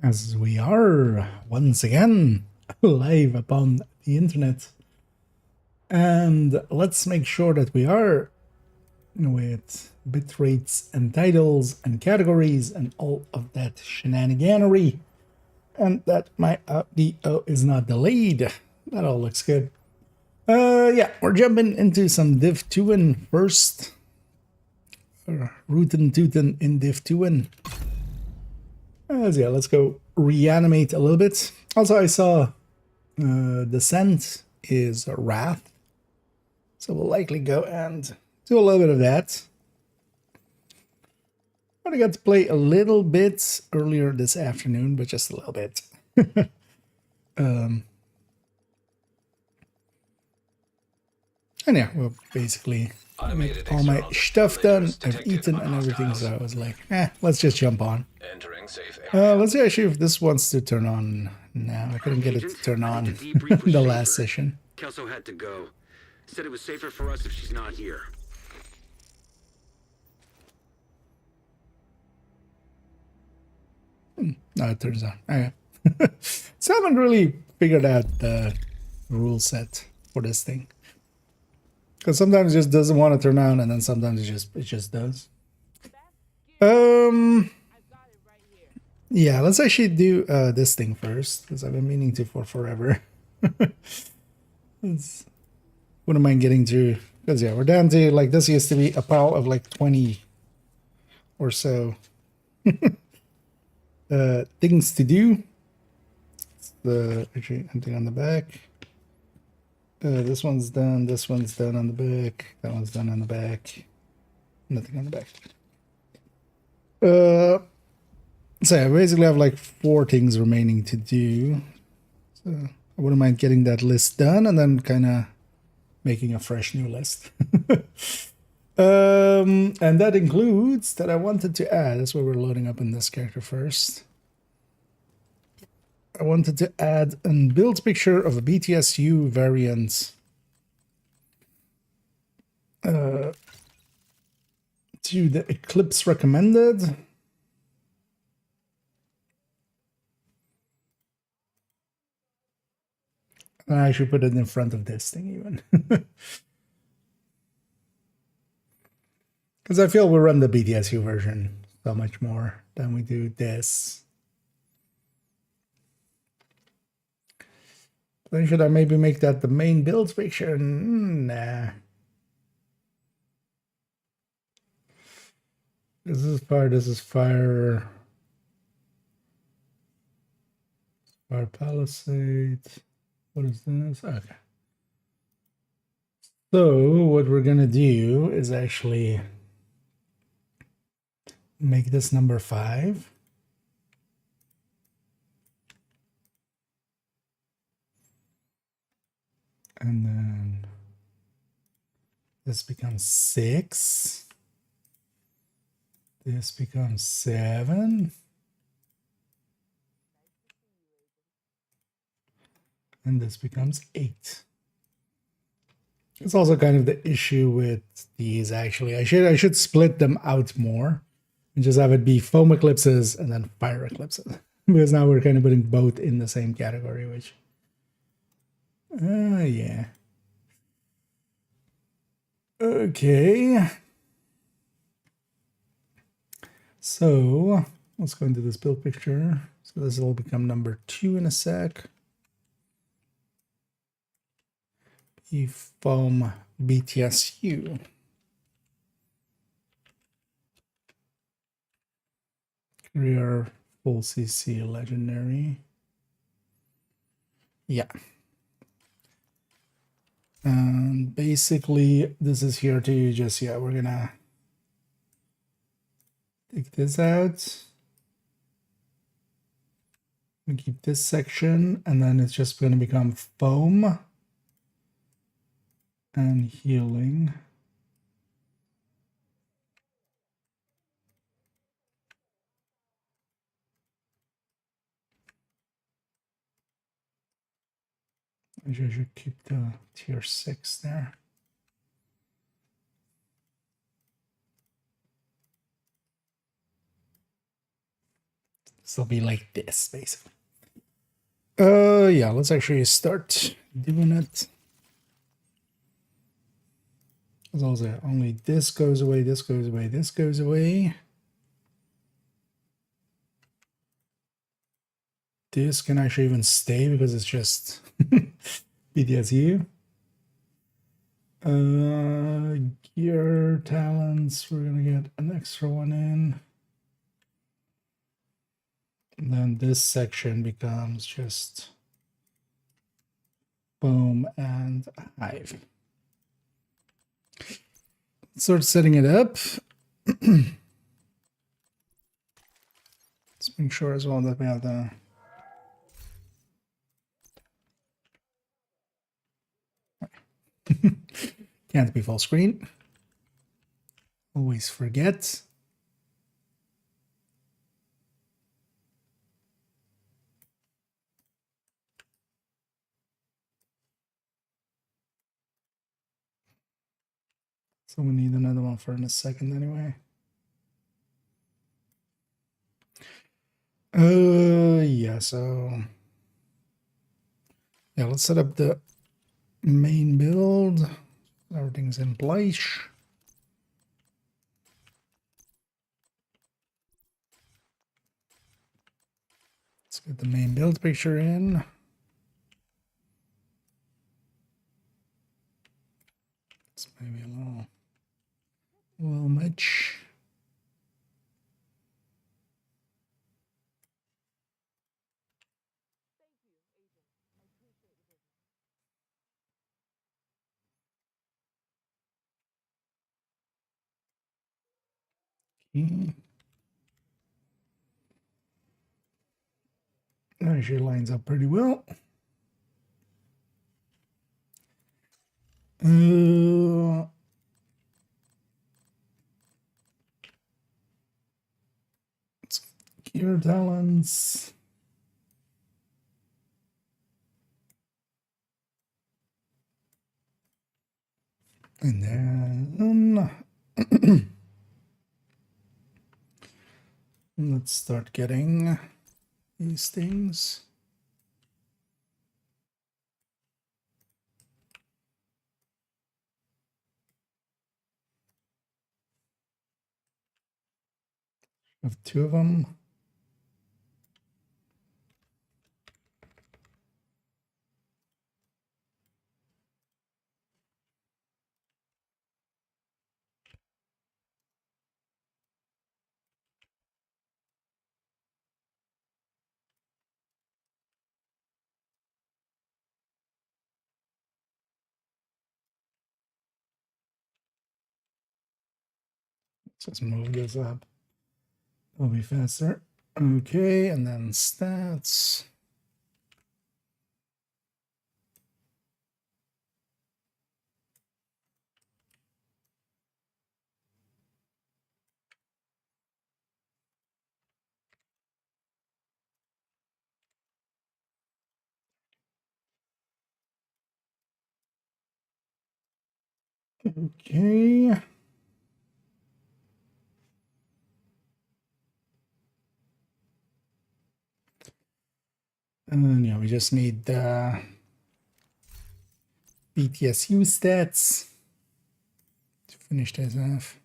As we are once again live upon the internet, and let's make sure that we are with bit rates and titles and categories and all of that shenaniganery, and that my audio is not delayed. That all looks good. Yeah, we're jumping into some Div2 first. Rootin' tootin' in Div2. Yeah, let's go reanimate a little bit. Also, I saw Descent is Wrath, so we'll likely go and do a little bit of that. But I got to play a little bit earlier this afternoon, but just a little bit. And yeah, well, basically all my stuff done. I've eaten and everything, so I was like, let's just jump on. Let's see actually if this wants to turn on now. I couldn't get it to turn on the last session. Kelso had to go. Said it was safer for us if she's not here. No, it turns on. Okay. So I haven't really figured out the rule set for this thing. Because sometimes it just doesn't want to turn on, and then sometimes it just does. Yeah, let's actually do this thing first, because I've been meaning to for forever. Wouldn't mind getting through, because yeah, we're down to, like, this used to be a pile of like 20 or so things to do. Actually, anything on the back. This one's done on the back, that one's done on the back, nothing on the back. So yeah, I basically have like 4 things remaining to do. So I wouldn't mind getting that list done and then kind of making a fresh new list. And that includes that I wanted to add, that's what we're loading up in this character first. I wanted to add a build picture of a BTSU variant to the Eclipse recommended. I should put it in front of this thing even. Because I feel we run the BTSU version so much more than we do this. Then should I maybe make that the main build picture? Nah. This is fire. Fire palisade. What is this? Okay. So what we're gonna do is actually make this number 5. And then this becomes 6. This becomes 7. And this becomes 8. It's also kind of the issue with these, actually. I should split them out more and just have it be foam eclipses and then fire eclipses. Because now we're kind of putting both in the same category, which... yeah. Okay. So, let's go into this build picture. So this will become number 2 in a sec. Foam BTSU. Career full CC legendary. Yeah. And basically this is here to just, yeah, we're gonna take this out and keep this section, and then it's just going to become foam and healing. I should keep the tier 6 there. still be like this, basically. Yeah, let's actually start doing it. As long as only this goes away, this goes away, this goes away. This can actually even stay because it's just BDSU. Gear talents, we're gonna get an extra one in. And then this section becomes just boom and hive. Start setting it up. Let's make sure as well that we have the can't be full screen. Always forget. So we need another one for in a second anyway. Yeah, so yeah, let's set up the main build. Everything's in place. Let's get the main build picture in. It's maybe a little much. Okay. Actually lines up pretty well. Let's get gear talents. And then let's start getting these things. I have two of them. Let's just move this up. It'll be faster. Okay, and then stats. Okay. And then, yeah, we just need the BTSU stats to finish this off.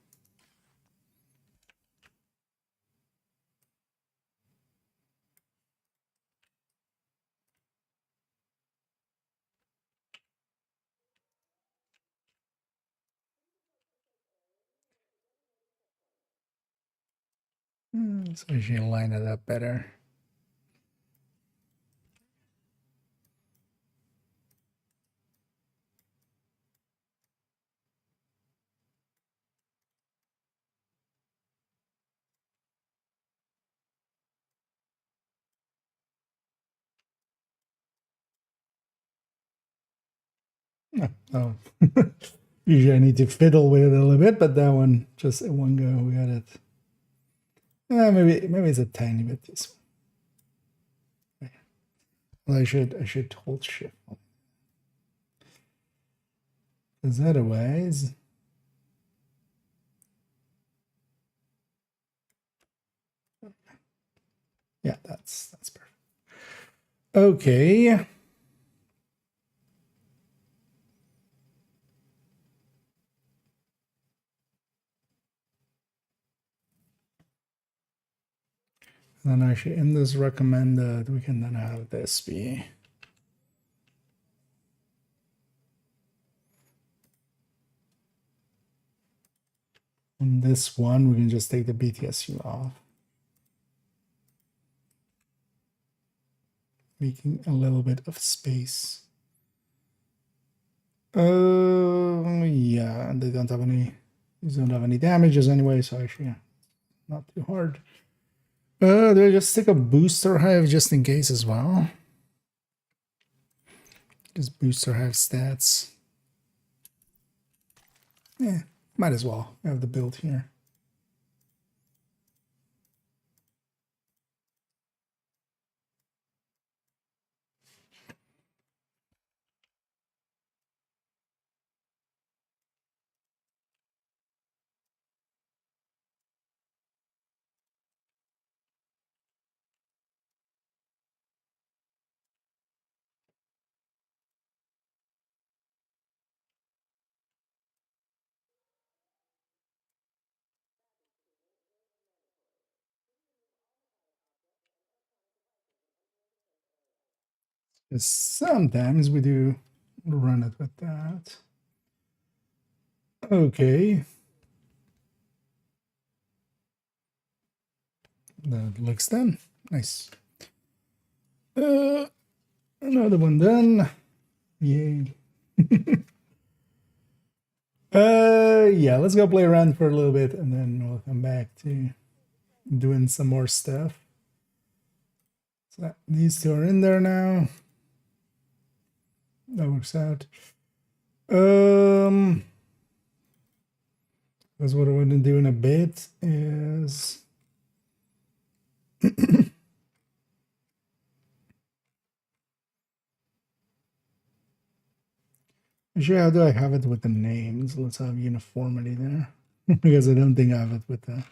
So we should line it up better. Oh, usually I need to fiddle with it a little bit, but that one just in one go we got it. Maybe it's a tiny bit this way. Well, I should hold shift. Because otherwise, yeah, Okay. Then actually in this recommended, we can then have this be. In this one, we can just take the BTSU off. Making a little bit of space. Yeah, and they don't have any, these don't have any damages anyway, so actually, yeah, not too hard. Do I just stick a booster hive just in case as well? Just booster hive stats. Yeah, might as well have the build here. Sometimes we do run it with that. Okay. That looks done. Nice. Another one done. Yay. Yeah, let's go play around for a little bit and then we'll come back to doing some more stuff. So these two are in there now. That works out. Because what I want to do in a bit is actually, how do I have it with the names? Let's have uniformity there. Because I don't think I have it with the...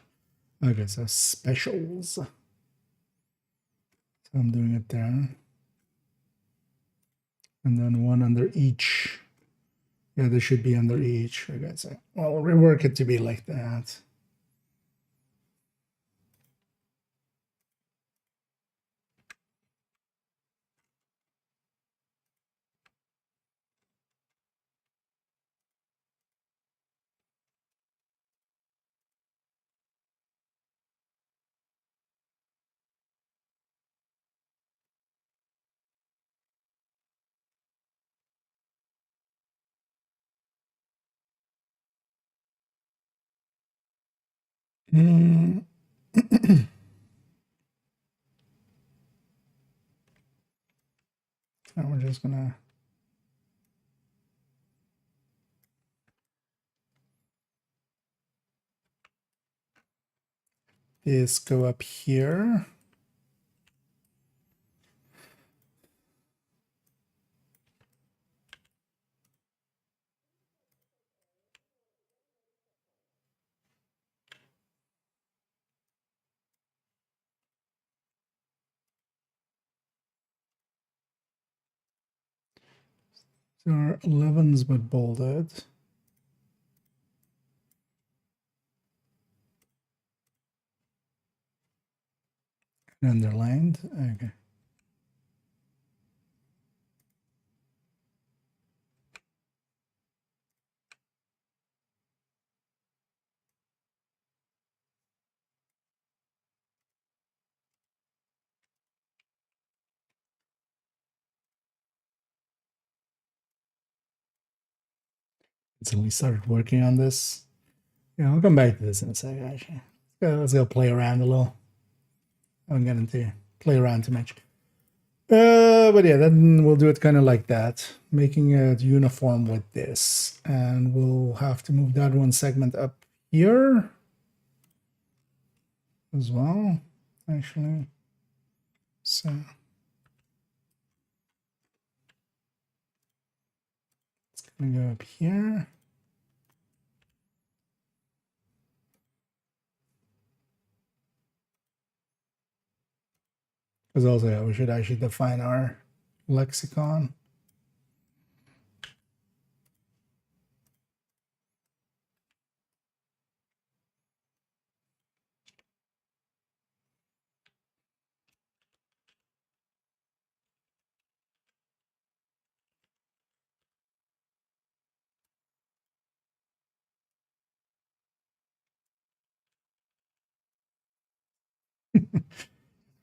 Okay, so specials. So I'm doing it there. And then one under each. Yeah, they should be under each. Okay, so I'll rework it to be like that. And we're just gonna this go up here. So our 11s but bolded. And underlined. Okay. So we started working on this. Yeah, I'll come back to this in a second, actually. Let's go play around a little. I haven't gotten to play around too much. But yeah, then we'll do it kind of like that, making it uniform with this. And we'll have to move that one segment up here as well, actually. So it's gonna go up here. Because also, yeah, we should actually define our lexicon.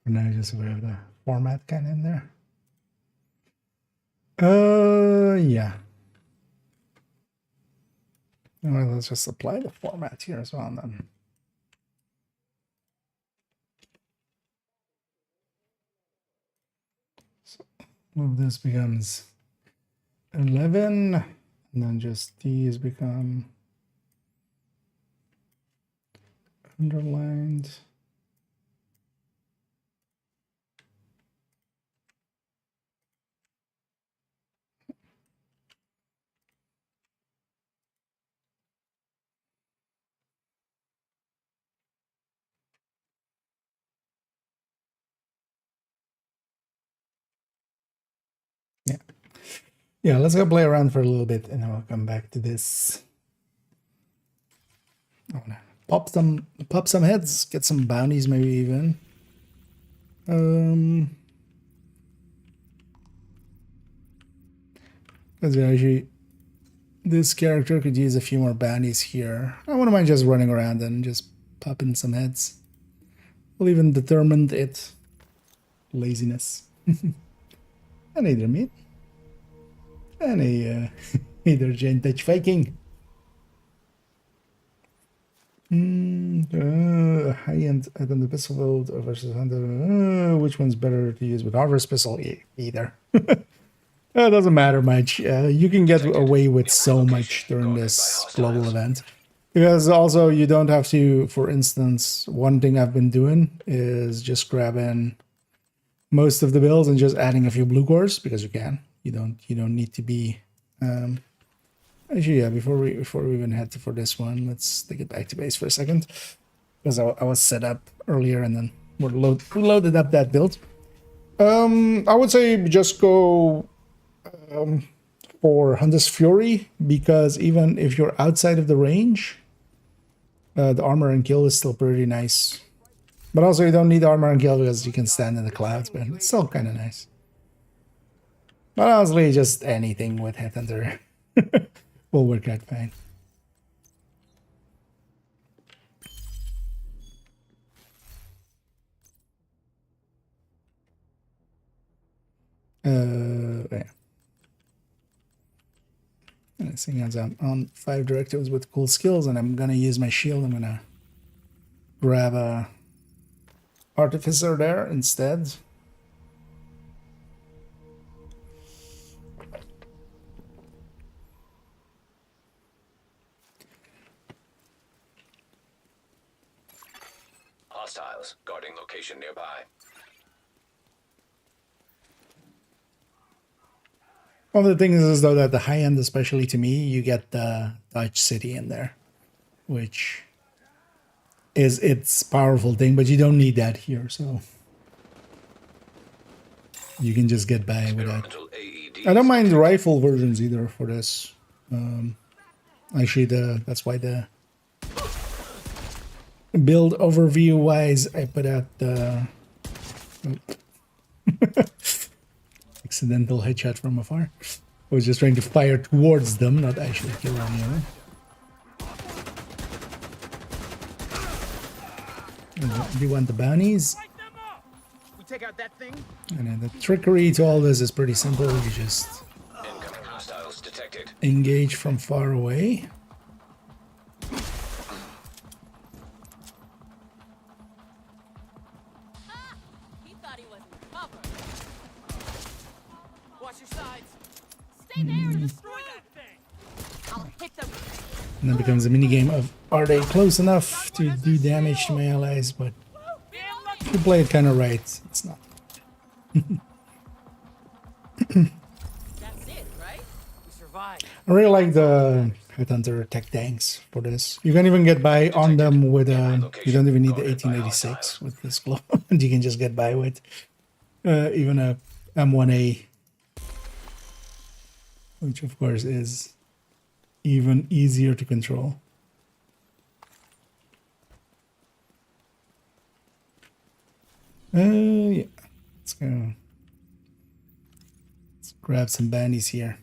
For now, just we have the format kind of in there. Yeah. Well, let's just apply the format here as well then. So move this becomes 11, and then just these become underlined. Yeah. Yeah, let's go play around for a little bit and then we'll come back to this. I wanna pop some heads, get some bounties maybe even. Because actually this character could use a few more bounties here. I wouldn't mind just running around and just popping some heads. We'll even determine it. Laziness. And either meat. And either Jane touch faking. High-end item, the pistol build versus hunter. Which one's better to use with harvest pistol? Either. It doesn't matter much. You can get away with so much during this global event. Because also you don't have to, for instance, one thing I've been doing is just grabbing most of the builds and just adding a few blue cores because you can. You don't need to be actually, yeah, before we even head for this one, let's take it back to base for a second. Because I was set up earlier and then we loaded up that build. I would say just go for Hunter's Fury, because even if you're outside of the range, the armor and kill is still pretty nice. But also you don't need armor and kill because you can stand in the clouds, but it's still kind of nice. But honestly, just anything with Headhunter will work out fine. Yeah. And seeing as I'm on 5 directives with cool skills and I'm gonna use my shield, I'm gonna grab a artificer there instead. Hostiles guarding location nearby. One of the things is though that the high end, especially to me, you get the Dutch city in there, which is its powerful thing, but you don't need that here, so you can just get by without. I don't mind the rifle versions either for this. Actually, that's why the build overview wise, I put out the accidental headshot from afar. I was just trying to fire towards them, not actually kill anyone. Do you want the bounties? We take out that thing. And then the trickery to all this is pretty simple. You just Incoming hostiles detected. engage from far away. He thought he was in cover. Watch your sides. Stay there and Destroy that thing. I'll hit them. And then becomes a mini game of are they close enough to do damage to my allies, but if you play it kind of right, it's not. That's it, right? We survived. I really like the Headhunter tech tanks for this. You can even get by on them with you don't even need the 1886 with this glow. You can just get by with even a M1A, which of course is even easier to control. Yeah, let's go. Let's grab some bandies here.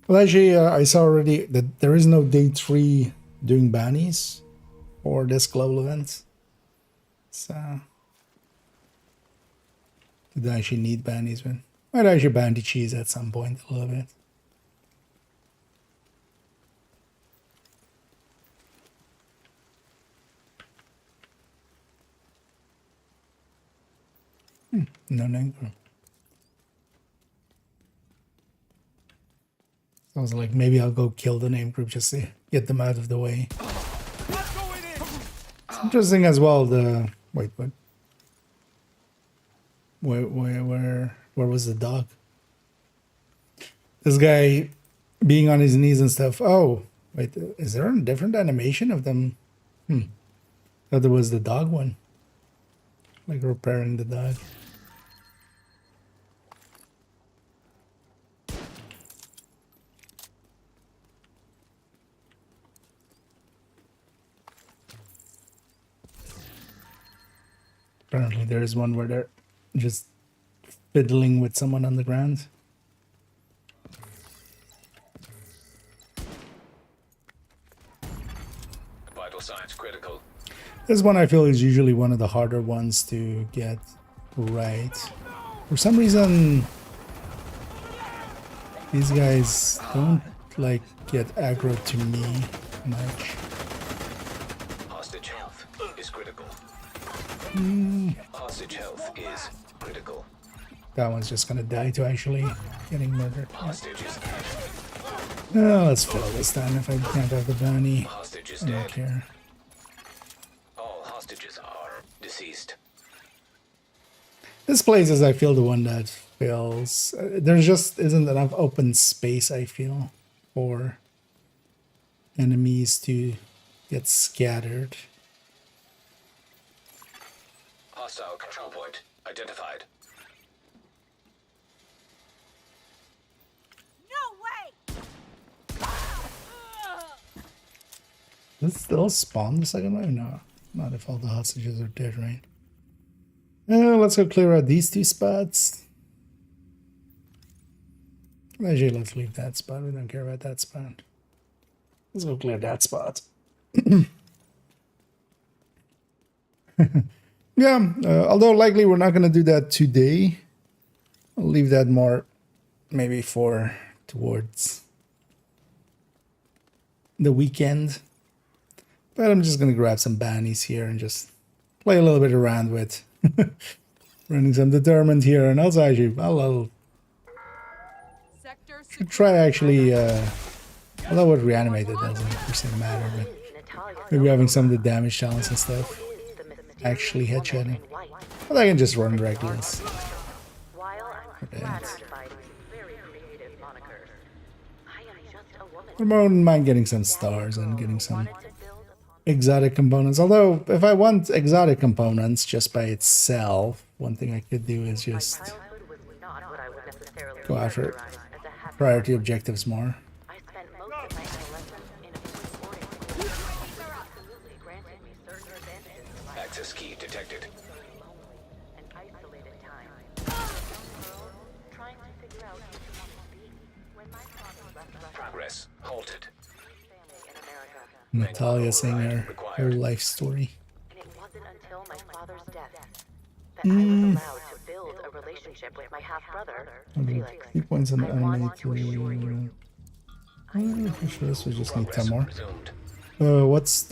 Well, actually, I saw already that there is no day 3 doing bannies for this global event. So, did I actually need bandies? But might actually bandy cheese at some point a little bit. No name group. I was like, maybe I'll go kill the name group just to get them out of the way. It's interesting as well. The wait, what? Where was the dog? This guy being on his knees and stuff. Oh, wait, is there a different animation of them? Thought there was the dog one, like repairing the dog. Apparently there is one where they're just fiddling with someone on the ground. Vital signs critical. This one I feel is usually one of the harder ones to get right. For some reason, these guys don't like get aggro to me much. Hostage health is critical. Hostage health is critical. That one's just gonna die to actually getting murdered. Hostage is Oh, let's fail this time if I can't have the bounty. hostage is I don't dead. care. All hostages are deceased. This place is, I feel, the one that fails. There just isn't enough open space, I feel, for enemies to get scattered. Hostile control point identified. No way! Does it still spawn the second wave? No. Not if all the hostages are dead, right? Let's go clear out these 2 spots. Actually, let's leave that spot. We don't care about that spot. Let's go clear that spot. Yeah, although likely we're not going to do that today. I'll leave that more maybe for towards the weekend. But I'm just going to grab some bannies here and just play a little bit around with running some determined here. And also actually, I'll Sector try actually, although what reanimated doesn't per se matter, but maybe having some of the damage challenge and stuff actually headshotting. But I can just run reckless. I don't mind getting some stars and getting some exotic components. Although, if I want exotic components just by itself, one thing I could do is just go after priority objectives more. Access key detected. Progress halted. Natalia saying her whole life story. And it wasn't until my father's death that I was allowed to build a relationship with my half-brother, Felix. 3 points on the I wanted enemy to assure you. Actually, this was just need 10 more. Resumed. What's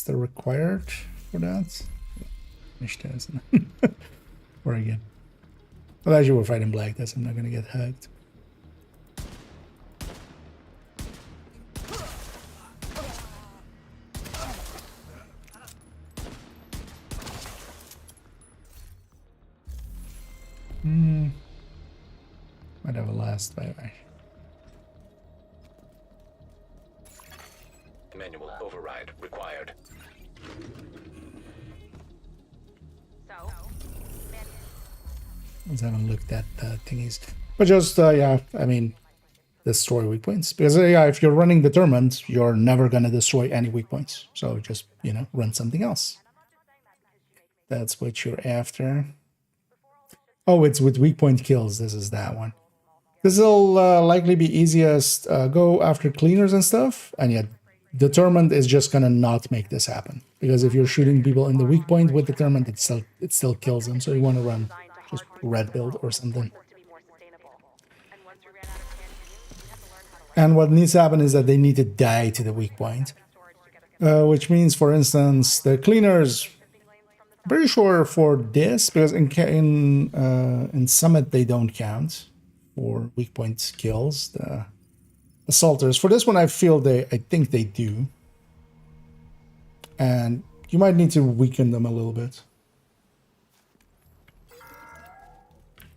the required for that? Isn't it? Or again. Well, actually, we're fighting black. That's I'm not gonna get hacked. Might have a last bye-bye. Manual override required. So, Let's have a look at thingies. But just, yeah, I mean, destroy weak points. Because, yeah, if you're running determined, you're never going to destroy any weak points. So just, you know, run something else. That's what you're after. Oh, it's with weak point kills. This is that one. This will likely be easiest. Go after cleaners and stuff. And yet, determined is just going to not make this happen. Because if you're shooting people in the weak point with determined, it still kills them. So you want to run just red build or something. And what needs to happen is that they need to die to the weak point. Which means, for instance, the cleaners... Pretty sure for this, because in Summit they don't count for weak point kills. The assaulters. For this one, I think they do. And you might need to weaken them a little bit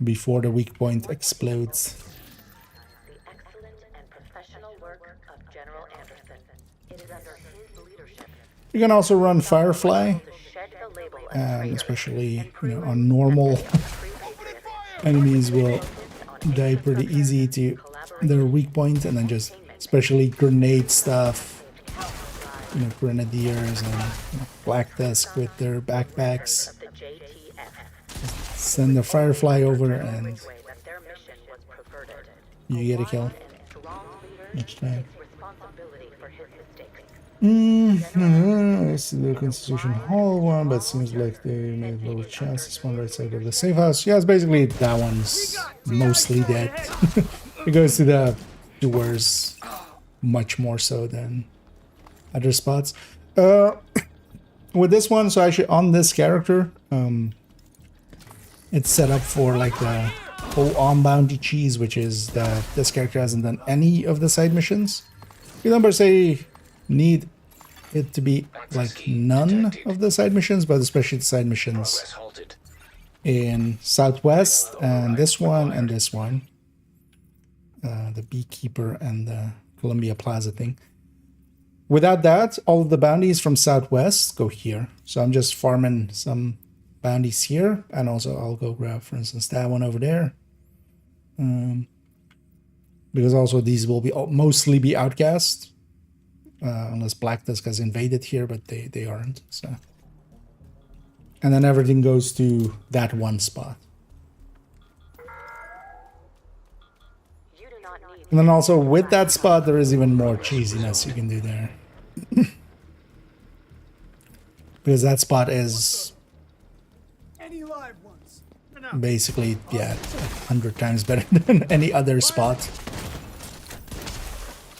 before the weak point explodes. The excellent and professional work of General Anderson. It is under his leadership. You can also run Firefly. And especially, you know, on normal enemies will die pretty easy to their weak point, and then just especially grenade stuff, you know, grenadiers and Black Tusk with their backpacks. Send the Firefly over and you get a kill each time. It's the Constitution Hall one, but seems like they made little chance to spawn right side of the safe house. Yeah, it's basically that one's mostly dead. It goes to the doors much more so than other spots. With this one, so actually on this character, it's set up for like the whole on bounty cheese, which is that this character hasn't done any of the side missions. You number say need it to be like none of the side missions, but especially the side missions in Southwest and this one, the Beekeeper and the Columbia Plaza thing. Without that, all of the bounties from Southwest go here. So I'm just farming some bounties here, and also I'll go grab, for instance, that one over there. Because also these will be mostly be outcast. Unless Black Tusk has invaded here, but they aren't. So, and then everything goes to that one spot. And then also with that spot, there is even more cheesiness you can do there. Because that spot is basically, yeah, 100 times better than any other spot.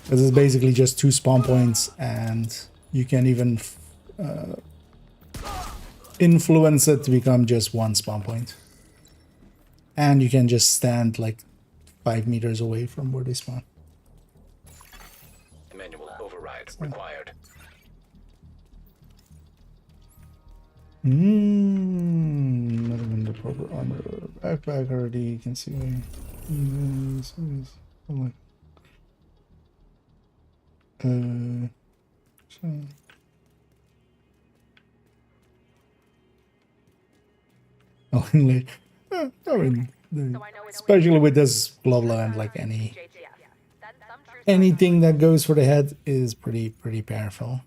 This is basically just 2 spawn points, and you can even influence it to become just 1 spawn point. And you can just stand like 5 meters away from where they spawn. Manual override required. Not the proper armor. Backpack already, you can see. Especially with this blah blah and like anything that goes for the head is pretty powerful.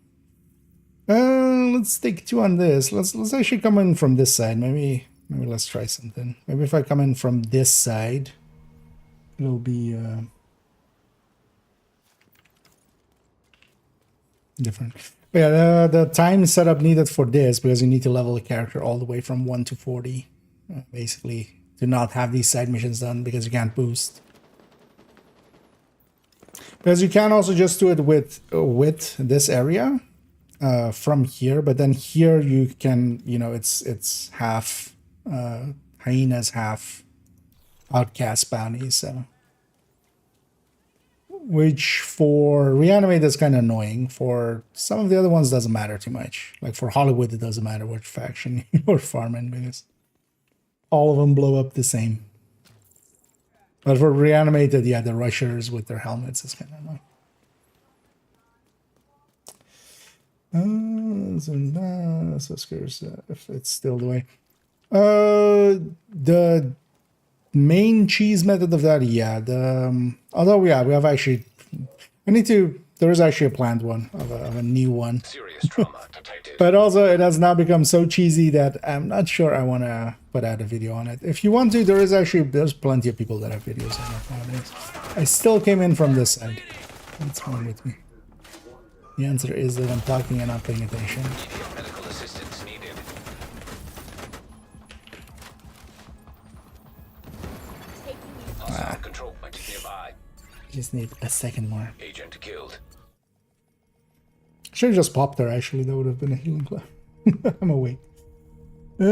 Let's take 2 on this. Let's actually come in from this side. Maybe let's try something. Maybe if I come in from this side, it'll be different. But yeah, the time setup needed for this, because you need to level a character all the way from 1 to 40, basically, to not have these side missions done, because you can't boost. Because you can also just do it with this area from here, but then here you can, you know, it's half hyenas, half outcast bounties, so. Which for Reanimate is kind of annoying. For some of the other ones doesn't matter too much. Like for Hollywood, it doesn't matter which faction you're farming, because all of them blow up the same. But for Reanimated, yeah, the rushers with their helmets is kind of annoying. So scarce if it's still the way. The main cheese method of that, yeah. Although yeah, we have actually. I need to. There is actually a planned one of a new one. Serious trauma detected. But also, it has now become so cheesy that I'm not sure I want to put out a video on it. If you want to, there's plenty of people that have videos on it nowadays. I still came in from this side. What's wrong with me? The answer is that I'm talking and not paying attention. Immediate medical assistance needed. Hostile control point nearby. Just need a second more. Agent killed. Should have just popped there. Actually, that would have been a healing clap. I'm awake. I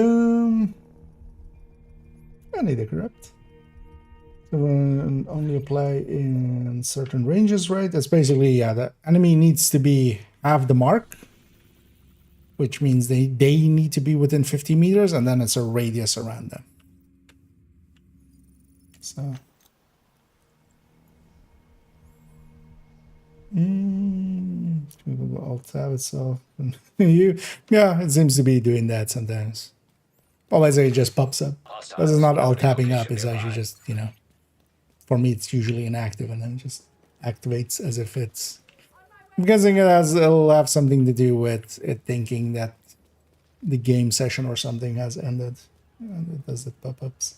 need a corrupt. So only apply in certain ranges, right? That's basically, yeah, the enemy needs to be half the mark, which means they need to be within 50 meters, and then it's a radius around them. So Alt tab itself. Yeah, it seems to be doing that sometimes. Always it just pops up. This is not alt tapping up, it's actually just, you know, for me it's usually inactive and then it just activates as if it's. I'm guessing it'll have something to do with it thinking that the game session or something has ended. And it does the pop-ups.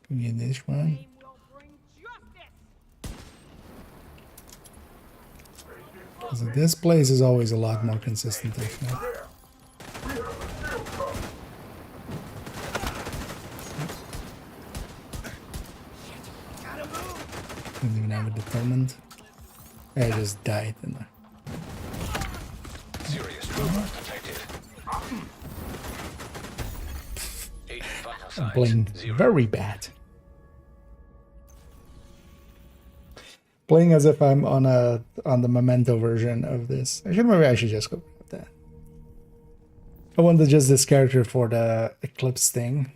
Give me this one. So this place is always a lot more consistent, I feel. Didn't even have a determined. I just died in there. Serious trauma detected. Agent vital signs Playing 0. very bad. Playing as if I'm on the Memento version of this. Maybe I should just go with that. I wanted just this character for the Eclipse thing.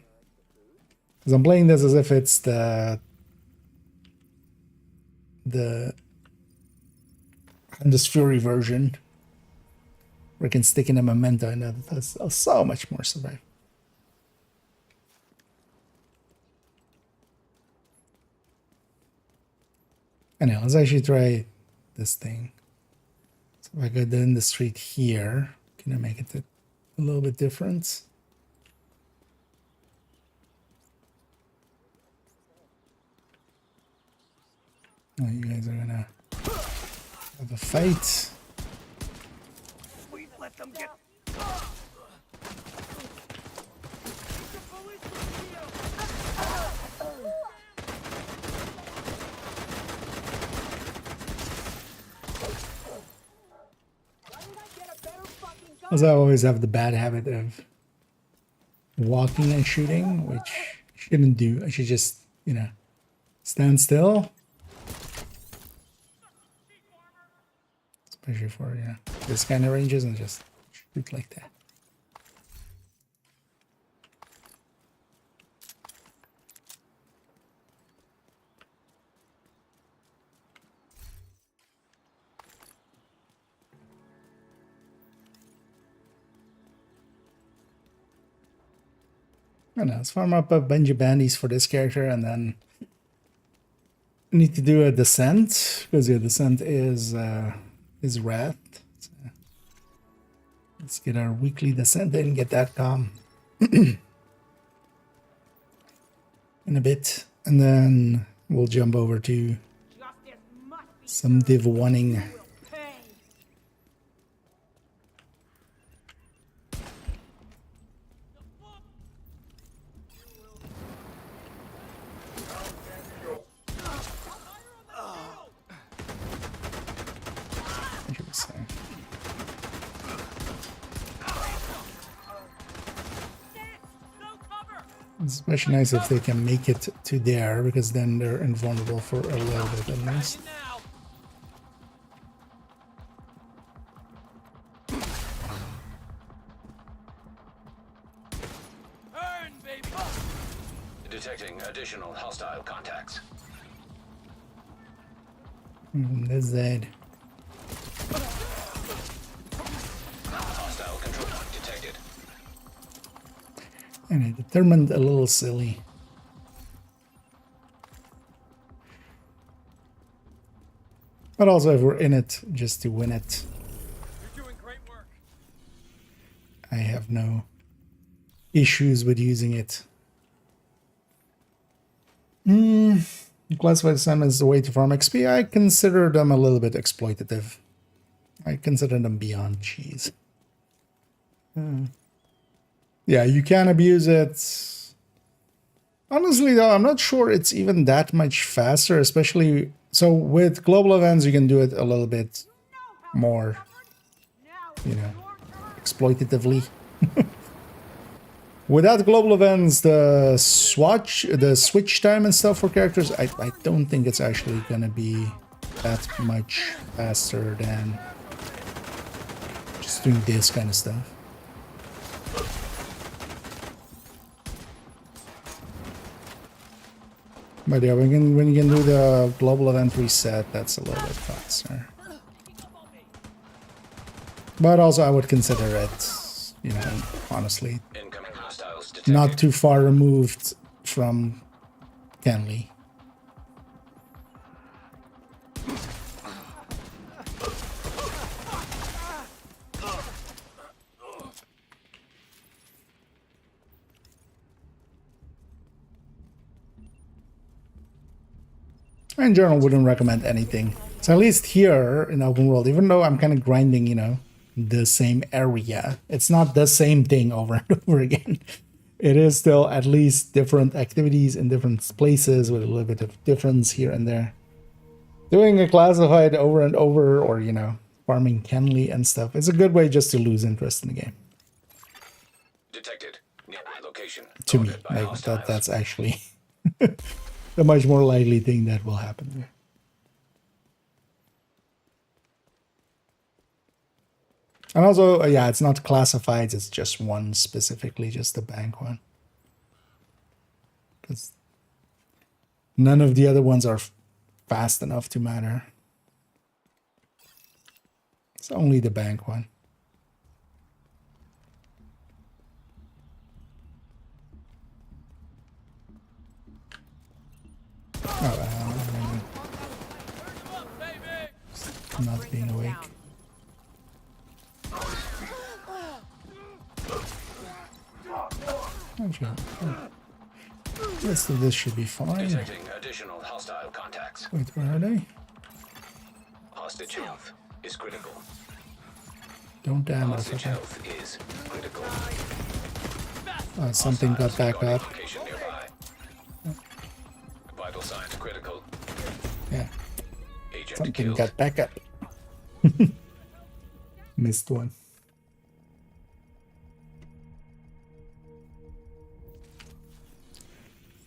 Because I'm playing this as if it's the Handus Fury version. Where I can stick in a Memento and that does so much more survive. Anyway, let's actually try this thing. So if I go down the street here, can I make it a little bit different? Oh, you guys are gonna have a fight. We let them get. As I always have the bad habit of walking and shooting, which I shouldn't do. I should just, you know, stand still. Especially for, you know, this kind of ranges and just shoot like that. I don't know, let's farm up a bunch of bandies for this character and then I need to do a descent because yeah, descent is wrath. So let's get our weekly descent and get that in a bit, and then we'll jump over to some Div1ing. It's especially nice if they can make it to there, because then they're invulnerable for a little bit at least. Detecting additional hostile contacts. That's dead. And I determined a little silly. But also if we're in it just to win it, You're doing great work. I have no issues with using it. Classified assignments is a way to farm XP. I consider them a little bit exploitative. I consider them beyond cheese. Yeah, you can abuse it. Honestly, though, I'm not sure it's even that much faster, especially... So with global events, you can do it a little bit more, you know, exploitatively. Without global events, the switch time and stuff for characters, I don't think it's actually gonna be that much faster than just doing this kind of stuff. But yeah, when you can do the global event reset, that's a little bit faster. But also I would consider it, you know, honestly, not too far removed from Kenley. I in general wouldn't recommend anything. So at least here in open world, even though I'm kind of grinding, you know, the same area, it's not the same thing over and over again. It is still at least different activities in different places with a little bit of difference here and there. Doing a classified over and over, or, you know, farming Kenley and stuff, is a good way just to lose interest in the game. Detected. Nearby location. To me, like, that's actually a much more likely thing that will happen there. And also, yeah, it's not classified, it's just one specifically, just the bank one. Because none of the other ones are fast enough to matter. It's only the bank one. Oh, not being awake. Okay. The rest of this should be fine. Detecting additional hostile contacts. Wait, where are they? Hostage health is critical. Don't damage. Hostage health is critical. Something got back up. Location nearby. Vital signs critical. Yeah, Agent something killed. got back up. Missed one.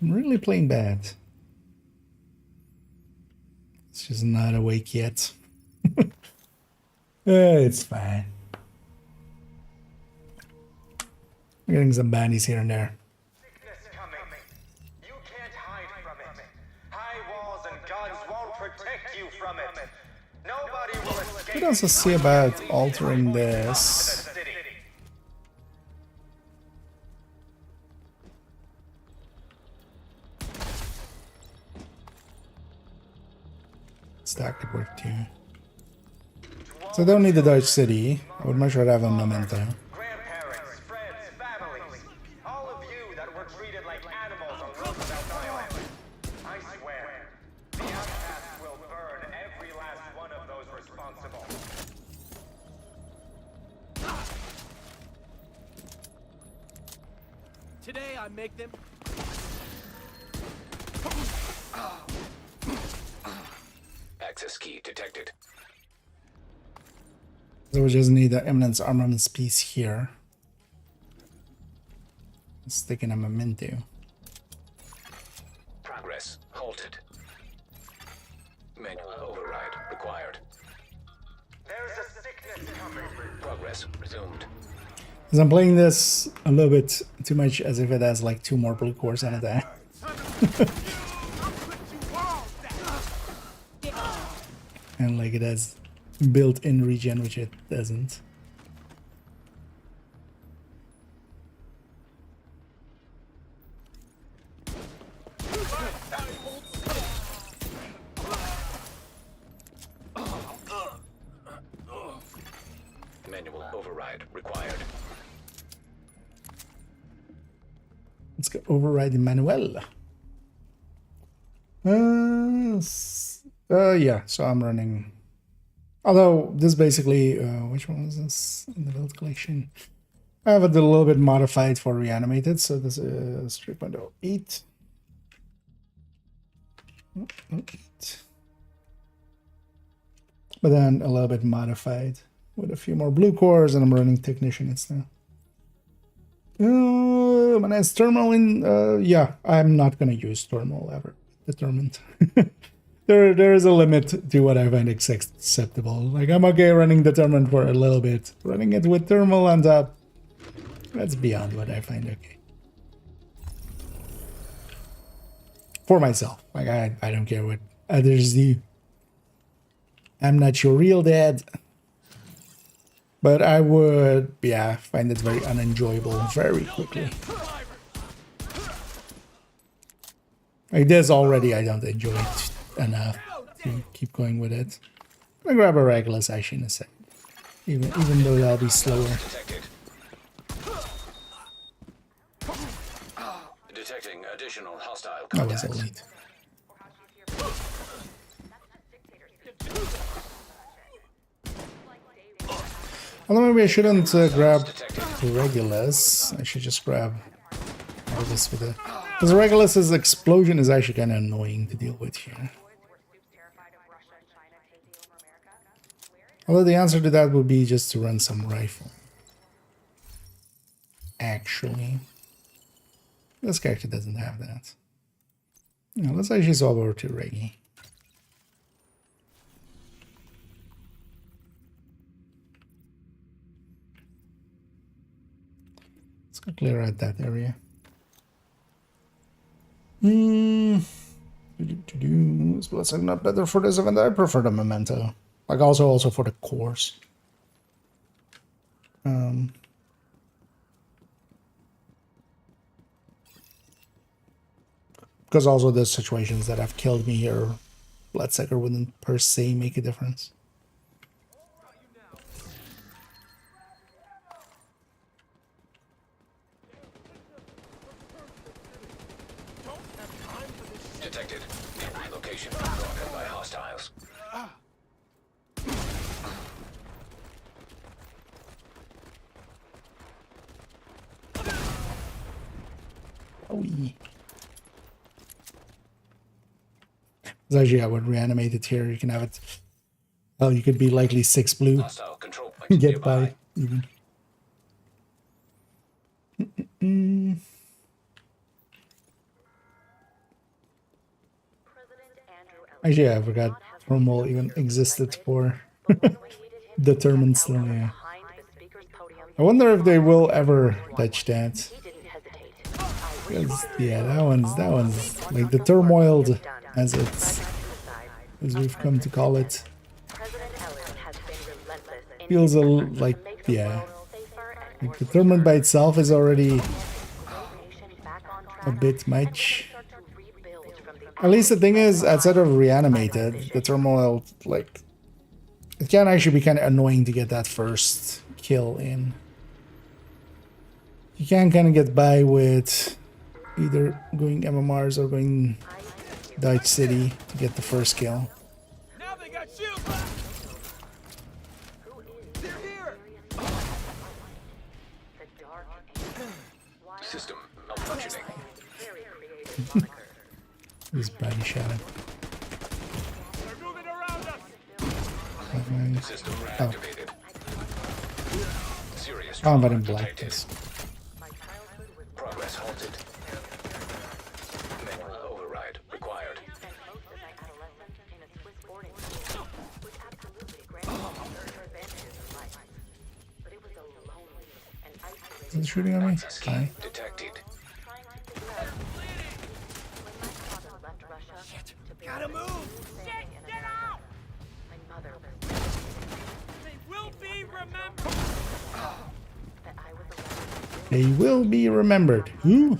I'm really playing bad. It's just not awake yet. It's fine. I'm getting some bandies here and there. Sickness coming. You can't hide from it. High walls and guns won't protect you from it. Nobody will escape. Could also see about altering this. That could work too. So I don't need the Dutch city. I would much rather have a memento. Grandparents, friends, families, all of you that were treated like animals on Roosevelt Island. I swear, the outcasts will burn every last one of those responsible. Today I make them. Access key detected. So we just need the eminence armaments piece here. Stick in a memento. Progress halted. Manual override required. There's a sickness coming. Progress resumed. Because I'm playing this a little bit too much as if it has like 2 more blue cores on it. And like it has built-in regen, which it doesn't. override required. Let's go override Emmanuel. Yeah, so I'm running. Although this basically, which one was this in the build collection? I have it a little bit modified for reanimated, so this is 3.08. But then a little bit modified with a few more blue cores, and I'm running technician instead. When I has thermal in, yeah, I'm not gonna use thermal ever. Determined. There is a limit to what I find acceptable. Like, I'm okay running determined for a little bit. Running it with thermal on top, that's beyond what I find okay. For myself. Like, I don't care what others do. I'm not your real dad. But I would, yeah, find it very unenjoyable very quickly. Like this already, I don't enjoy it enough to keep going with it. I'm gonna grab a Regulus actually in a sec. Even though that'll be slower. Detecting additional hostile That was contacts. elite. Although maybe I shouldn't grab Regulus. I should just grab Regulus with it. Because Regulus's explosion is actually kind of annoying to deal with here. Although the answer to that would be just to run some rifle. Actually. This character doesn't have that. Yeah, let's actually swap over to Reggie. Let's go clear out that area. Splits are not better for this event. I prefer the memento. Like also for the course. Because also the situations that have killed me here, Bloodsucker wouldn't per se make a difference. Detected. Location blocked by hostiles. Oh, yeah. So actually, I would reanimate it here. You can have it. Well, you could be likely 6 blue. Hostile control point Get nearby. by, even. Actually, I forgot thermal even existed for determined still, yeah. I wonder if they will ever touch that. Because, yeah, that one's like the turmoiled, as we've come to call it. Feels like, yeah, like determined by itself is already a bit much. At least the thing is, outside of reanimated, the turmoil, like, it can actually be kind of annoying to get that first kill in. You can kind of get by with either going MMRs or going Dodge City to get the first kill. Now they got you. They're here. System malfunctioning. This body shot. They're moving around us. System reactivated. Serious Oh, but trauma in black detected. disc. Progress halted. Manual override required. Is it shooting on me? Hi. Detected. Gotta move. Shit, get out. They will be remembered. They will be remembered. Who?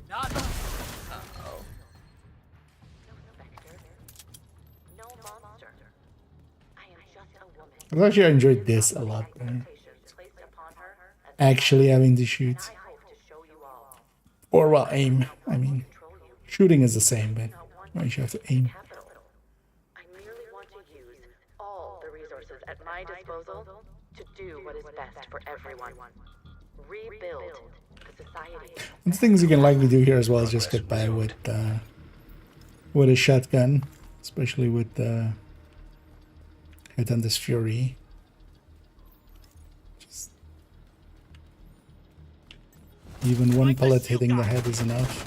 Not. No monster. I am just a I've actually enjoyed this a lot better. Actually having to shoot. Or, well, aim. I mean, shooting is the same, but you have to aim. I merely want to use all the resources at my disposal to do what is best for everyone. Rebuild the society. One of the things you can likely do here as well is just get by with a shotgun, especially with the Headhunter's Fury. Just even one bullet hitting the head is enough.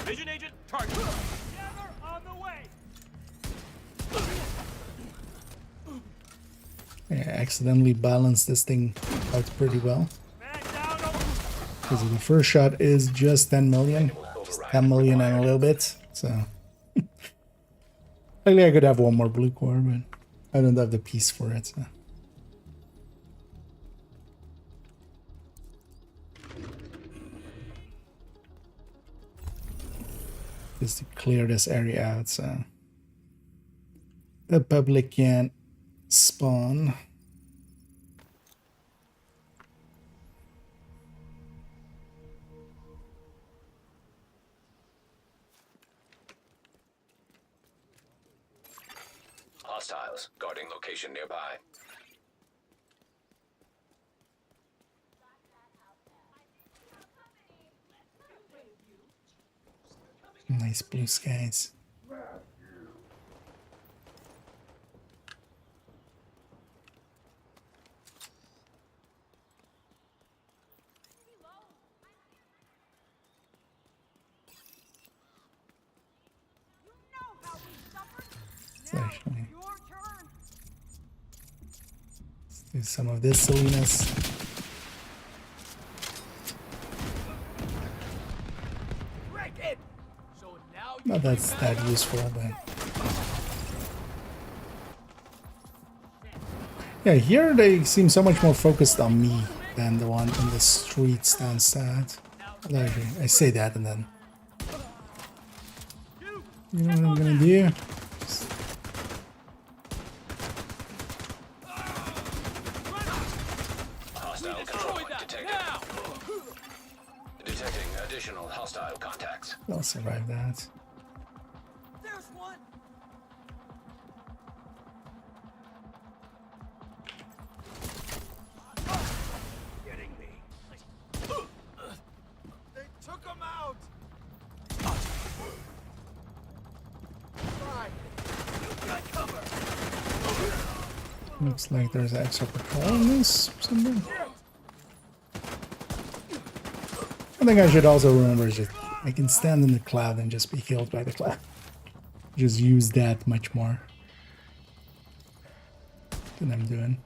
Vision agent, target. Gather on the way. I accidentally balanced this thing out pretty well. Man down over. Because the first shot is just 10 million. Just 10 million and a little bit. So likely I could have one more blue core, but I don't have the piece for it. So. Just to clear this area out so the public can spawn. Hostiles guarding location nearby. Nice blue skies. Actually, let's do some of this silliness. Not that's that useful, but yeah, here they seem so much more focused on me than the one in the streets downstairs. I say that and then you know what I'm gonna do? Hostile control point detected. Detecting additional hostile contacts. I'll survive that. There's one. Getting me. They took him out. Fine. You got cover. Looks like there's extra patrol in this or something. I think I should also remember is just I can stand in the cloud and just be killed by the cloud. Just use that much more than I'm doing.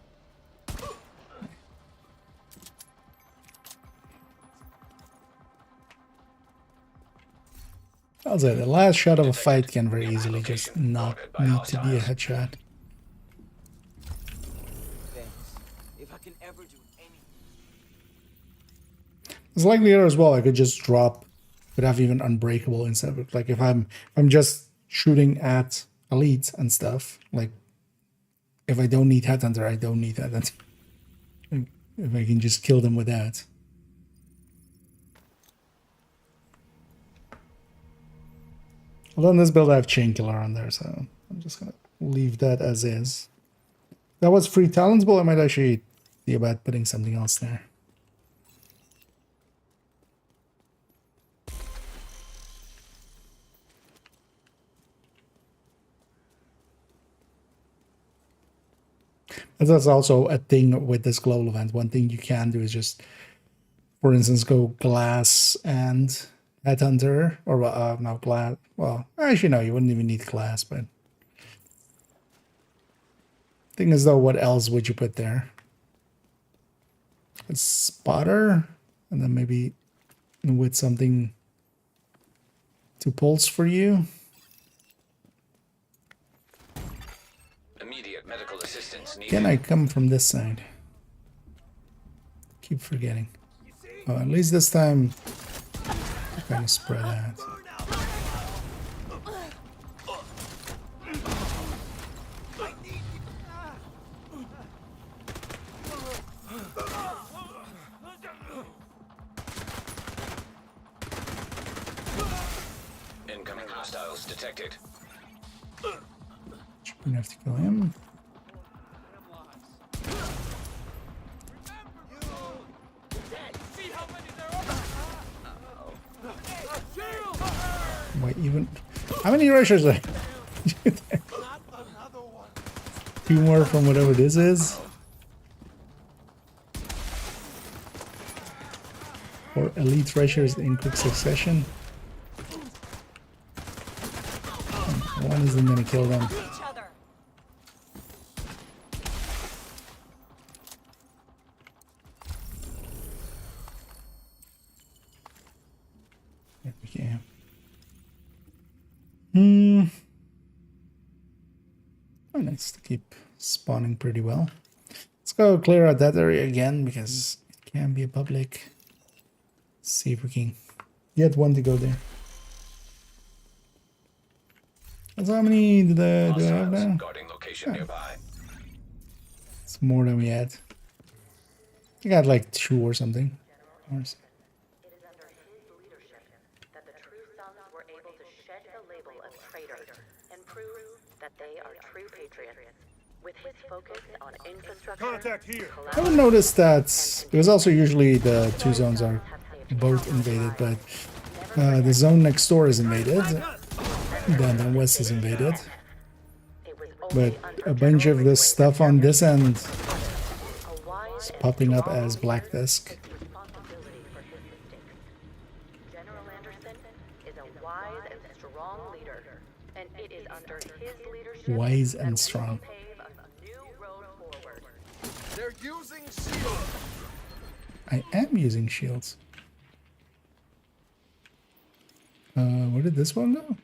I'll say the last shot of a fight can very easily just not need to be a headshot. If I can ever do anything. It's likely here as well I could just drop, could have even unbreakable instead of like if I'm just shooting at elites and stuff, like if I don't need Headhunter, I don't need Headhunter. If I can just kill them with that. Although in this build I have Chain Killer on there, so I'm just gonna leave that as is. That was free talents, but I might actually see about putting something else there. That's also a thing with this global event. One thing you can do is just, for instance, go glass and Headhunter, or no, glass. Well, actually, no, you wouldn't even need glass, but thing is, though, what else would you put there? A spotter, and then maybe with something to pulse for you. Immediate medical assistance needed. Can I come from this side? Keep forgetting. Oh, at least this time I kind of spread out. I need Hostiles detected. We have to kill him. Wait, even how many rushers are? Two more from whatever this is. Or elite rushers in quick succession. One isn't gonna kill them. Each other. Okay. Oh, nice to keep spawning pretty well. Let's go clear out that area again because it can be a public. Let's see if we can get one to go there. So how many do I have now? Guarding location nearby. It's more than we had. I got like 2 or something. It is under his leadership that the true sons were able to shed the label of traitor and prove that they are true patriots. With his focus on infrastructure, Contact here. I haven't noticed that because also usually the 2 zones are both invaded, but the zone next door is invaded. Then the west is invaded. But a bunch of this stuff on this end is popping up as black disk. responsibility for his mistakes. General Anderson is a wise and strong leader, and it is under his leadership Wise that and we strong. will pave a new road forward. They're using shields. I am using shields. Where did this one go?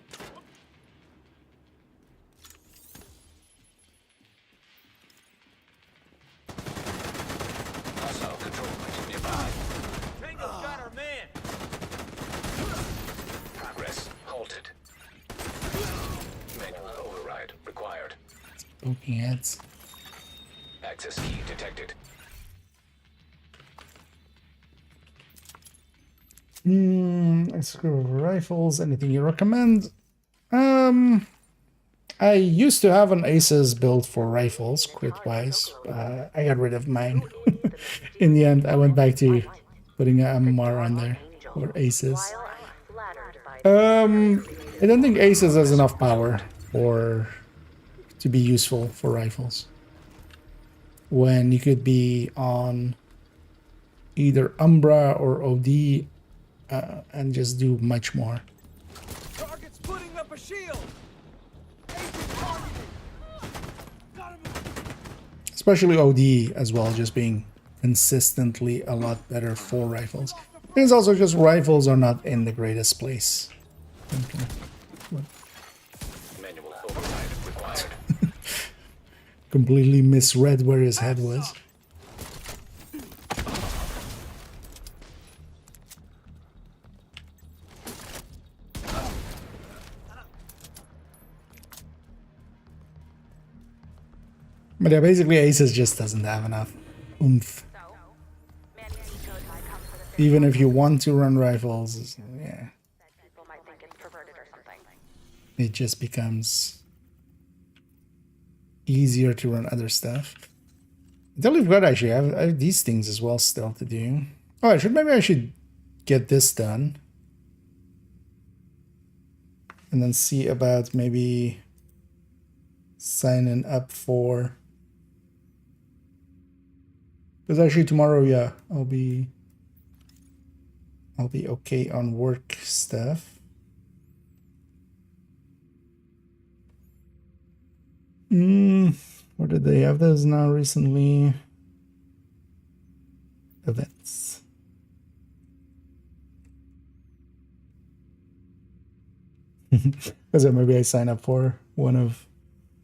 Hostile control point nearby. Tango's got our man. Progress halted. Manual override required. Poking heads. Access key detected. Exclusive rifles. Anything you recommend? I used to have an Aces build for rifles, crit-wise. I got rid of mine. In the end, I went back to putting an MMR on there for Aces. While I'm flattered by I don't think Aces has enough power to be useful for rifles. When you could be on either Umbra or OD and just do much more. Target's putting up a shield. Agent targeted. Got him. Especially OD as well, just being consistently a lot better for rifles. And it's also just rifles are not in the greatest place. Okay. Manual override required. Completely misread where his head was. But yeah, basically Aces just doesn't have enough oomph. Even if you want to run rifles, yeah, people might think it's perverted or something. it just becomes easier to run other stuff. I totally forgot actually, I have these things as well still to do. Oh, maybe I should get this done. And then see about maybe signing up for... Because actually tomorrow, yeah, I'll be okay on work stuff. Where did they have those now recently? Events. Because maybe I sign up for one of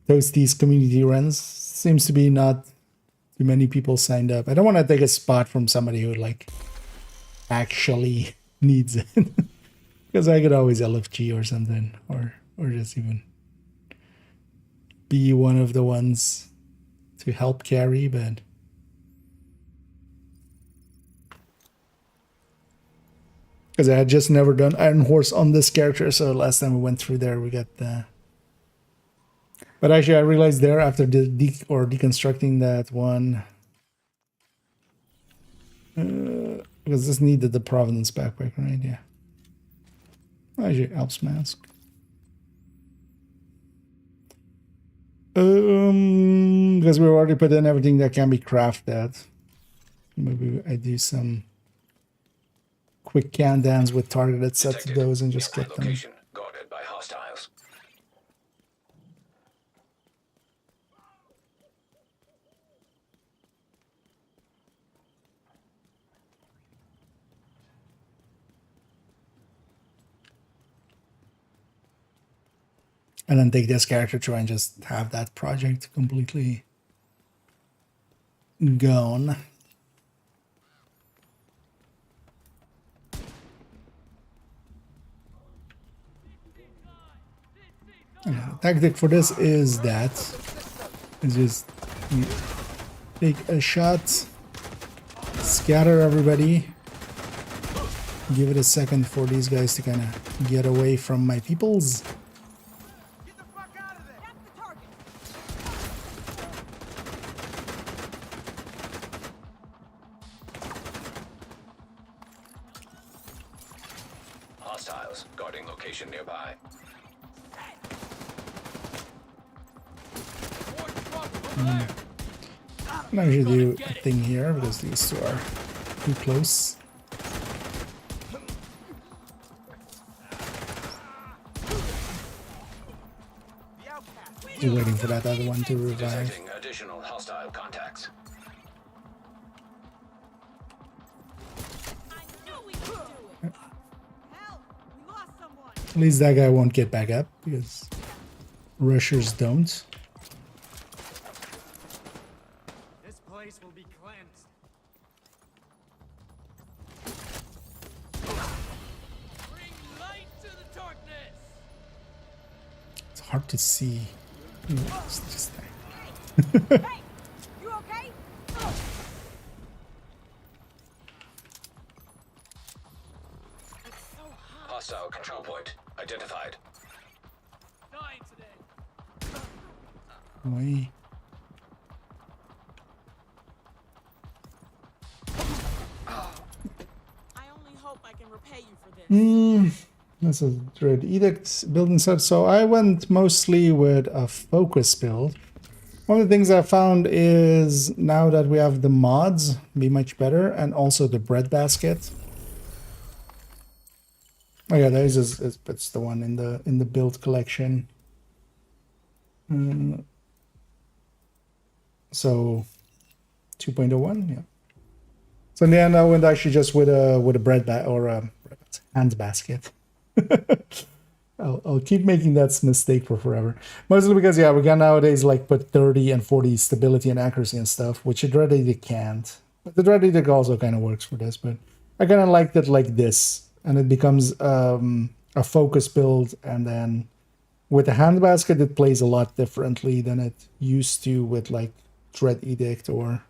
Toasty's community runs. Seems to be not too many people signed up. I don't want to take a spot from somebody who like actually needs it. Because I could always LFG or something, or just even be one of the ones to help carry, but Because I had just never done Iron Horse on this character, so last time we went through there, we got the... But actually, I realized there after deconstructing that one, because this needed the Providence backpack, right? Yeah. Actually, Alps mask. Because we already put in everything that can be crafted. Maybe I do some quick countdowns with targeted sets of those and just get them. Location guarded by hostiles. And then take this character, try and just have that project completely gone. And the tactic for this is just take a shot, scatter everybody, give it a second for these guys to kind of get away from my peoples. Get the fuck out of there! That's the target. Hostiles guarding location nearby. More trouble over there! I'm not gonna do a thing here because these two are too close. The outcast! We're waiting for that other one to revive. Detecting additional hostile contacts. I knew we could do it. Help! We lost someone. At least that guy won't get back up because rushers don't. This place will be cleansed. Bring light to the darkness! It's hard to see. It's just Hey, you okay? It's so hot. Hostile control point identified. Dying today. away. I only hope I can repay you for this. That's a Dread Edict building set. So I went mostly with a focus build. One of the things I found is now that we have the mods be much better, and also the breadbasket. Oh yeah, there is it's the one in the build collection. So 2.01, yeah. So in the end, I went actually just with a bread or a hand basket. I'll keep making that mistake for forever. Mostly because, yeah, we can nowadays like put 30 and 40 stability and accuracy and stuff, which the Dread Edict can't. But the Dread Edict also kind of works for this, but I kind of liked it like this. And it becomes a focus build, and then with the hand basket, it plays a lot differently than it used to with like Dread Edict or...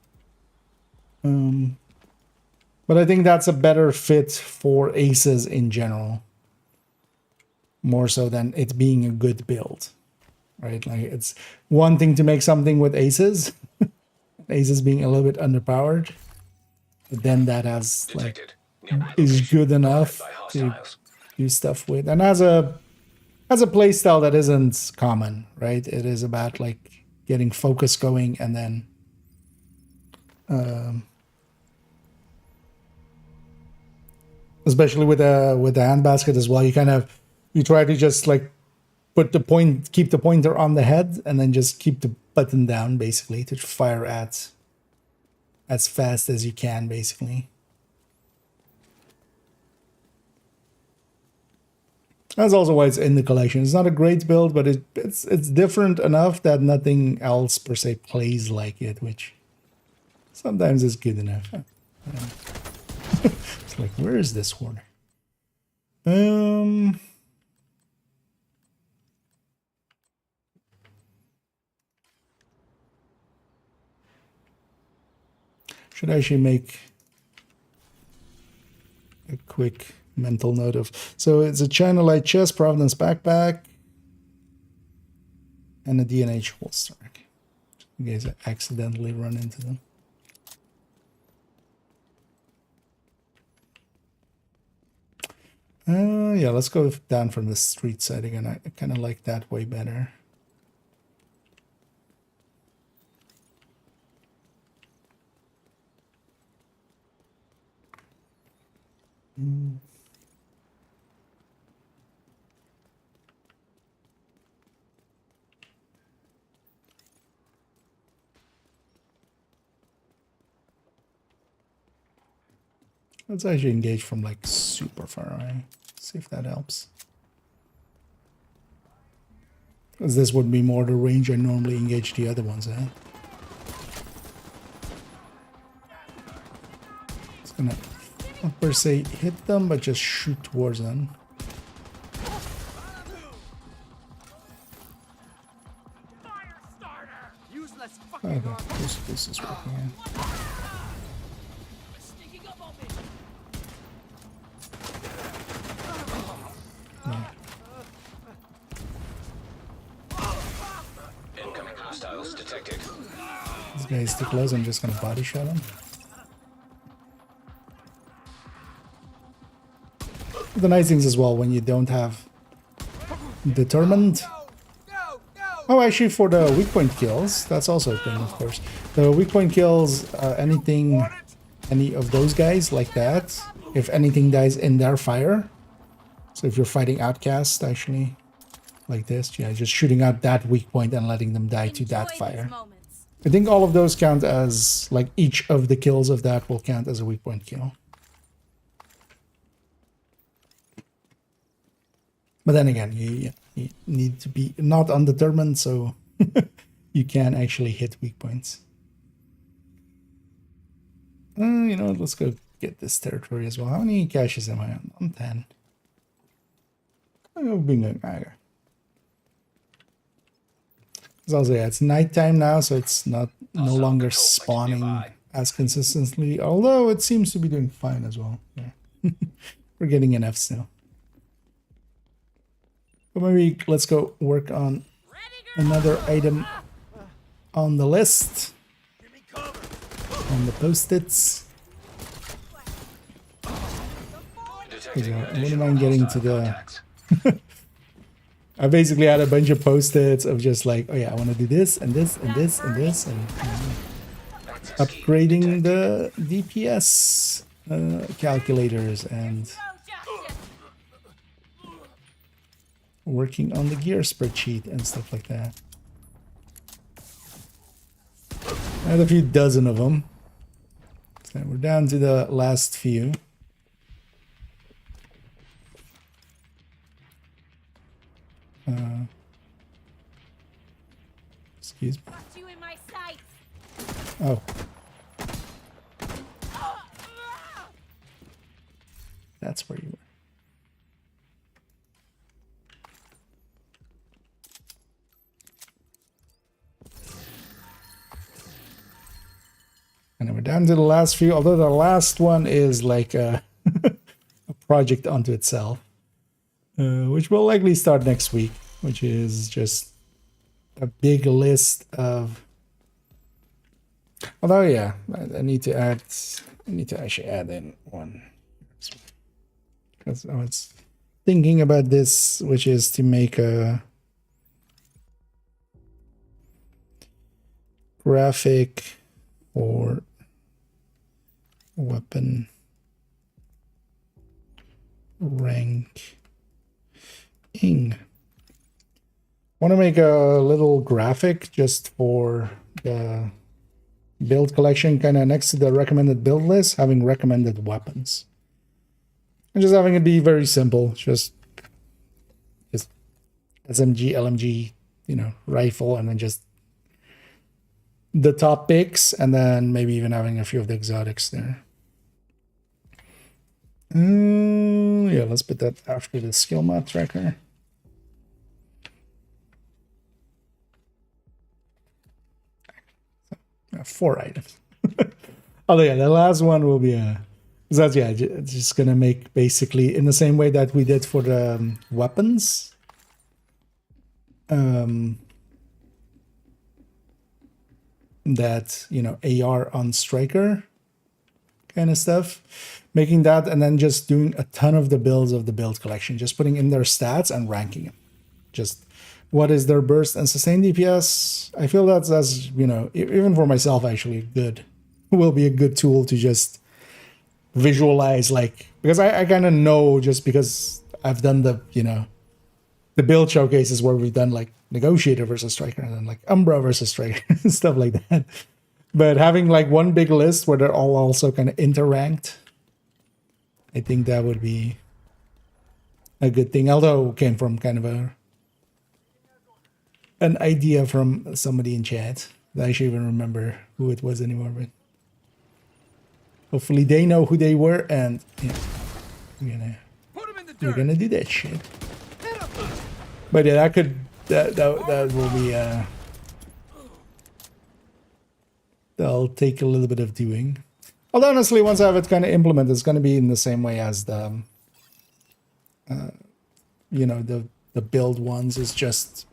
But I think that's a better fit for aces in general. More so than it being a good build, right? Like it's one thing to make something with aces, aces being a little bit underpowered, but then that has like is good enough to do stuff with, and as a play style that isn't common, right? It is about like getting focus going, and then especially with the hand basket as well, you try to just like keep the pointer on the head, and then just keep the button down basically to fire at as fast as you can basically. That's also why it's in the collection. It's not a great build, but it's different enough that nothing else per se plays like it, which sometimes is good enough. It's like, where is this one? Should I actually make a quick mental note of. So it's a China Light chest, Providence backpack, and a DNH holster. In case I accidentally run into them. Yeah, let's go down from the street side again. I kind of like that way better. Let's actually engage from like super far away. See if that helps. Because this would be more the range I normally engage the other ones at. It's gonna not per se hit them, but just shoot towards them. Okay, this is working. Yeah. Incoming hostiles detected. This guy is too close. I'm just gonna body shot him. The nice things as well when you don't have determined. Oh, actually, for the weak point kills, that's also a thing, of course. The weak point kills, any of those guys like that, if anything dies in their fire. So if you're fighting outcasts, actually, like this, yeah, just shooting out that weak point and letting them die to that fire. I think all of those count as, like, each of the kills of that will count as a weak point kill. But then again, you need to be not undetermined, so you can actually hit weak points. You know what, let's go get this territory as well. How many caches am I on? I'm 10. I've been going higher. It's also, yeah, it's nighttime now, so it's no longer spawning as consistently, although it seems to be doing fine as well. Yeah. We're getting enough still. But maybe let's go work on another item on the list. On the post-its. I wouldn't mind getting to the... I basically had a bunch of post-its of just like, oh yeah, I want to do this and this and this and this, and upgrading the DPS calculators and working on the gear spreadsheet and stuff like that. I had a few dozen of them. So we're down to the last few. Excuse me. Oh. That's where you were. And then we're down to the last few, although the last one is like a, a project unto itself, which will likely start next week, which is just a big list of... Although, yeah, I need to actually add in one. Because I was thinking about this, which is to make a graphic or weapon ranking. Want to make a little graphic just for the build collection, kind of next to the recommended build list, having recommended weapons. And just having it be very simple, just SMG, LMG, you know, rifle, and then just the top picks, and then maybe even having a few of the exotics there. Yeah, let's put that after the skill mod tracker. So, 4 items. Oh yeah, the last one will be a So that's, yeah, just gonna make basically in the same way that we did for the weapons. That, you know, AR on striker kind of stuff, making that, and then just doing a ton of the builds of the build collection, just putting in their stats and ranking them. Just what is their burst and sustain DPS. I feel that's, you know, even for myself, actually good, will be a good tool to just visualize, like, because I kind of know, just because I've done the, you know, the build showcases where we've done like negotiator versus striker and then like Umbra versus striker and stuff like that. But having like one big list where they're all also kind of interranked, I think that would be a good thing. Although it came from kind of an idea from somebody in chat. I actually even remember who it was anymore, but hopefully they know who they were, and yeah, we're gonna do that shit. But yeah, that will be that'll take a little bit of doing. Although honestly, once I have it kind of implemented, it's gonna be in the same way as the you know, the build ones. It's just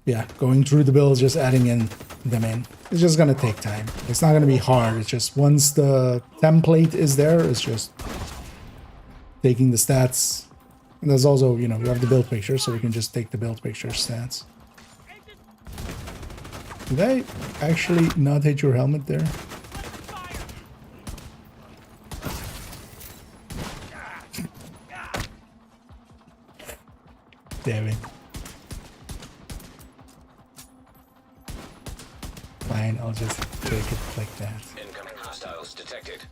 yeah, going through the builds, just adding them in. It's just gonna take time. It's not gonna be hard. It's just once the template is there, it's just taking the stats. And there's also, you know, we have the build picture, so we can just take the build picture stats. Did I actually not hit your helmet there? Damn it. Fine, I'll just take it like that. Incoming hostiles detected.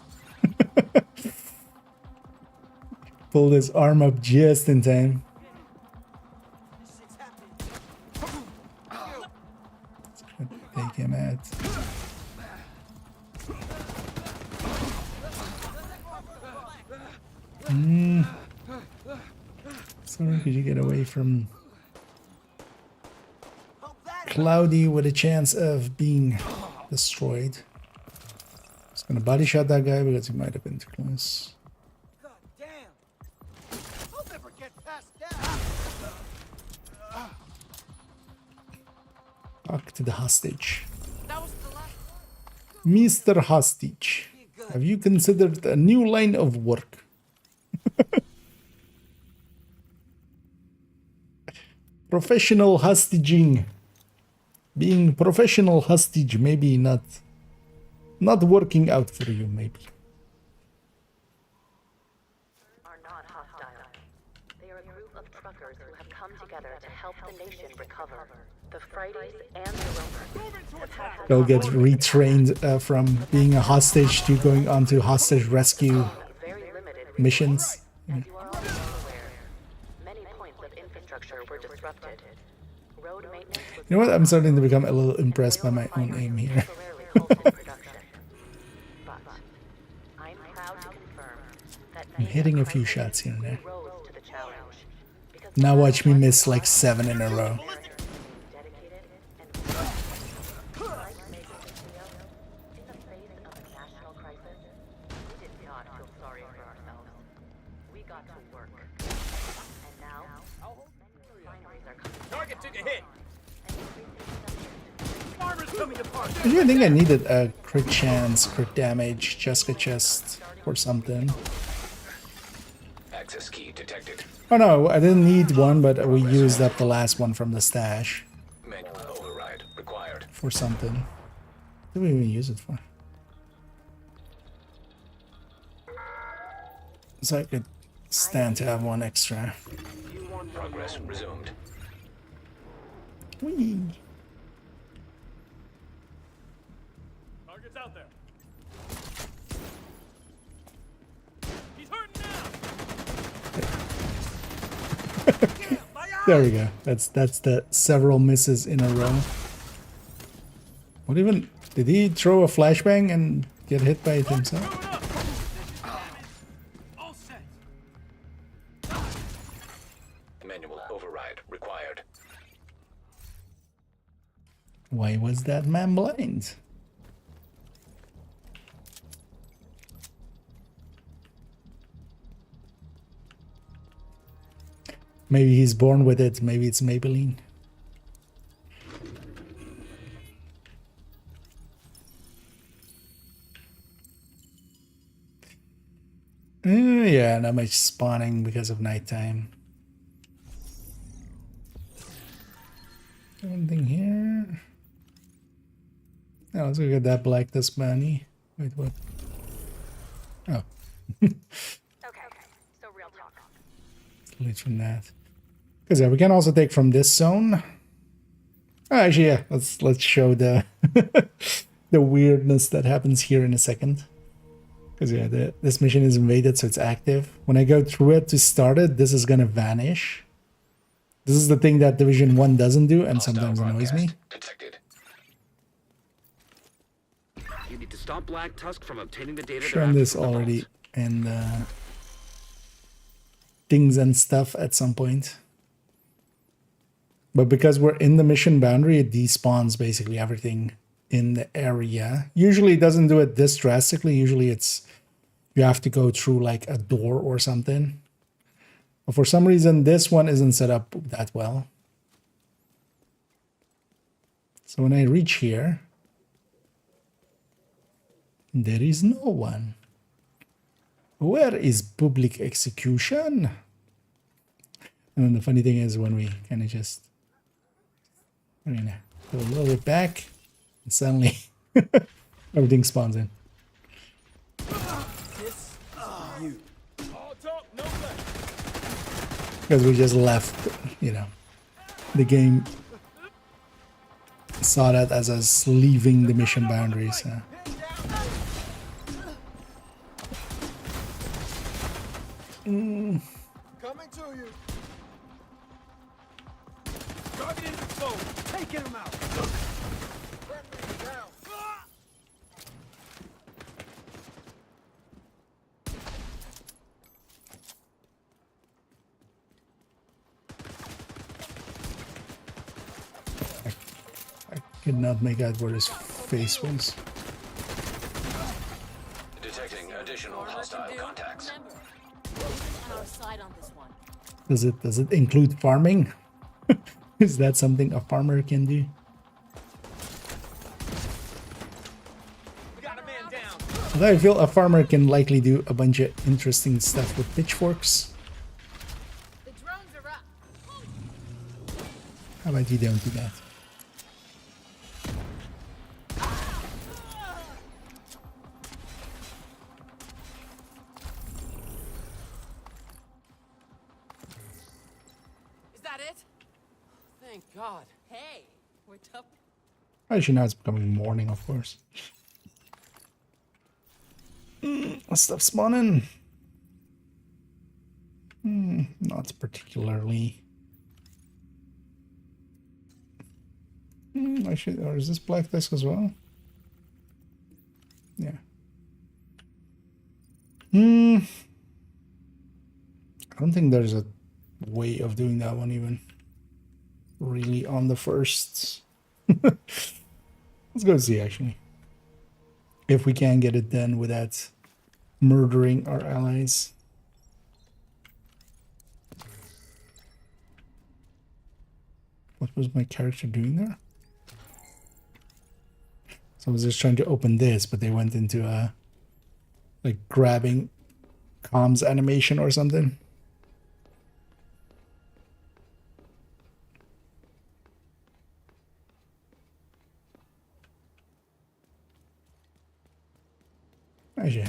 Pull this arm up just in time. Take him out. Sorry, could you get away from Cloudy with a chance of being destroyed? Just gonna body shot that guy because he might have been too close. God damn! I'll never get past that. Talk to the hostage. That was the last. Mr. Hostage, have you considered a new line of work? Professional hostaging. Being professional hostage, maybe not working out for you, maybe. Are not hostile. They are a group of truckers who have come together to help the nation recover. The Fridays and the Romans have had They'll get retrained from being a hostage to going on to hostage rescue very limited missions. As you are all well aware, many points of infrastructure were disrupted. Road maintenance was You know what? I'm starting to become a little impressed by my own aim here. temporarily halted production. But I'm proud to confirm that I'm hitting a few shots here and there. rose to the challenge. Because Now watch me miss like 7 in a row. dedicated and like making the trio, in the face of a national crisis, we did not feel sorry for ourselves. We got to work. And now, refineries are coming Target took a hit. Farmer's coming apart. I didn't think I needed a crit chance, crit damage, Jessica chest, or something. Access key detected. Oh no, I didn't need one, but we used up the last one from the stash Manual override required. for something. What did we even use it for? So I could stand to have one extra. Progress resumed. Whee! Target's out there. He's hurting now. There we go. That's the several misses in a row. What even? Did he throw a flashbang and get hit by it himself? Moving up. All set. Manual override required. Why was that man blind? Maybe he's born with it. Maybe it's Maybelline. Yeah, not much spawning because of nighttime. Anything here? Oh, let's look at that black dust bunny. Wait, what? Oh. Okay, so real talk. Delete from that. Because yeah, we can also take from this zone. Oh, actually, yeah. Let's show the the weirdness that happens here in a second. Because yeah, this mission is invaded, so it's active. When I go through it to start it, this is gonna vanish. This is the thing that Division 1 doesn't do, and sometimes annoys me. Detected. You need to stop Black Tusk from obtaining the data. Shown this already in things and stuff at some point. But because we're in the mission boundary, it despawns basically everything in the area. Usually it doesn't do it this drastically. Usually it's you have to go through like a door or something. But for some reason this one isn't set up that well. So when I reach here, there is no one. Where is public execution? And then the funny thing is when we kind of just go a little bit back, and suddenly everything spawns in. Because we just left, you know, the game saw that as us leaving the mission boundaries. Coming to you. Target in the zone. Taking him out. Down. I could not make out where his face was. Detecting additional hostile contacts. Our side on this one. Does it include farming? Is that something a farmer can do? We got a man down. Although I feel a farmer can likely do a bunch of interesting stuff with pitchforks. The drones are up. How about you don't do that? Is that it? Thank God. Hey, we're tough. Actually, now it's becoming morning, of course. Stuff spawning. Not particularly. Actually, or is this black disc as well? Yeah. I don't think there's a way of doing that one even. Really on the first. Let's go see actually. If we can get it done without murdering our allies. What was my character doing there? So I was just trying to open this, but they went into a like grabbing comms animation or something. Actually,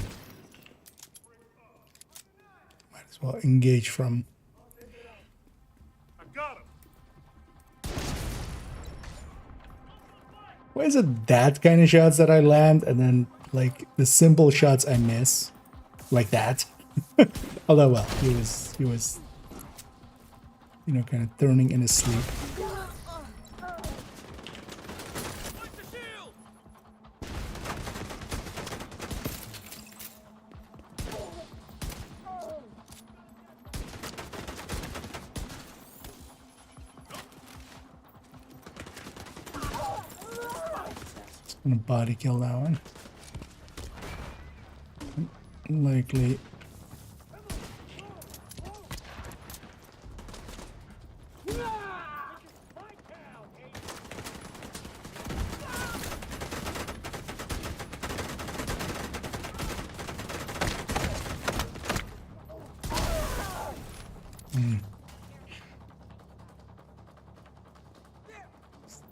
might as well engage from. I got him. Why is it that kind of shots that I land and then like the simple shots I miss, like that? Although, well, he was, you know, kind of turning in his sleep. Gonna body kill that one. Likely.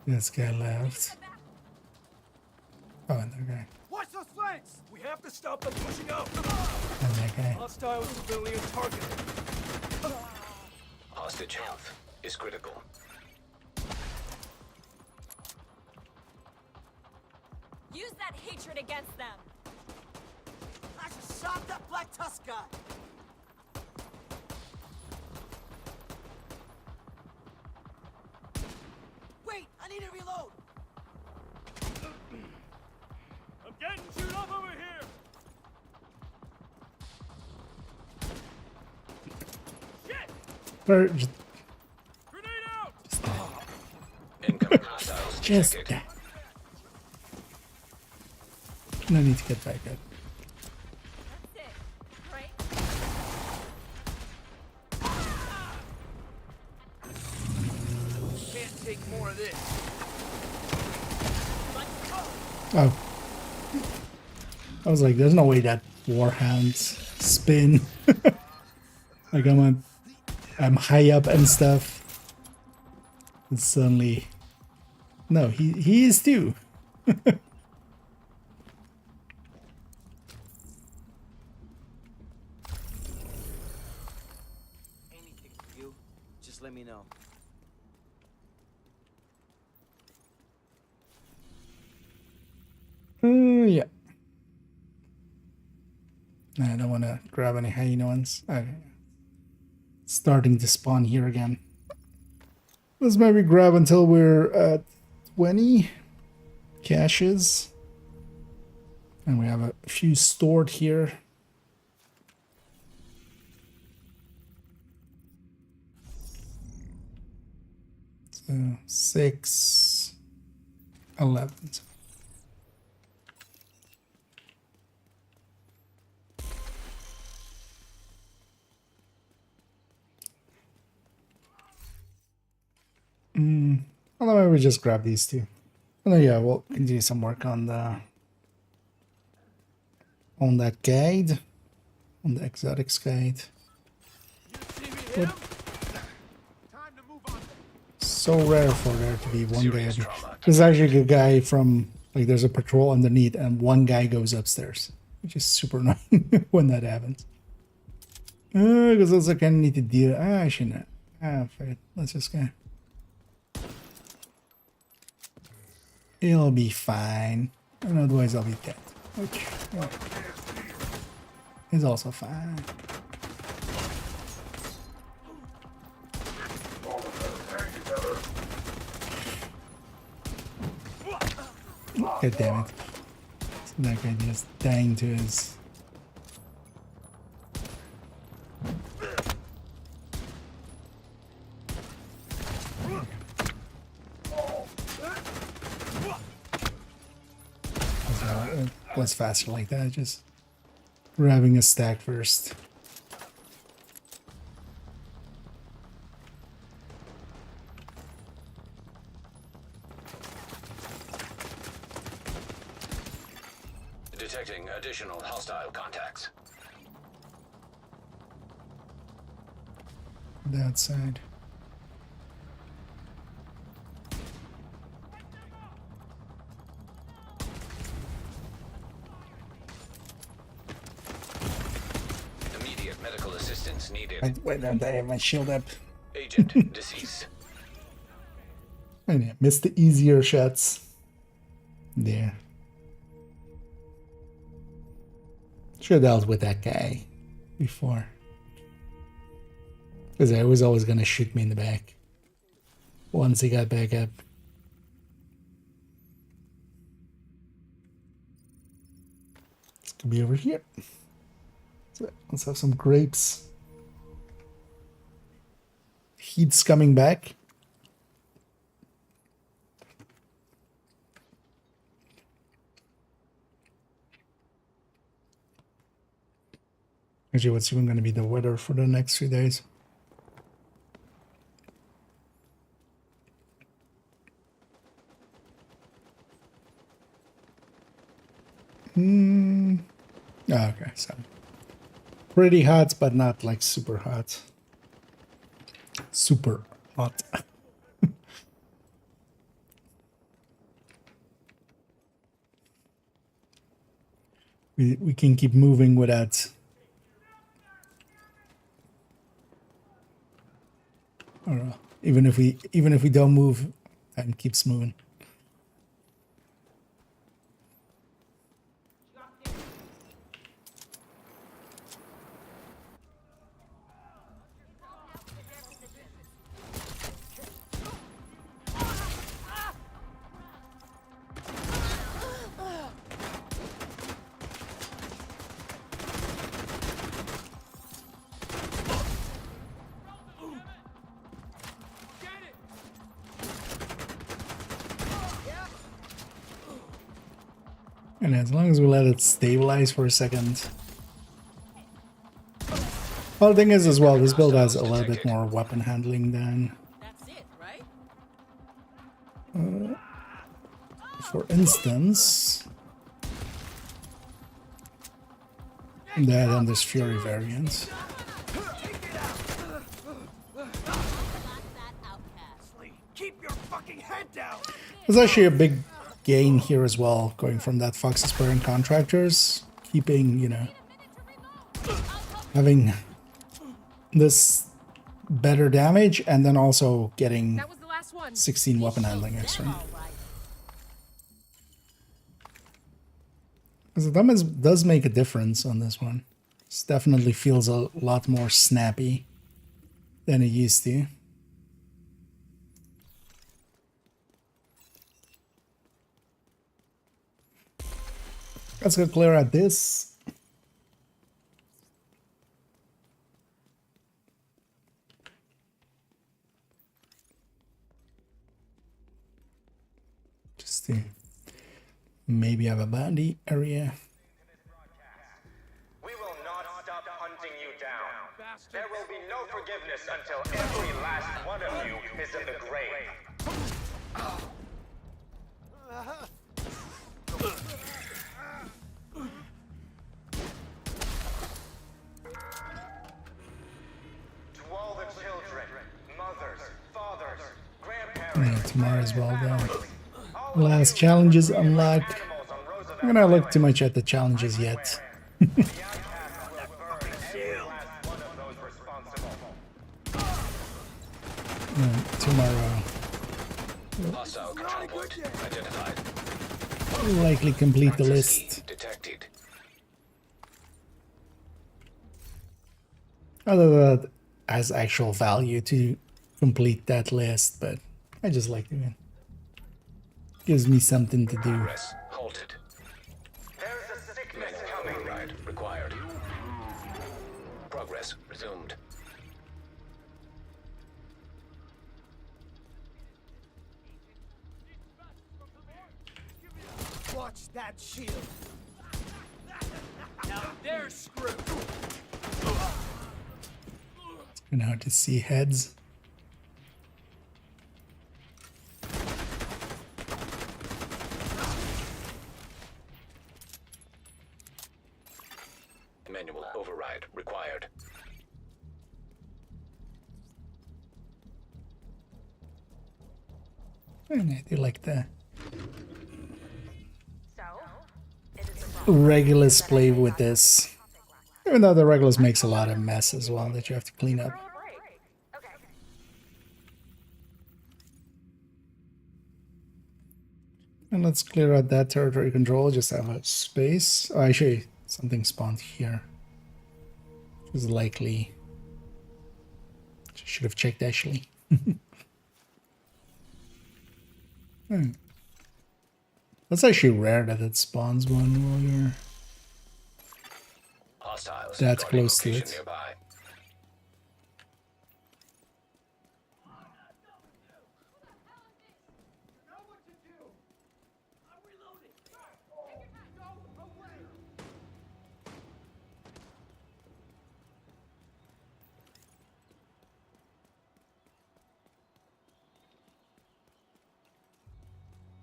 This guy left. Oh, and that guy. Watch those flanks! We have to stop them pushing out! And that guy. Hostile civilian target. Hostage health is critical. Use that hatred against them. I just shot that Black Tusk guy! Wait, I need to reload! I'm getting chewed up over here! Shit! Just, Grenade out! Incoming hostiles. just Check it. that. No need to get back up. That's it, right? Can't take more of this. Oh. I was like, there's no way that warhounds spin. Like I'm high up and stuff. And suddenly, no, he is too. Anything for you, just let me know. Yeah. I don't want to grab any hyena ones. Okay. Starting to spawn here again. Let's maybe grab until we're at 20 caches. And we have a few stored here. So 6, 11. Well, maybe we just grab these two. And then, yeah, we'll continue some work on that guide, on the exotics guide. But so rare for there to be one guy. There's actually a guy from, like, there's a patrol underneath, and one guy goes upstairs, which is super annoying when that happens. Because I was like, I need to deal. I shouldn't. Fuck it. Let's just go. It'll be fine. And otherwise I'll be dead. Which is also fine. God damn it. So that guy just dying to his... It was faster like that, just grabbing a stack first. Detecting additional hostile contacts. That side. Immediate medical assistance needed. Why don't I have my shield up? Agent deceased. And yeah, missed the easier shots. There. Should have dealt with that guy before. Because I was always going to shoot me in the back. Once he got back up. This could be over here. So let's have some grapes. Heat's coming back. Actually, what's even going to be the weather for the next few days? Okay, so pretty hot, but not like super hot. Super hot. we can keep moving without. Or even if we don't move, time keeps moving. And as long as we let it stabilize for a second. Well, the thing is as well, this build has a little bit more weapon handling than, That's it, right? for instance, that and this Fury variant. Keep your fucking head down. There's actually a big gain here as well, going from that Fox's Prayer and Contractors, keeping, you know, having this better damage, and then also getting That was the last one. 16 weapon handling extra. Because the damage does make a difference on this one. This definitely feels a lot more snappy than it used to. Let's go clear out this. Just to maybe have a bounty area. We will not stop hunting you down. There will be no forgiveness until every last one of you is in the grave. To all the children, mothers, fathers, grandparents, Tomorrow as well, though. Last challenges unlocked. I'm gonna look too much at the challenges yet. Tomorrow. Hostile control point identified. We'll likely complete the list. Detected. Although that has actual value to complete that list, but I just like doing it. Gives me something to do. Progress halted. There's a sickness Manual coming. override required. Progress resumed. Watch that shield. Now they're screwed. It's hard to see heads. Manual override required. And I do like the So, it is the Regulus play with this. Even though the Regulus makes a lot of mess as well that you have to clean up. break. Okay. And let's clear out that territory control, just have a space. Oh, actually, something spawned here. Which is likely. Should have checked actually. That's actually rare that it spawns one while you're Hostiles. that charting close to location it. Nearby.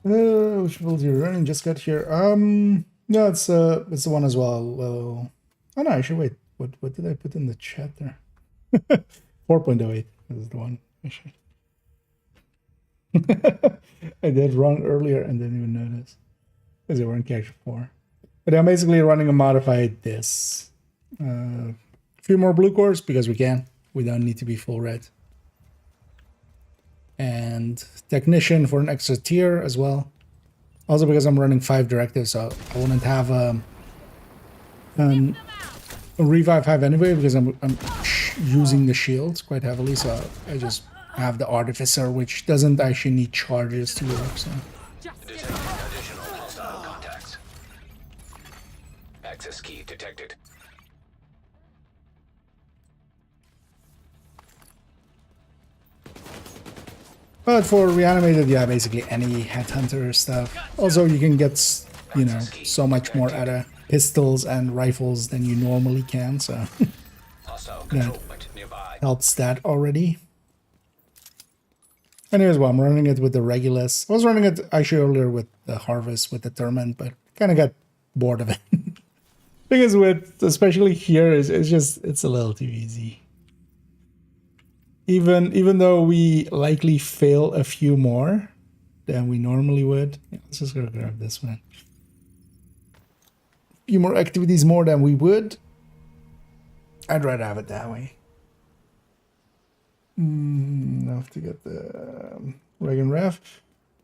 Which build you're running? Just got here. No, it's the one as well. Oh no, actually wait. What did I put in the chat there? 4.08 is the one. Actually. I did wrong earlier and didn't even notice. Because they weren't character 4. But I'm basically running a modified this. A few more blue cores because we can. We don't need to be full red. And technician for an extra tier as well. Also because I'm running 5 directives, so I wouldn't have a revive 5 anyway because I'm using the shields quite heavily, so I just have the artificer, which doesn't actually need charges to work. So. Detecting additional hostile contacts. Access key detected. But for reanimated, yeah, basically any headhunter stuff. Also, you can get, you know, so much more out of pistols and rifles than you normally can, so Hostile that control point nearby. helps that already. Anyways, well, I'm running it with the Regulus. I was running it actually earlier with the Harvest, with the Determined, but kind of got bored of it. Because with, especially here, it's a little too easy. Even though we likely fail a few more than we normally would. Yeah, let's just go grab this one. A few more activities more than we would. I'd rather have it that way. Enough to get the Reg and Ref.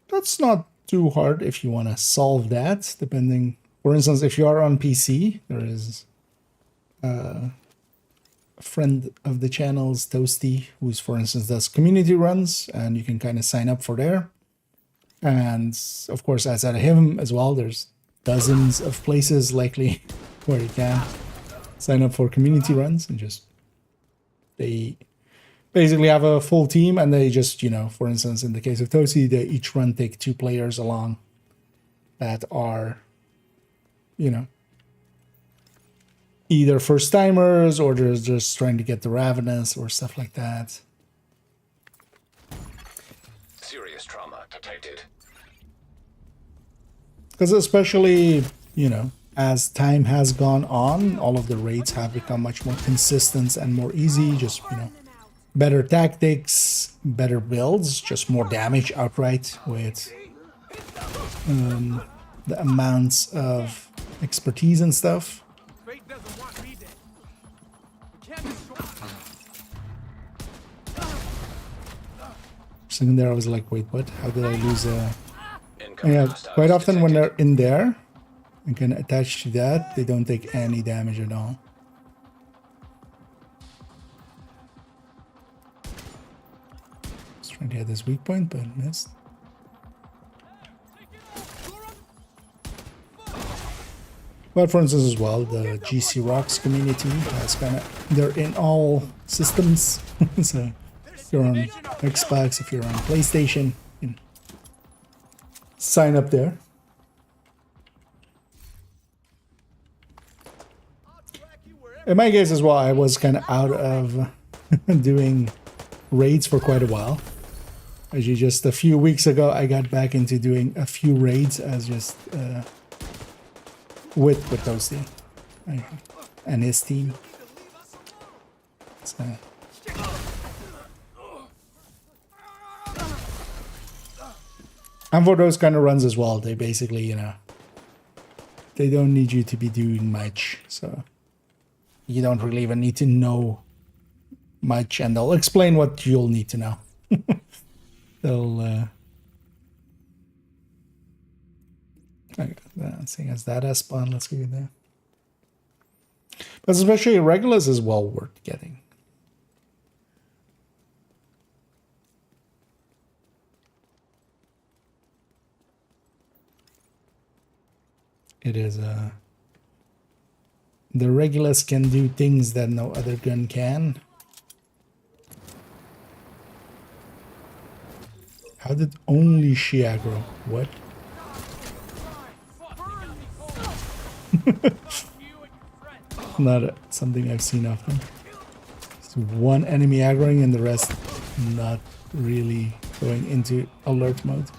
That's not too hard if you want to solve that, depending. For instance, if you are on PC, there is a friend of the channel's Toasty, who's, for instance, does community runs, and you can kind of sign up for there. And of course, outside of him as well, there's dozens of places likely where you can sign up for community runs, and just they basically have a full team, and they just, you know, for instance, in the case of Toasty, they each run take 2 players along that are, you know, either first timers or they're just trying to get the Ravenous or stuff like that. Serious trauma detected. Because especially, you know, as time has gone on, all of the raids have become much more consistent and more easy. Just, you know, better tactics, better builds, just more damage outright with the amounts of expertise and stuff. Fate doesn't want me dead. We can't destroy. Sitting there, I was like, wait, what? How did I lose a... Incoming Yeah, hostiles quite often when detected. they're in there and can attach to that, they don't take any damage at all. Just trying to hit this weak point, but missed. But for instance as well, the GC Rocks community has kind of, they're in all systems. So if you're on Xbox, if you're on PlayStation, you can sign up there. In my case as well, I was kind of out of doing raids for quite a while. Actually, just a few weeks ago, I got back into doing a few raids as just with Toasty and his team. So. And for those kind of runs as well, they basically, you know, they don't need you to be doing much, so you don't really even need to know much, and they'll explain what you'll need to know. They'll seeing as that as spawn, let's go there. But especially Regulus is well worth getting. It is the Regulus can do things that no other gun can. How did only she aggro? What? Not something I've seen often. Just one enemy aggroing and the rest not really going into alert mode.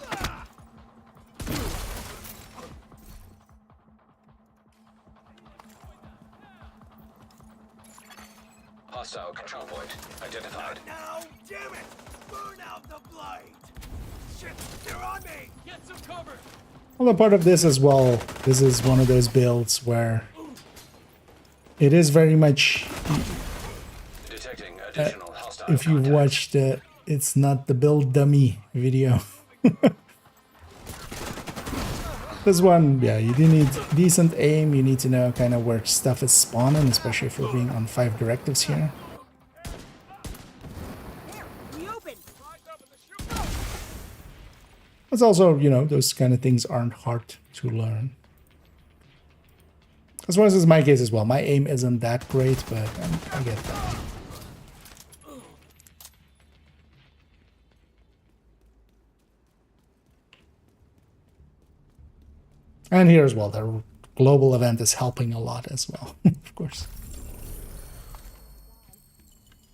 Hostile control point identified. Now, damn it! Burn out the blight! Shit, they're on me! Get some cover! Well, a part of this as well, this is one of those builds where it is very much, Detecting additional hostile if you've contact. watched it's not the build dummy video. This one, yeah, you do need decent aim, you need to know kind of where stuff is spawning, especially if we're being on 5 directives here. We open. It's also, you know, those kind of things aren't hard to learn. As far as is my case as well, my aim isn't that great, but I get that. And here as well, the global event is helping a lot as well, of course.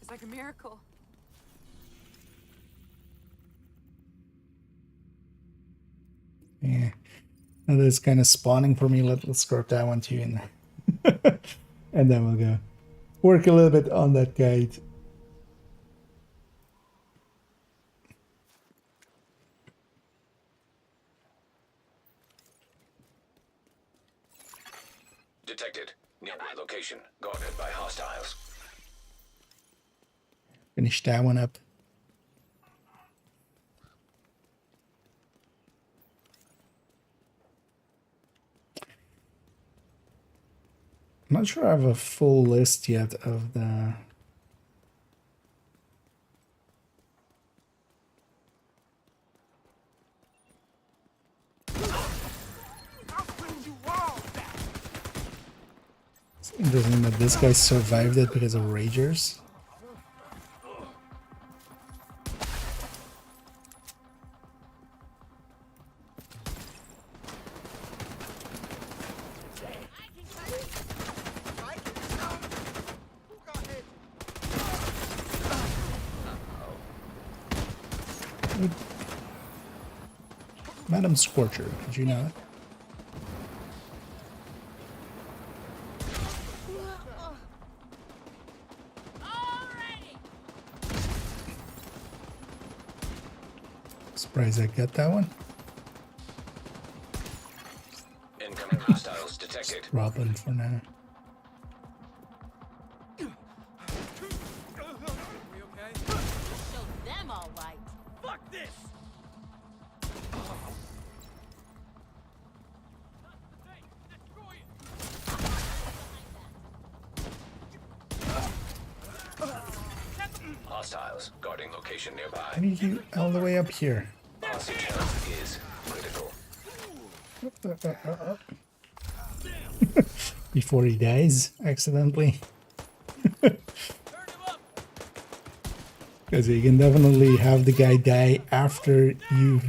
It's like a miracle. Yeah, and it's kind of spawning for me. Let's scrap that one too in there. And then we'll go work a little bit on that guide. Detected. Nearby location. Guarded by hostiles. Finish that one up. I'm not sure I have a full list yet of the... It's interesting that this guy survived it because of Ragers. Madam Scorcher, did you know that? Surprised I got that one. Incoming hostiles detected. Robin for now. We okay? Show them all right. Fuck this! Hostiles guarding location nearby. I need you all the way up here. Hostage health is critical. Before he dies accidentally. Because you can definitely have the guy die after you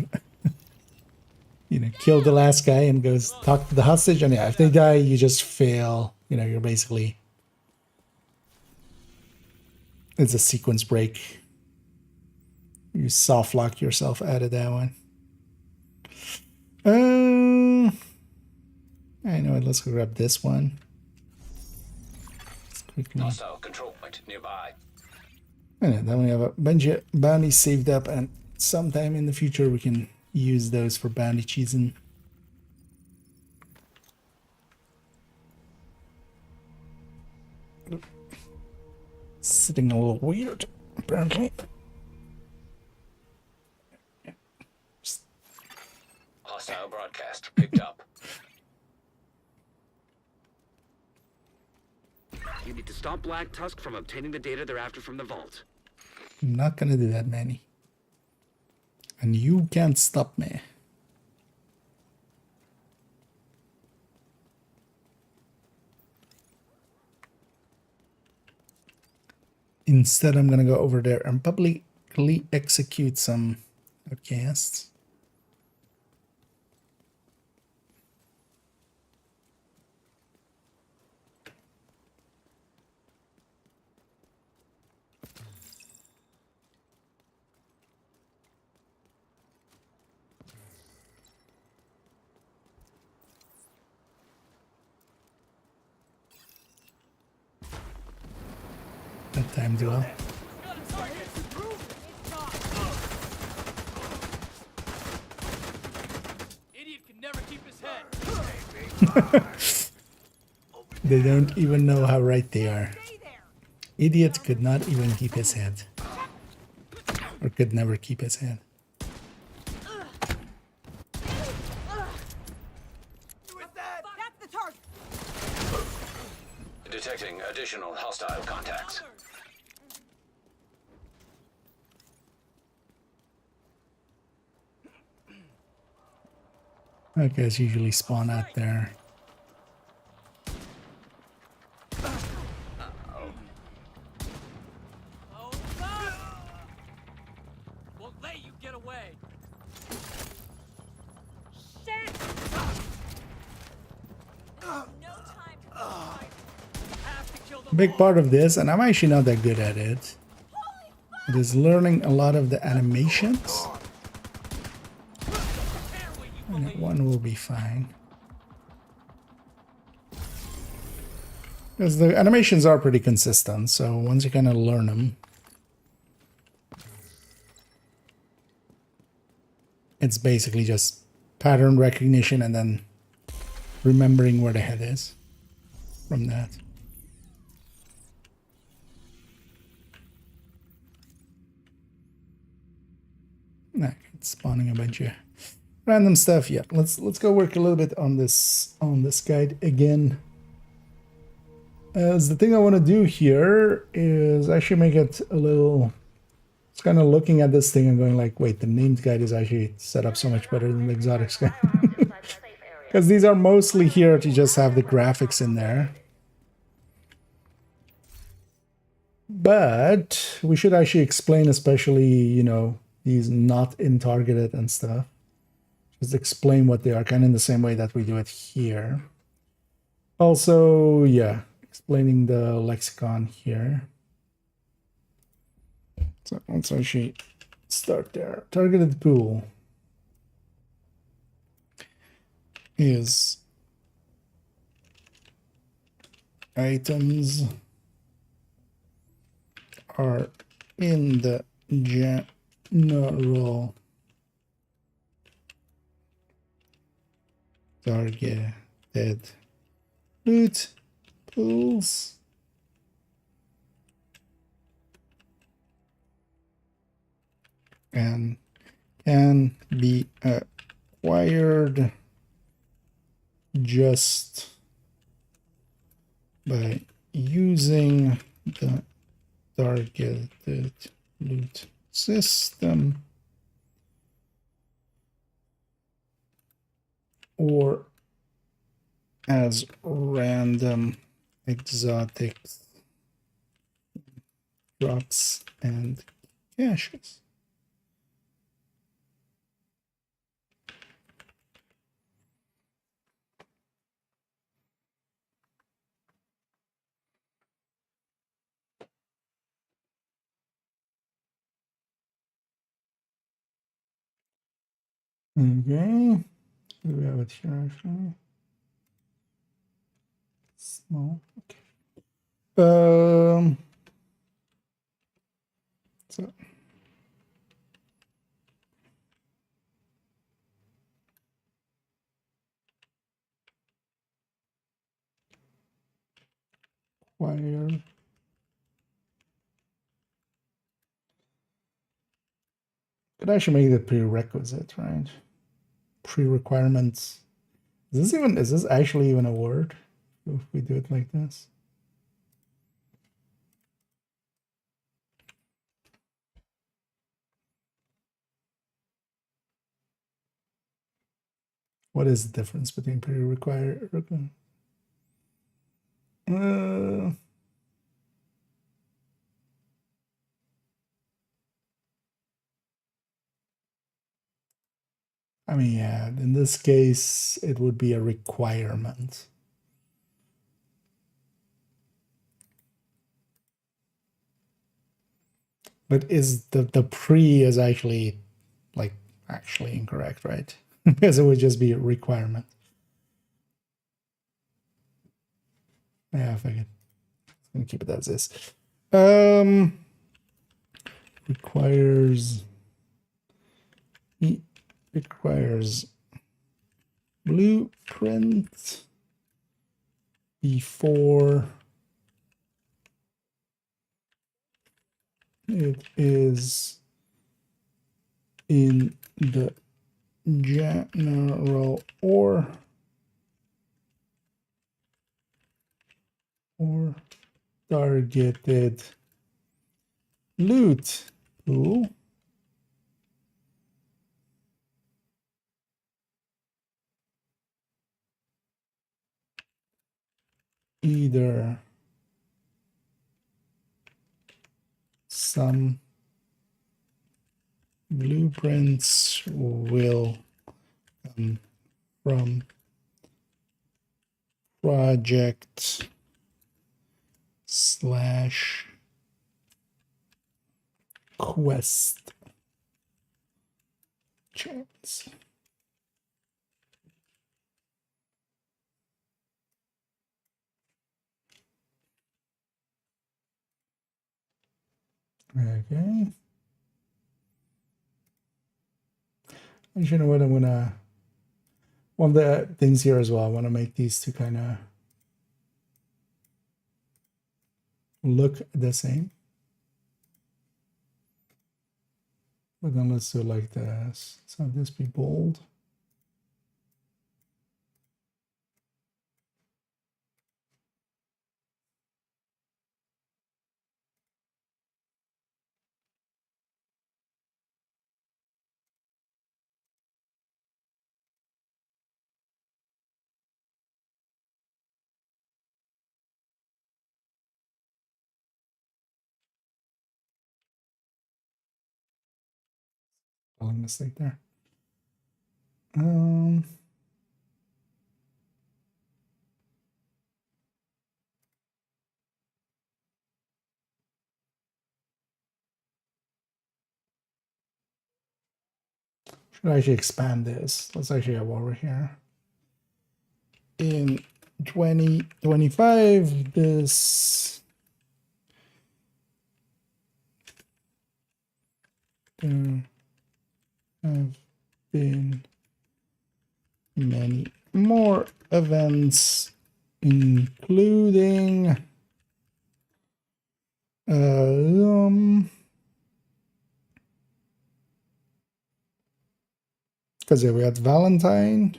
you know, kill the last guy and goes talk to the hostage, and yeah, if they die you just fail. You know, you're basically, it's a sequence break. You soft lock yourself out of that one. I know it. Let's go grab this one. Let's quickly. Hostile control point nearby. And then we have a bunch of bounties saved up, and sometime in the future we can use those for bounty cheesing. Sitting a little weird, apparently. Hostile broadcast picked up. You need to stop Black Tusk from obtaining the data they're after from the vault. I'm not gonna do that, Manny. And you can't stop me. Instead, I'm gonna go over there and publicly execute some outcasts. That timed well. Idiot can never keep They don't even know how right they are. Stay there. Idiot could not even keep his head. Or could never keep his head. With that. That's the target. Detecting additional hostile contacts. That guys usually spawn out there. Oh, God. Won't let you get away. Shit. No time to fight. Have to kill them Big all. part of this, and I'm actually not that good at it, it is learning a lot of the animations. And that one will be fine. Because the animations are pretty consistent, so once you kind of learn them, it's basically just pattern recognition and then remembering where the head is from that. Nah, it's spawning a bunch of random stuff. Yeah, let's go work a little bit on this guide again. As the thing I want to do here is actually make it a little. It's kind of looking at this thing and going like, wait, the named guide is actually set up so much better than the exotics guide. Because these are mostly here to just have the graphics in there. But we should actually explain, especially, you know, these not in targeted and stuff. Just explain what they are, kind of in the same way that we do it here. Also, yeah, explaining the lexicon here. So let's actually start there. Targeted pool is items are in the general targeted loot pools and can be acquired just by using the targeted loot system or as random exotics, drops, and caches. Okay, do we have it here actually? Small. Okay. So acquire. Could actually make it a prerequisite, right? Pre-requirements. Is this actually even a word if we do it like this? What is the difference between pre-require? I mean, yeah, in this case, it would be a requirement. But is the pre is actually like actually incorrect, right? Because it would just be a requirement. Yeah, I figured. I'm gonna keep it as is. Requires blueprint before it is in the general or targeted loot pool. Either some blueprints will come from project / quest chance. Okay. And you know what? I'm gonna, one of the things here as well, I want to make these to kind of look the same. But then let's do like this. Let's have this be bold. Spelling mistake there. Should I actually expand this? Let's actually have over here. In 2025, this there have been many more events, including because we had Valentine.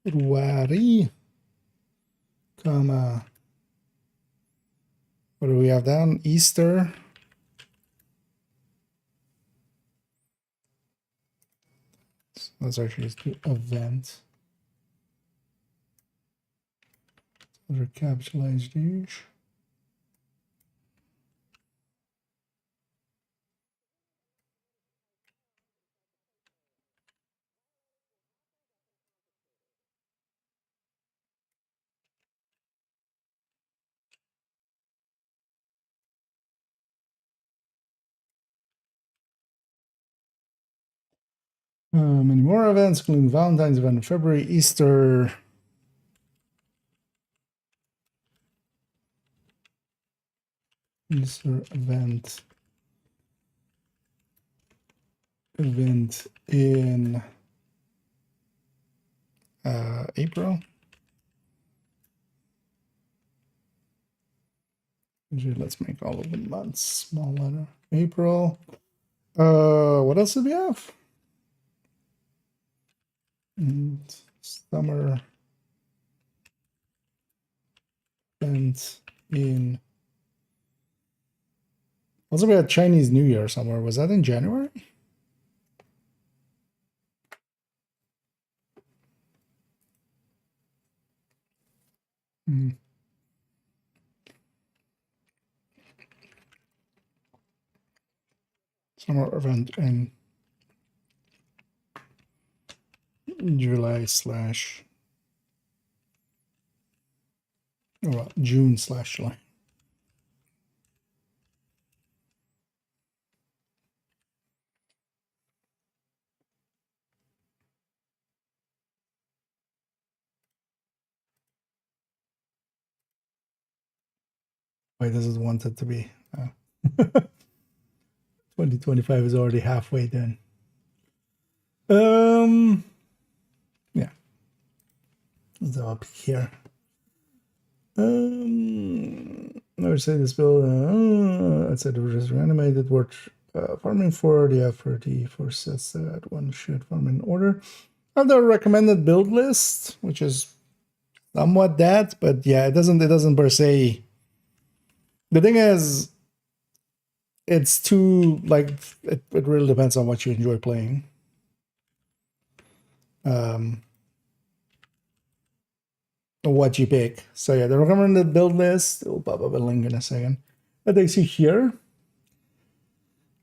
February, comma, what do we have down? Easter. So let's actually just do event. Recapitalize these. Many more events, including Valentine's event in February, Easter. Easter event in April. Let's make all of the months small letter. April. What else did we have? And summer event in. Also, we had Chinese New Year somewhere. Was that in January? Summer event in July / June/July. Why does it want it to be? 2025 is already halfway done. Yeah. Let's up here. Never say this build. Let's say it was just reanimated. What farming for the FRD forces that one should farm in order. I have the recommended build list, which is somewhat that, but yeah, it doesn't per se. The thing is, it's too like it really depends on what you enjoy playing. What you pick. So yeah, the recommended build list, we'll pop up a link in a second. That takes you here.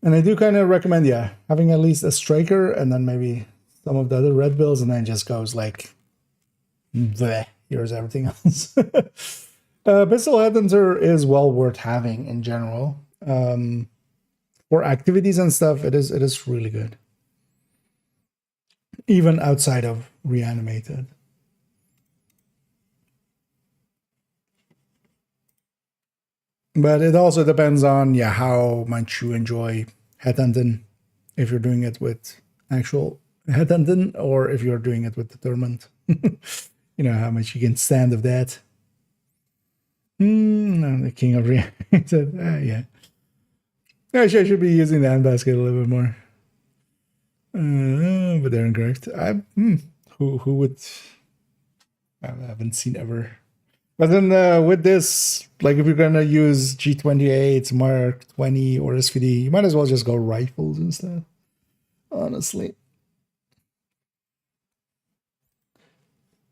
And I do kind of recommend, yeah, having at least a striker and then maybe some of the other red builds, and then just goes like, bleh, here's everything else. Pistol Headhunter is well worth having in general. For activities and stuff, it is really good. Even outside of Reanimated. But it also depends on, yeah, how much you enjoy headhunting. If you're doing it with actual headhunting or if you're doing it with determined. You know, how much you can stand of that. No, the king of Reanimated. Yeah. Actually, I should be using the handbasket a little bit more. But they're incorrect. Who would... I haven't seen ever... But then with this, like if you're gonna use G28, Mark 20, or SVD, you might as well just go rifles instead. Honestly.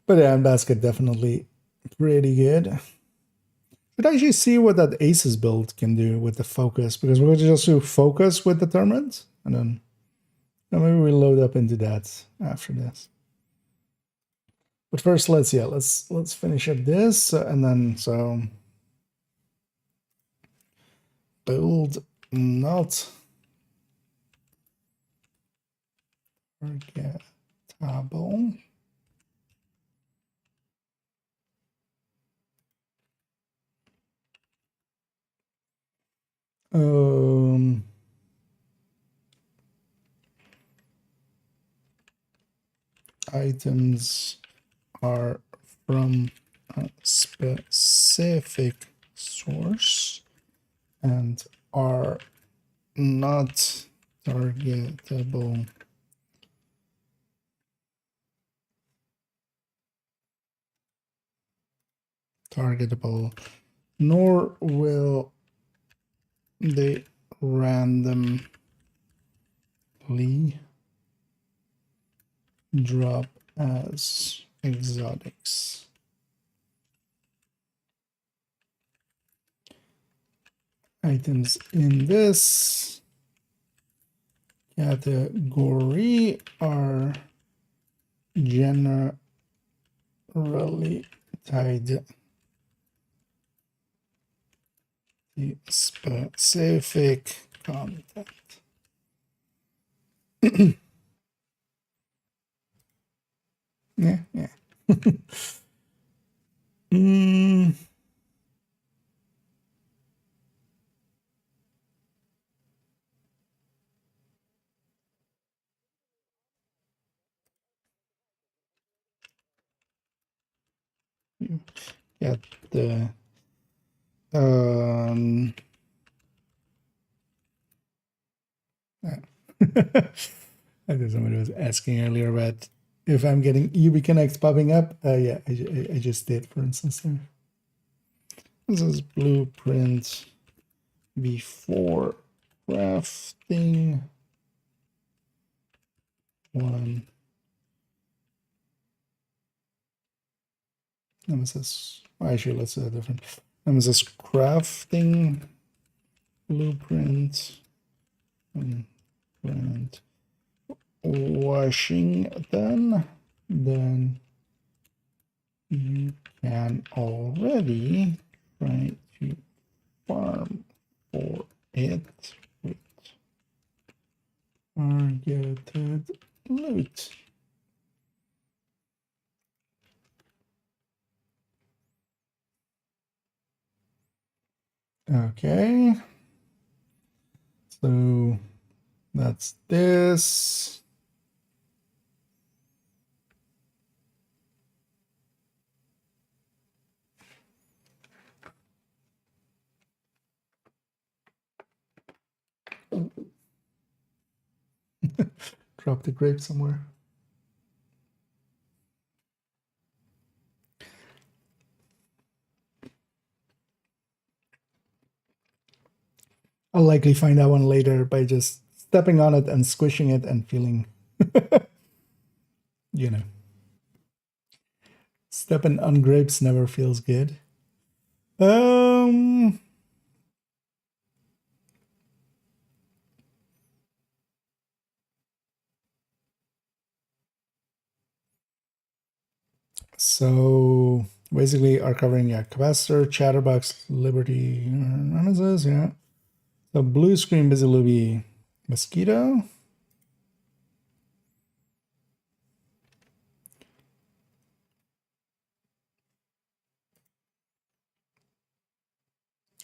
But yeah, basket definitely pretty good. Should actually see what that Aces build can do with the focus, because we're going to just do focus with determined, and then maybe we load up into that after this. But first, let's finish up this, and then so build not forgettable. Items are from a specific source and are not targetable. Nor will they randomly drop as exotics. Items in this category are generally tied to specific content. Yeah. Get the I think somebody was asking earlier about if I'm getting UB Connect popping up. Yeah, I just did, for instance. There. This is blueprint before crafting one. Nemesis. Actually, let's do a different. Nemesis crafting blueprint. And Washington, then you can already try to farm for it with targeted loot. Okay. So that's this. Drop the grape somewhere. I'll likely find that one later by just stepping on it and squishing it and feeling, you know, stepping on grapes never feels good. So basically are covering capacitor, chatterbox, liberty, analysis, yeah. So blue screen basically will be mosquito.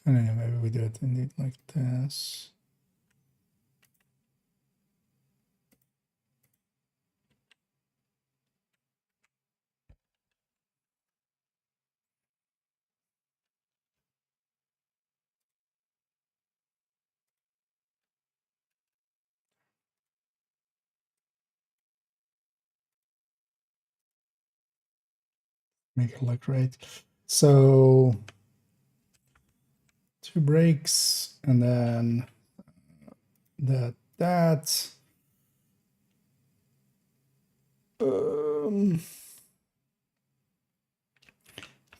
I don't know, maybe we do it indeed like this. Make it look right. So 2 breaks and then that.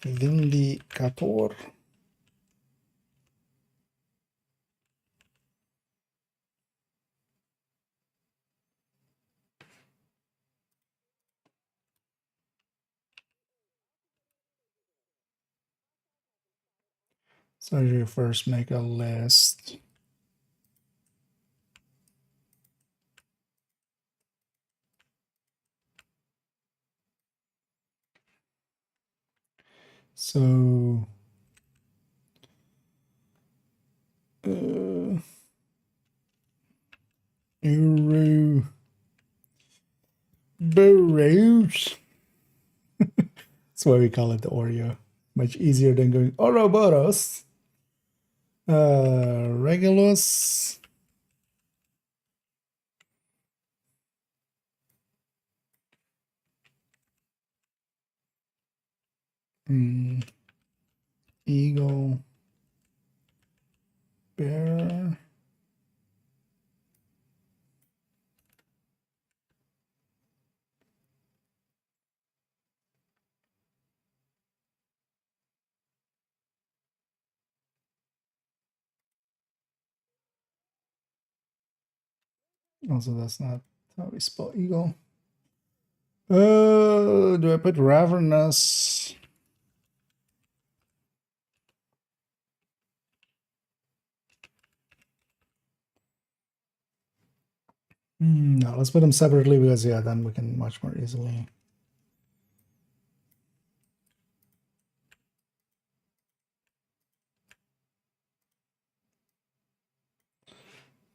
Vindicator. So you first make a list. So Euro Burrows. That's why we call it the Oreo. Much easier than going Ouroboros. Regulus. Eagle. Bear. Also, that's not how we spell eagle. Do I put ravenous? No, let's put them separately because yeah, then we can much more easily.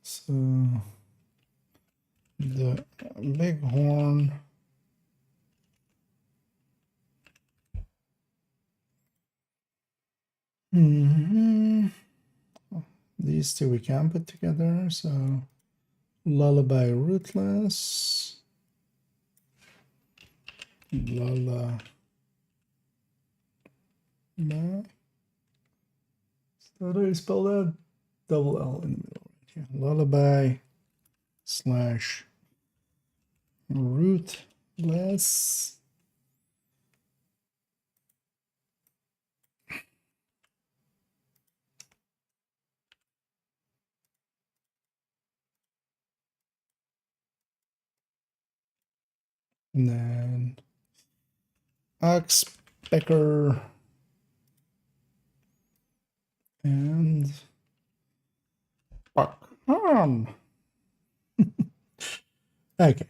So the bighorn. These two we can put together. So lullaby rootless. Lullaby. How do I spell that? Double L in the middle. Yeah. Lullaby slash rootless. And then Oxpecker and Buckhorn. Okay.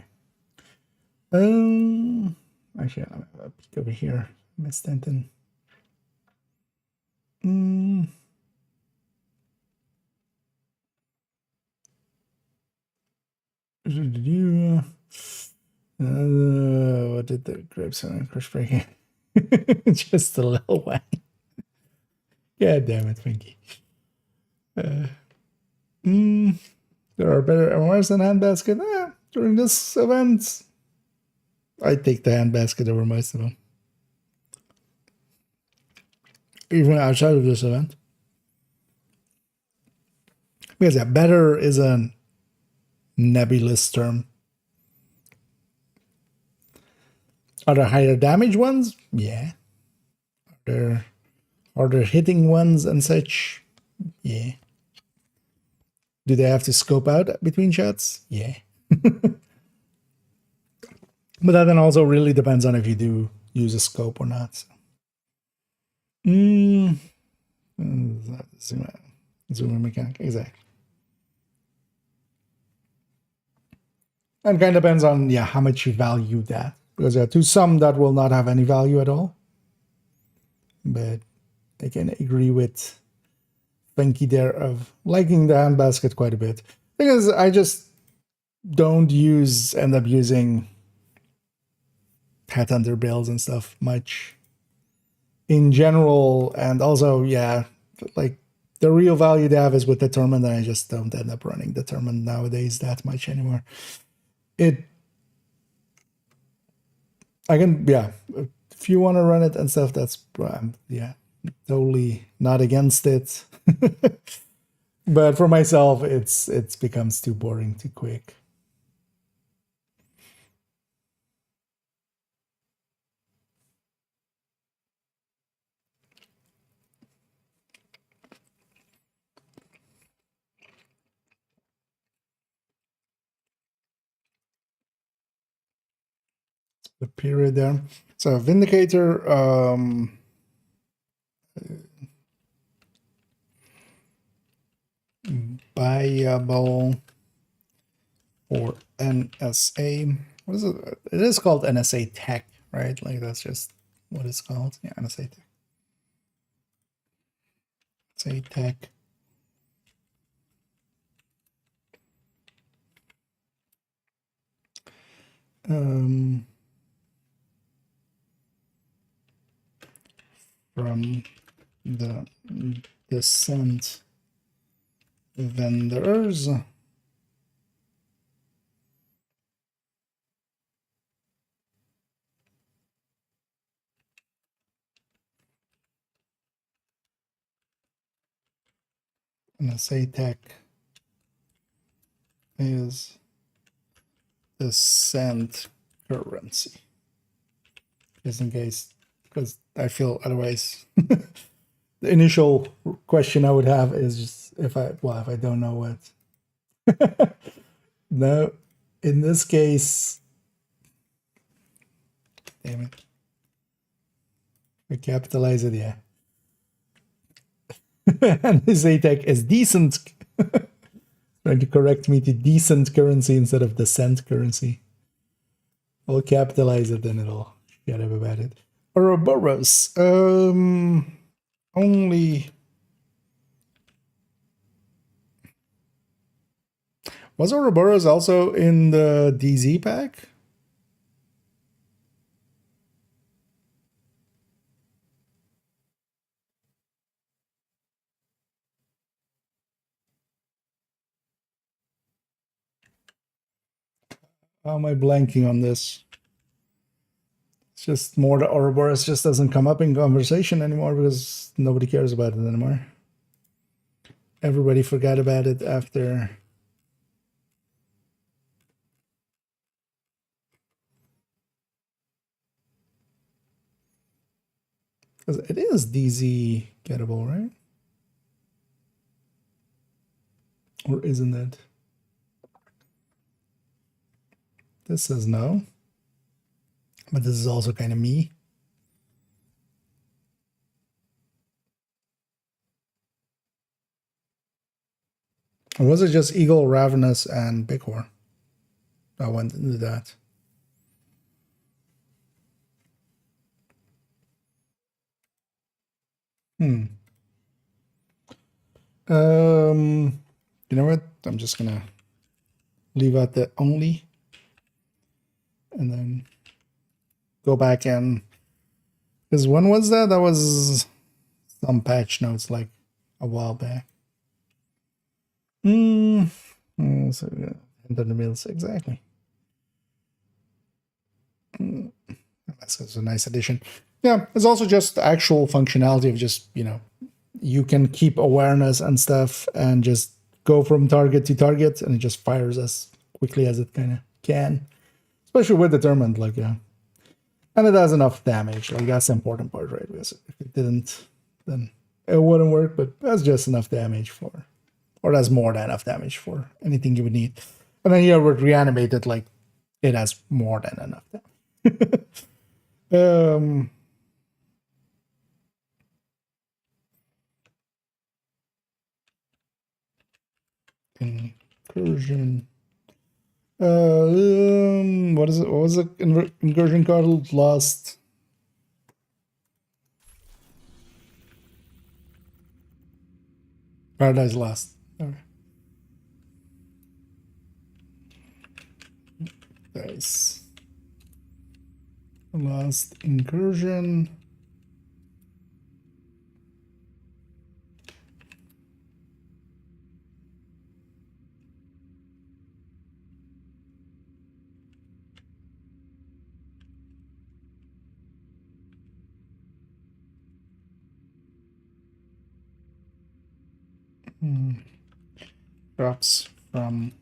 Actually, I'll have a peek over here, Miss Stanton. What did the grapes and crush breaking? Just a little one. God damn it, Pinky. There are better MMRs than handbasket. During this event, I take the handbasket over most of them. Even outside of this event. Because yeah, better is a nebulous term. Are there higher damage ones? Yeah. Are there harder hitting ones and such? Yeah. Do they have to scope out between shots? Yeah. But that then also really depends on if you do use a scope or not. So. Zoom mechanic, exactly. And kind of depends on how much you value that. Because to some that will not have any value at all. But I can agree with Funky there of liking the handbasket quite a bit. Because I just don't end up using hat under bills and stuff much in general. And also, like the real value they have is with determined, and I just don't end up running determined nowadays that much anymore. If you want to run it and stuff, that's totally not against it. But for myself, it becomes too boring too quick. The period there. So Vindicator, buyable for NSA. What is it? It is called NSA Tech, right? Like that's just what it's called. Yeah, NSA Tech. NSA Tech. From the descent vendors. NSA Tech is the cent currency. Just in case, because I feel otherwise. The initial question I would have is just if I don't know what. No, in this case, damn it. We capitalize it, yeah. And this ATEC is decent. Trying to correct me to decent currency instead of the cent currency. I'll capitalize it, then it'll shut up about it. Ouroboros. Only. Was Ouroboros also in the DZ pack? How am I blanking on this? It's just more the Ouroboros just doesn't come up in conversation anymore because nobody cares about it anymore. Everybody forgot about it after. Because it is DZ gettable, right? Or isn't it? This says no. But this is also kind of me. Or was it just Eagle, Ravenous, and Bighorn? I went into that. You know what? I'm just gonna leave out the only, and then go back and, because when was that? That was some patch notes like a while back. So yeah, 100 mils exactly. That's a nice addition. Yeah, it's also just the actual functionality of just, you know, you can keep awareness and stuff and just go from target to target, and it just fires as quickly as it kind of can, especially with determined, like, yeah. And it has enough damage, like that's the important part, right? Because if it didn't, then it wouldn't work, but that's just enough damage for, or that's more than enough damage for anything you would need. And then here with Reanimated, like, it has more than enough damage. Incursion. What is it? What was the incursion called? Lost. Paradise Lost. Okay. Nice. Lost incursion. Drops from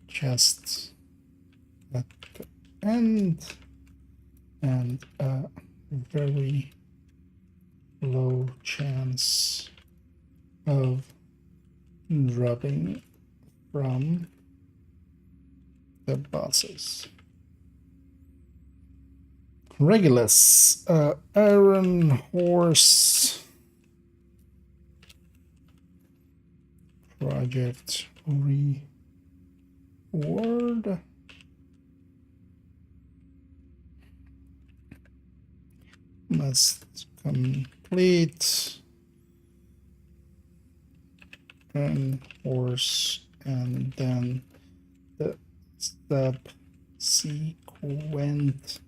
chest at the end, and a very low chance of dropping from the bosses. Regulus, Iron Horse project reward. Must complete Iron Horse and then the subsequent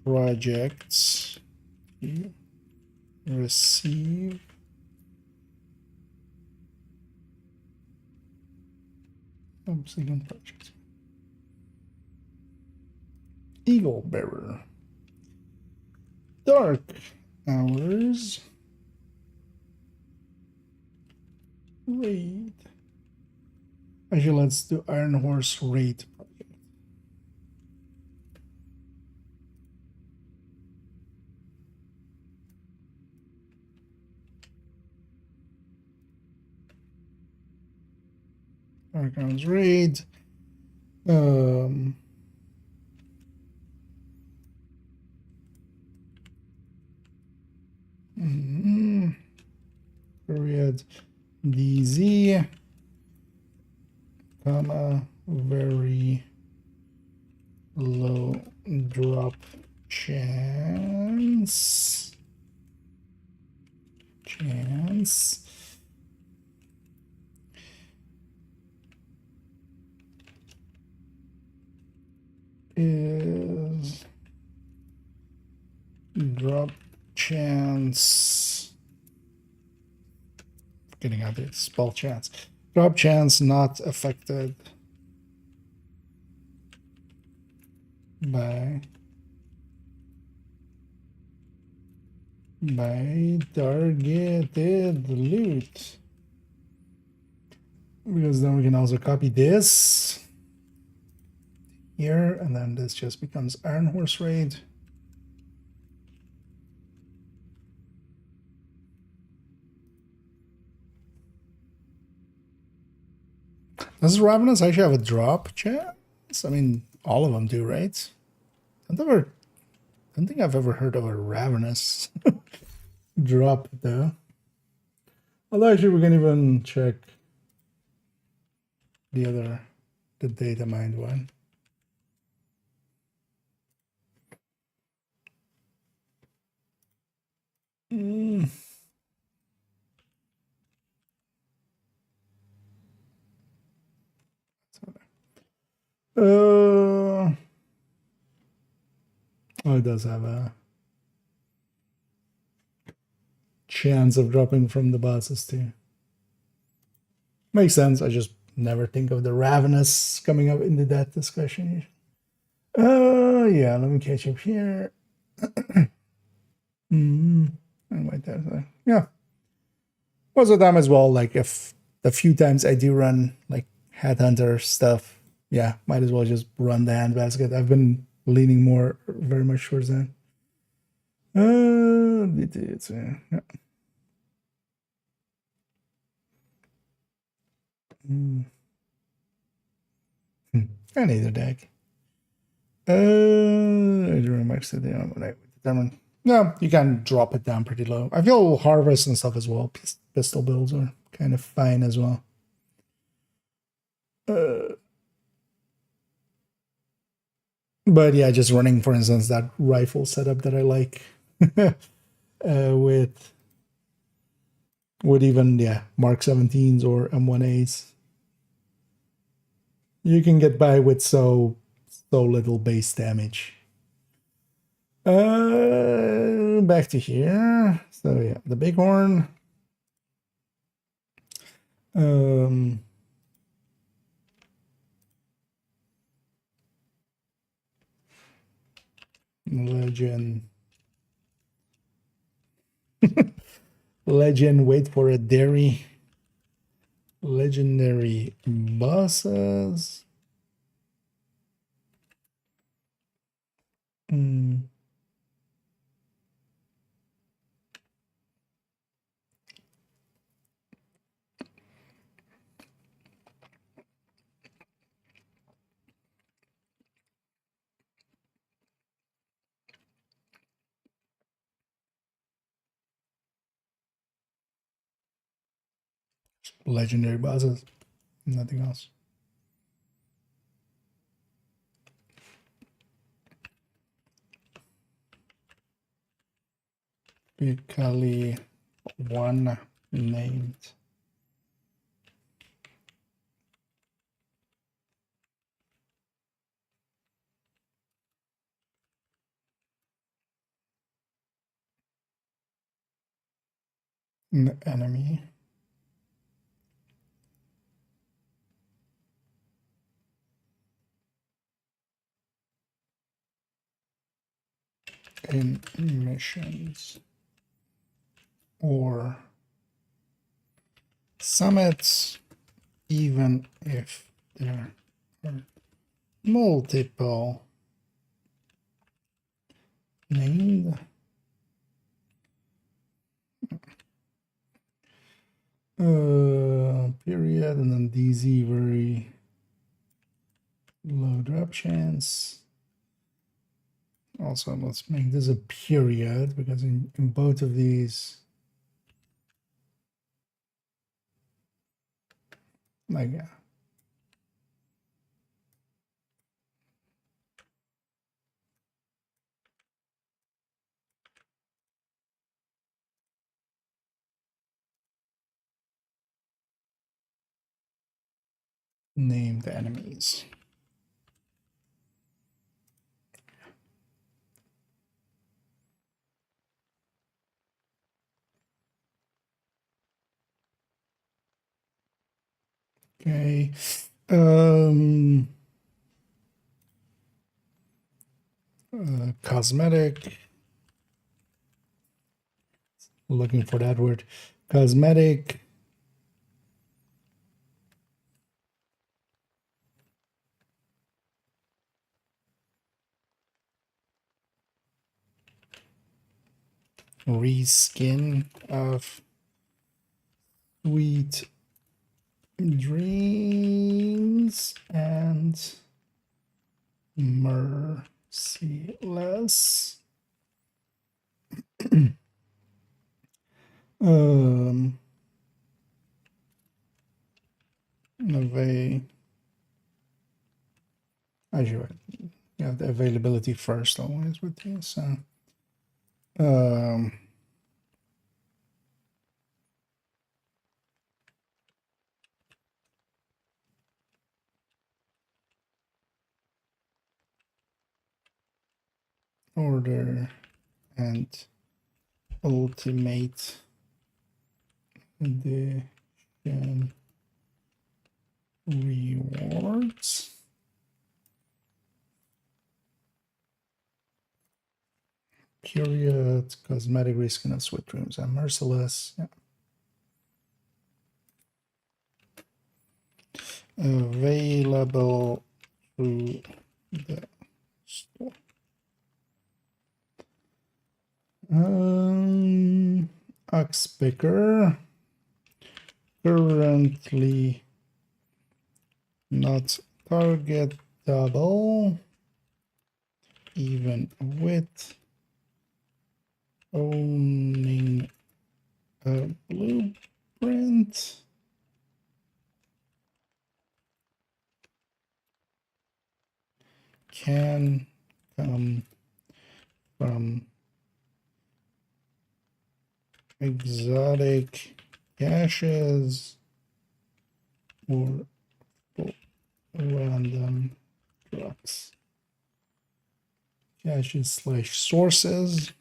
projects you receive subsequent projects. Eagle Bearer. Dark Hours. Raid. Actually, let's do Iron Horse Raid project. Dark Hours Raid. Period DZ, comma, very low drop chance is drop chance, getting out the spell chance, drop chance not affected by targeted loot, because then we can also copy this here, and then this just becomes Iron Horse Raid. Does Ravenous actually have a drop chance? I mean, all of them do, right? I don't think I've ever heard of a Ravenous drop, though. Although actually we can even check the data mined one. Oh, it does have a chance of dropping from the bosses too. Makes sense. I just never think of the ravenous coming up into that discussion. Yeah, let me catch up here. And like that. Yeah. Most of the time as well, like if the few times I do run like headhunter stuff, yeah, might as well just run the handbasket. I've been leaning more very much towards that. Yeah. I need a deck. Max it down when I determine. No, you can drop it down pretty low. I feel harvest and stuff as well. Pistol builds are kind of fine as well. But yeah, just running, for instance, that rifle setup that I like with even Mark 17s or M18s. You can get by with so little base damage. Back to here. So yeah, the bighorn. Legend, wait for a dairy. Legendary bosses. Legendary bosses. Nothing else. Typically one named. Enemy. In missions or summits, even if there are multiple named period, and then DZ very low drop chance. Also, let's make this a period because in both of these, like named enemies. Okay. Cosmetic. Looking for that word. Cosmetic. Reskin of Sweet Dreams and Merciless. I should have the availability first always with these. So order and ultimate edition rewards. Period. Cosmetic reskin of sweet dreams and merciless. Yeah. Available through the store. Ox picker. Currently not target double, even with owning a blueprint. Can come from exotic caches or random drops. Caches / sources.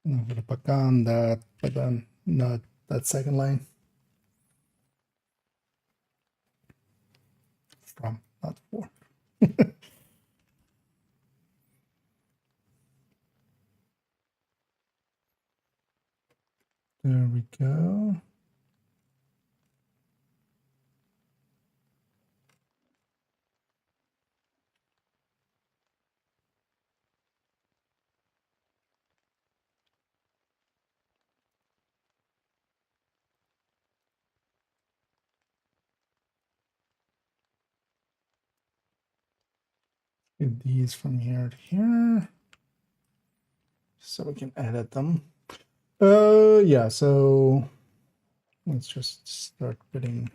I'm gonna put on that, but then not that second line. From, not for. There we go. Get these from here to here, so we can edit them. Yeah, so let's just start putting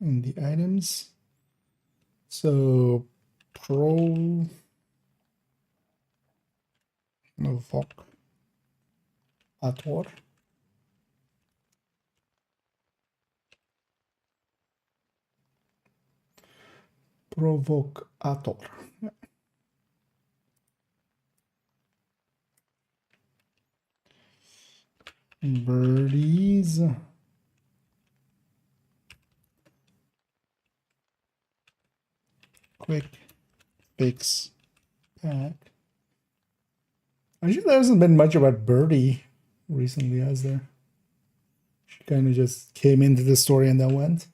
in the items. So provocator. Provocator. Yeah. Birdies. Quick fix pack. Actually, there hasn't been much about Birdie recently, has there? She kind of just came into the story and then went.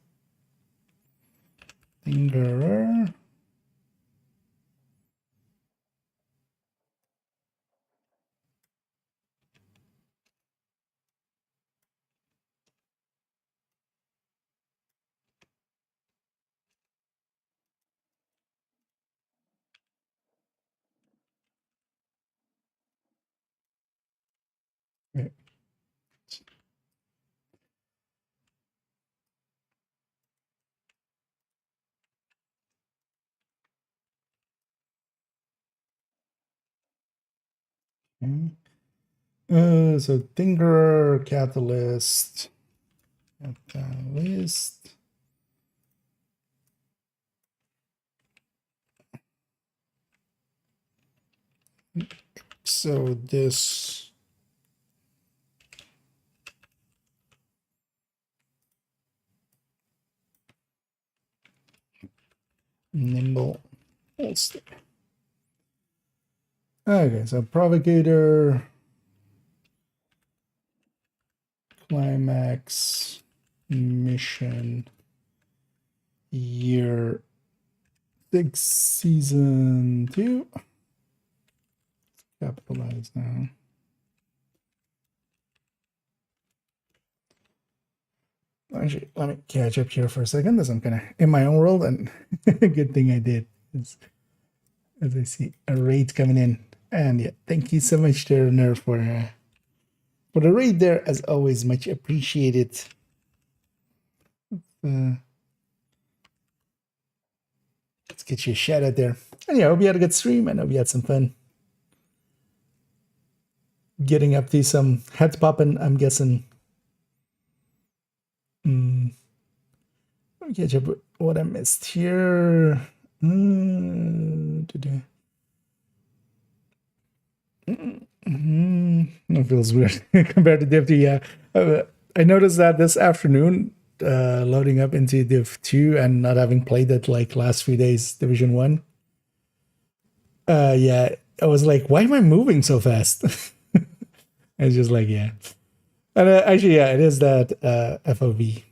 Tinkerer. Okay. So Tinkerer, Catalyst. So this nimble holster. Okay, so provocator, climax, mission, year 6, season 2. Capitalize now. Actually, let me catch up here for a second, as I'm kind of in my own world, and good thing I did. As I see a raid coming in, and yeah, thank you so much, Turner, for the raid there. As always, much appreciated. Let's get you a shout out there. And yeah, I hope you had a good stream. I hope you had some fun. getting up to some head popping, I'm guessing. Let me catch up with what I missed here. It feels weird compared to Div2. Yeah, I noticed that this afternoon, loading up into Div2 and not having played it like last few days, Division 1. Yeah, I was like, why am I moving so fast? It's just like, yeah. And actually, yeah, it is that FOV.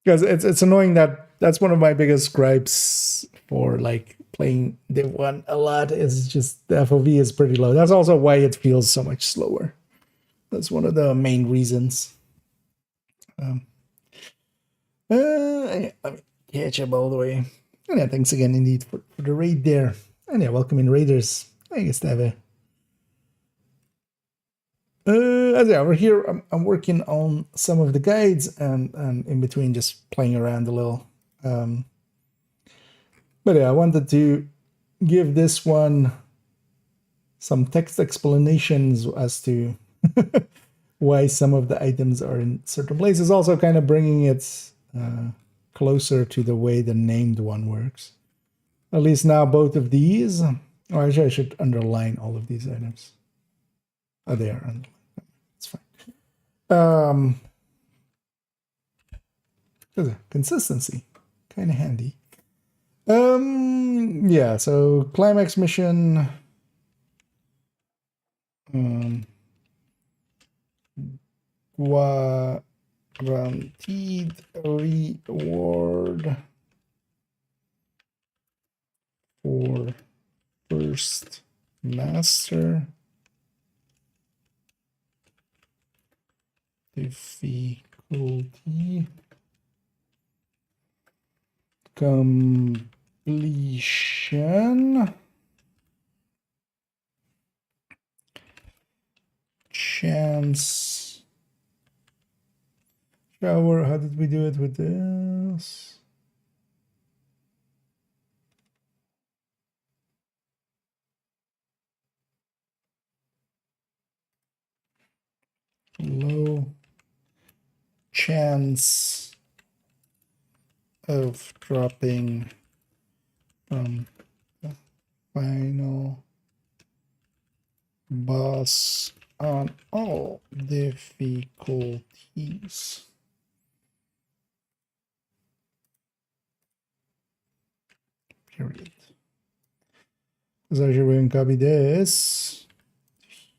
Because it's annoying that that's one of my biggest gripes for like playing Div1 a lot, is just the FOV is pretty low. That's also why it feels so much slower. That's one of the main reasons. Let me catch up all the way. And yeah, thanks again indeed for the raid there. And yeah, welcome in raiders. I guess to have a yeah, over here I'm working on some of the guides and in between just playing around a little. But yeah, I wanted to give this one some text explanations as to why some of the items are in certain places. Also kind of bringing it closer to the way the named one works. At least now both of these, or actually I should underline all of these items. Oh, they are underlined. It's fine. Consistency, kind of handy. Yeah, so climax mission. Guaranteed reward for first master. Difficulty completion. Chance. Shower. How did we do it with this? Low chance of dropping from the final boss on all difficulties. Period. So actually we can copy this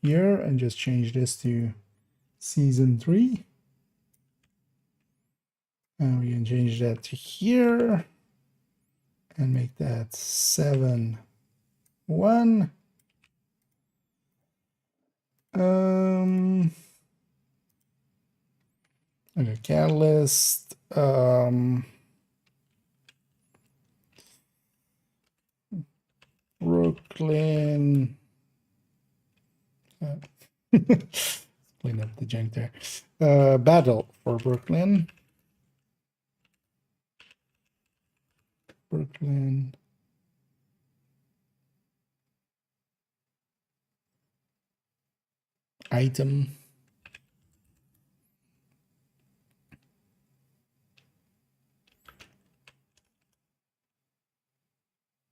here and just change this to season 3. And we can change that to here and make that 7-1. Okay, catalyst. Brooklyn. Clean up the junk there. Battle for Brooklyn. Brooklyn. Item.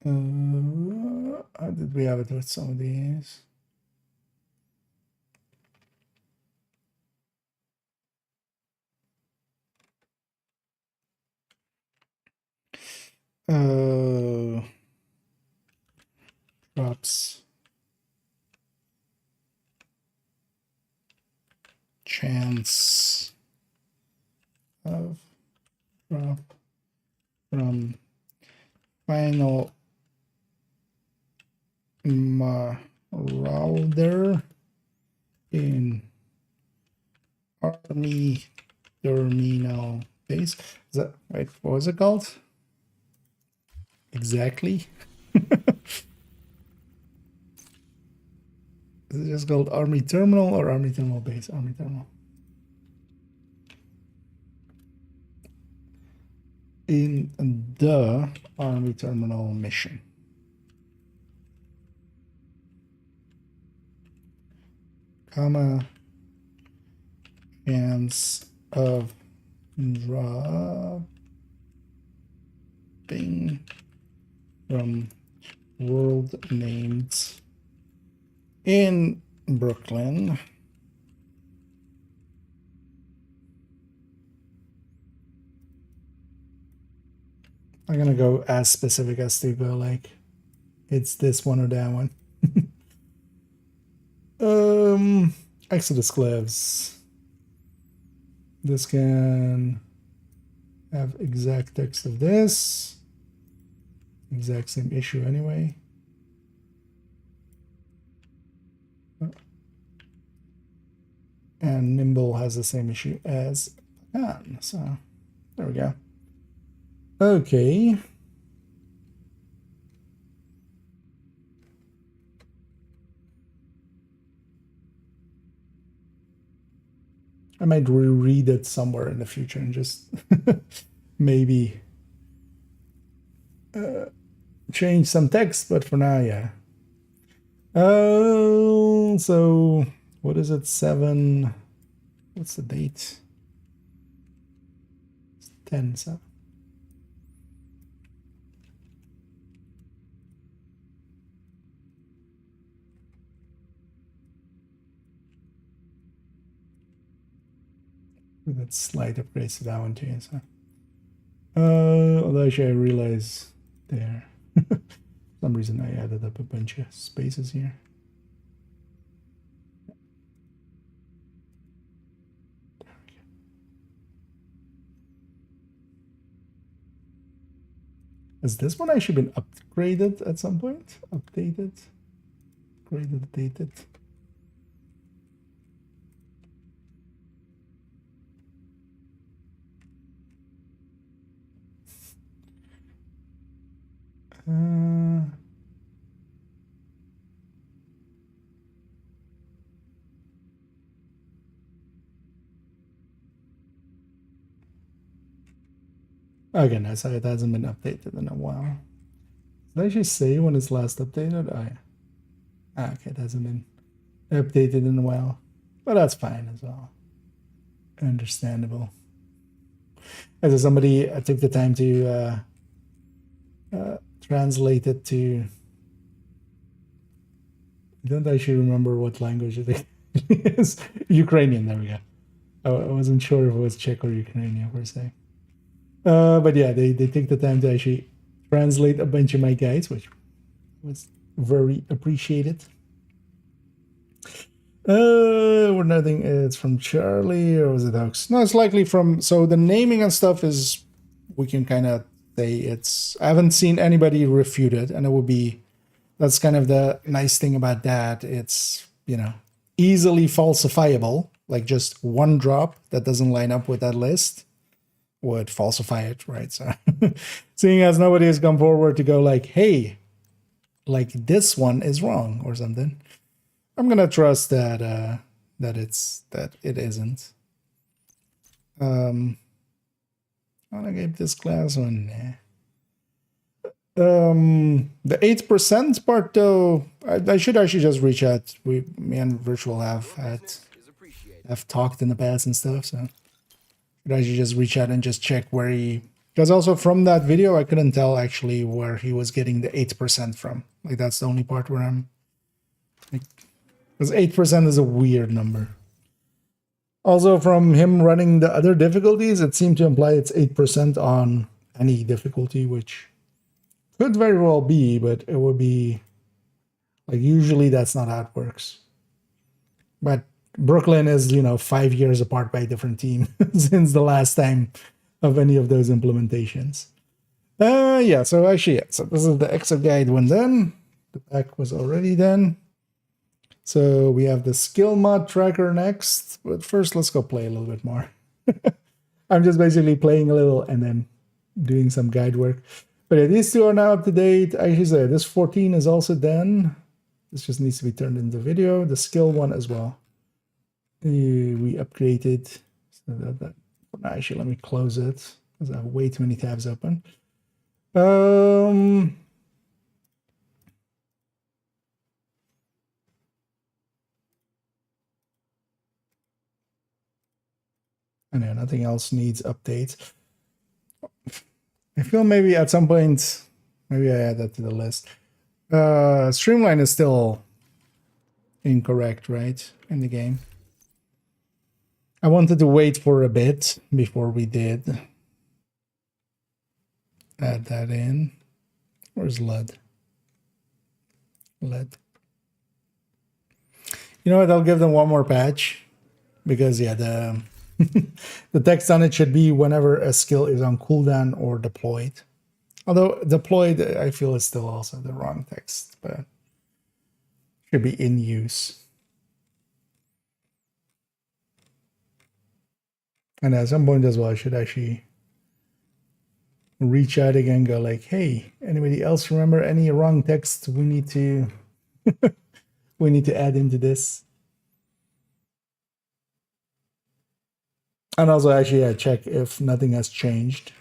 How did we have it with some of these? Drops chance of drop from final marauder in army terminal base. Is that right? What was it called? Exactly. Is it just called army terminal or army terminal base? Army terminal. In the army terminal mission. Comma chance of dropping from world names in Brooklyn. I'm gonna go as specific as to go like it's this one or that one. Exodus cliffs. This can have exact text of this. Exact same issue anyway. And Nimble has the same issue as Pagan. So there we go. Okay. I might reread it somewhere in the future and just maybe change some text, but for now, yeah. So what is it? 7. What's the date? It's 10. So. That slight upgrades to that one too. So. Although actually I realize there, for some reason I added up a bunch of spaces here. Has this one actually been upgraded at some point? Updated? Upgraded, dated? Okay, no, so it hasn't been updated in a while. Did I actually say when it's last updated? Okay, it hasn't been updated in a while. But that's fine as well. Understandable. As somebody took the time to translate it to... I don't actually remember what language it is. Ukrainian, there we go. I wasn't sure if it was Czech or Ukrainian per se. But yeah, they take the time to actually translate a bunch of my guides, which was very appreciated. We're nothing. It's from Charlie, or was it Hoax? No, it's likely from. So the naming and stuff is, we can kind of say it's. I haven't seen anybody refute it, and it would be. That's kind of the nice thing about that. It's, you know, easily falsifiable. Like just one drop that doesn't line up with that list would falsify it, right? So seeing as nobody has come forward to go like, hey, like this one is wrong or something, I'm gonna trust that that it isn't. I wanna give this class one. The 8% part though, I should actually just reach out. Me and Virtual have talked in the past and stuff, so I should just reach out and just check where he, because also from that video I couldn't tell actually where he was getting the 8% from. Like that's the only part where I'm like, because 8% is a weird number. Also from him running the other difficulties, it seemed to imply it's 8% on any difficulty, which could very well be, but it would be like, usually that's not how it works. But Brooklyn is, you know, 5 years apart by a different team since the last time of any of those implementations. Yeah, so actually, yeah, so this is the exit guide one done. The pack was already done. So we have the skill mod tracker next, but first let's go play a little bit more. I'm just basically playing a little and then doing some guide work. But yeah, these two are now up to date. I should say this 14 is also done. This just needs to be turned into video. The skill one as well. We upgraded. So that actually, let me close it because I have way too many tabs open. I know nothing else needs updates. I feel maybe at some point, maybe I add that to the list. Streamline is still incorrect, right? In the game. I wanted to wait for a bit before we did add that in. Where's lead? Lead. You know what? I'll give them one more patch because yeah, the the text on it should be whenever a skill is on cooldown or deployed. Although deployed, I feel is still also the wrong text, but should be in use. And at some point as well, I should actually reach out again and go like, hey, anybody else remember any wrong text we need to we need to add into this? And also actually check if nothing has changed.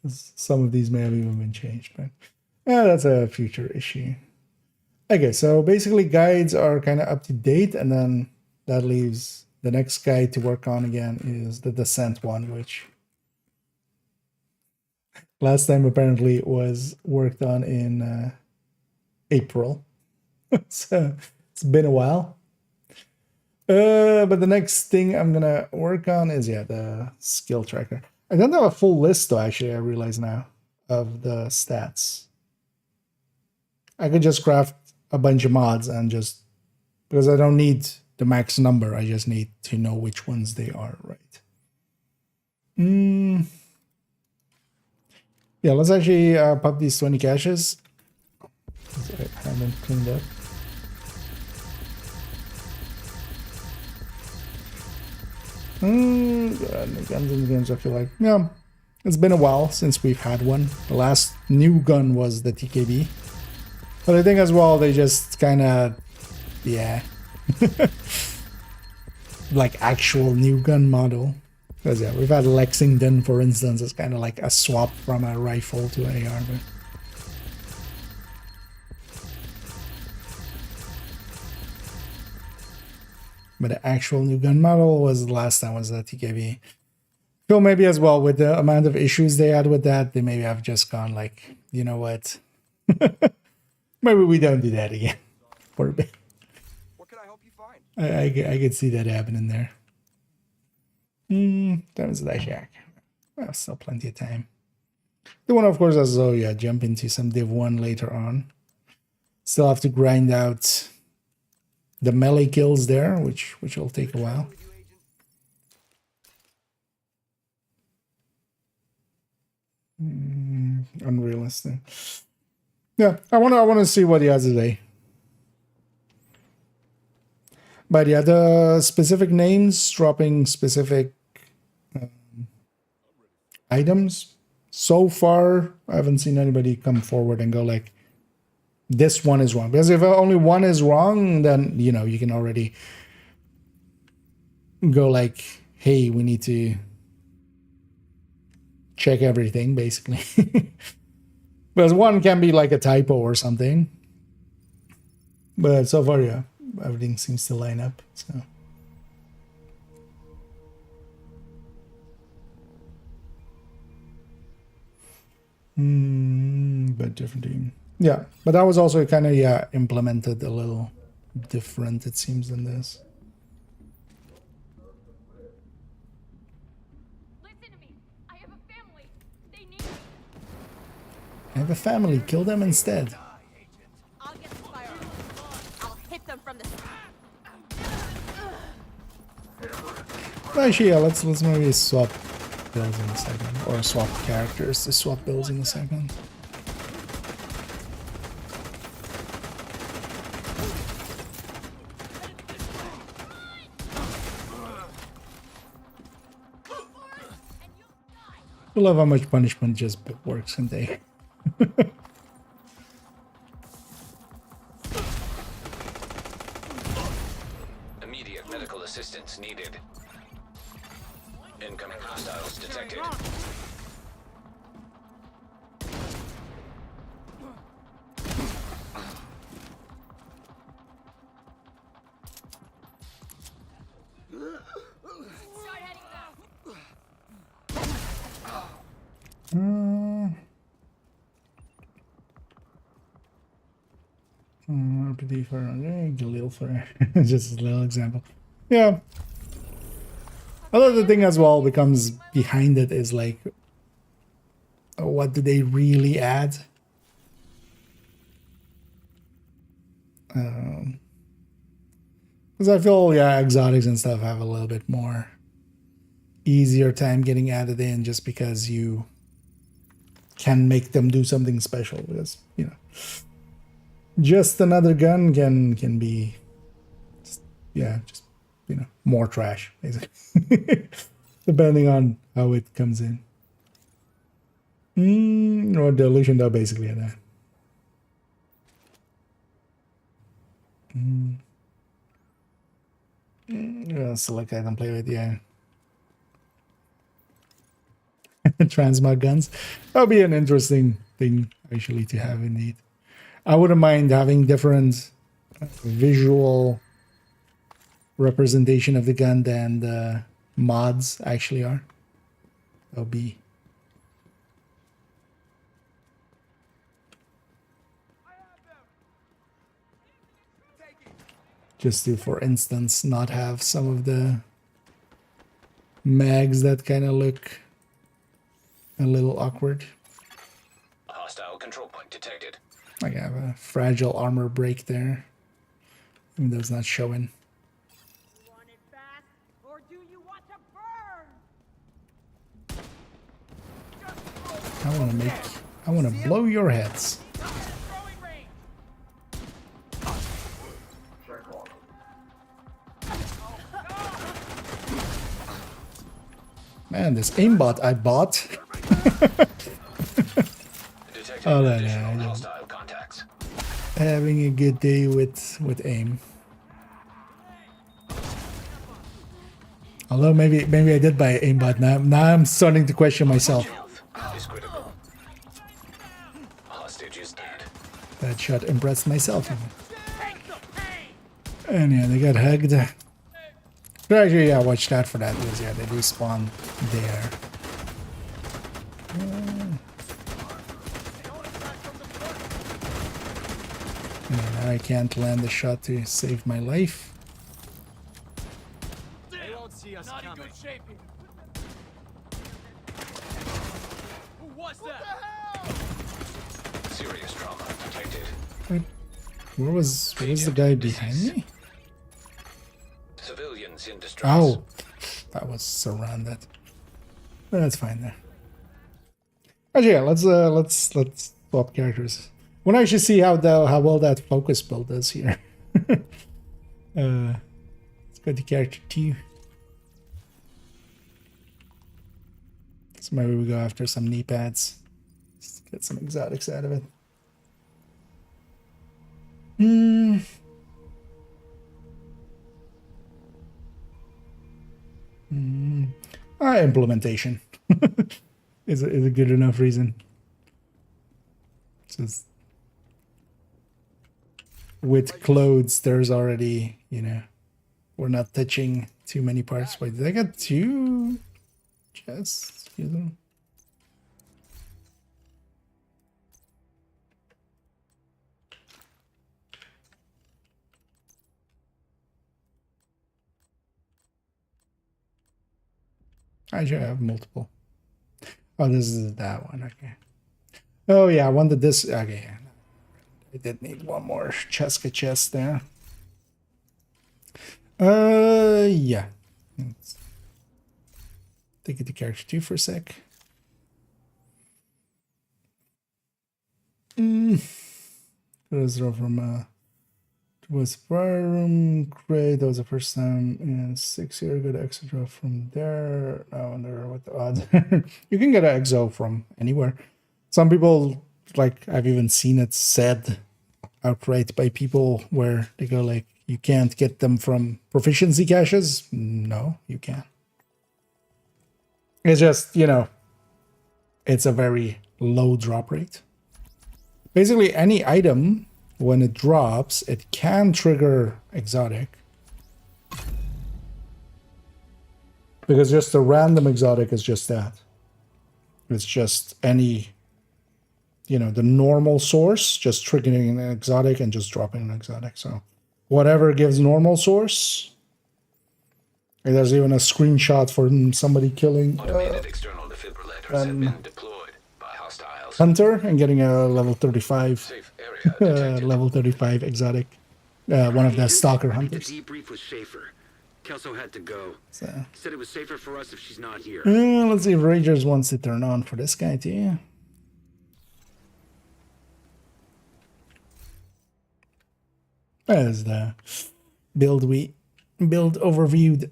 Some of these may have even been changed, but yeah, that's a future issue. Okay, so basically guides are kind of up to date, and then that leaves the next guide to work on again is the descent one, which last time apparently was worked on in April. So it's been a while. But the next thing I'm gonna work on is the skill tracker. I don't have a full list though, actually, I realize now, of the stats. I could just craft a bunch of mods and just, because I don't need the max number, I just need to know which ones they are, right? Yeah, let's actually pop these 20 caches. I haven't cleaned up. Guns in the games, I feel like, yeah, it's been a while since we've had one. The last new gun was the TKB. But I think as well, they just kind of, yeah, like actual new gun model. Because yeah, we've had Lexington, for instance, it's kind of like a swap from a rifle to an AR. But the actual new gun model was the last time was the TKB. So maybe as well, with the amount of issues they had with that, they maybe have just gone like, you know what? Maybe we don't do that again for a bit. What can I help you find? I could see that happening there. That was that shack. Well, still plenty of time. The one, of course, as well, yeah, jump into some Div1 later on. Still have to grind out the melee kills there, which will take a while. Unrealistic. Yeah, I wanna see what he has today. But yeah, the specific names dropping specific items. So far, I haven't seen anybody come forward and go like, this one is wrong. Because if only one is wrong, then, you know, you can already go like, hey, we need to check everything, basically. Because one can be like a typo or something. But so far, yeah, everything seems to line up. So. But different team. Yeah, but that was also kind of, yeah, implemented a little different, it seems, than this. Listen to me. I have a family. They need me. I have a family. Kill them instead. I'll get the firearm. I'll hit them from the Actually, yeah, let's maybe swap builds in a second, or swap characters to swap builds in a second. I love how much punishment just works in day. Immediate medical assistance needed. Incoming hostiles detected. Start heading back. RPD for Galil for just a little example. Yeah. Another thing as well becomes behind it is like, what do they really add? Because I feel, yeah, exotics and stuff have a little bit more easier time getting added in just because you can make them do something special. Because, you know, just another gun can be, yeah, just, you know, more trash, basically. Depending on how it comes in. Or dilution, though, basically, that. Select item, play with, yeah. Transmog guns. That would be an interesting thing, actually, to have, indeed. I wouldn't mind having different visual representation of the gun than the mods actually are. That'll be just to, for instance, not have some of the mags that kind of look a little awkward. Hostile control point detected. Like I have a fragile armor break there. Even though it's not showing. Want it fast, or do you want to burn? I want to blow your heads. Throwing range. Man, this aimbot I bought. Oh, no, no, Hostile contacts. having a good day with aim. Although maybe I did buy aimbot. Now I'm starting to question myself. Health is critical. Hostage is dead. That shot impressed myself. And yeah, they got hugged. But actually, yeah, watch out for that because yeah, they respawn there. And I can't land the shot to save my life. They won't see us. Not in good shape here. Who was that? Serious trauma detected. Wait, where was the guy behind me? Civilians in distress. Oh, that was surrounded. But that's fine there. Actually, yeah, let's swap characters. I want to actually see how well that focus build does here. Let's go to character 2. So maybe we go after some knee pads. Let's get some exotics out of it. Implementation is a good enough reason. Just with clothes, there's already, you know, we're not touching too many parts. Wait, did I get 2 chests? Excuse me. I should have multiple. Oh, this is that one. Okay. Oh yeah, I wanted this. Okay, I did need one more chest there. Yeah. Let's take it to character 2 for a sec. Those are from was fire room, great. That was the first time in 6 years. Got an extra drop from there. I wonder what the odds. You can get an exo from anywhere. Some people, like, I've even seen it said outright by people where they go like, you can't get them from proficiency caches. No, you can. It's just, you know, it's a very low drop rate. Basically, any item, when it drops, it can trigger exotic. Because just a random exotic is just that. It's just any you know, the normal source, just triggering an exotic and just dropping an exotic. So whatever gives normal source. And there's even a screenshot for somebody killing Automated external defibrillators have been deployed by hostiles. Hunter and getting a level 35, Safe area detected. level 35 exotic, one of the Agent, stalker I need hunters. to debrief with Schaefer. Kelso had to go. So, Said it was safer for us if she's not here. let's see if Ragers wants to turn on for this guy too. There's the build we overviewed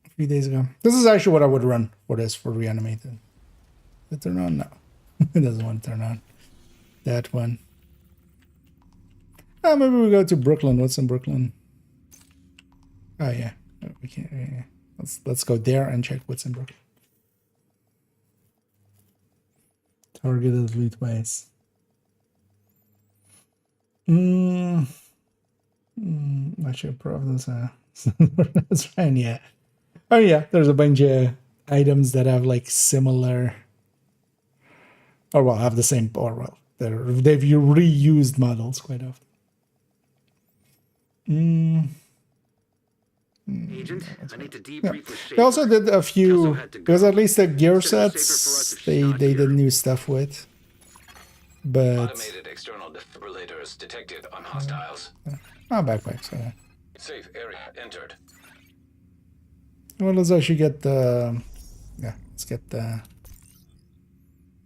a few days ago. This is actually what I would run for this for Reanimating. Did it turn on? No. It doesn't want to turn on. That one. Maybe we go to Brooklyn. What's in Brooklyn? Oh yeah. We can't. Yeah. Let's go there and check what's in Brooklyn. Targeted loot ways. Actually, Providence. That's fine. Yeah. Oh yeah. There's a bunch of items that have like similar, or well, have the same, or well, they've reused models quite often. Agent, I need to debrief with Schaefer. They also did a few, Kelso had to go. because at least the gear Said it was safer for us sets if she's they not did here. new stuff with, but Automated external defibrillators detected on hostiles. backpacks. So. Safe area entered. Well, let's actually get the let's get the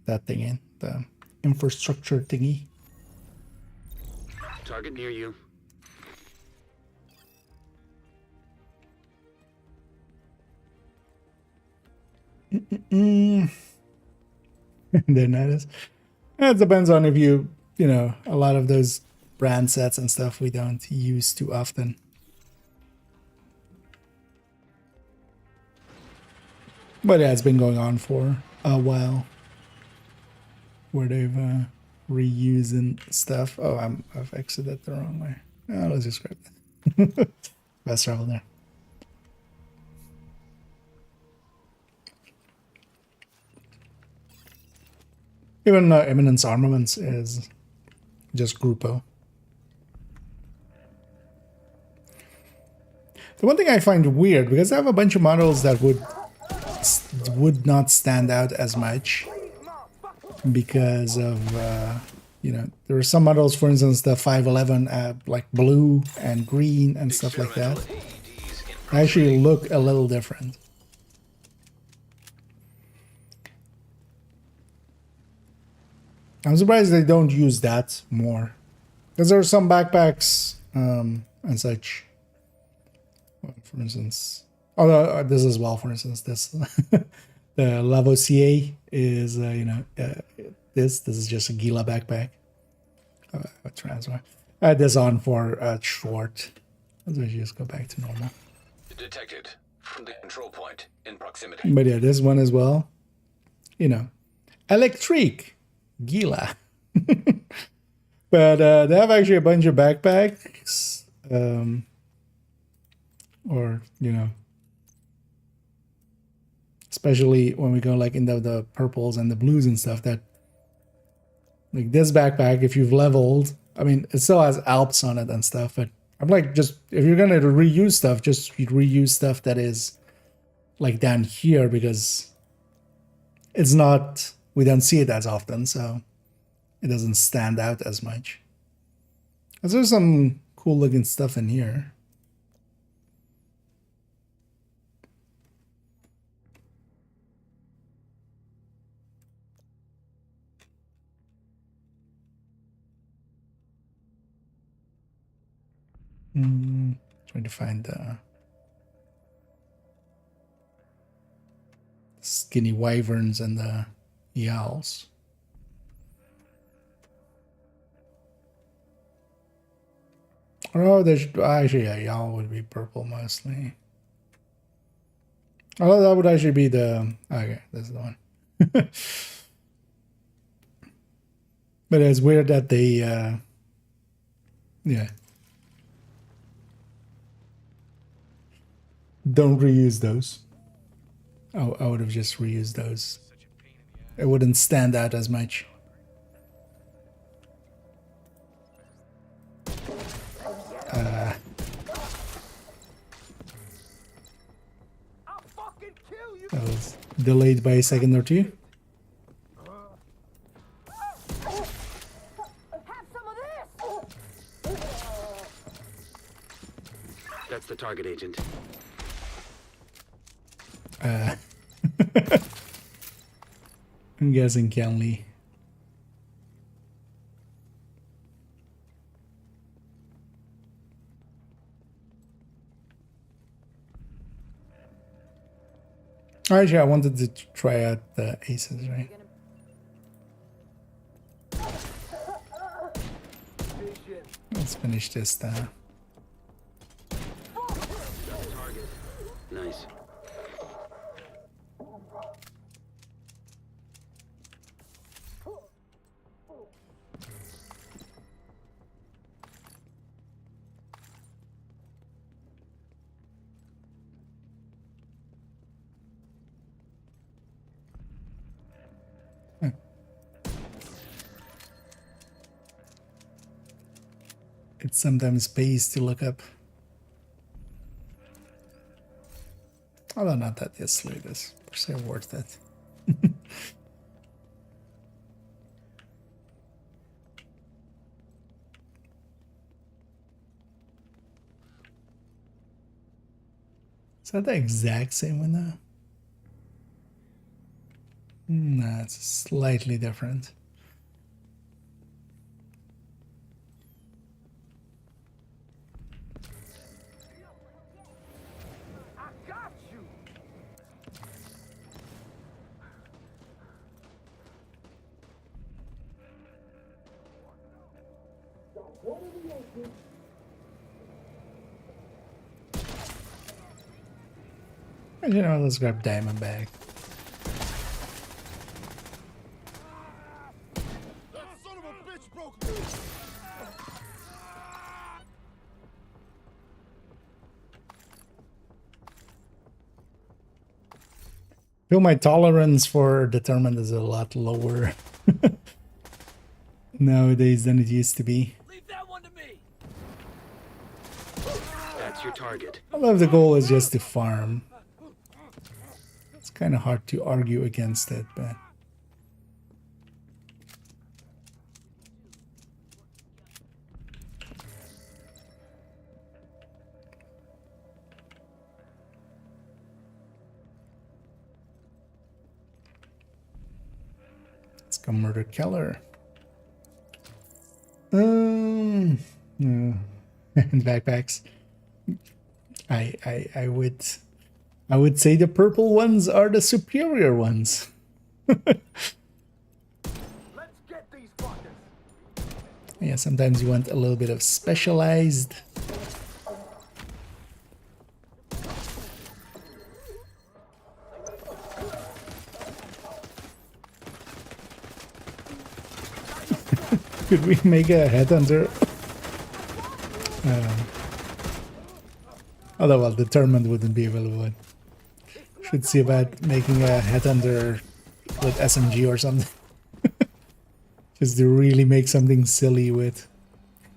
that thing in, the infrastructure thingy. Target near you. There that is. It depends on if you know, a lot of those brand sets and stuff we don't use too often. But yeah, it's been going on for a while, where they've reusing stuff. Oh, I've exited the wrong way. Oh, let's just grab that. Fast travel there. Even Eminence Armaments is just Grupo. The one thing I find weird, because I have a bunch of models that would not stand out as much because of, you know, there are some models, for instance, the 511, like blue and green and stuff like that. They actually look a little different. I'm surprised they don't use that more, because there are some backpacks and such. For instance, this as well. For instance, this the Lavoisier is you know, this is just a Gila backpack. A transfer. I had this on for short. Let's just go back to normal. Detected from the control point in proximity. But yeah, this one as well. You know, electric. Gila. But they have actually a bunch of backpacks, or you know, especially when we go like into the purples and the blues and stuff, that like this backpack, if you've leveled, I mean, it still has Alps on it and stuff, but I'm like, just if you're gonna reuse stuff, just reuse stuff that is like down here, because it's not, we don't see it as often, so it doesn't stand out as much. Because there's some cool looking stuff in here. Trying to find the skinny wyverns and the yowls. Oh, there's actually a yowl would be purple mostly. Oh, that would actually be the, okay, this is the one. But it's weird that they yeah, don't reuse those. Oh, I would have just reused those. It wouldn't stand out as much. delayed by a second or two. Have some of this! That's the target, Agent. I'm guessing Kenley. Actually, I wanted to try out the aces, right? Let's finish this now. Target. Nice. It sometimes pays to look up. Although not that easily, this per se worth it. Is that the exact same one now? No, it's slightly different. I got you! You know, let's grab Diamond bag. Feel my tolerance for determined is a lot lower nowadays than it used to be. Leave that one to me. That's your target. Although if the goal is just to farm, it's kind of hard to argue against it, but let's go murder Keller. No. And backpacks. I would say the purple ones are the superior ones. Let's get these fuckers! Yeah, sometimes you want a little bit of specialized. Could we make a headhunter? Although, well, determined wouldn't be available. Should see about making a headhunter with SMG or something. Just to really make something silly with.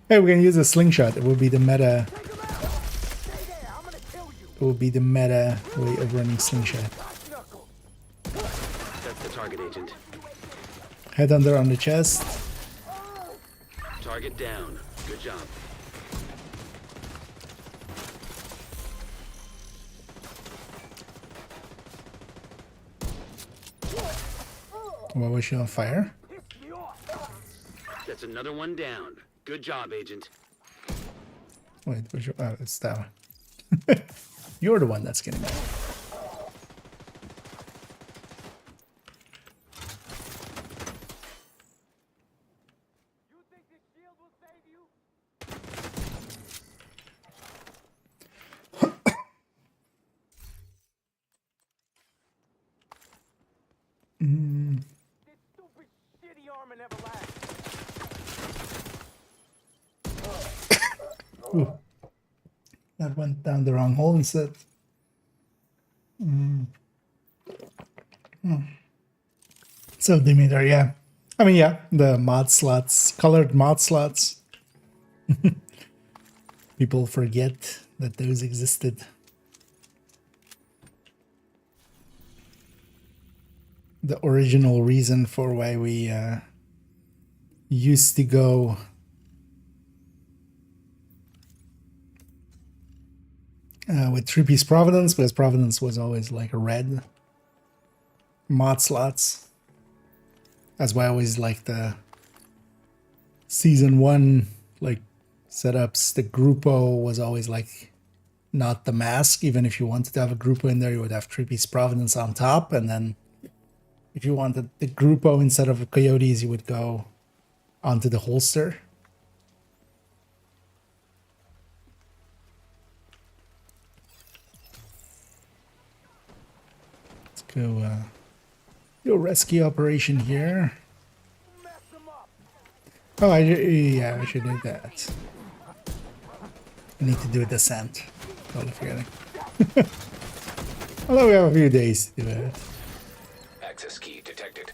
Hey, we can use a slingshot. It would be the meta. It would be the meta way of running slingshot. That's the target, Agent. Headhunter on the chest. Target down. Good job. What was she on fire? That's another one down. Good job, Agent. Wait, where's your, oh, it's that one. You're the one that's getting it. You think this shield will save you? This stupid shitty armor never lasts. Ooh. That went down the wrong hole instead. So Demeter, yeah. I mean, yeah, the mod slots, colored mod slots. People forget that those existed. the original reason for why we used to go with 3-piece Providence, because Providence was always like a red mod slots. That's why I always like the season 1 like setups. The Grupo was always like not the mask. Even if you wanted to have a Grupo in there, you would have 3-piece Providence on top, and then if you wanted the Grupo instead of Coyotes, you would go onto the holster. Let's go rescue operation here. Oh, yeah, I should do that. I need to do a descent. Totally forgetting. Although we have a few days to do it. Access key detected.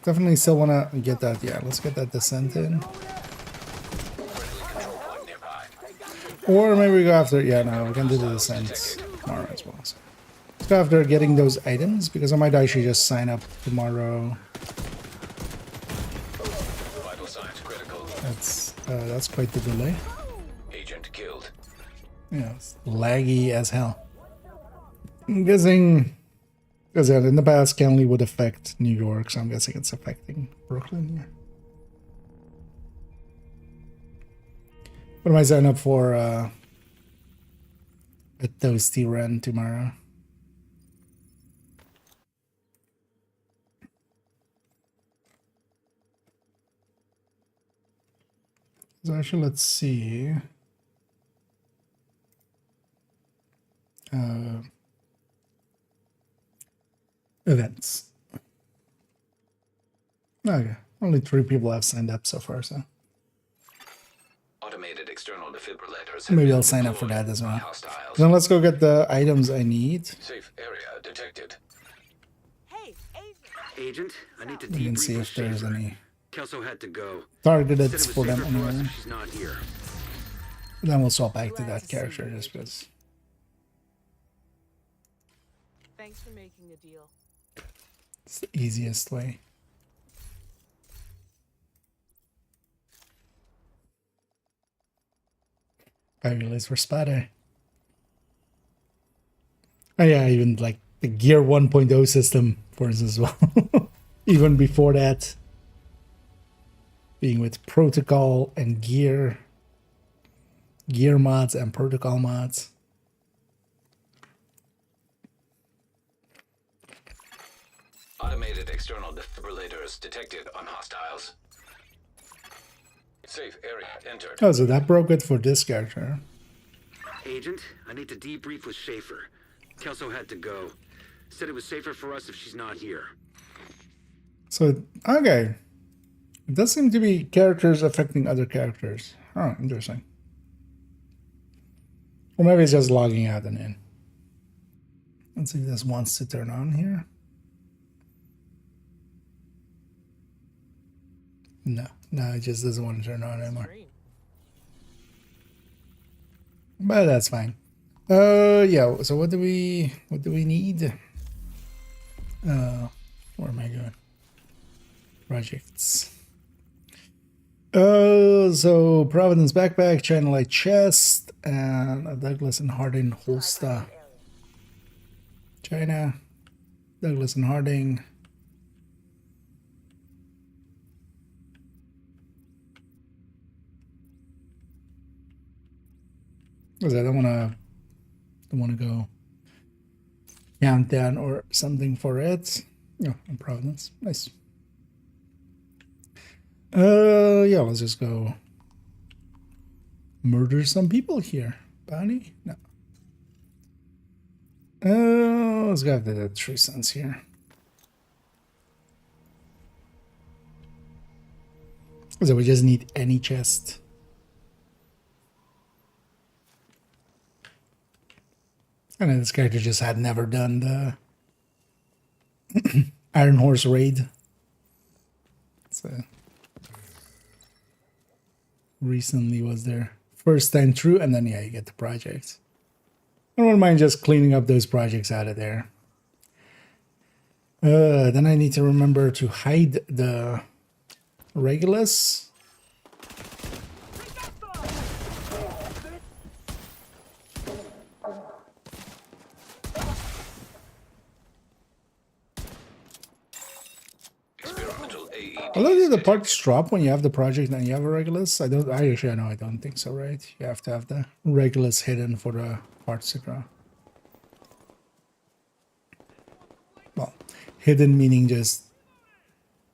Definitely still want to get that. Yeah, let's get that descent in. Or maybe we go after. Yeah, no, we can do the descent tomorrow as well. So let's go after getting those items, because I might actually just sign up tomorrow. Vital signs critical. That's quite the delay. Agent killed. Yeah, it's laggy as hell. I'm guessing, because in the past, Kenley would affect New York, so I'm guessing it's affecting Brooklyn. Yeah. What am I signing up for? A toasty run tomorrow. So actually, let's see. Events. Okay, only 3 people have signed up so far, so Automated external defibrillators. maybe I'll sign up for that as well. Then let's go get the items I need. Safe area detected. Hey, Agent. Agent, I need to We can debrief see with if there's Schaefer. any Kelso had to go. targeted Said it was for them safer for us anyway. if she's not here. Then we'll swap back to that character just because Thanks for making a deal. it's the easiest way. Fabulous for Spatter. Oh yeah, even like the Gear 1.0 system for us as well. Even before that, being with Protocol and Gear mods and Protocol mods. Automated external defibrillators detected on hostiles. Safe area entered. Oh, so that broke it for this character. Agent, I need to debrief with Schaefer. Kelso had to go. Said it was safer for us if she's not here. So, okay. It does seem to be characters affecting other characters. Oh, interesting. Or maybe it's just logging out and in. Let's see if this wants to turn on here. No, it just doesn't want to turn on anymore. But that's fine. Yeah, so what do we need? Where am I going? Projects. So Providence backpack, China Light chest, and a Douglas and Harding holster. China, Douglas and Harding. Because I don't wanna go countdown or something for it. Oh, in Providence. Nice. Yeah, let's just go murder some people here. Bounty? No. Let's go after the 3 cents here. So we just need any chest. And then this character just had never done the Iron Horse raid. So recently was their first time through, and then yeah, you get the projects. I don't mind just cleaning up those projects out of there. Then I need to remember to hide the Regulus. Although the parts drop when you have the project and you have a Regulus, I don't think so, right? You have to have the Regulus hidden for the parts to drop. Well, hidden meaning just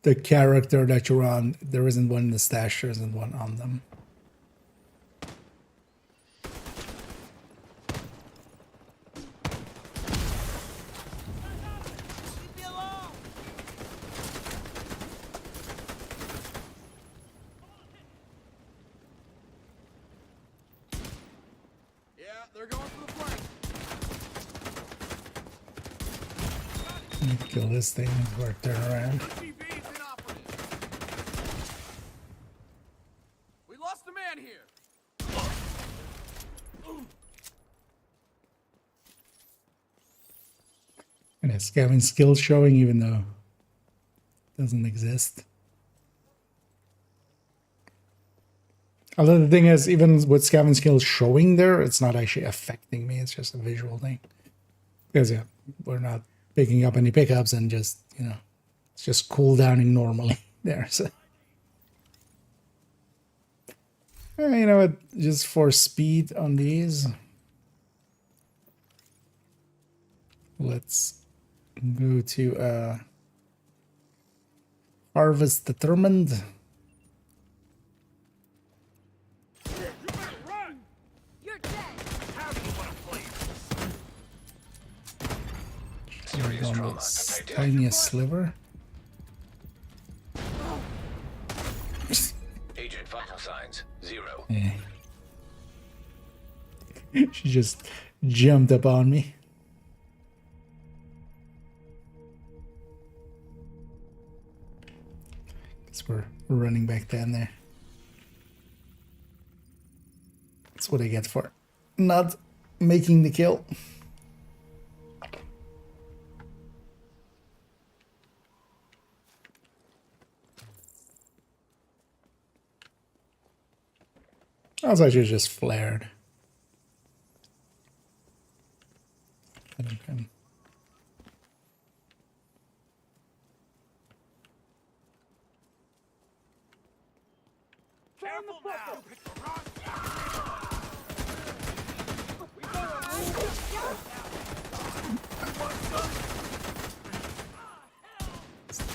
the character that you're on, there isn't one in the stash, there isn't one on them. Leave me alone. Yeah, they're going for the flank. I need to kill this thing before I turn around. TV's inoperative. We lost a man here. And a scamming skill showing even though it doesn't exist. Although the thing is, even with scavenge skills showing there, it's not actually affecting me. It's just a visual thing. Because yeah, we're not picking up any pickups and just, you know, it's just cooldowning normally there. So, you know what? Just for speed on these, let's go to harvest determined. You're dead. Serious trauma. Tiniest sliver. Agent vital signs 0. Yeah. She just jumped up on me. Guess we're running back down there. That's what I get for not making the kill. I was actually just flared. Okay. Careful now.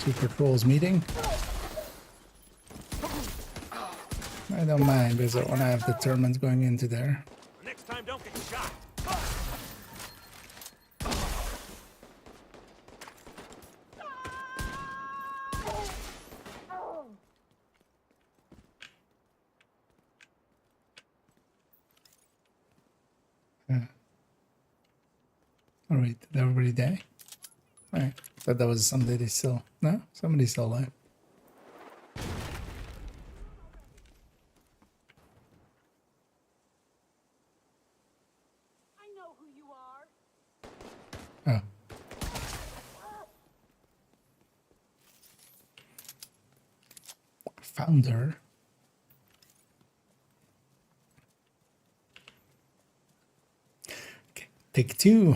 Two patrols meeting. I don't mind because I want to have determined going into there. Next time, don't get shot. Alright, did everybody die? Alright, thought that was somebody still. No? Somebody's still alive. I know who you are. Oh. Found her. Okay, take two.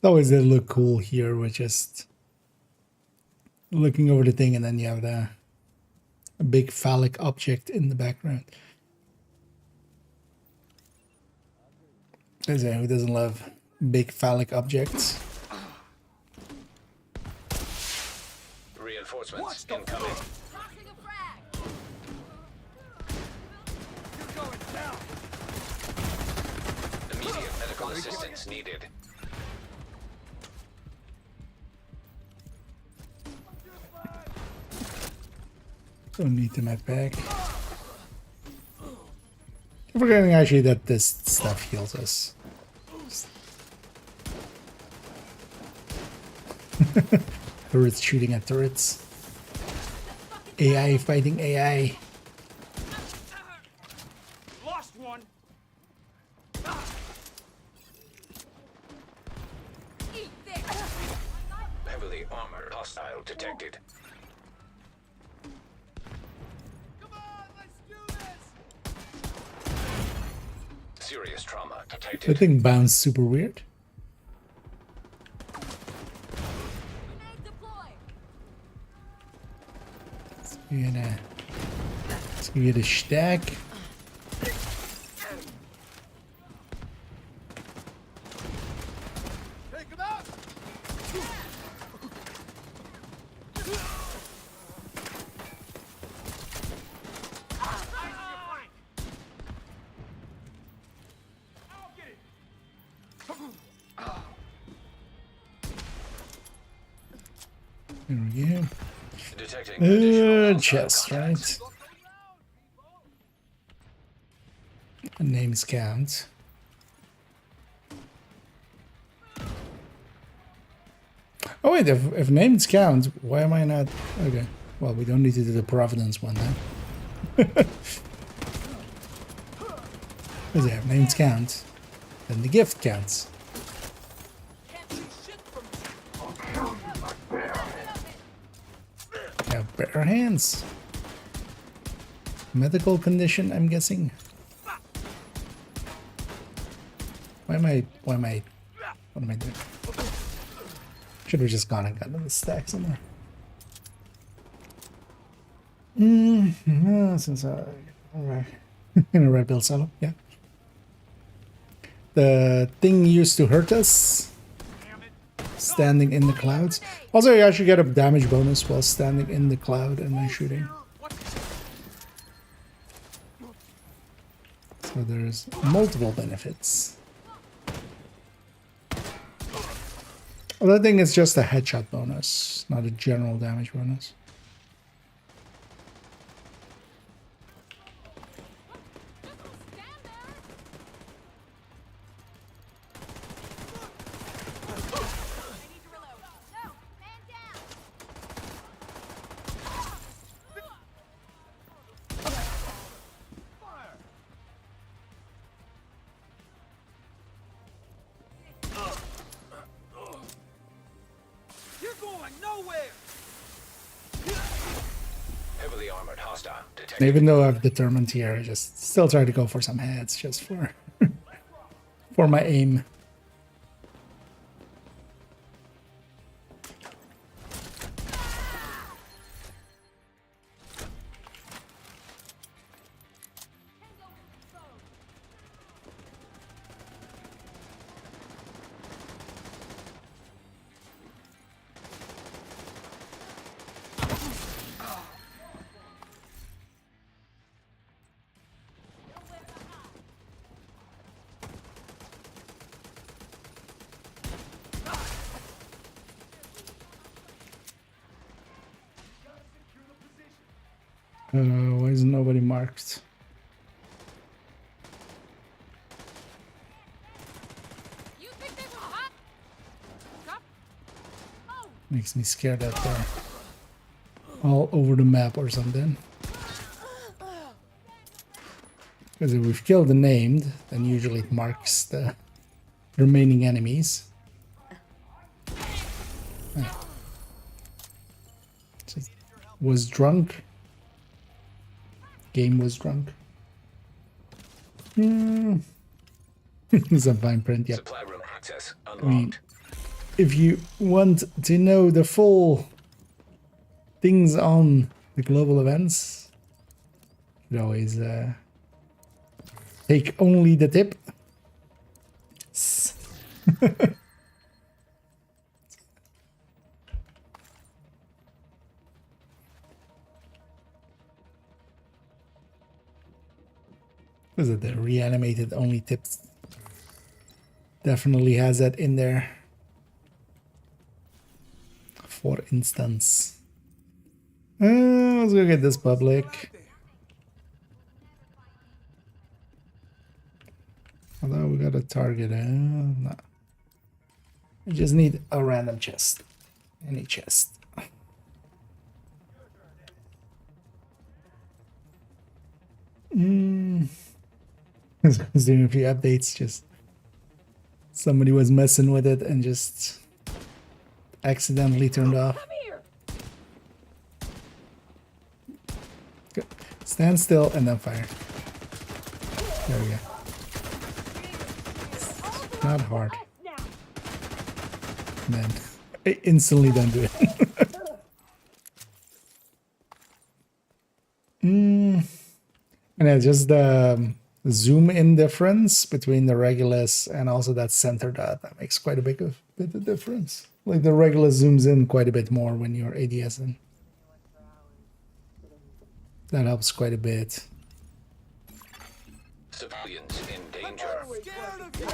It always did look cool here with just looking over the thing and then you have a big phallic object in the background. Who doesn't love big phallic objects? Reinforcements incoming. Tossing a frag. You're going down. Immediate medical assistance needed. Don't need the med bag. I'm forgetting actually that this stuff heals us. Turrets shooting at turrets. AI fighting AI. Armored hostile detected. Come on, let's do this! Serious trauma The detected. thing bounced super weird. Grenade deploy. Let's get a stack. Take him out! There we go. Detecting additional hostile Chest, contacts. right? Names count. Oh wait, if names count, why am I not? Okay, well we don't need to do the Providence one then. Because if names count, then the gift counts. Can't see shit from Have bare hands. Medical condition, I'm guessing. What am I doing? Should have just gone and gotten the stack somewhere. Since in a red bill solo, yeah. The thing used to hurt us. Standing in the clouds. Also, you actually get a damage bonus while standing in the cloud and then shooting. So there's multiple benefits. Well, that thing is just a headshot bonus, not a general damage bonus. You're going nowhere! Heavily armored hostile detected. Even though I've determined here, I just still try to go for some heads just for for my aim. Why is nobody marked? You think they were hot? Cop? Oh, Makes me scared that they're all over the map or something. Because if we've killed the named, then usually it marks the remaining enemies. Just was drunk. Game was drunk. Some fine print, yep. Supply room access I mean, unlocked. if you want to know the full things on the global events, you could always take only the tip. Was it the reanimated only tips? Definitely has that in there. For instance. Let's go get this public. Although we got a target. No. We just need a random chest. Any chest. I was doing a few updates, just somebody was messing with it and just accidentally turned off. Come here. Good. Stand still and then fire. There we go. Not hard. And then instantly don't do it. And yeah, just the zoom in difference between the Regulus and also that center dot, that makes quite a bit of difference. Like the Regulus zooms in quite a bit more when you're ADSing. That helps quite a bit. Civilians in danger. Scared of you!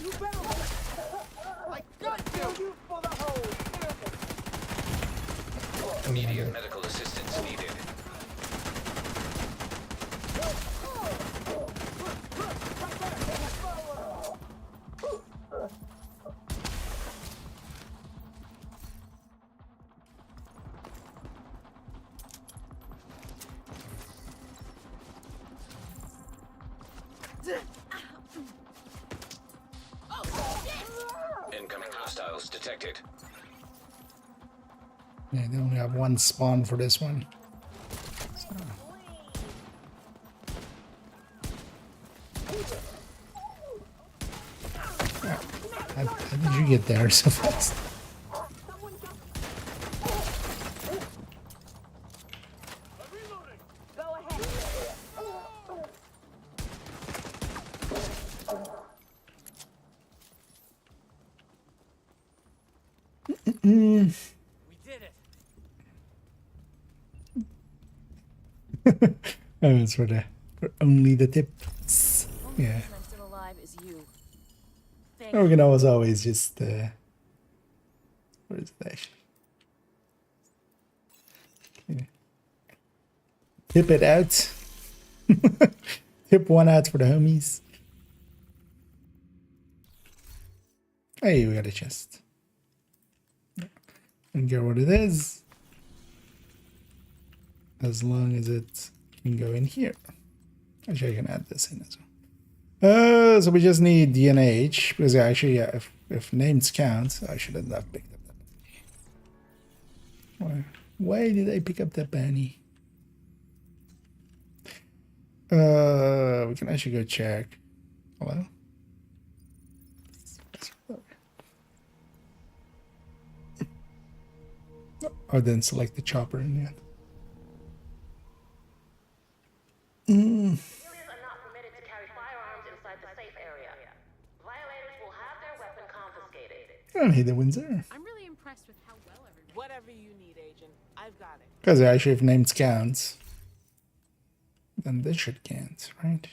You better I got you! For the hole! Immediate medical assistance needed. Incoming hostiles detected. Yeah, they only have one spawn for this one. So. How did you get there so fast? We did it. Oh, it's for only the tips. Yeah. I'm still alive is you. Or we can always just what is it actually? Yeah. Tip it out. Tip one out for the homies. Hey, we got a chest. And get what it is. As long as it can go in here. Actually, I can add this in as well. So we just need DNH, because actually, yeah, if names count, I shouldn't have picked up that bunny. Why did I pick up that bunny? We can actually go check. Hello? Or then select the chopper in the end. Civilians are not permitted to carry firearms inside the safe area. Violators will have their weapon confiscated. I don't hate the Windsor. I'm really impressed with how well everyone. Whatever you need, Agent. I've got it. Because actually, if names count, then this should count, right?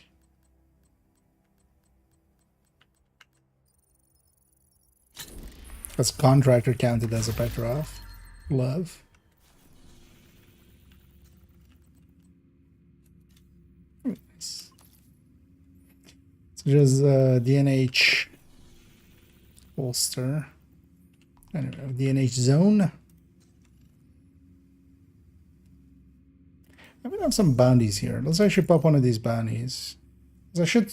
Because contractor counted as a Petrov. Love. Nice. So just DNH holster. Anyway, DNH zone. I might have some bounties here. Let's actually pop one of these bounties. I should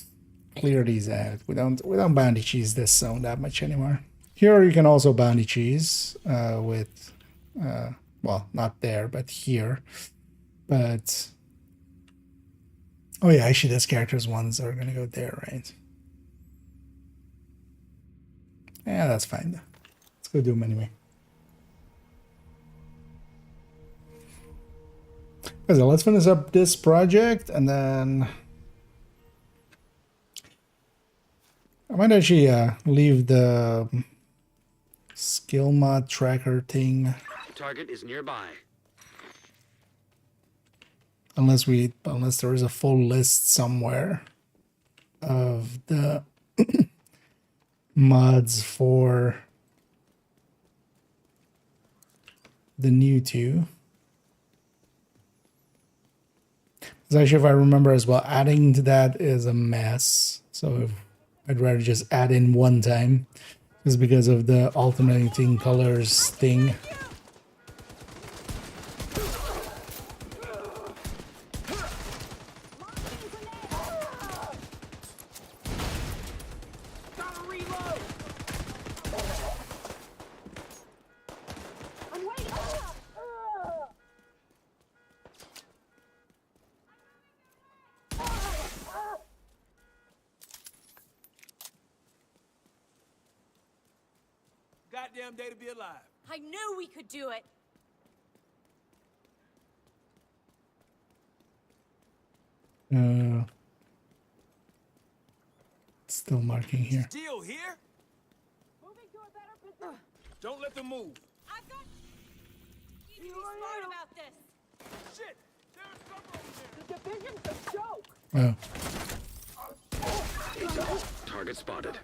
clear these out. We don't bounty cheese this zone that much anymore. Here you can also bounty cheese with well, not there, but here. But oh yeah, actually this character's ones are gonna go there, right? Yeah, that's fine. Let's go do them anyway. So let's finish up this project and then I might actually leave the skill mod tracker thing. Target is nearby. Unless there is a full list somewhere of the mods for the new two. Because actually, if I remember as well, adding to that is a mess. So I'd rather just add in one time, just because of the alternating colors thing. goddamn day to be alive. I knew we could do it. Still marking here. Still here? Moving to a better position. Don't let them move. I've got... You need to be smart about this. Shit! There's cover over there. The division's a joke. Oh. Agent, target spotted.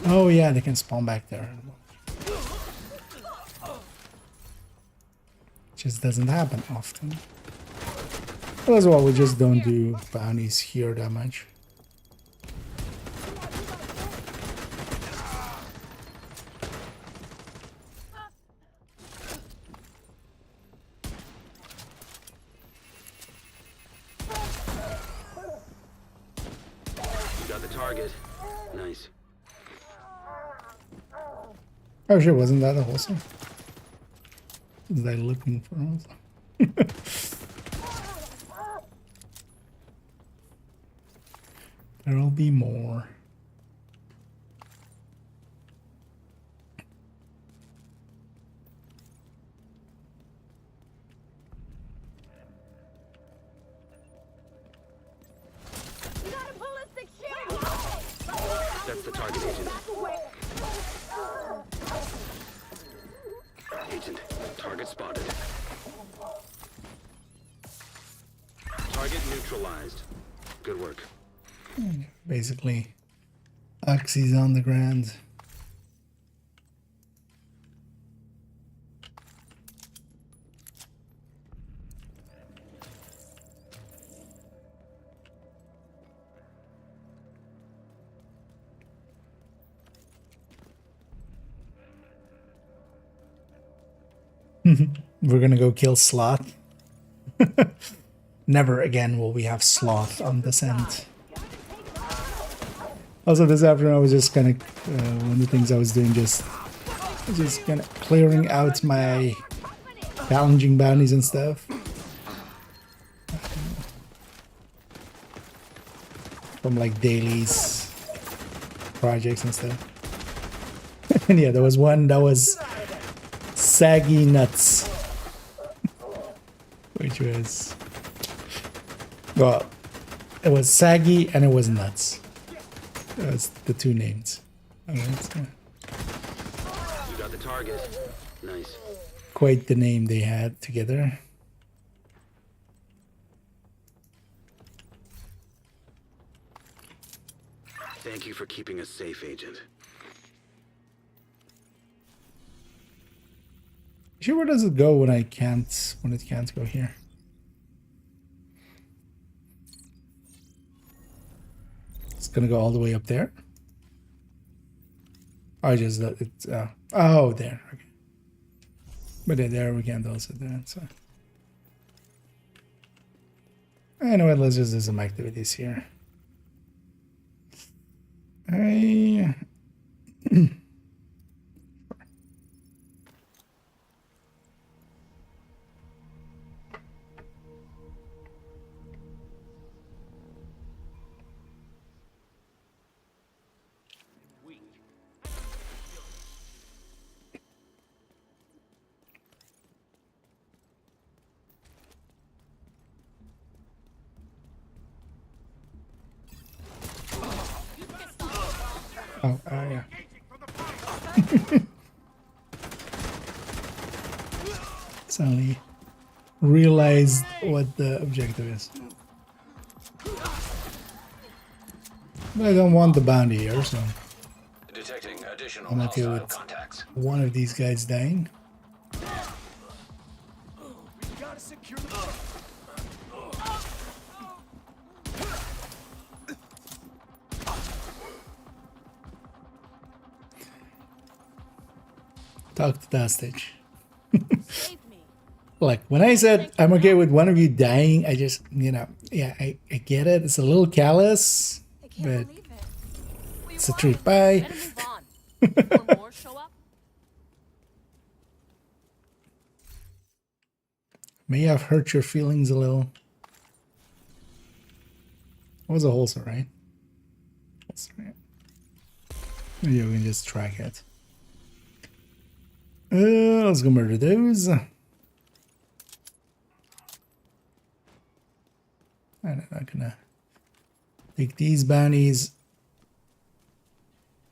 Oh yeah, they can spawn back there. Just doesn't happen often. That's why we just don't do bounties here that much. You got the target. Nice. Oh shit, wasn't that a holster? Was they looking for us? There'll be more. You got a ballistic shield. That's the target, Agent. Agent, target spotted. Target neutralized. Good work. Basically, Oxy's on the ground. We're gonna go kill Sloth. Never again will we have Sloth on this end. Also, this afternoon I was just kind of one of the things I was doing, just kind of clearing out my challenging bounties and stuff. From like dailies, projects and stuff. And yeah, there was one that was saggy nuts, which was, well, it was saggy and it was nuts. That's the two names. Alright, You got the target. Nice. quite the name they had together. Thank you for keeping us safe, Agent. Actually, where does it go when it can't go here? It's gonna go all the way up there. Oh, just that it's oh there. Okay. But then there we can't also do it. So anyway, let's just do some activities here. Oh, yeah. Suddenly realized what the objective is. But I don't want the bounty here, so Detecting additional I'm okay hostile with contacts. one of these guys dying. We gotta secure the... Talk to the hostage. Save me. Like, when I said I'm okay with one of you dying, I just, yeah, I get it. It's a little callous, I can't but believe it. We it's a won. treat. Bye. Better move on before more show up. May have hurt your feelings a little. It was a holster, right? Holster, yeah. Yeah, we can just track it. Let's go murder those. And I'm not gonna take these bounties.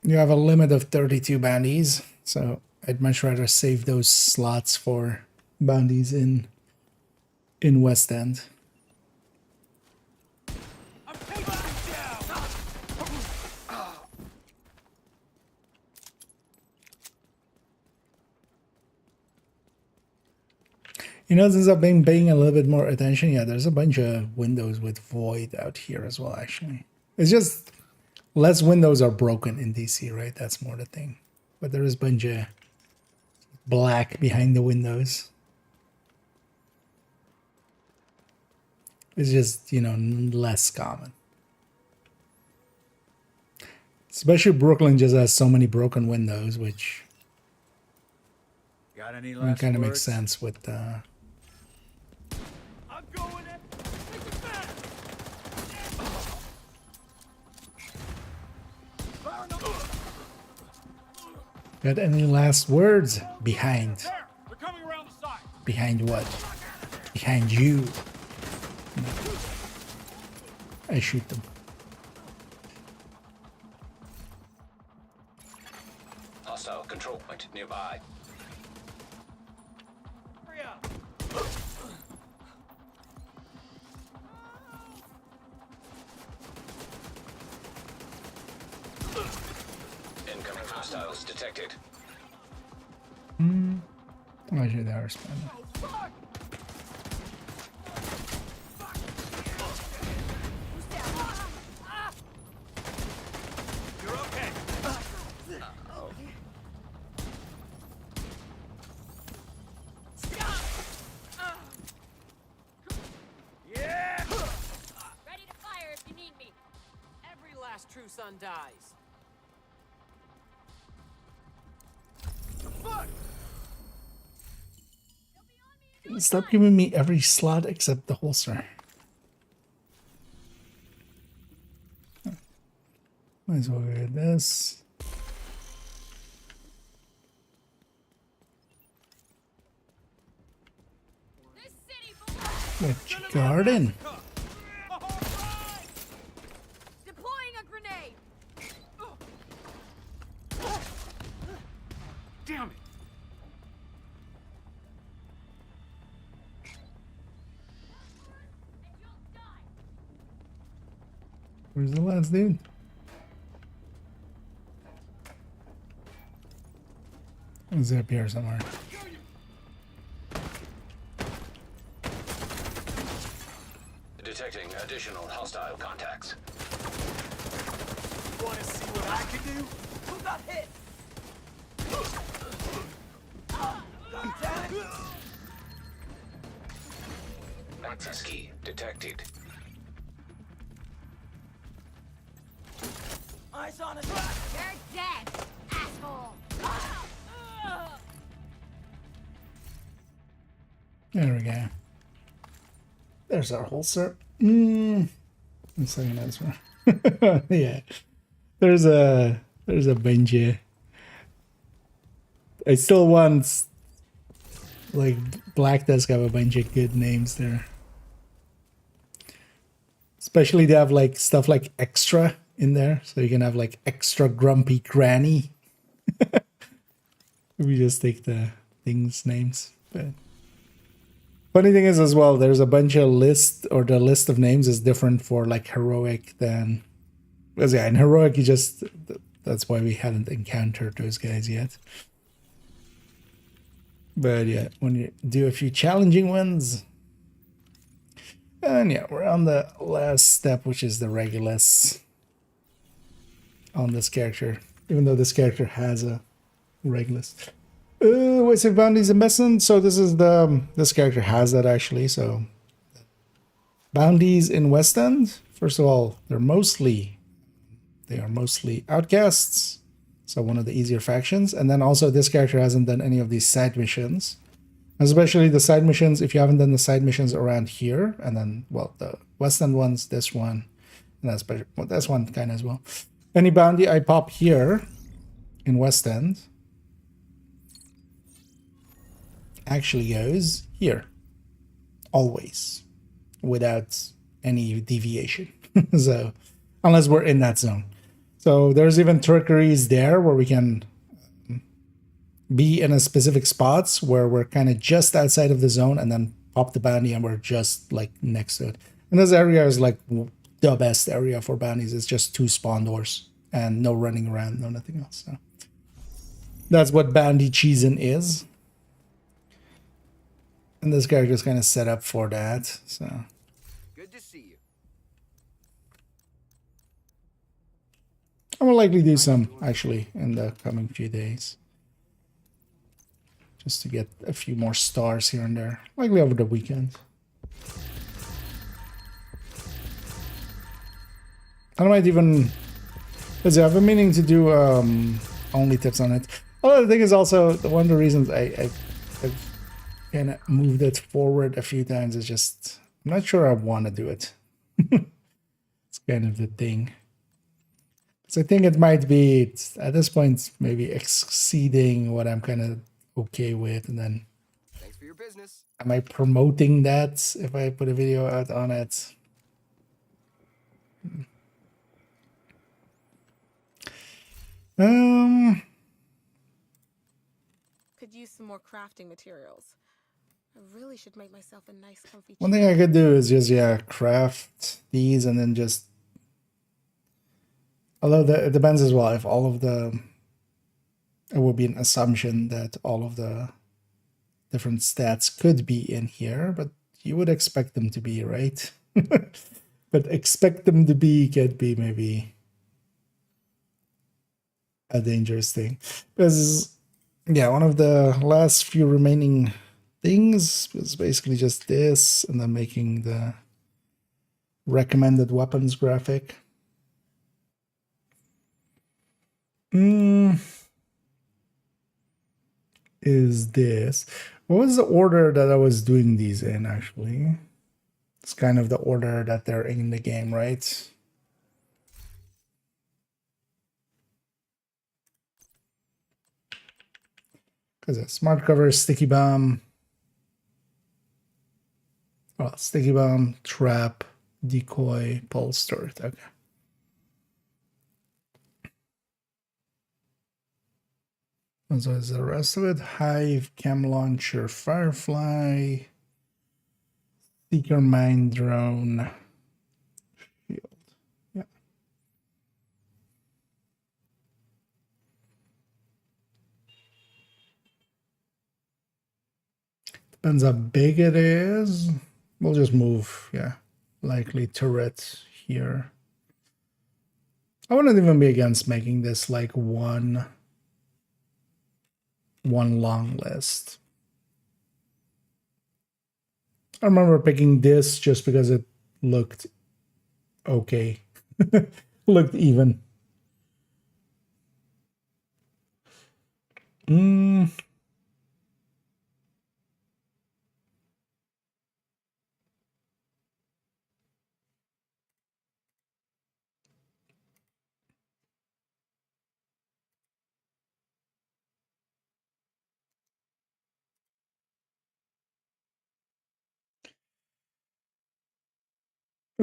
You have a limit of 32 bounties, so I'd much rather save those slots for bounties in West End. I'm taking him down. You know, since I've been paying a little bit more attention, yeah, there's a bunch of windows with void out here as well, actually. It's just less windows are broken in DC, right? That's more the thing. But there is a bunch of black behind the windows. It's just, you know, less common. Especially Brooklyn just has so many broken windows, which Got any last kind of words? makes sense with I'm going in. Take it back. Got any last words? Behind. There. They're coming around the side. Behind what? Behind you. I shoot them. Hostile control point nearby. Hurry up. Incoming hostiles detected. Actually, they are spending. You're okay. Yeah. Ready to fire if you need me. Every last true son dies. Fuck. Stop giving me every slot except the holster. Might as well get this. This city belongs. Get garden. Deploying a grenade. Damn it. And you'll die. Where's the last dude? He's up here somewhere. Detecting additional hostile contacts. Want to see what I can do? Who got hit? Damn it! Access key detected. Eyes on it. You're dead, asshole. There we go. There's our holster. One second, that's right. Yeah. There's a bunch of. I still want, like, Black Desk have a bunch of good names there. Especially they have like stuff like extra in there, so you can have like extra grumpy granny. We just take the things names, but funny thing is as well, there's a bunch of list, or the list of names is different for like heroic than, because yeah, in heroic you just, that's why we hadn't encountered those guys yet. But yeah, when you do a few challenging ones, and yeah, we're on the last step, which is the Regulus on this character, even though this character has a Regulus. What's it, bounties and investment? So this is the, this character has that actually. So bounties in West End, first of all, they are mostly outcasts, so one of the easier factions. And then also this character hasn't done any of these side missions, especially the side missions. If you haven't done the side missions around here, and then, well, the West End ones, this one, and that's better. Well, that's one kind of as well. Any bounty I pop here, in West End actually goes here, always, without any deviation. So, unless we're in that zone. So there's even trickeries there where we can be in a specific spots where we're kind of just outside of the zone and then pop the bounty and we're just like next to it. And this area is like the best area for bounties. It's just 2 spawn doors and no running around, no nothing else. So that's what bounty cheesing is. And this character is kind of set up for that. So Good to see you. I will likely do some actually in the coming few days. Just to get a few more stars here and there. Likely over the weekend. I might even... Let's see, I've been meaning to do only tips on it. Well, the thing is also, one of the reasons I've kind of moved it forward a few times is just... I'm not sure I want to do it. It's kind of the thing. So I think it might be, at this point, maybe exceeding what I'm kind of okay with, and then Thanks for your business. am I promoting that if I put a video out on it? Could use some more crafting materials. I really should make myself a nice comfy One thing I could do is just, yeah, craft these and then just, although it depends as well if all of the, it would be an assumption that all of the different stats could be in here, but you would expect them to be, right? But expect them to be could be maybe a dangerous thing. Because, yeah, one of the last few remaining things was basically just this, and then making the recommended weapons graphic. Is this, what was the order that I was doing these in actually? It's kind of the order that they're in the game, right? Because it's smart cover, sticky bomb. Well, sticky bomb, trap, decoy, pulse turret. Okay. And so is the rest of it? Hive, cam launcher, firefly, seeker mine drone, shield. Yeah. Depends how big it is. We'll just move, yeah. Likely turret here. I wouldn't even be against making this like one long list. I remember picking this just because it looked okay. Looked even.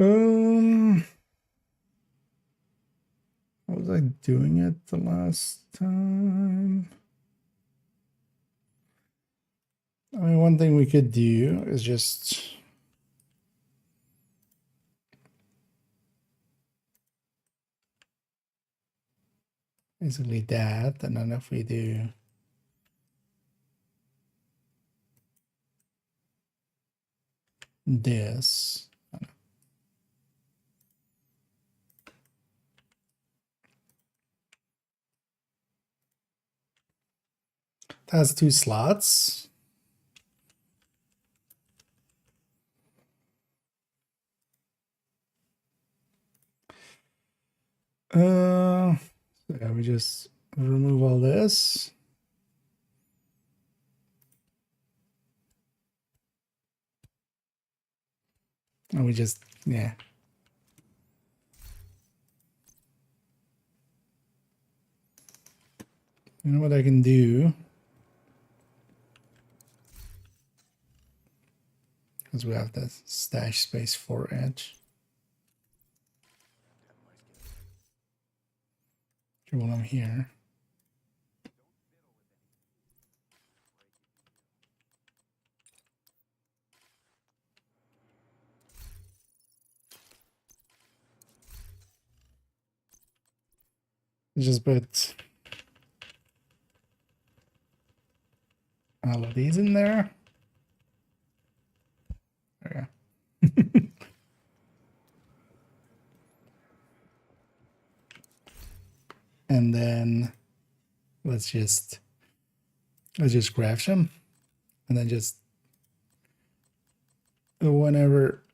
How was I doing it the last time? I mean, one thing we could do is just basically that, and then if we do this, it has 2 slots. So yeah, we just remove all this. And we just, yeah. You know what I can do? Because we have that stash space for edge. While I'm here. Just put all of these in there. There we go. And then let's just graph them, and then just whenever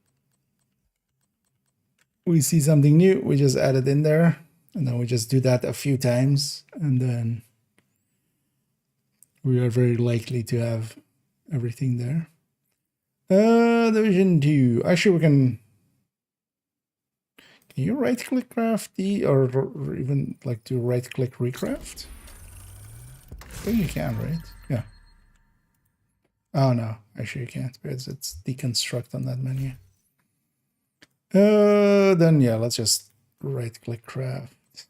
we see something new, we just add it in there, and then we just do that a few times, and then we are very likely to have everything there. Division 2. Actually, we can you right click craft the, or even like do right click recraft? I think you can, right? Yeah. Oh no, actually you can't because it's deconstruct on that menu. Then yeah, let's just right click craft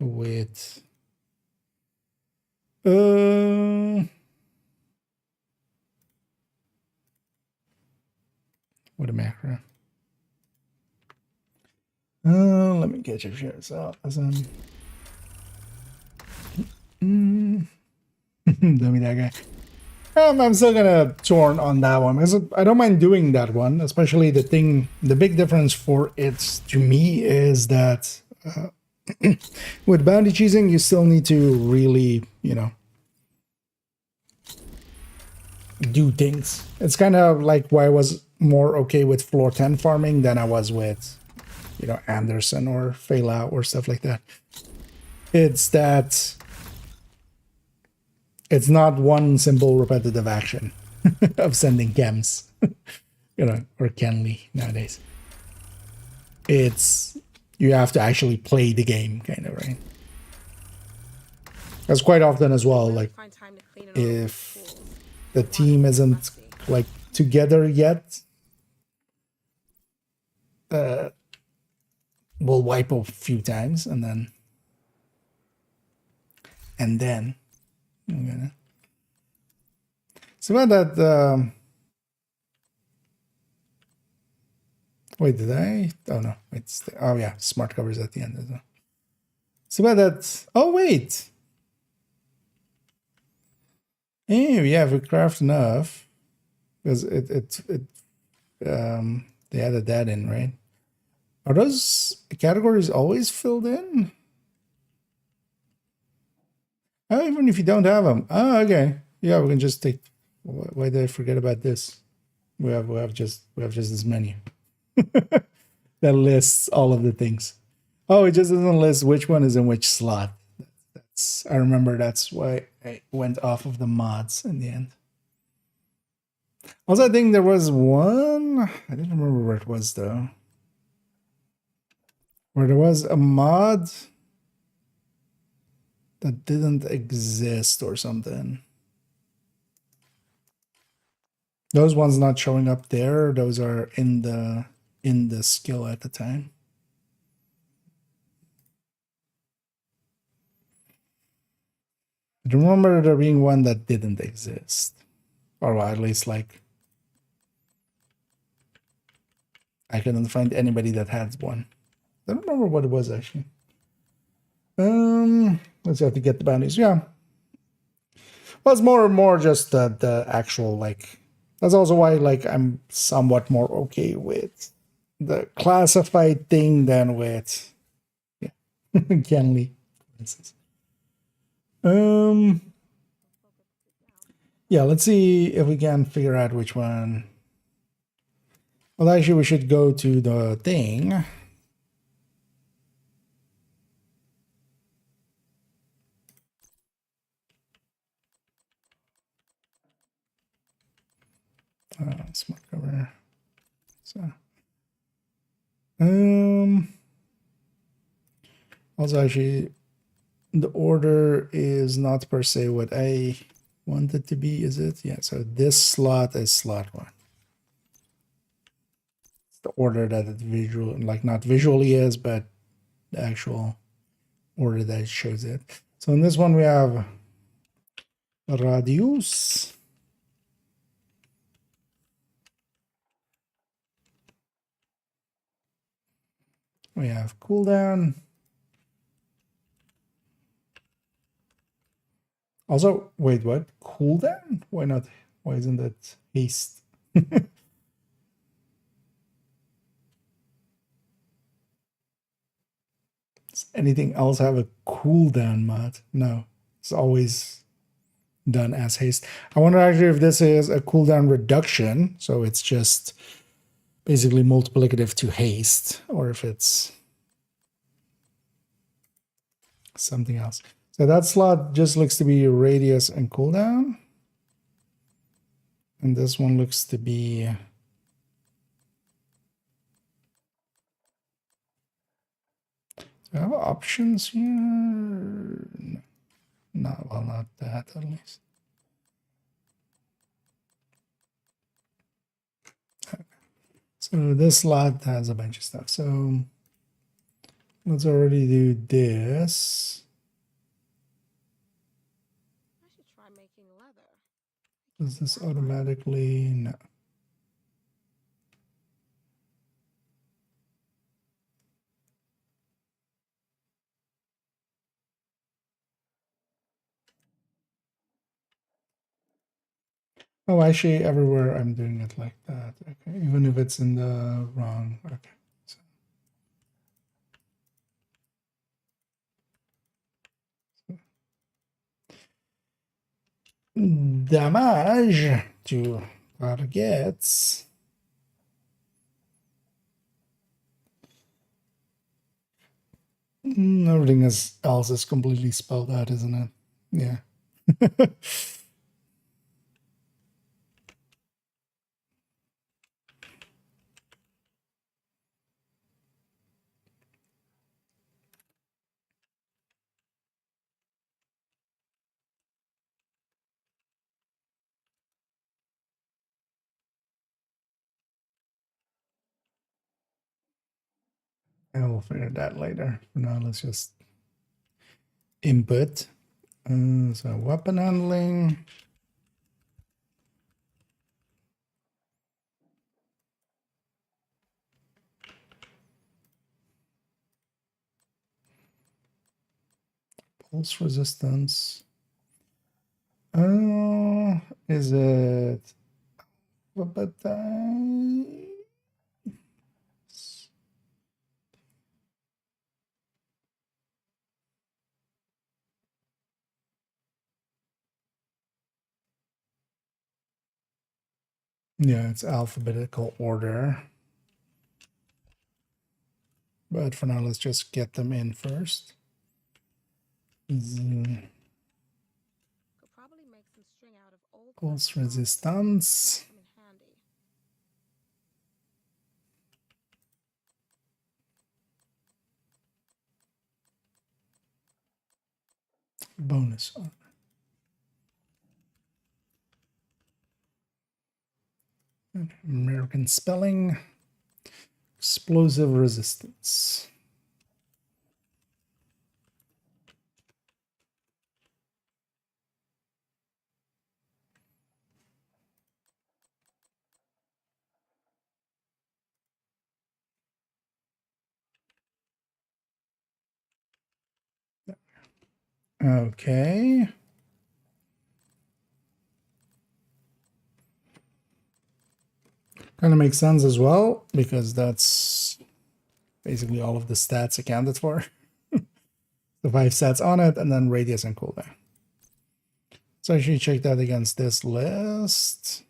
with with a macro. Let me get your shares out as I'm dummy that guy. I'm still gonna torn on that one because I don't mind doing that one, especially the big difference for it to me is that with bounty cheesing, you still need to really, you know, do things. It's kind of like why I was more okay with floor 10 farming than I was with, you know, Anderson or Fela or stuff like that. It's that it's not one simple repetitive action of sending chems, you know, or Kenley nowadays. It's you have to actually play the game, kind of, right? That's quite often as well, like if the team isn't like together yet, we'll wipe a few times and then okay. So about that wait, did I? Oh no, it's oh yeah, smart covers at the end as well. So about that. Oh wait. Hey, yeah, if we craft enough, because they added that in, right? Are those categories always filled in? Oh, even if you don't have them. Oh, okay. Yeah, we can just take. Why did I forget about this? We have just this menu that lists all of the things. Oh, it just doesn't list which one is in which slot. I remember that's why I went off of the mods in the end. Also, I think there was one, I didn't remember where it was though, where there was a mod that didn't exist or something. Those ones not showing up there, those are in the skill at the time. I remember there being one that didn't exist, or at least like I couldn't find anybody that had one. I don't remember what it was actually. Let's have to get the bounties. Yeah, well, it's more and more just the actual like. That's also why like I'm somewhat more okay with the classified thing than with yeah Kenley, for instance. Yeah, let's see if we can figure out which one. Well, actually, we should go to the thing. Smart cover. So, also actually, the order is not per se what I want it to be, is it? Yeah, so this slot is slot 1. It's the order that it visual, like not visually is, but the actual order that it shows it. So in this one we have radius. We have cooldown. Also, wait, what? Cooldown? Why not? Why isn't that haste? Does anything else have a cooldown mod? No, it's always done as haste. I wonder actually if this is a cooldown reduction, so it's just basically multiplicative to haste, or if it's something else. So that slot just looks to be radius and cooldown. And this one looks to be do I have options here? No, not well, not that at least. Okay. So this slot has a bunch of stuff. So let's already do this. I should try making leather. Does this automatically? No. Oh, actually, everywhere I'm doing it like that. Okay, even if it's in the wrong. Okay. Damage to targets. Everything else is completely spelled out, isn't it? Yeah. And we'll figure that later. For now, let's just input. So weapon handling. Pulse resistance. Is it yeah, it's alphabetical order. But for now, let's just get them in first. Could probably make some string out of old Pulse resistance. come in handy. Bonus. American spelling. Explosive resistance. Okay. Kind of makes sense as well, because that's basically all of the stats accounted for. The 5 stats on it, and then radius and cooldown. So I should check that against this list.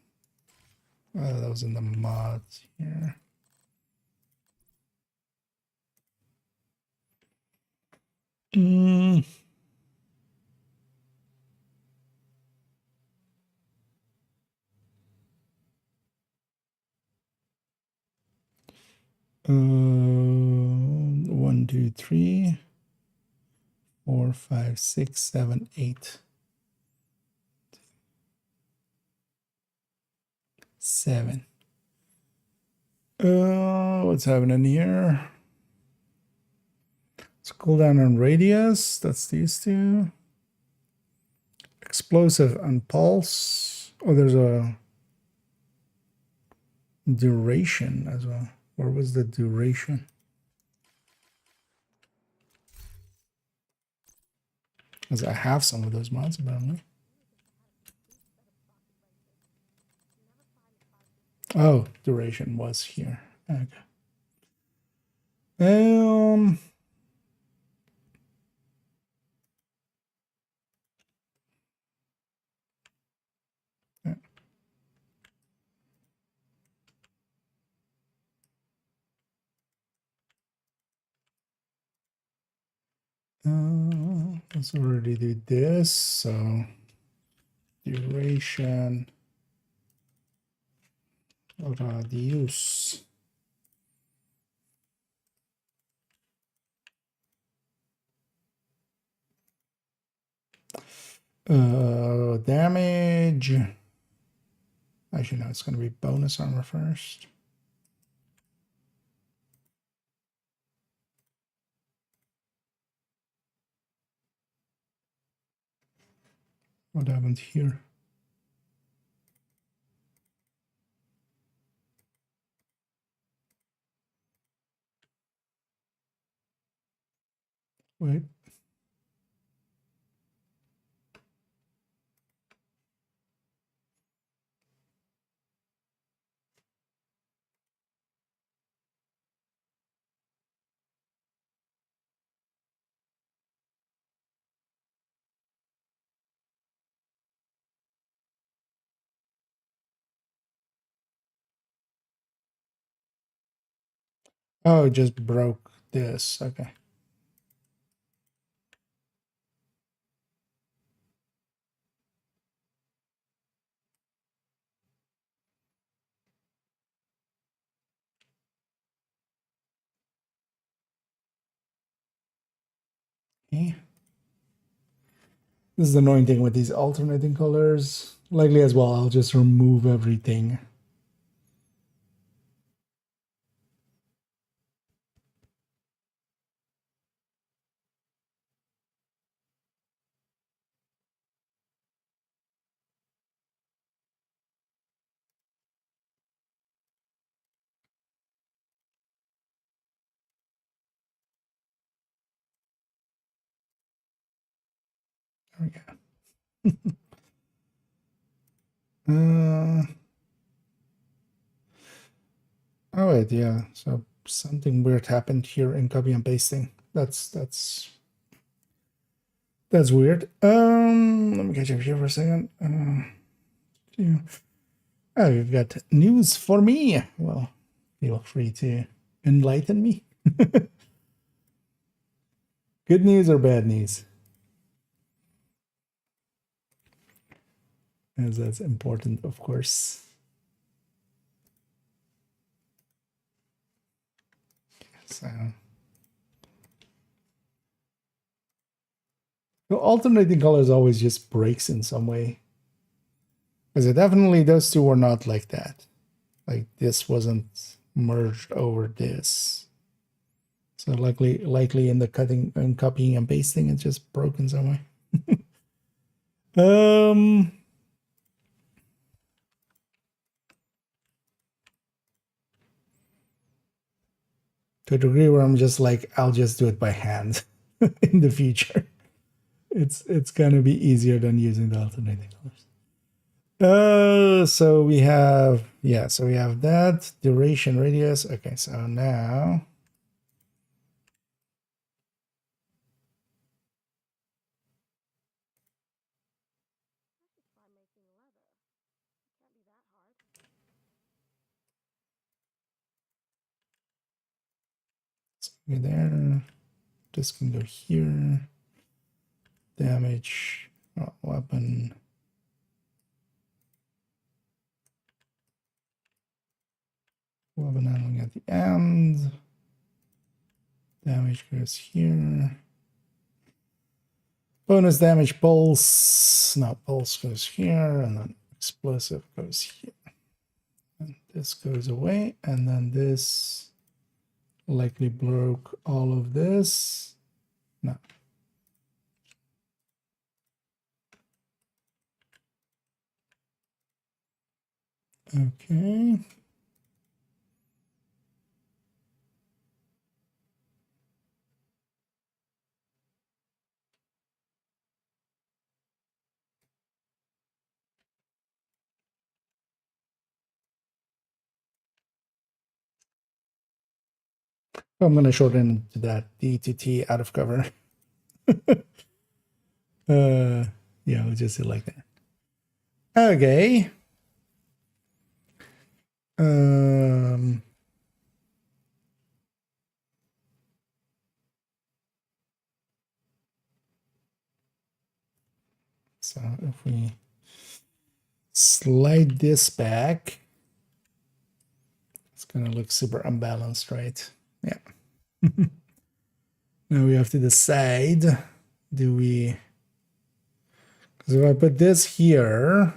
That was in the mod here. One, two, three, 4, 5, 6, 7, 8, 7. What's happening here? It's cooldown on radius. That's these two. Explosive and pulse. Oh, there's a duration as well. Where was the duration? Because I have some of those mods apparently. Oh, duration was here. Okay. Let's already do this. So duration radius. Damage. Actually, no, it's going to be bonus armor first. What happened here? Wait. Oh, it just broke this. Okay. Okay. This is the annoying thing with these alternating colors. Likely as well, I'll just remove everything. There we go. Oh wait, yeah. So something weird happened here in copy and pasting. That's weird. Let me catch up here for a second. Yeah. Oh, you've got news for me. Well, feel free to enlighten me. Good news or bad news? As that's important, of course. So alternating colors always just breaks in some way. Because definitely those two were not like that. Like this wasn't merged over this. So likely in the cutting and copying and pasting, it just broke in some way. To a degree where I'm just like, I'll just do it by hand in the future. It's gonna be easier than using the alternating colors. So we have that duration radius. Okay, so now there. This can go here. Damage, weapon. Weapon handling at the end. Damage goes here. Bonus damage pulse. No, pulse goes here, and then explosive goes here. And this goes away, and then this likely broke all of this. No. Okay. I'm going to shorten to that D to T out of cover. Yeah, we'll just do like that. Okay. So if we slide this back, it's gonna look super unbalanced, right? Yeah. Now we have to decide, do we, because if I put this here,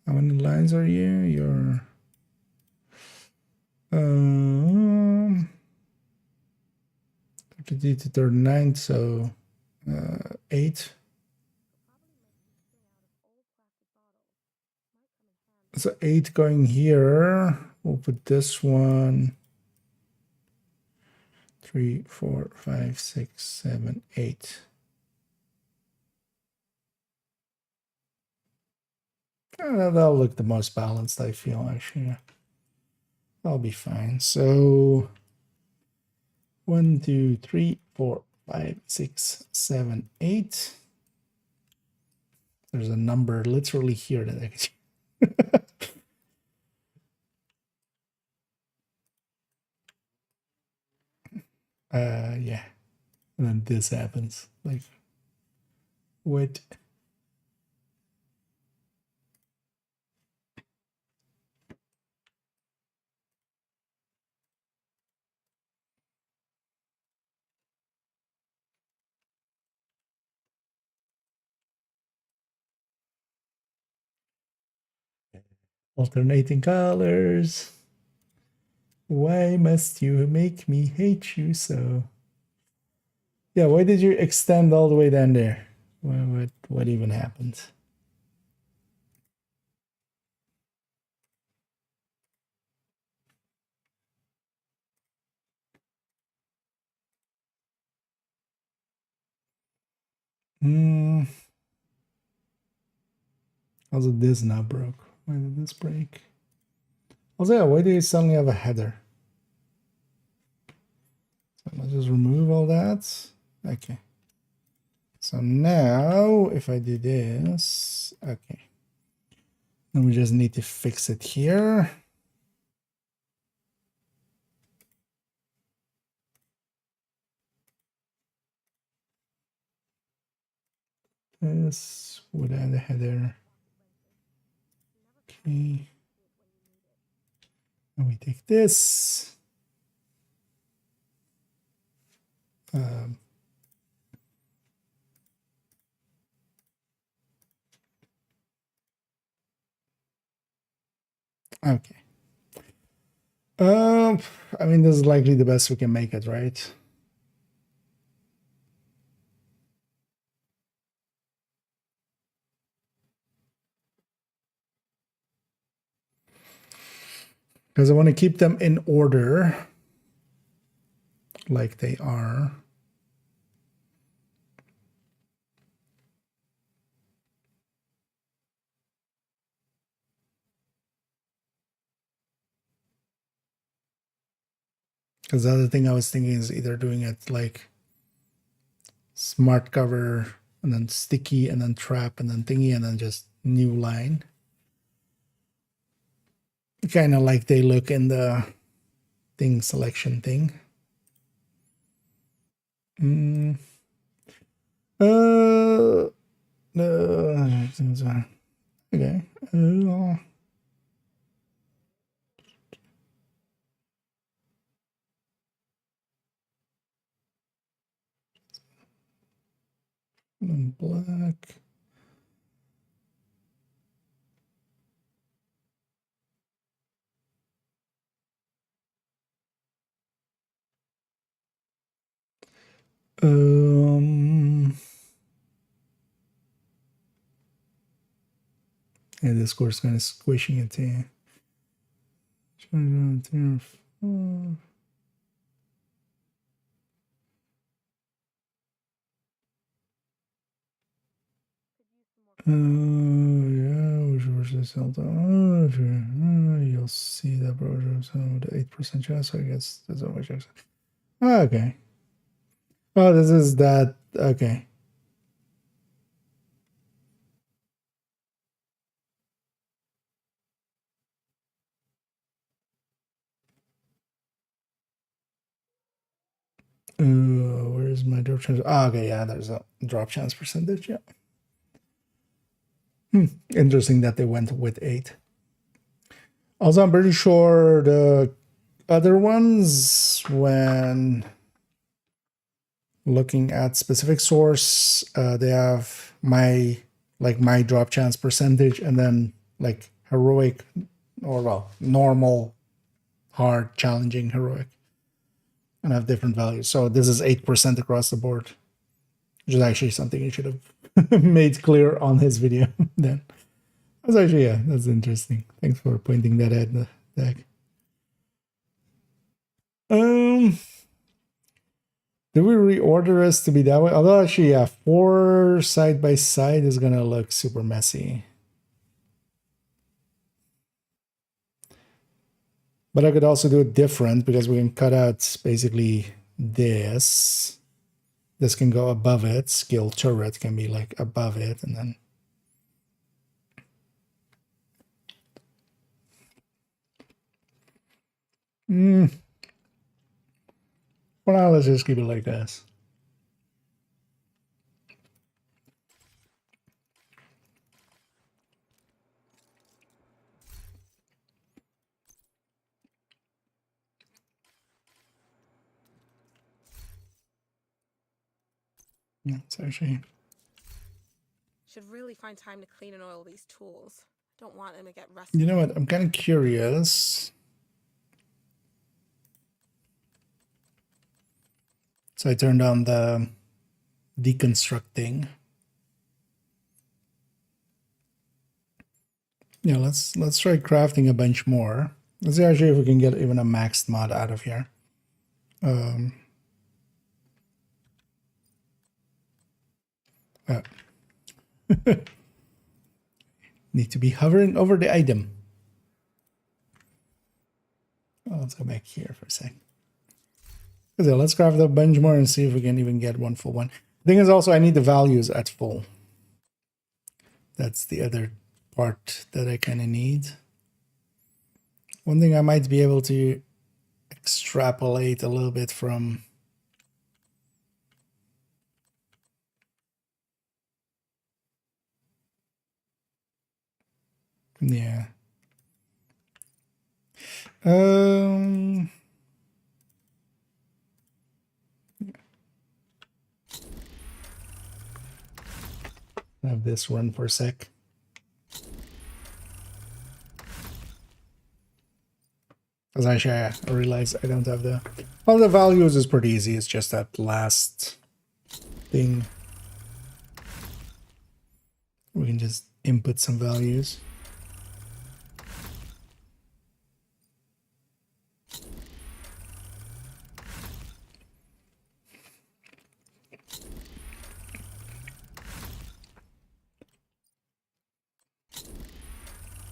how many lines are you? You're 32 to 39, so 8. So 8 going here. We'll put this one 3, 4, 5, 6, 7, 8. That'll look the most balanced, I feel, actually. That'll be fine. So 1, 2, 3, 4, 5, 6, 7, 8. There's a number literally here that I can yeah. And then this happens. Like, what? Alternating colors. Why must you make me hate you so? Yeah, why did you extend all the way down there? What even happened? Also, this now broke. Why did this break? Also, yeah, why do you suddenly have a header? So let's just remove all that. Okay. So now, if I do this, okay. Then we just need to fix it here. This would add a header. Okay. And we take this. Okay. I mean, this is likely the best we can make it, right? Because I want to keep them in order, like they are. Because the other thing I was thinking is either doing it like smart cover and then sticky and then trap and then thingy and then just new line. Kind of like they look in the thing selection thing. No. Okay. And black. Yeah, this course kind of squishing it here. Yeah, which versus you'll see that project with 8% chance, so I guess that's what my chance. Okay. Oh, this is that. Okay. Where's my drop chance? Oh, okay, yeah, there's a drop chance percentage. Yeah. Interesting that they went with 8. Also, I'm pretty sure the other ones, when looking at specific source, they have my drop chance percentage, and then like heroic, or well, normal, hard, challenging, heroic, and have different values. So this is 8% across the board, which is actually something he should have made clear on his video. Then that's actually, yeah, that's interesting. Thanks for pointing that out, Dak. Do we reorder us to be that way? Although actually, yeah, 4 side by side is gonna look super messy. But I could also do it different, because we can cut out basically this. This can go above it. Skill turret can be like above it, and then for now, let's just keep it like this. Yeah, it's actually. Should really find time to clean and oil these tools. Don't want them to get rusty. You know what? I'm kind of curious. So I turned on the deconstructing. Yeah, let's try crafting a bunch more. Let's see actually if we can get even a maxed mod out of here. Need to be hovering over the item. Oh, let's go back here for a sec. So let's craft a bunch more and see if we can even get one full one. The thing is also I need the values at full. That's the other part that I kind of need. One thing I might be able to extrapolate a little bit from. Yeah. Have this run for a sec. Because actually, I realize I don't have the. Well, the values is pretty easy. It's just that last thing. We can just input some values.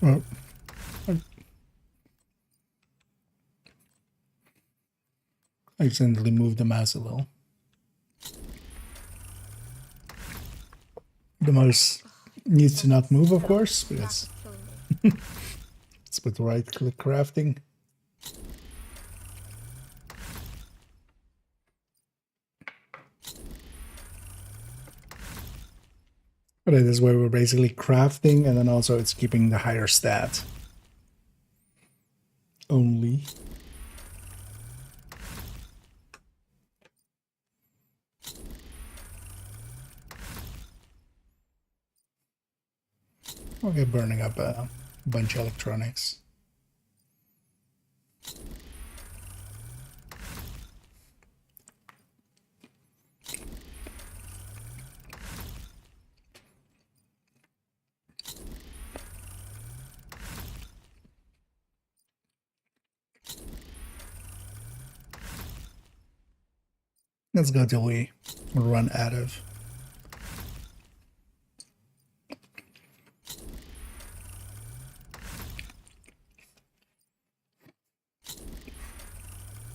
Oh. I accidentally moved the mouse a little. The mouse needs to not move, of course, because it's with right-click crafting. But it is where we're basically crafting, and then also it's keeping the higher stat. Only. Okay, burning up a bunch of electronics. Let's go till we run out of.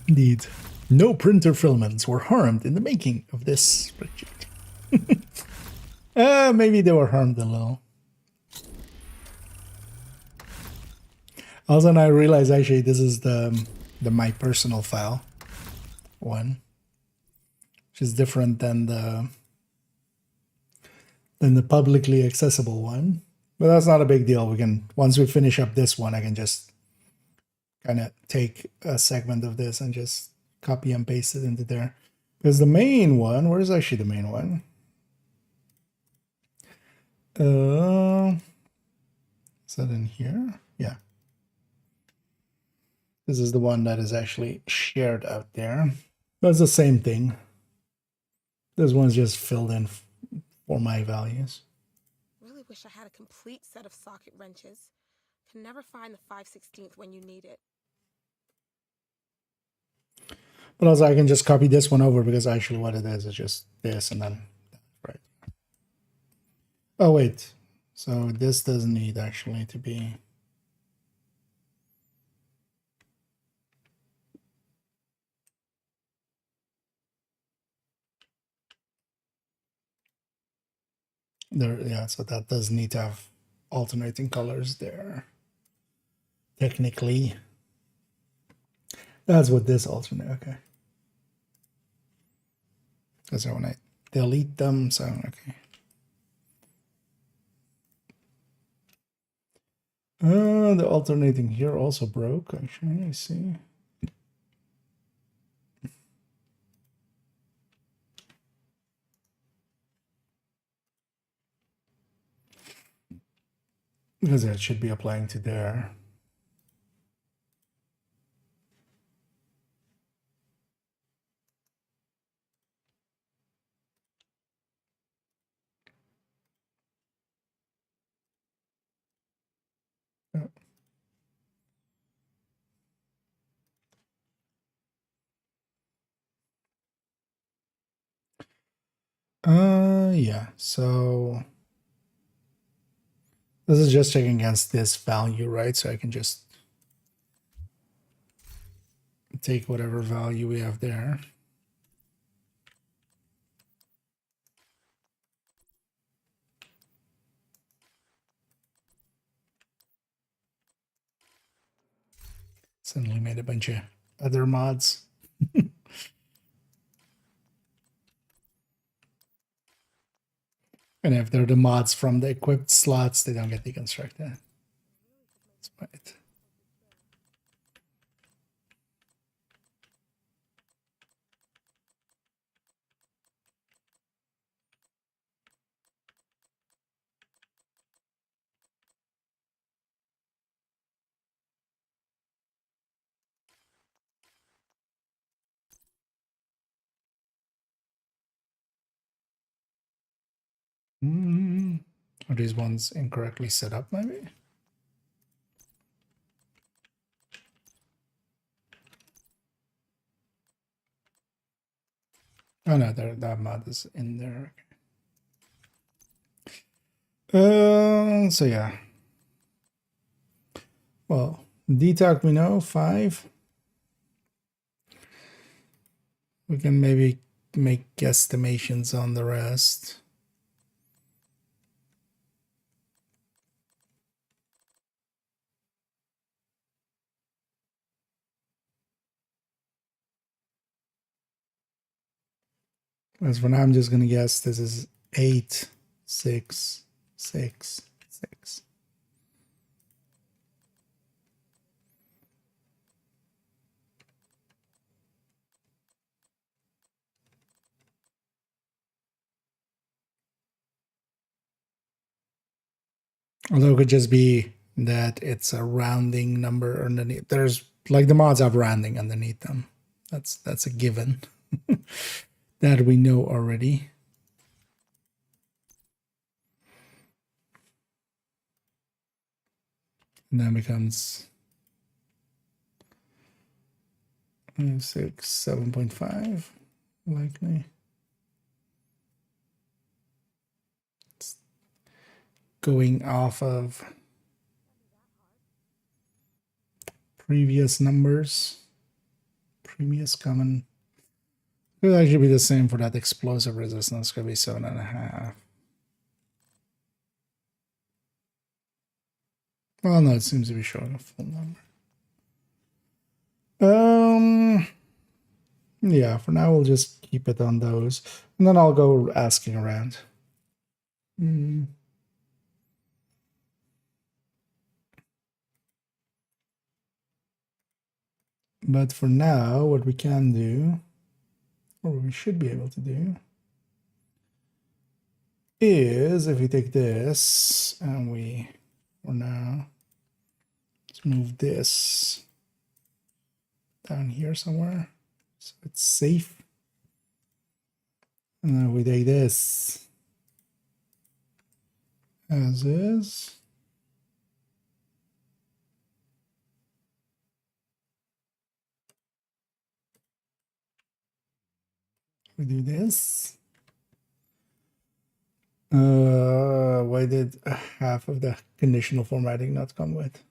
Indeed, no printer filaments were harmed in the making of this spreadsheet. Maybe they were harmed a little. Also, I realize actually this is the my personal file one, which is different than the publicly accessible one. But that's not a big deal. We can, once we finish up this one, I can just kind of take a segment of this and just copy and paste it into there. Because the main one, where is actually the main one? Is that in here? Yeah. This is the one that is actually shared out there. That's the same thing. This one's just filled in for my values. Really wish I had a complete set of socket wrenches. Can never find the 5/16 when you need it. But also I can just copy this one over because actually what it is just this and then right. Oh wait. So this doesn't need actually to be. There, yeah, so that does need to have alternating colors there. Technically. That's what this alternate, okay. Because when I delete them, so okay. The alternating here also broke, actually, I see. Because it should be applying to there. Yeah, so this is just checking against this value, right? So I can just take whatever value we have there. Suddenly made a bunch of other mods. And if they're the mods from the equipped slots, they don't get deconstructed. That's right. Are these ones incorrectly set up, maybe? Oh no, that mod is in there. So yeah. Well, dtalk we know 5. We can maybe make guesstimations on the rest. As for now, I'm just gonna guess this is 8, 6, 6, 6. Although it could just be that it's a rounding number underneath. There's like the mods have rounding underneath them. That's a given that we know already. And then becomes 6, 7.5 likely. It's going off of previous numbers, previous common. It would actually be the same for that explosive resistance. Could be 7.5. Well, no, it seems to be showing a full number. Yeah, for now we'll just keep it on those, and then I'll go asking around. But for now, what we can do, or we should be able to do, is if we take this and we, for now, let's move this down here somewhere so it's safe. And then we take this as is. We do this. Why did half of the conditional formatting not come with?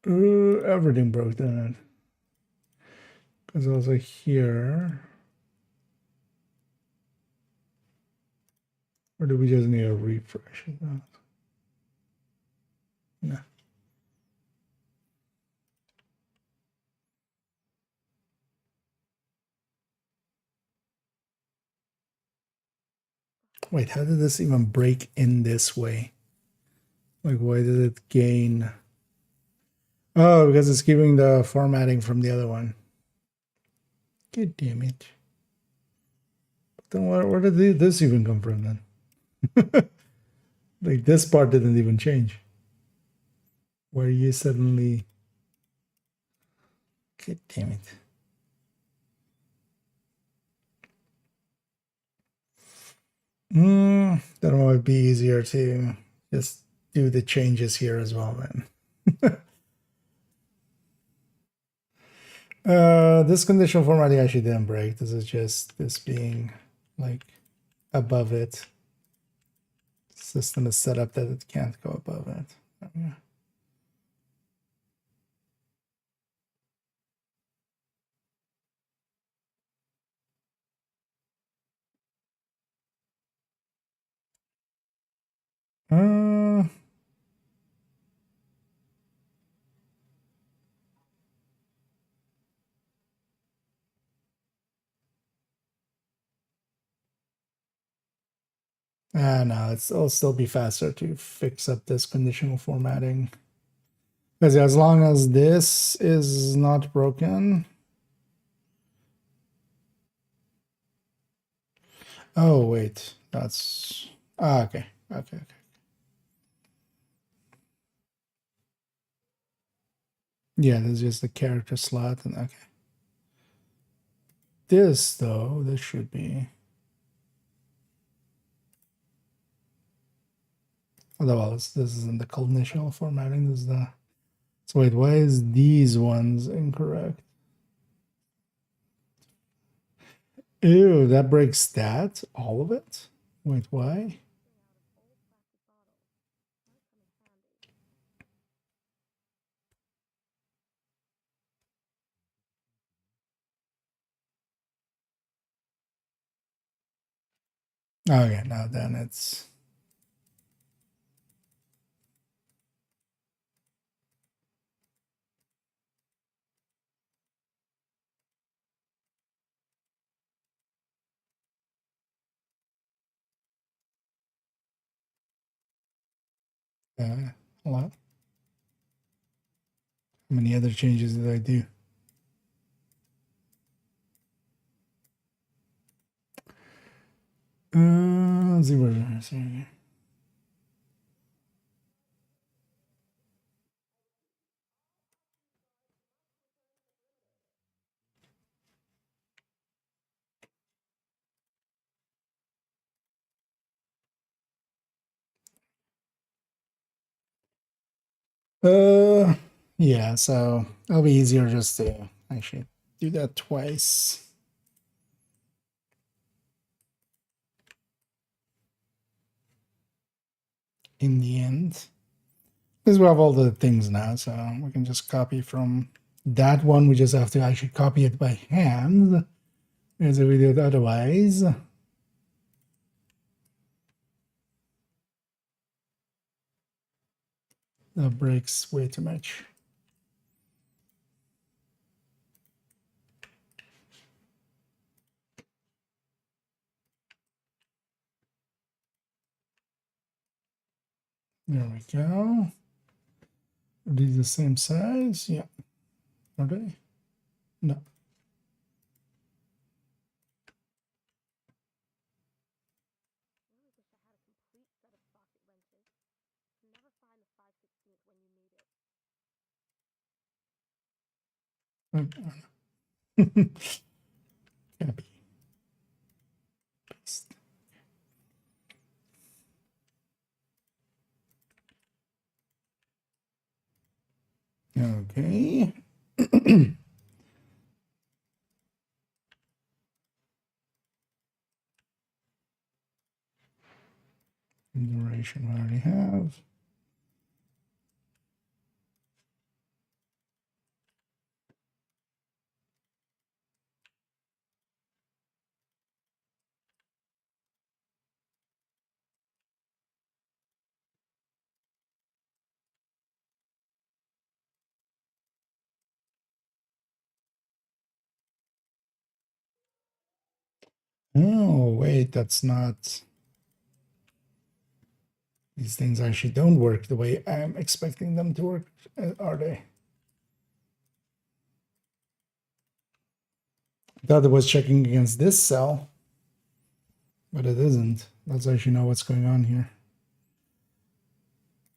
Everything broke down. Because also here. Or do we just need a refresh of that? No. Wait, how did this even break in this way? Like, why did it gain? Oh, because it's giving the formatting from the other one. God damn it. But then where did this even come from then? Like, this part didn't even change. Where you suddenly... God damn it. That might be easier to just do the changes here as well then. This conditional formatting actually didn't break. This is just this being like above it. System is set up that it can't go above it. Yeah. No, it'll still be faster to fix up this conditional formatting. Because as long as this is not broken. Oh, wait. That's... okay. Okay. Yeah, there's just the character slot. And okay. This, though, this should be... Otherwise, this isn't the conditional formatting. This is the... So wait, why is these ones incorrect? Ew, that breaks that? All of it? Wait, why? Okay, now then it's... A lot. How many other changes did I do? Zero. Sorry. Yeah, so it'll be easier just to actually do that twice. In the end. Because we have all the things now, so we can just copy from that one. We just have to actually copy it by hand. As we do it otherwise. That breaks way too much. There we go. Are these the same size? Yeah. Are they? No. Copy. Paste. Okay. Duration we already have. Oh, wait, that's not. These things actually don't work the way I'm expecting them to work, are they? I thought it was checking against this cell, but it isn't. Let's actually know what's going on here.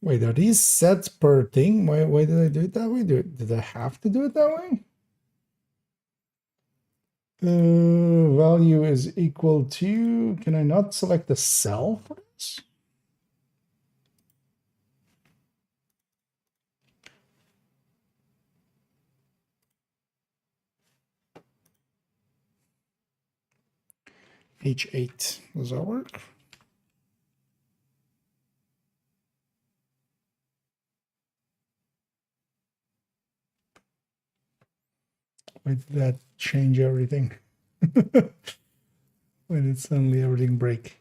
Wait, are these sets per thing? Why did I do it that way? Did I have to do it that way? The value is equal to, can I not select the cell for this? H8, does that work? Why did that change everything? Why did suddenly everything break?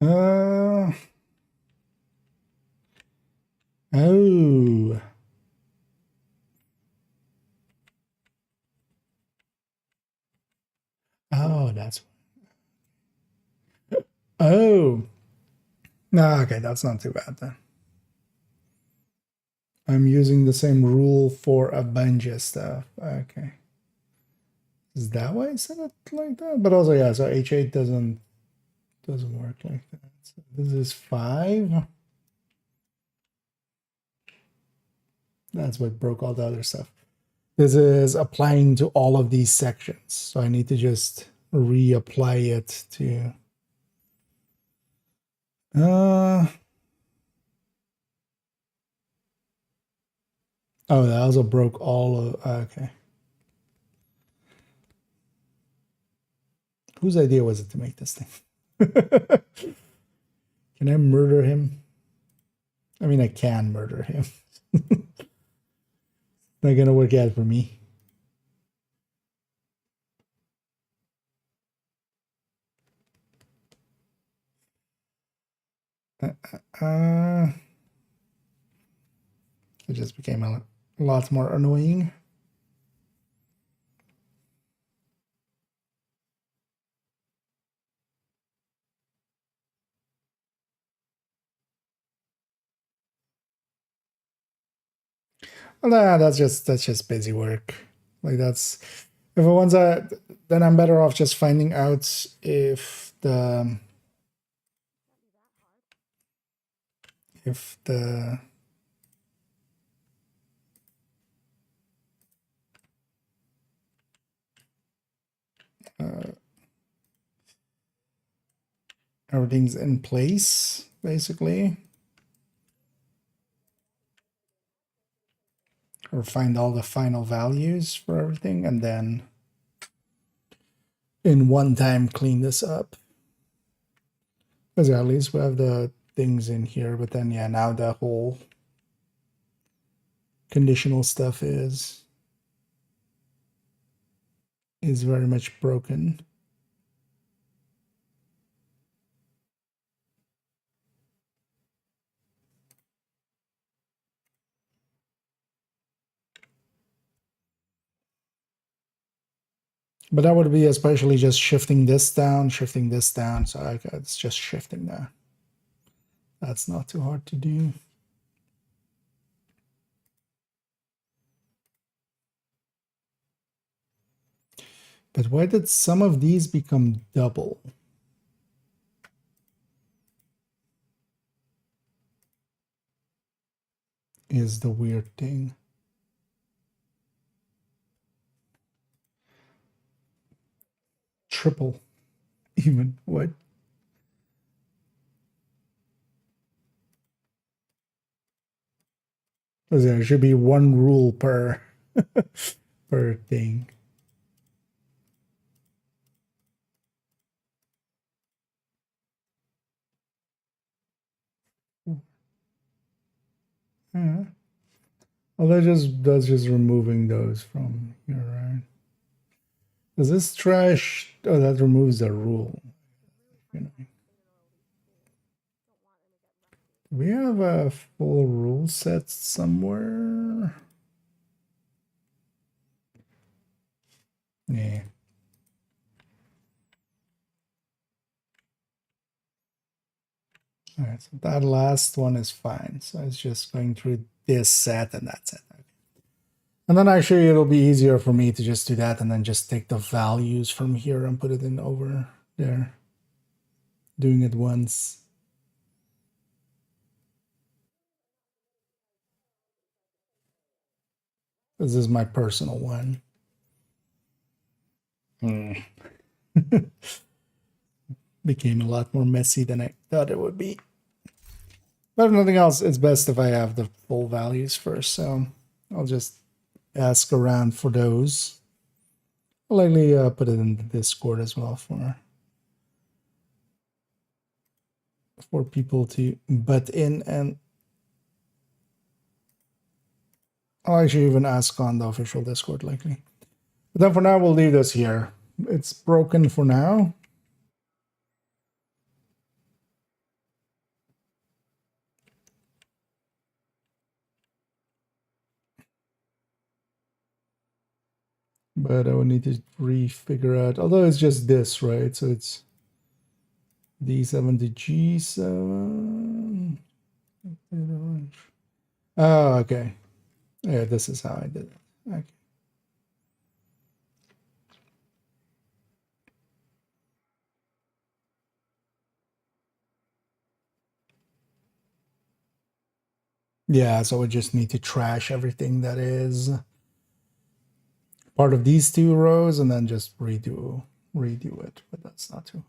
Oh. Oh, that's. Oh. No, okay, that's not too bad then. I'm using the same rule for a bunch of stuff. Okay. Is that why I said it like that? But also, yeah, so H8 doesn't work like that. So this is 5. That's what broke all the other stuff. This is applying to all of these sections. So I need to just reapply it to oh, that also broke all of okay. Whose idea was it to make this thing? Can I murder him? I mean, I can murder him. Not gonna work out for me. It just became a lot more annoying. Well, nah, that's just busy work. Like that's if it wants a, then I'm better off just finding out if the everything's in place, basically. Or find all the final values for everything and then in one time clean this up. Because at least we have the things in here, but then yeah, now the whole conditional stuff is very much broken. But that would be especially just shifting this down, so it's just shifting that. That's not too hard to do. But why did some of these become double? Is the weird thing. Triple, even, what? There should be one rule per per thing. Yeah. Well, that's just removing those from here, right? Does this trash? Oh, that removes the rule. You know. Do we have a full rule set somewhere? Yeah. All right, so that last one is fine. So it's just going through this set and that's it. Okay. And then actually it'll be easier for me to just do that and then just take the values from here and put it in over there. Doing it once. This is my personal one. Became a lot more messy than I thought it would be. But if nothing else, it's best if I have the full values first. So I'll just ask around for those. I'll likely put it in the Discord as well for people to butt in, and I'll actually even ask on the official Discord likely. But then for now, we'll leave this here. It's broken for now. But I will need to refigure out, although it's just this, right? So it's D7 to G7. Oh, okay. Yeah, this is how I did it. Okay. Yeah, so we just need to trash everything that is part of these two rows and then just redo it, but that's not too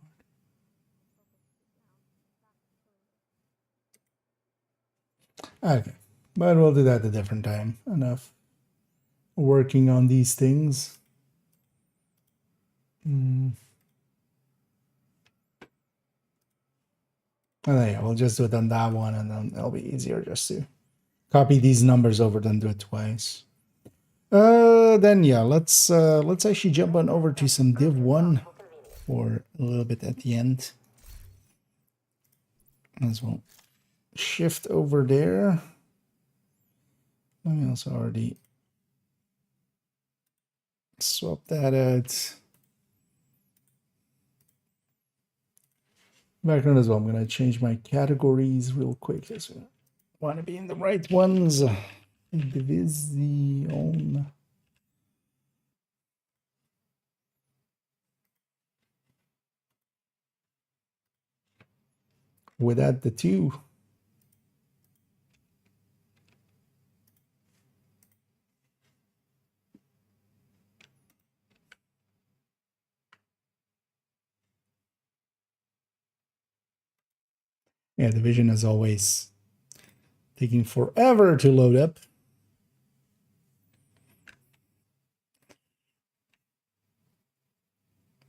hard. Okay, but we'll do that a different time. Enough working on these things. And then yeah, we'll just do it on that one, and then it'll be easier just to copy these numbers over than do it twice. Then yeah, let's actually jump on over to some Div1 for a little bit at the end as well. shift over there. Let me also already swap that out. Background as well. I'm going to change my categories real quick. I want to be in the right ones. Division. Without the 2. Yeah, Division is always taking forever to load up.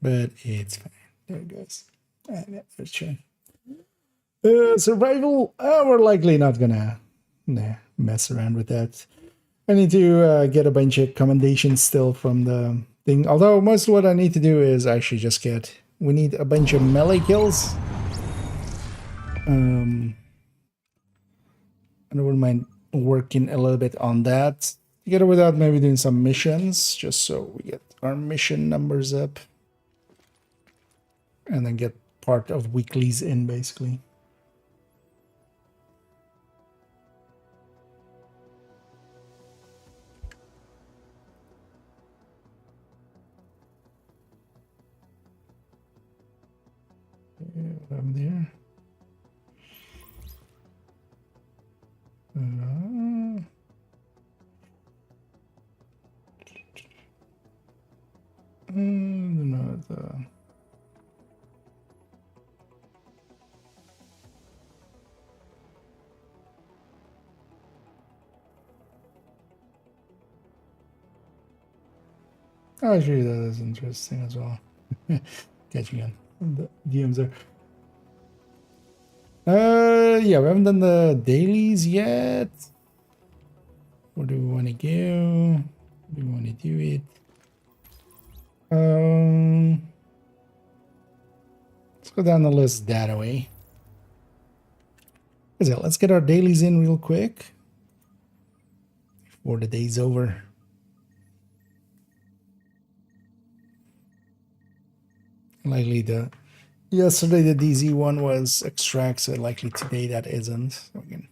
But it's fine. There it goes. Yeah, that's true. Survival, we're likely not gonna mess around with that. I need to get a bunch of commendations still from the thing. Although most of what I need to do is actually just get... We need a bunch of melee kills. I wouldn't mind working a little bit on that. Together with that, maybe doing some missions, just so we get our mission numbers up. And then get part of weeklies in, basically. I'm there. No, actually, that is interesting as well. Catching on the DMs there. Yeah, we haven't done the dailies yet. Where do we want to go? Do we want to do it? Let's go down the list that way. Let's get our dailies in real quick before the day's over. Likely yesterday the DZ one was extract, so likely today that isn't. So we can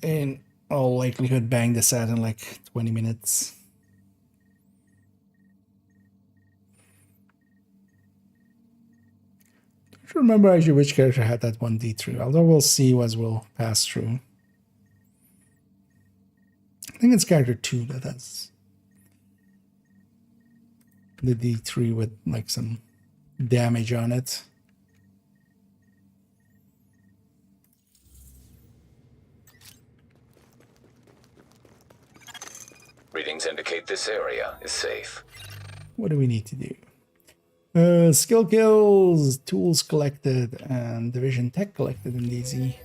in all likelihood bang this out in like 20 minutes. I don't remember actually which character had that one D3, although we'll see as we'll pass through. I think it's character 2 that has the D3 with like some damage on it. Readings indicate this area is safe. What do we need to do? Skill kills, tools collected, and division tech collected in DZ.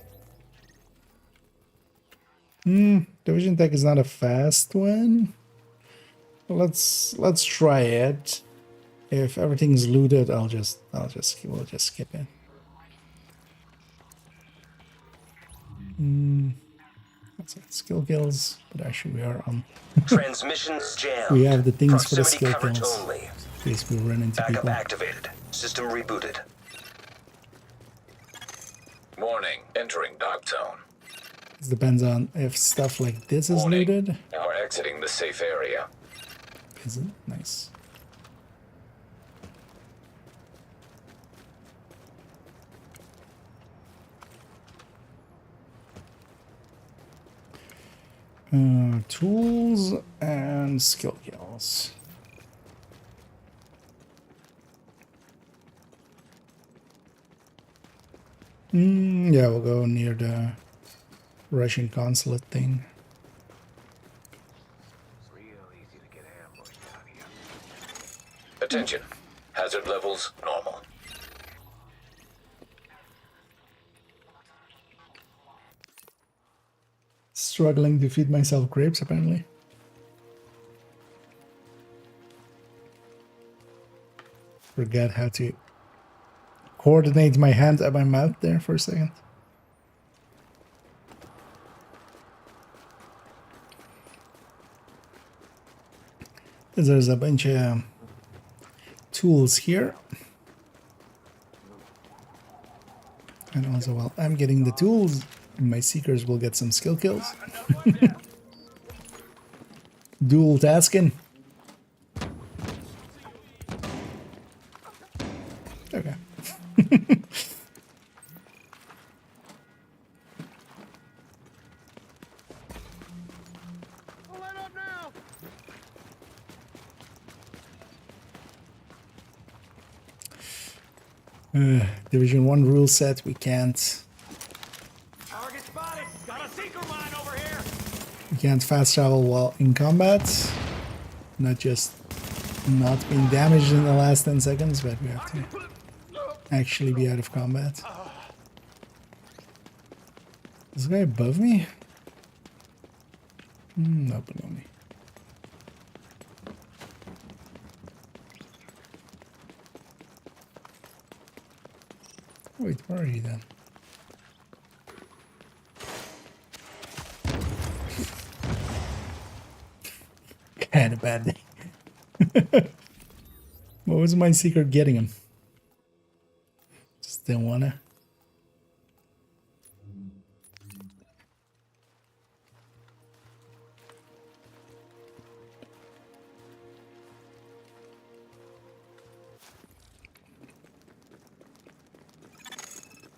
Division tech is not a fast one. Let's try it. If everything's looted, we'll just skip it. That's it. Skill kills, but actually we are on. Transmissions jammed. We have the things Proximity for the skill coverage kills. only. In case we run into Backup people. activated. System rebooted. Warning, entering dark zone. It depends on if stuff like this is Warning. looted. We're exiting the safe area. Is it? Nice. Tools and skill kills. Yeah, we'll go near the Russian consulate thing. Attention. Hazard levels normal. Struggling to feed myself grapes, apparently. Forgot how to coordinate my hand and my mouth there for a second. There's a bunch of tools here. And also while I'm getting the tools, my seekers will get some skill kills. Dual tasking. Okay. Pull it up now. Division 1 rule set, we can't Target spotted. Got a seeker mine over here. we can't fast travel while in combat. Not just not being damaged in the last 10 seconds, but we have to actually be out of combat. Is this guy above me? No, below me. Wait, where are you then? Kind of bad day. What was my secret getting him? Just didn't wanna.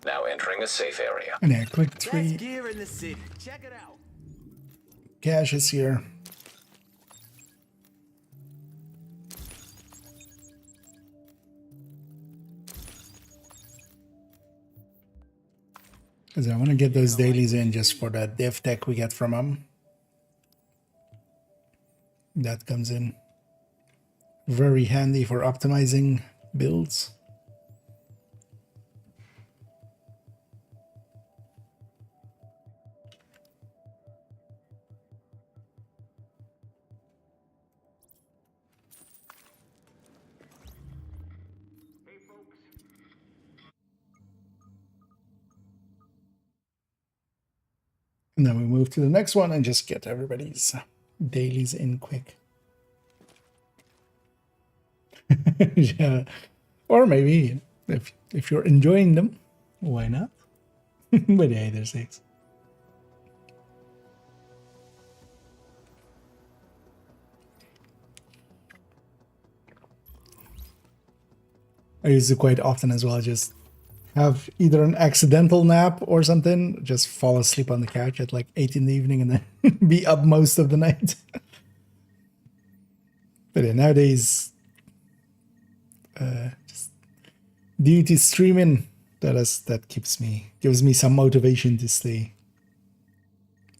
Now entering a safe area. And yeah, quick 3 Gear in the city. Check it out. caches here. Because I want to get those dailies in just for that div tech we get from them. That comes in very handy for optimizing builds. And then we move to the next one and just get everybody's dailies in quick. Yeah. Or maybe if you're enjoying them, why not? But yeah, there's 6. I use it quite often as well, just have either an accidental nap or something, just fall asleep on the couch at like 8 in the evening and then be up most of the night. But yeah, nowadays, just due to streaming, that gives me some motivation to stay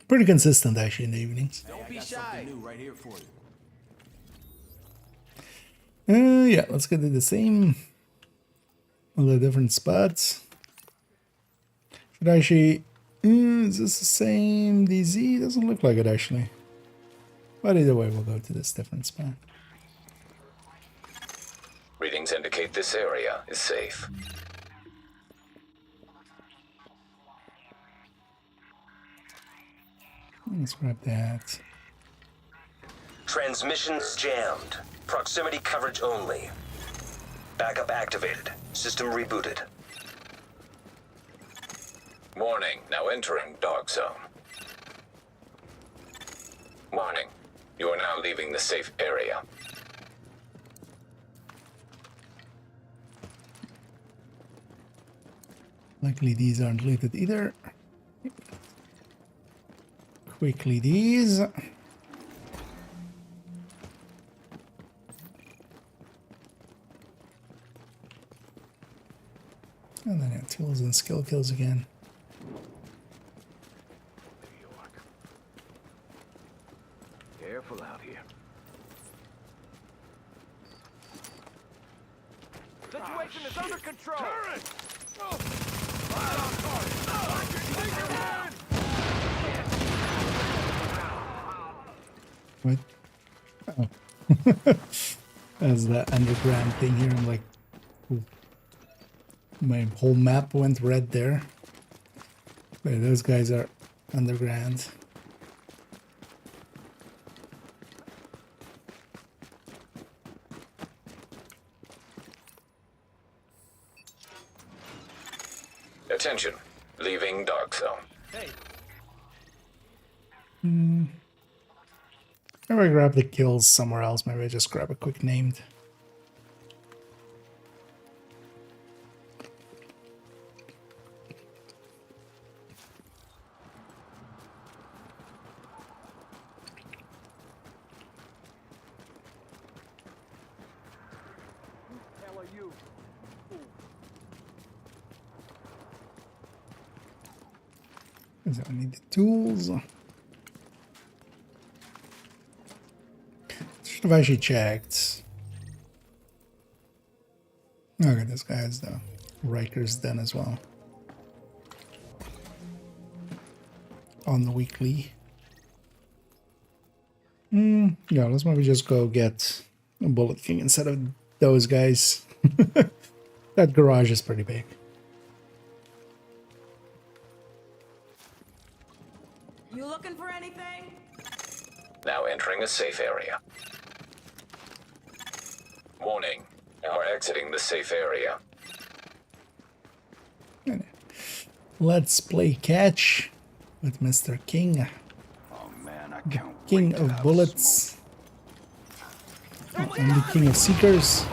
pretty consistent actually in the evenings. Don't be shy. New right here for you. Yeah, let's go to the same. All the different spots. Should I actually... is this the same DZ? Doesn't look like it actually. But either way, we'll go to this different spot. Readings indicate this area is safe. Let's grab that. Transmissions jammed. Proximity coverage only. Backup activated. System rebooted. Warning, now entering dog zone. Warning, you are now leaving the safe area. Likely these aren't looted either. Quickly these. And then tools and skill kills again. Careful out here. Situation is under control. Turret! What? Oh. That's the underground thing here. I'm like, My whole map went red there. Okay, those guys are underground. Attention. Leaving dark zone. Hey, Maybe I grab the kills somewhere else. Maybe I just grab a quick named. Hell are you? Because I need the tools. Should have actually checked. Okay, this guy has the Riker's Den as well. On the weekly. Yeah, let's maybe just go get a Bullet King instead of those guys. That garage is pretty big. You looking for anything? Now entering a safe area. Warning. You are exiting the safe area. Let's play catch with Mr. King. Oh man, I can't King wait to of have bullets. I'm the king of seekers.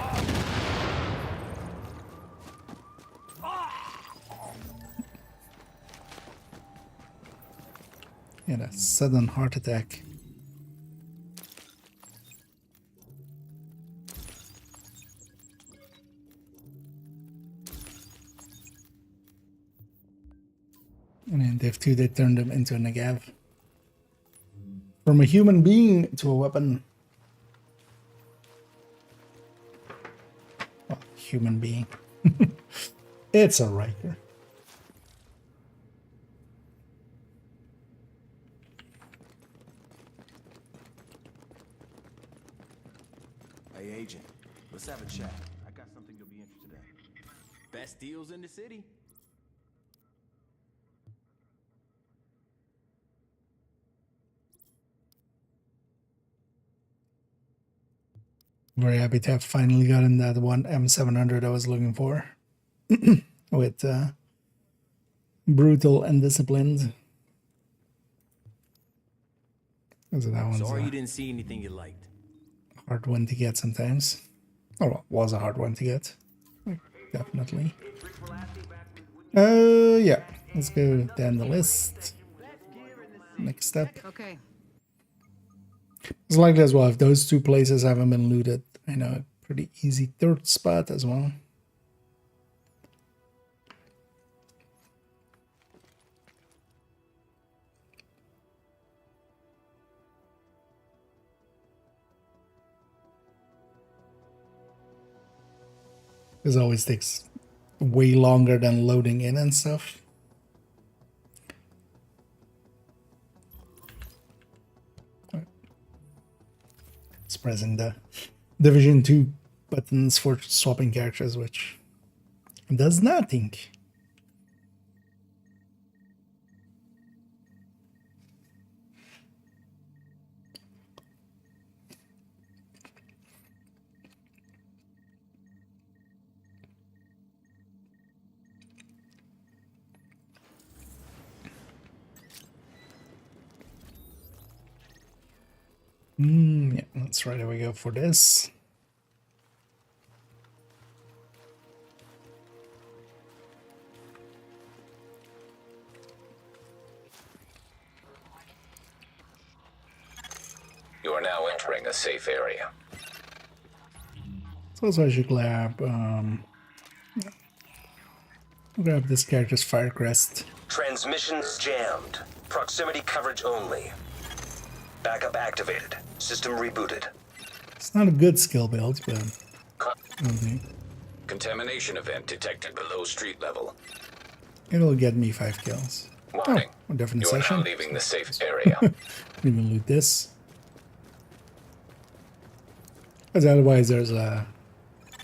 He had a sudden heart attack. And in Div2 they turned him into a Nagav. From a human being to a weapon. Well, human being. It's a Riker. Hey, agent, let's have a chat. I got something you'll be interested in. Best deals in the city. Very happy to have finally gotten that one M700 I was looking for. With brutal and disciplined. So that one's Sorry you didn't see anything you liked. a hard one to get sometimes. Oh, well, was a hard one to get. Definitely. Yeah. Let's go down the list. Next step. Okay. It's likely as well if those two places haven't been looted. I know a pretty easy third spot as well. This always takes way longer than loading in and stuff. It's pressing the Division 2 buttons for swapping characters, which does nothing. Yeah, let's right away go for this. You are now entering a safe area. So also I should grab this character's fire crest. Transmissions jammed. Proximity coverage only. Backup activated. System rebooted. It's not a good skill build, but Contamination event detected below street level. it'll get me 5 kills. Warning. Oh, a different You are session. now leaving the safe area. Didn't even loot this. Because otherwise there's a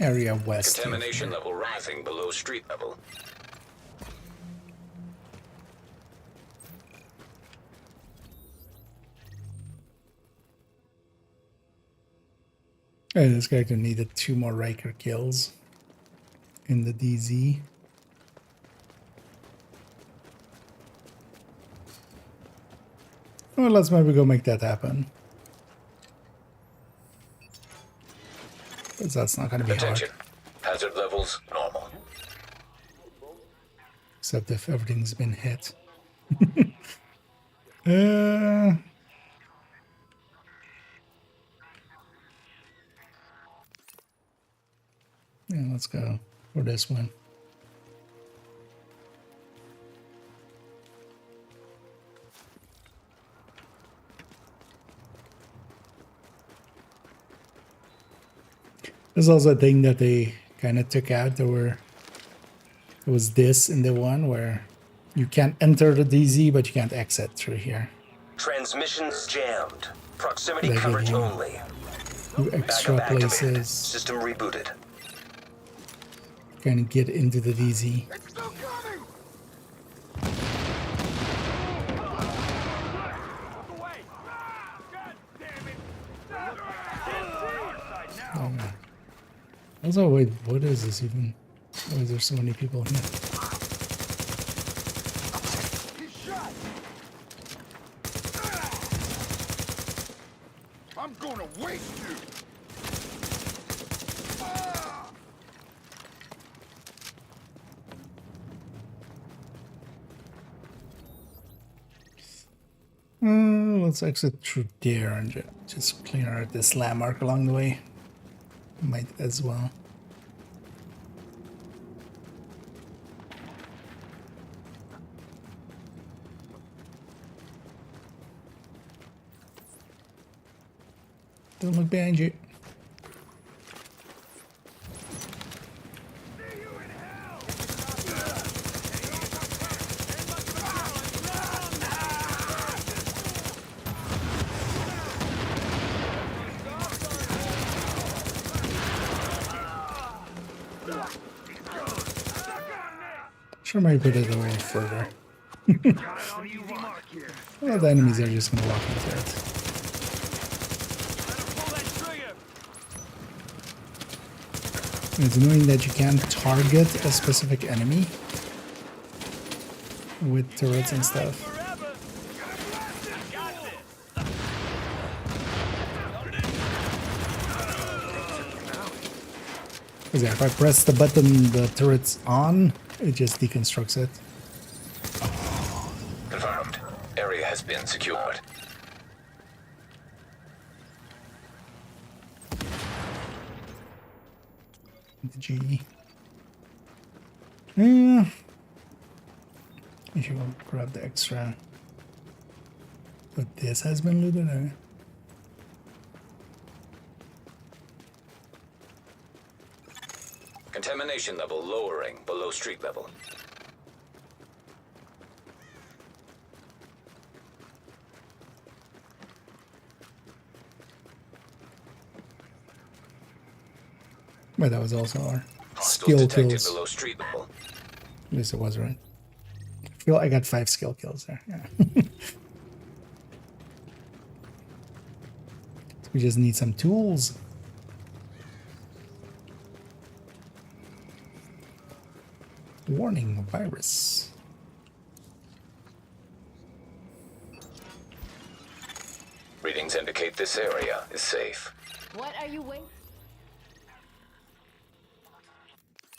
area west. Contamination Here. level rising below street level. Hey, this character needed 2 more Riker kills in the DZ. Well, let's maybe go make that happen. Because that's not going to be Attention. hard. Hazard levels normal. Except if everything's been hit. Yeah, let's go for this one. There's also a thing that they kind of took out. There was this in the one where you can't enter the DZ, but you can't exit through here. Transmissions jammed. Proximity They give coverage you only. 2 extra Backup activated. places. System rebooted. Can get into the DZ. It's still coming! Away! God damn it! Also, wait, what is this even? Why is there so many people here? He's shot! I'm gonna waste you! Let's exit through there and just clear out this landmark along the way. Might as well. Don't look behind you. Sure, might put it a little further. Well, the enemies are just gonna walk into it. It's annoying that you can't target a specific enemy with turrets and stuff. Because yeah, if I press the button, the turret's on, it just deconstructs it. Confirmed. Area has been secured. G. Yeah. I should go grab the extra. But this has been looted, eh? Contamination level lowering below street level. But that was also our Hostiles skill detected kills. below street level. At least it was, right? I feel I got 5 skill kills there. Yeah. So we just need some tools. Warning, virus. Readings indicate this area is safe. What are you waiting?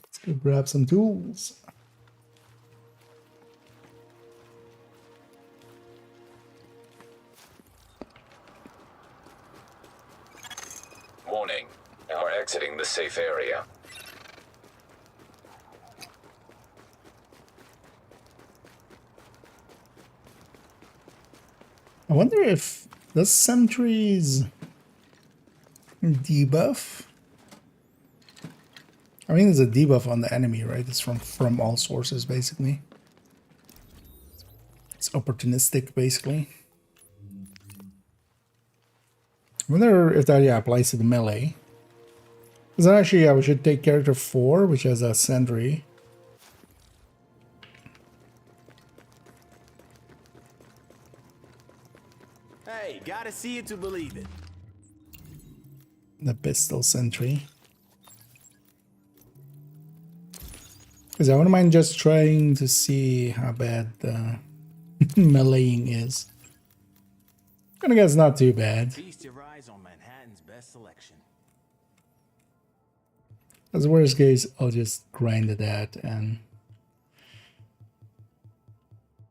Let's go grab some tools. Warning. You are exiting the safe area. I wonder if the sentries debuff. I mean, there's a debuff on the enemy, right? It's from all sources, basically. It's opportunistic, basically. I wonder if that applies to the melee. So actually, yeah, we should take character 4, which has a sentry. Hey, gotta see it to believe it. The pistol sentry. Because I wouldn't mind just trying to see how bad the meleeing is. I guess not too bad. Feast your eyes on Manhattan's best selection. As worst case, I'll just grind that and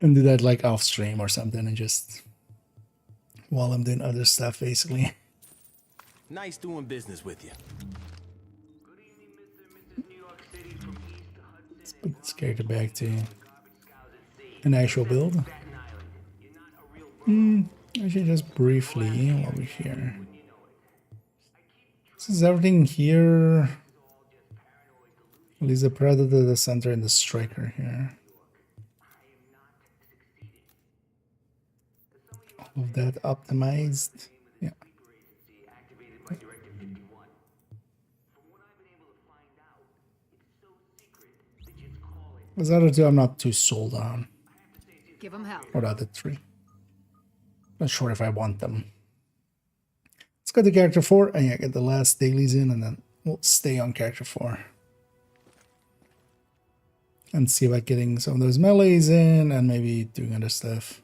do that like off stream or something, and just while I'm doing other stuff, basically. Nice doing business with you. Let's put this character back to an actual build. Actually, just briefly while we're here. This is everything here. At least the Predator, the Center, and the Striker here. All of that optimized. Yeah. Those other two I'm not too sold on. Give them hell. Or the other 3. Not sure if I want them. Let's go to character 4 and yeah, get the last dailies in, and then we'll stay on character 4. And see about getting some of those melees in and maybe doing other stuff.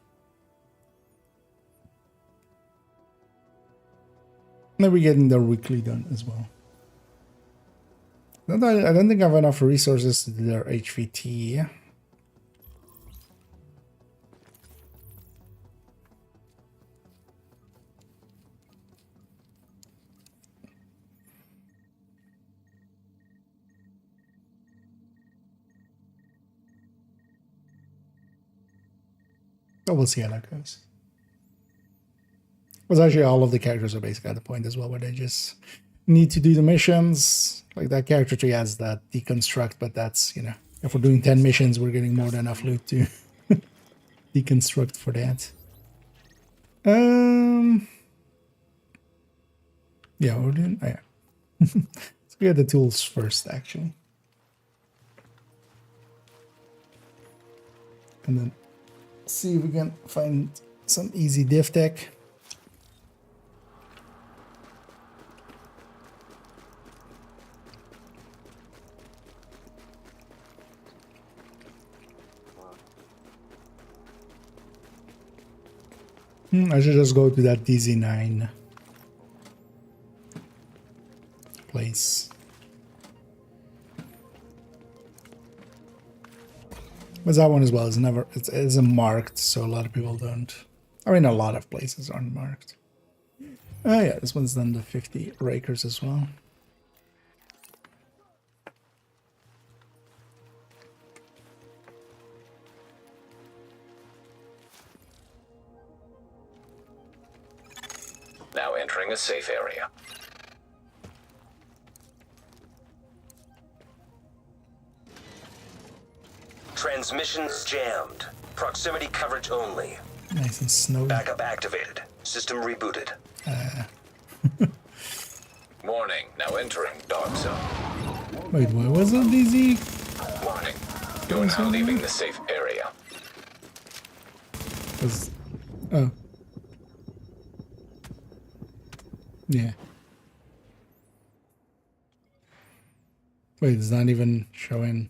Maybe getting their weekly done as well. I don't think I have enough resources to do their HVT. But we'll see how that goes. Because actually all of the characters are basically at the point as well where they just need to do the missions. Like that character tree has that deconstruct, but that's, you know, if we're doing 10 missions, we're getting more than enough loot to deconstruct for that. Yeah, we're doing, oh yeah. Let's get the tools first, actually. And then see if we can find some easy div tech. I should just go to that DZ9 place. But that one as well is never, it isn't marked, so a lot of people don't. I mean, a lot of places aren't marked. Oh yeah, this one's done the 50 rakers as well. Now entering a safe area. Transmissions jammed. Proximity coverage only. Nice and snowy. Backup activated. System rebooted. Warning, now entering dark zone. Wait, what was it, DZ? Warning, you are now leaving the safe area. Oh. Yeah. Wait, it's not even showing.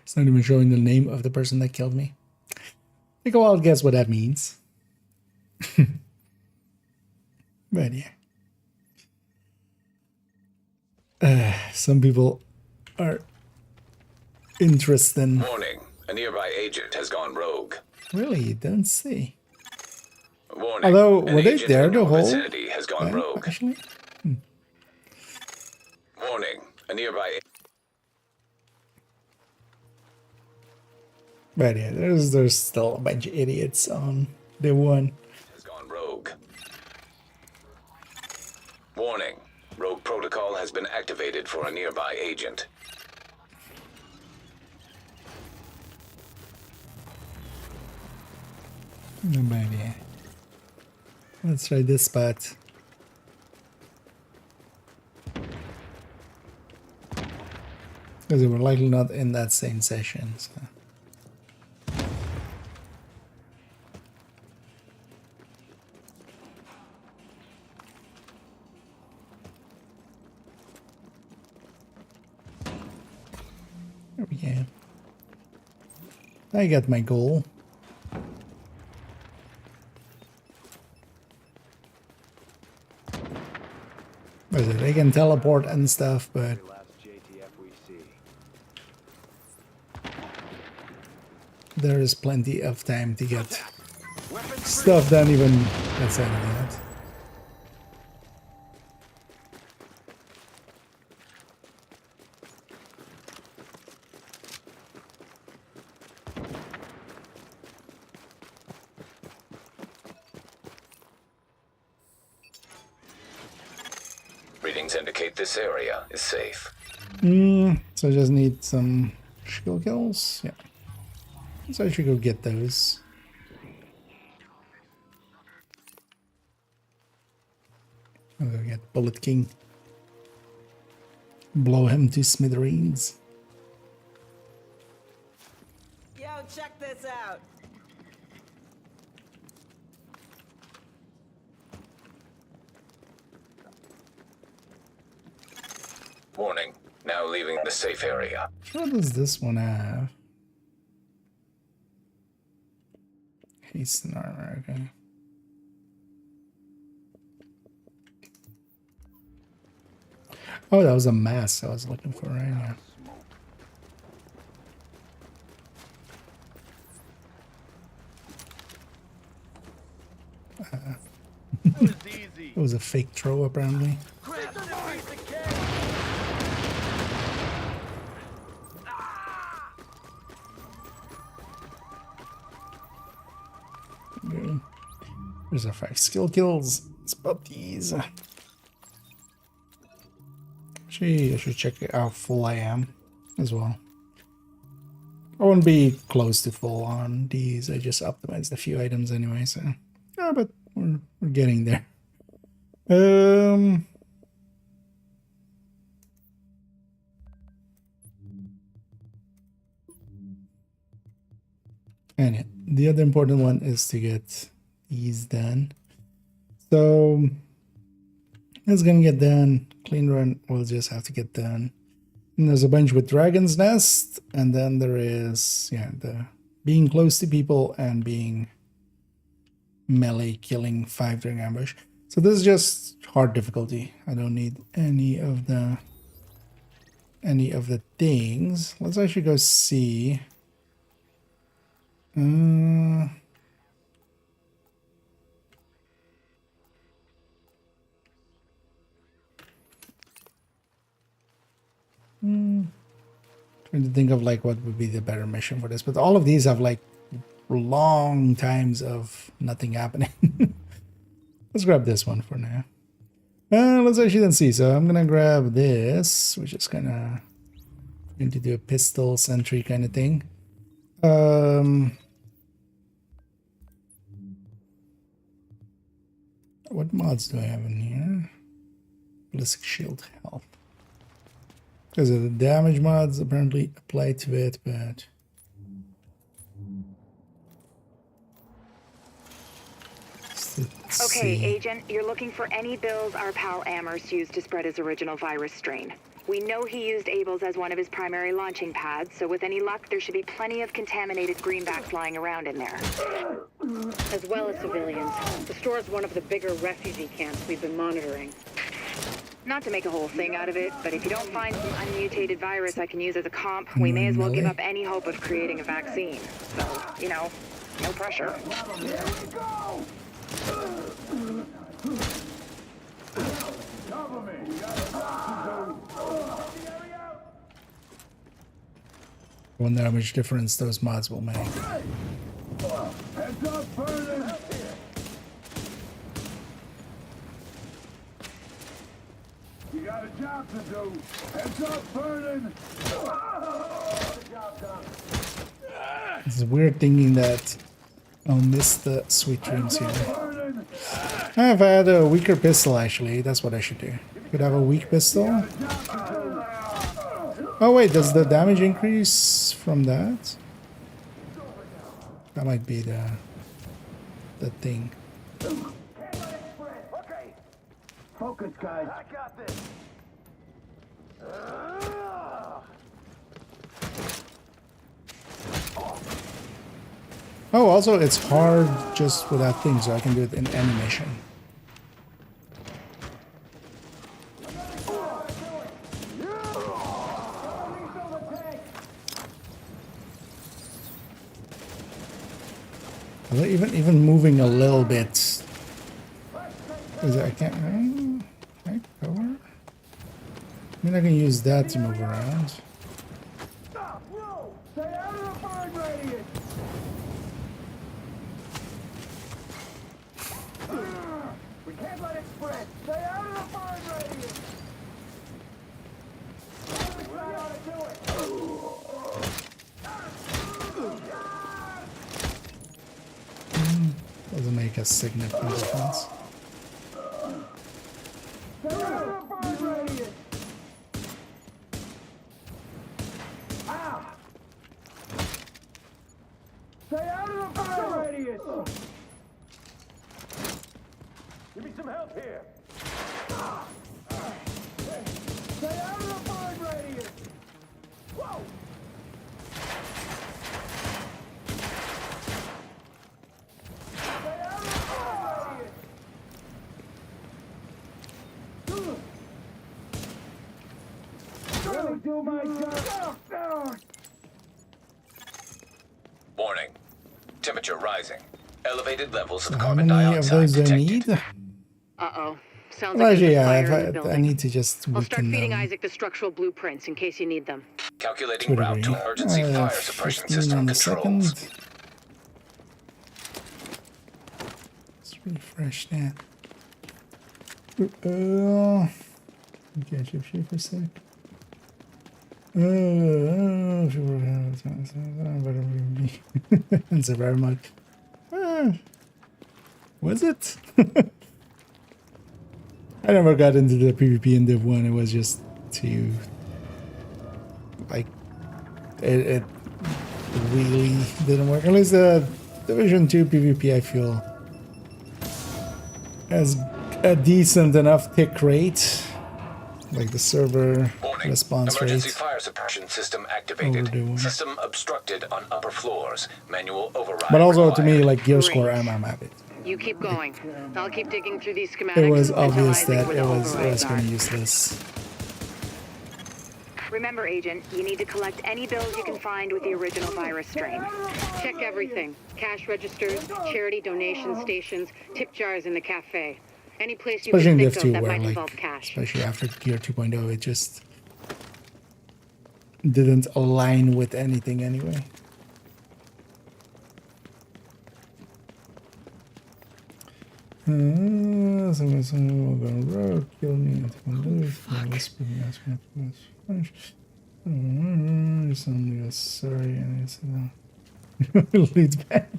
It's not even showing the name of the person that killed me. Take a wild guess what that means. But yeah. Some people are interested. Warning, a nearby agent has gone rogue. Really? Don't see. Warning, although, an were they agent there in the your whole vicinity has gone time, rogue. actually? Warning, a nearby... But yeah, there's still a bunch of idiots on Div1. has gone rogue. Warning, rogue protocol has been activated for a nearby agent. But yeah. Let's try this spot. Because they were likely not in that same session. So. There we go. I got my goal. What is it? They can teleport and stuff, but there is plenty of time to get stuff done, even let's say that. Readings indicate this area is safe. So I just need some skill kills. Yeah. So I should go get those. I'll go get Bullet King. Blow him to smithereens. Yo, check this out. Warning, now leaving the safe area. What does this one have? Hasten armor, okay. Oh, that was a mask I was looking for right now. It was a fake throw, apparently. Okay. There's our 5 skill kills. Let's pop these. Actually, I should check how full I am as well. I won't be close to full on these. I just optimized a few items anyway, so yeah, but we're getting there. And yeah, the other important one is to get these done. So it's gonna get done. Clean run will just have to get done. And there's a bunch with Dragon's Nest, and then there is, yeah, the being close to people and being melee, killing 5 during ambush. So this is just hard difficulty. I don't need any of the things. Let's actually go see. Trying to think of like what would be the better mission for this, but all of these have like long times of nothing happening. Let's grab this one for now. Let's actually then see. So I'm gonna grab this, which is kind of going to do a pistol sentry kind of thing. What mods do I have in here? Ballistic shield health. Because of the damage mods apparently apply to it, but Okay, Agent, you're looking for any bills our pal Amherst used to spread his original virus strain. We know he used Abel's as one of his primary launching pads, so with any luck, there should be plenty of contaminated greenbacks lying around in there. As well as civilians. The store is one of the bigger refugee camps we've been monitoring. Not to make a whole thing out of it, but if you don't find some unmutated virus I can use as a comp, we may as well give up any hope of creating a vaccine. So, you know, no pressure. I wonder how much difference those mods will make. You got a job to do. Heads up, burning. It's weird thinking that I'll miss the sweet dreams here. I've had a weaker pistol actually. That's what I should do. Could have a weak pistol. Oh wait, does the damage increase from that? That might be the thing. Okay. Focus, guys. I got this. Oh, also it's hard just with that thing, so I can do it in animation. Even moving a little bit. Is it, I can't. Right, cover. I mean, I can use that to move around. Stop! Whoa! Stay out of the burn radius! We can't let it spread! Stay out of the burn radius! We try how to do it! Doesn't make a significant difference. Stay out of the burn radius! Ow! Stay out of the burn radius! Give me some help here! Stay out of the burn radius! Whoa! Stay out of the burn radius! Really do my job! Down! Warning. Temperature rising. Elevated levels of How carbon many of dioxide those do I detected. need? Uh-oh. Sounds Well, like actually, there's a yeah, fire in the I building. need to just I'll start weaken feeding them. Isaac the structural blueprints in case you need them. Calculating route to emergency fire suppression 15 system on the controls. second. Let's refresh that. Okay, shift for a sec. Thanks very much. Was it? I never got into the PvP in Div1. It was just too like it really didn't work. At least the Division 2 PvP I feel has a decent enough tick rate. Like the server Warning. response Emergency rate. fire suppression system activated. Overdoing. System obstructed on upper floors. Manual override But also to required. me, like gear score, I'm happy. You keep going. I'll keep digging through these schematics. It was until obvious Isaac that where it the was overrides going to are. use this. Remember, Agent, you need to collect any bills you can find with the original virus strain. Check everything. Cash registers, charity donation stations, tip jars in the cafe. Any place you Especially in can Div2 think of that where might like, involve cash. especially after Gear 2.0, it just didn't align with anything anyway. Someone will go rogue, kill me, and something sorry, and it's leads back.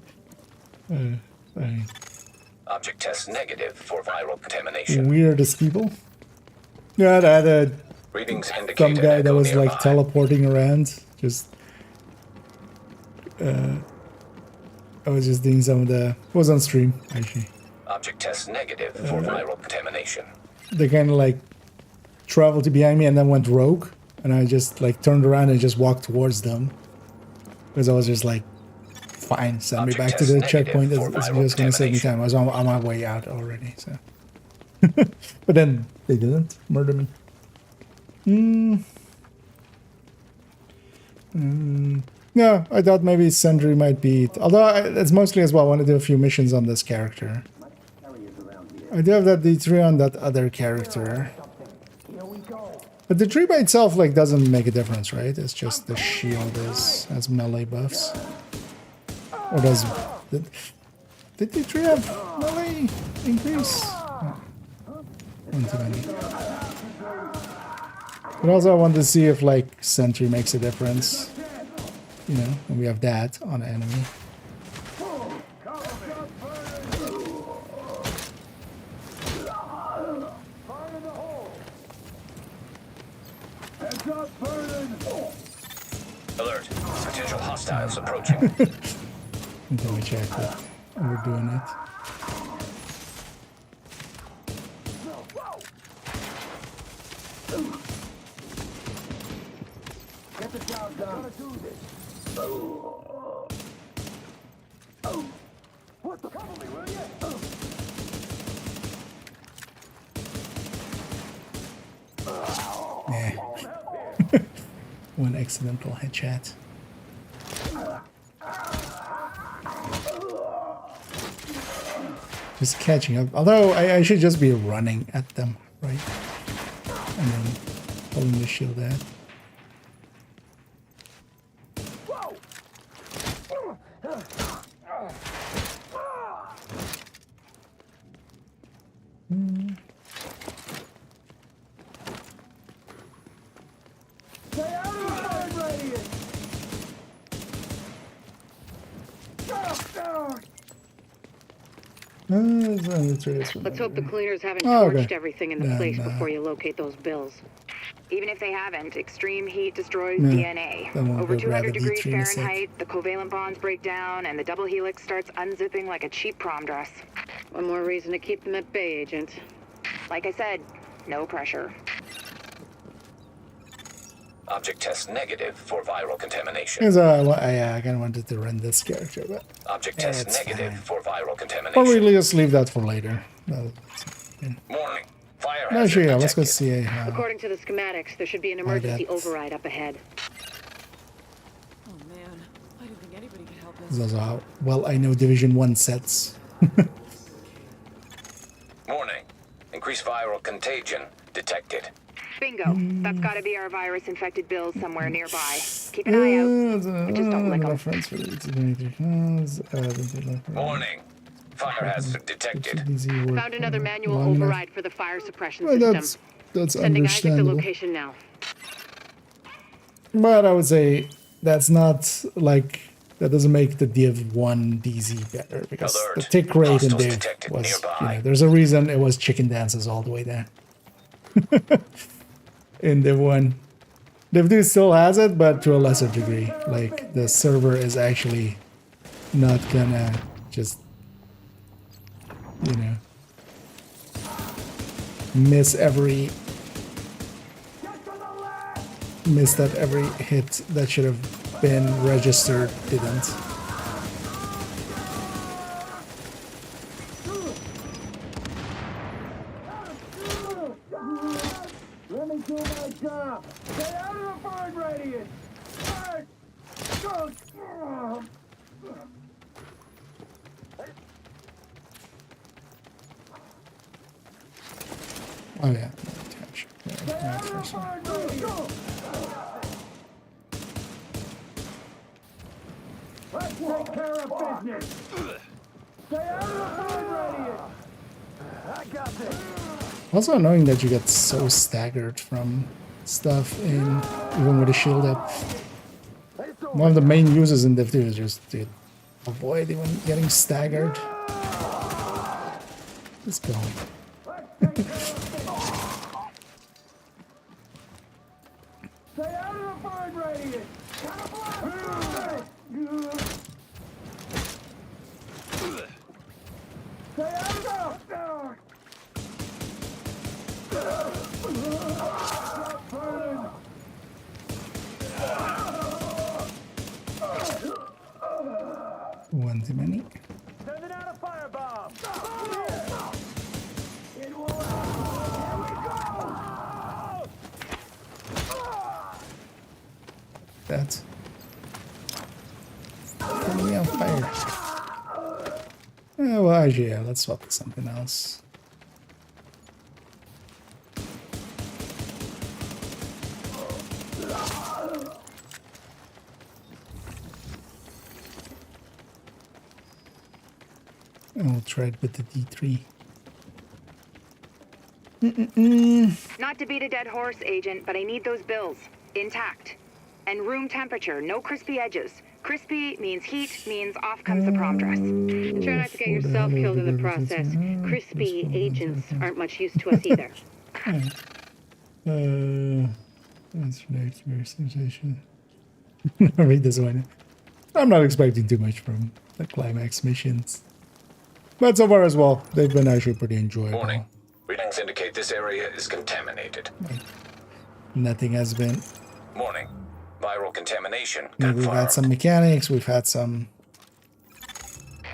Sorry. Object test negative for viral contamination. Weirdest people. Yeah, I had a Readings indicate some an guy that echo was like nearby. teleporting around. Just, I was just doing some of the. It was on stream actually. Object test negative for viral contamination. They kind of like traveled to behind me and then went rogue, and I just like turned around and just walked towards them because I was just like, fine, send me back to the checkpoint. It's just gonna save me time. I was on my way out already, so. But then they didn't murder me. Yeah, I thought maybe Sentry might be. Although it's mostly as well. I want to do a few missions on this character. I do have that D3 on that other character. But the tree by itself like doesn't make a difference, right? It's just the shield has melee buffs. Or does did the tree have melee increase? Oh. One too many. But also I want to see if like Sentry makes a difference. You know, when we have that on an enemy. Heads Alert. Potential hostiles approaching. Until we check that we're doing it. Get the job done. Gotta do this. What the? Cover me, will you? Yeah. One accidental headshot. Just catching up. Although I should just be running at them, right? And then pulling the shield out. Stay out of the fire radius. Let's hope the cleaners haven't Oh, torched okay. everything in the place before you locate those bills. Even if they haven't, extreme heat destroys Yeah, DNA. then we'll Over go grab 200 a degrees D3 in a sec. Fahrenheit, the covalent bonds break down, and the double helix starts unzipping like a cheap prom dress. One more reason to keep them at bay, Agent. Like I said, no pressure. Object test negative for viral contamination. Because I kind of wanted to run this character, but Object yeah, test it's negative fine. for viral Or contamination. really just leave that for later. Warning. Fire No, hazard sure, yeah, let's go detected. see. According to the schematics, there should be an why emergency that's- override up ahead. Oh man, I didn't think anybody could help us. This is also how well I know Division 1 sets. Warning. Increased viral contagion detected. Bingo. That's gotta be our virus-infected bills somewhere nearby. Keep an eye out. Just don't lick 'em. Reference for Warning. Fire hazard detected. Found another manual long enough. override for the fire suppression Well, system. that's Sending Isaac the understandable. location now. But I would say that's not like that doesn't make the Div1 DZ better because Alert. the tick rate in Hostiles Div detected was nearby. there's a reason it was chicken dances all the way there. In Div1. Div2 still has it, but to a lesser degree. Like the server is actually not gonna just miss that every hit that should have been registered didn't. Let me do my job. Stay out of the fire radius. Oh yeah. Stay out of the fire radius. Let's take care of business. Stay out of the fire radius. I got this. Also annoying that you get so staggered from stuff in even with a shield up. One of the main uses in Div2 is just to avoid even getting staggered. Let's go. Stay out of the fire radius. Stay out of the... One too many. Sending out a firebomb. It will... That's putting me on fire. Well, actually, yeah, let's swap to something else. And we'll try it with the D3. Not to beat a dead horse, Agent, but I need those bills. Intact. And room temperature, no crispy edges. Crispy means heat, means off comes the prom dress. Try not to get yourself killed in the process. Crispy agents aren't much use to us either. That's your sensation. I read this one. I'm not expecting too much from the climax missions. But so far as well, they've been actually pretty enjoyable. Warning. Readings indicate this area is contaminated. Nothing has been. Warning. Viral contamination We've confirmed. had some mechanics, we've had some.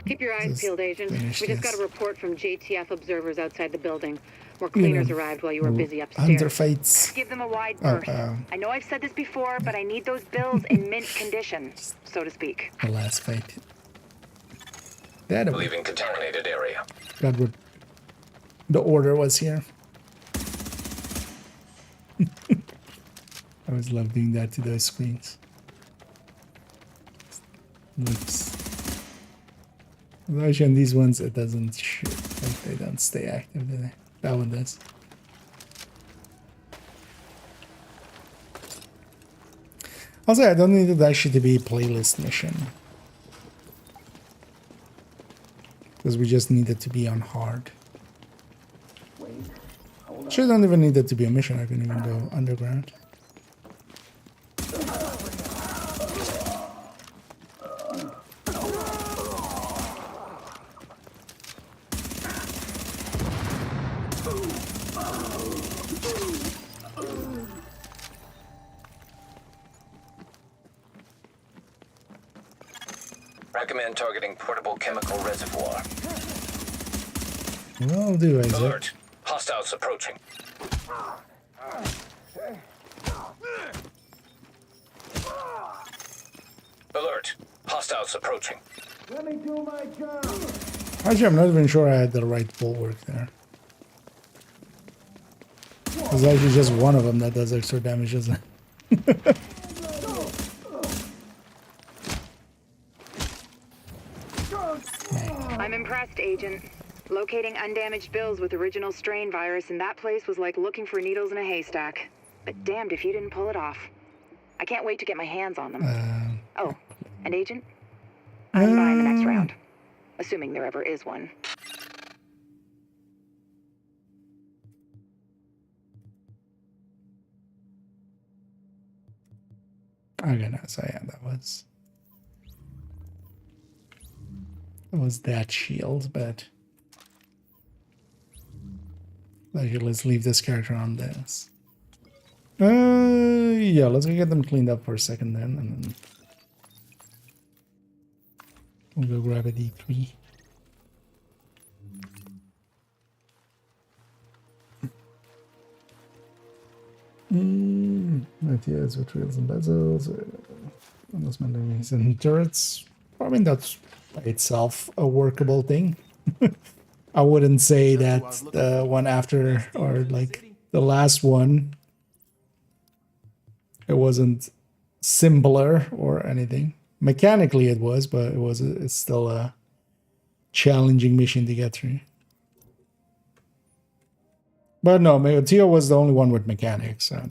Keep your eyes peeled, Agent. finish We just got this. a report from JTF observers outside the building. More cleaners arrived while you were busy Hunter upstairs. fights. Give them a wide Oh, berth. I know I've said this before, but I need those bills in mint condition, so to speak. The last fight. That Leaving contaminated area. God what the order was here. I always love doing that to those screens. Looks. Actually, on these ones, it doesn't shoot. Like they don't stay active, do they? That one does. Also, I don't need it actually to be a playlist mission. Because we just need it to be on hard. Actually, I don't even need it to be a mission. I can even go underground. Recommend targeting portable chemical reservoir. Will do, Isaac. Alert. Hostiles approaching. Alert. Hostiles approaching. Let me do my job. Actually, I'm not even sure I had the right bulwark there. There's actually just one of them that does extra damage, isn't it? I'm impressed, Agent. Locating undamaged bills with original strain virus in that place was like looking for needles in a haystack. But damned if you didn't pull it off. I can't wait to get my hands on them. Oh, and Agent? I'm buying the next round. Assuming there ever is one. I'm gonna say yeah, that was that shield, but actually, let's leave this character on this. Yeah, let's go get them cleaned up for a second then, and then we'll go grab a D3. Ideas with wheels and bezels, almost memories and turrets. I mean, that's by itself a workable thing. I wouldn't say that the one after or like the last one, it wasn't simpler or anything. Mechanically, it was, but it's still a challenging mission to get through. But no, Tio was the only one with mechanics, so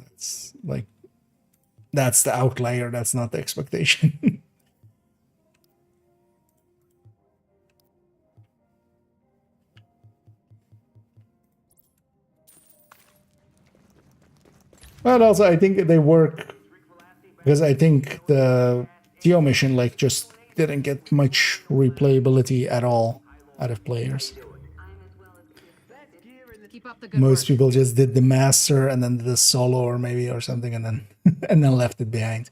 that's the outlier. That's not the expectation. But also, I think they work because I think the Tio mission just didn't get much replayability at all out of players. Most people just did the master and then the solo or something and then and then left it behind.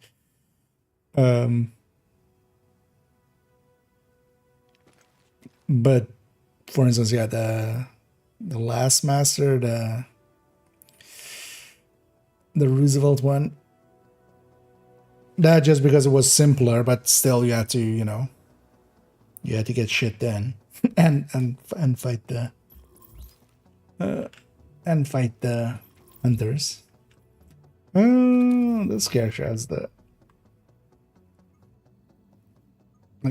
But for instance, yeah, the last master, the Roosevelt one, that just because it was simpler, but still you had to, you had to get shit done and fight the hunters. This character has the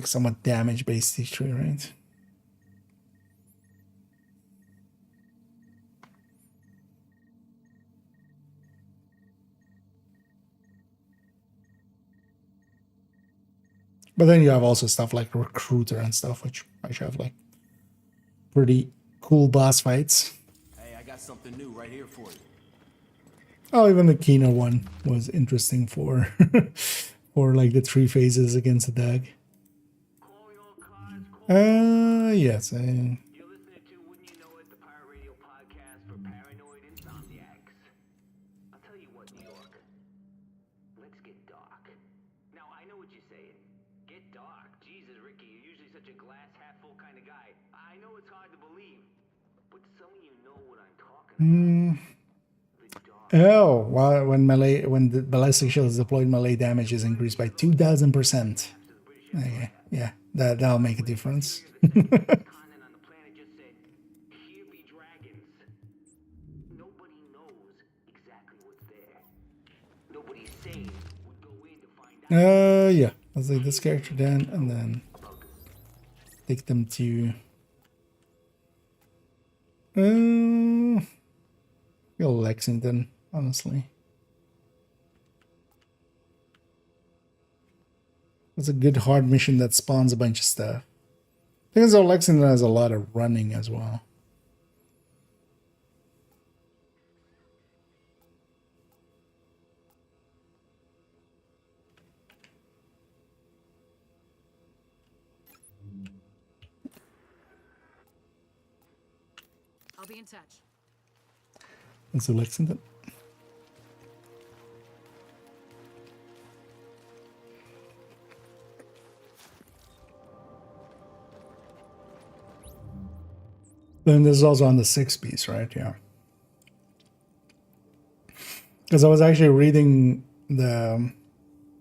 somewhat damage based history, right? But then you have also stuff like Recruiter and stuff, which actually have pretty cool boss fights. Hey, I got something new right here for you. Oh, even the Kino one was interesting for for like the 3 phases against the dog. Yes. Oh, well, when the ballistic shield is deployed, melee damage is increased by 2,000%. Okay, yeah, that'll make a difference. Yeah, let's take this character down and then take them to Lexington, honestly. It's a good hard mission that spawns a bunch of stuff. Because Lexington has a lot of running as well. I'll be in touch. Let's do Lexington. Then this is also on the 6 piece, right? Yeah. Because I was actually reading the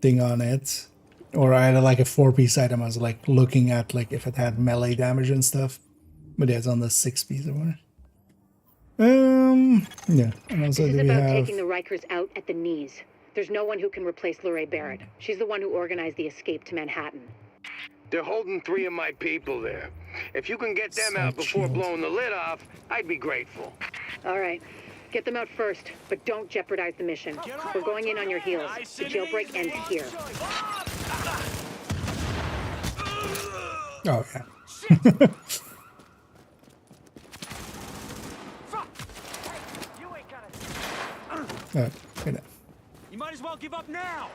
thing on it, or I had like a 4-piece item. I was like looking at like if it had melee damage and stuff, but yeah, it's on the 6 piece or whatever. Yeah. And also, this is about taking the Rikers out at the knees. There's no one who can replace Lorraine Barrett. She's the one who organized the escape to Manhattan. They're holding 3 of my people there. If you can get them out before blowing the lid off, I'd be grateful. All right. Get them out first, but don't jeopardize the mission. We're going in on your heels. The jailbreak ends here. Oh, yeah. You might as well give up now.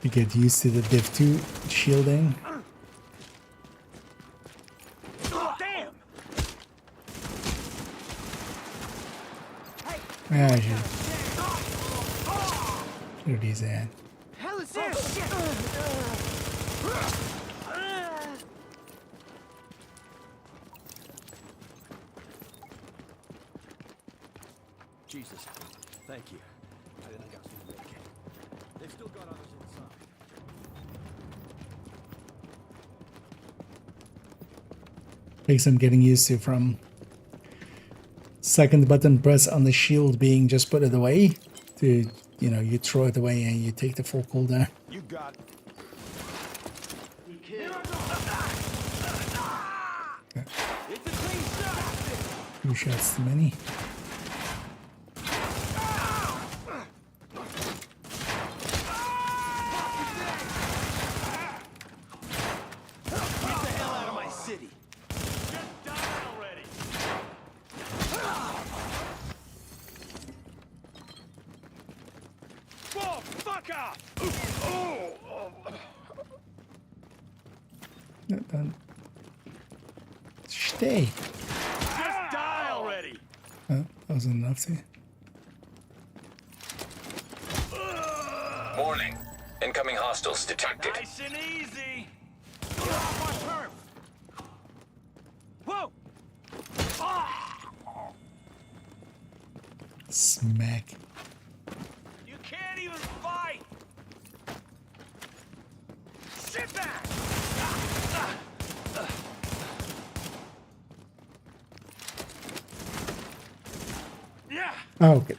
You get used to the Div2 shielding. Oh, damn! Ah, shoot these at. Hell is this? Jesus, thank you. I didn't think I was gonna make it. They've still got others inside. Takes some getting used to from second button press on the shield being just put it away to, you know, you throw it away and you take the full cooldown. You got it. Okay. 2 shots too many. Stay. Just die already. Oh, that wasn't enough to. Warning. Incoming hostiles detected. Nice and easy. Get off our turf. Whoa. Smack. You can't even fight. Sit back. Oh, good.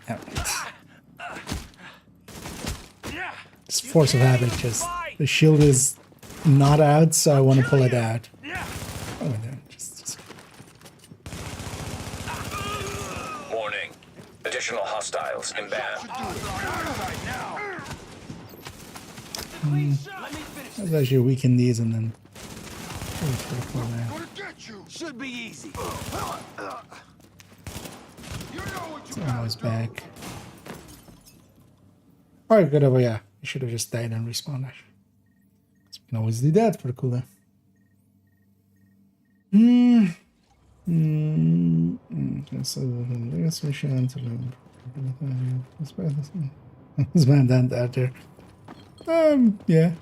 It's force of habit. Just the shield is not out, so I want to pull it out. Oh, no, just. Warning. Additional hostiles inbound. Let's actually weaken these and then. Should be easy. It's almost back. Oh, I could have, yeah. I should have just died and respawned, actually. So we can always do that for the cooldown. So, this mission to this man down out there. Yeah.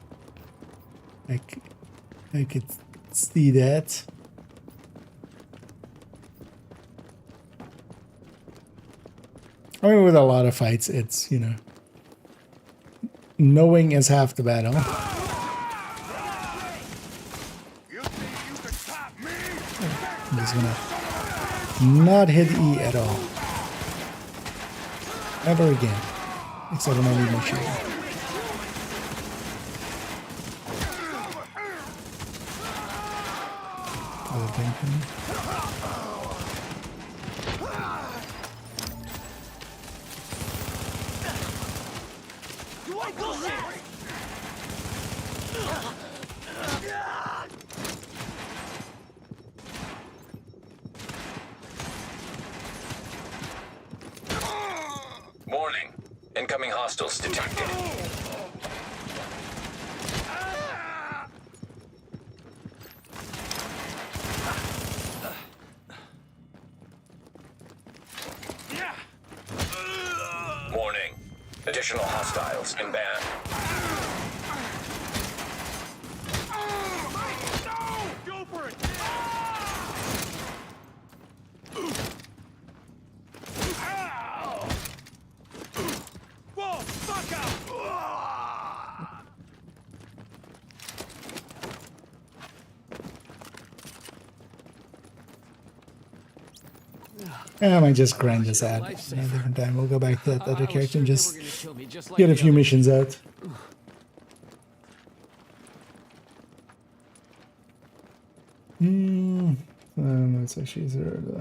I could see that. I mean, with a lot of fights, it's, you know, knowing is half the battle. I'm just gonna not hit E at all. Ever again. Except when I leave my shield. Other thing for me. Warning. Incoming hostiles detected. Warning. Additional hostiles inbound. Go for it! Whoa! Fuck out! I might just grind this out at a different time. We'll go back to that other character and just get a few missions out. Let's actually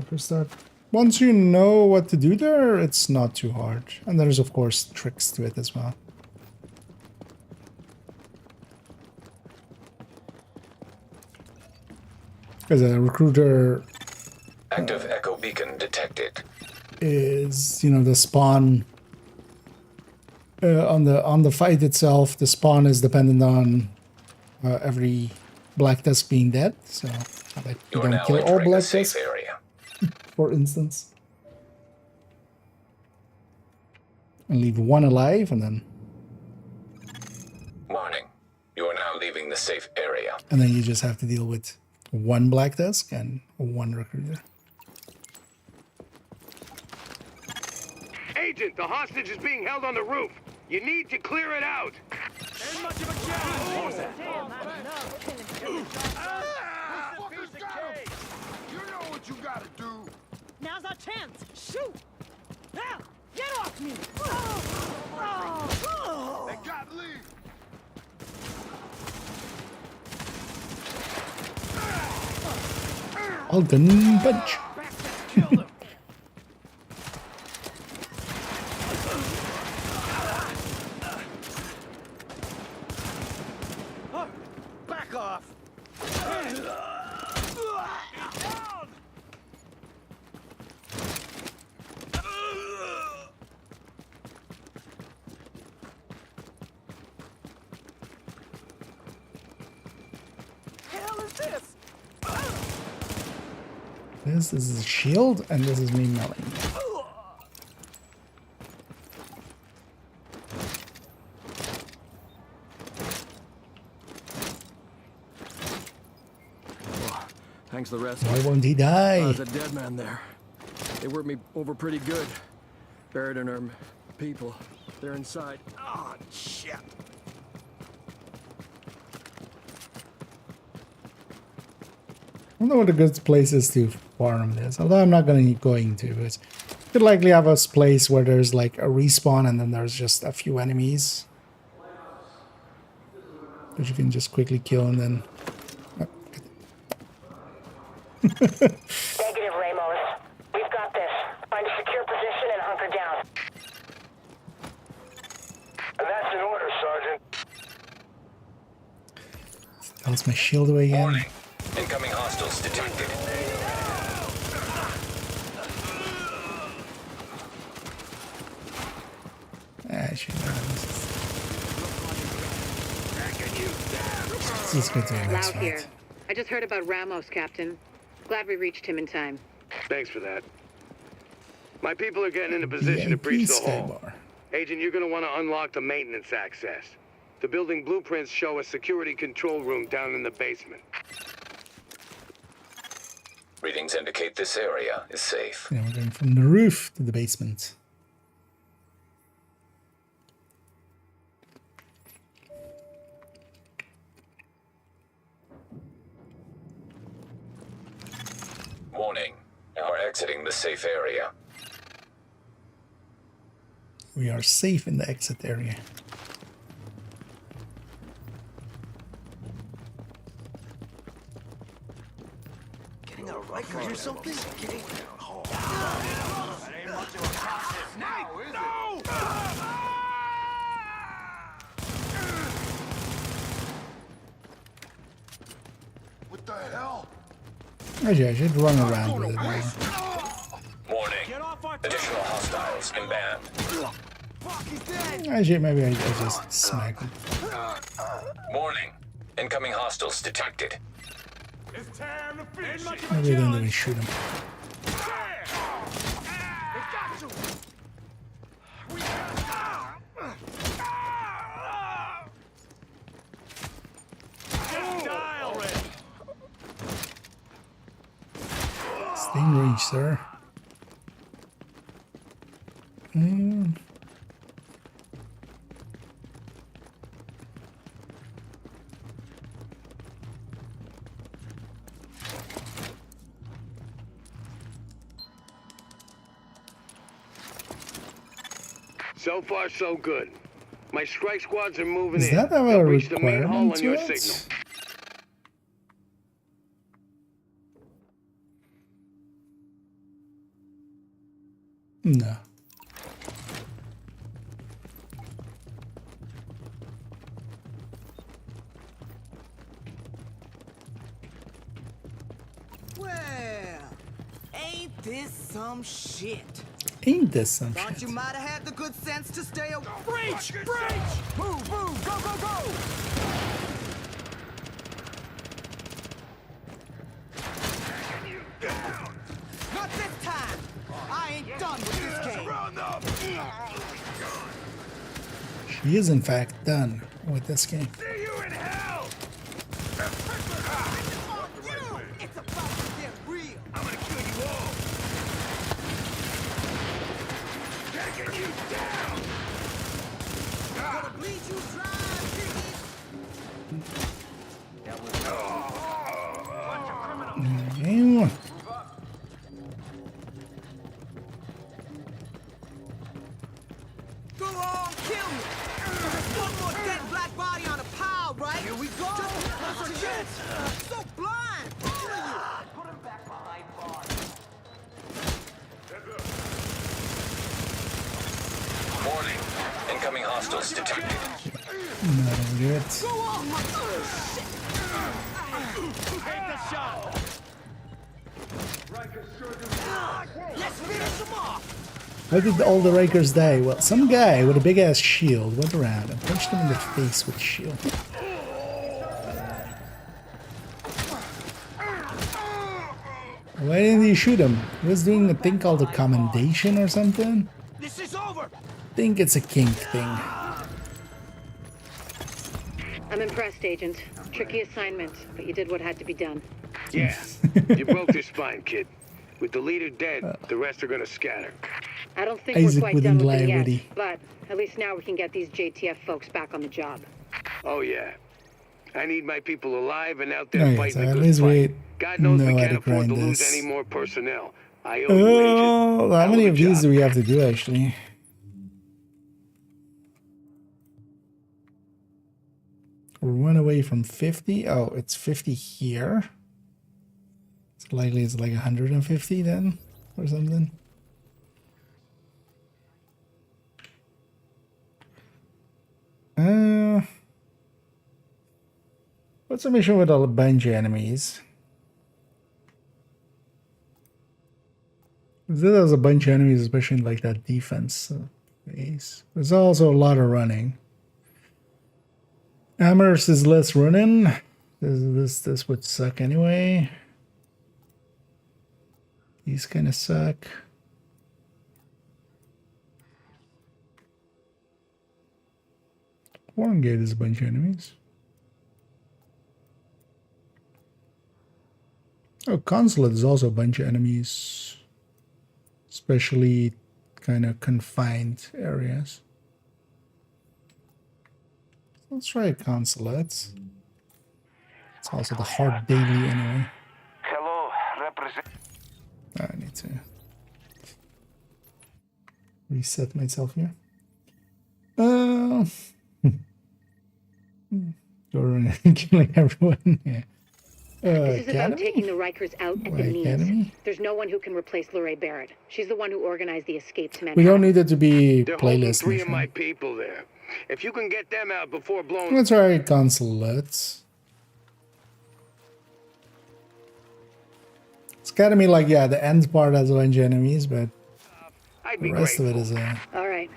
first start. Once you know what to do there, it's not too hard. And there's of course tricks to it as well. Because a recruiter Active echo beacon detected. is, you know, the spawn on the fight itself. The spawn is dependent on every black tusk being dead. So I bet you don't kill all black tusks, for instance, and leave one alive, and then Warning. You are now leaving the safe area. and then you just have to deal with one black tusk and one recruiter. Agent, the hostage is being held on the roof. You need to clear it out. Ain't much of a challenge. You know what you gotta do. Now's our chance. Shoot! Now, get off me! They got Lee. Alton punch. Back off! Hell is this? This is a shield, and this is me melee. Thanks the rescue. Why won't he die? There's a dead man there. They worked me over pretty good. Buried in our people. They're inside. Oh, shit. I don't know what a good place is to farm this, although I'm not going to. But you could likely have a place where there's like a respawn and then there's just a few enemies that you can just quickly kill and then... Negative, Ramos. We've got this. Find a secure position and hunker down. That's an order, Sergeant. That's my shield away again. Warning. Incoming hostiles detected. Actually, no, Let's go to the next Loud fight. here. I just heard about Ramos, Captain. Glad we reached him in time. Thanks for that. My people are getting in a position to breach the hall. Agent, you're going to want to unlock the maintenance access. The building blueprints show a security control room down in the basement. Readings indicate this area is safe. Yeah, we're going from the roof to the basement. Warning. You are exiting the safe area. We are safe in the exit area. Getting a Rikers or something? What the hell? Actually, I should run around with it now. Warning. Additional hostiles inbound. Actually, maybe I just smack him. Warning. Incoming hostiles detected. It's time to finish it. Maybe then we shoot him. Stay in range, sir. So far, so good. My strike squads are moving Is in. that our They'll reach the main hall requirement on your to it? signal. No. Well, ain't this some shit? Ain't this some Thought shit? you might have had the good sense to stay away. Breach! Breach! Move, move, go, go, go! Not this time! I ain't done with this game! She is in fact done with this game. See you in hell! It's about to get real! I'm gonna kill you all! Taking you down! Gonna bleed you dry, piggy! Okay. Go on, kill me! There's one more dead black body on a pile, right? Here we go! Just so blind! All of you! Put him back behind bars. Warning. Incoming hostiles detected. That'll do it. Go on, my shit! Take the shot! Let's finish him off! Why did all the Rakers die? Well, some guy with a big ass shield went around and punched him in the face with a shield. Why didn't you shoot him? He was doing a thing called a commendation or something? This is over! I think it's a kink thing. I'm impressed, Agent. Tricky assignment, but you did what had to be done. Yeah, you broke your spine, kid. With the leader dead, the rest are gonna scatter. I don't think Isaac we're quite wouldn't done with lie, them yet, would he? but at least now we can get these JTF folks back on the job. Oh yeah. I need my people alive and out there Oh, yeah, fighting so a at good least fight. we God knows know we how can't to afford to grind lose this. any more personnel. I owe you, Agent. Oh, how many of these do we have to do actually? We're one away from 50. Oh, it's 50 here. It's likely it's like 150 then, or something. What's a mission with a bunch of enemies? There's a bunch of enemies, especially in like that defense phase. There's also a lot of running. Amherst is less running. This would suck anyway. These kind of suck. Warren-Gate is a bunch of enemies. Oh, Consulate is also a bunch of enemies. Especially kind of confined areas. Let's try Consulate. It's also the hard daily anyway. Hello, represent. I need to reset myself here. Killing everyone. Yeah. This is about taking the Rikers out at the knees. Academy? There's no one who can replace Lorraine Barrett. She's the one who organized the escape to Manhattan. We don't need it to be They're holding playlist. 3 of my people there. If you can get them out before blowing... Let's try Consulate. It's gotta be like, yeah, the end part has a bunch of enemies, but the rest of it is a... All right.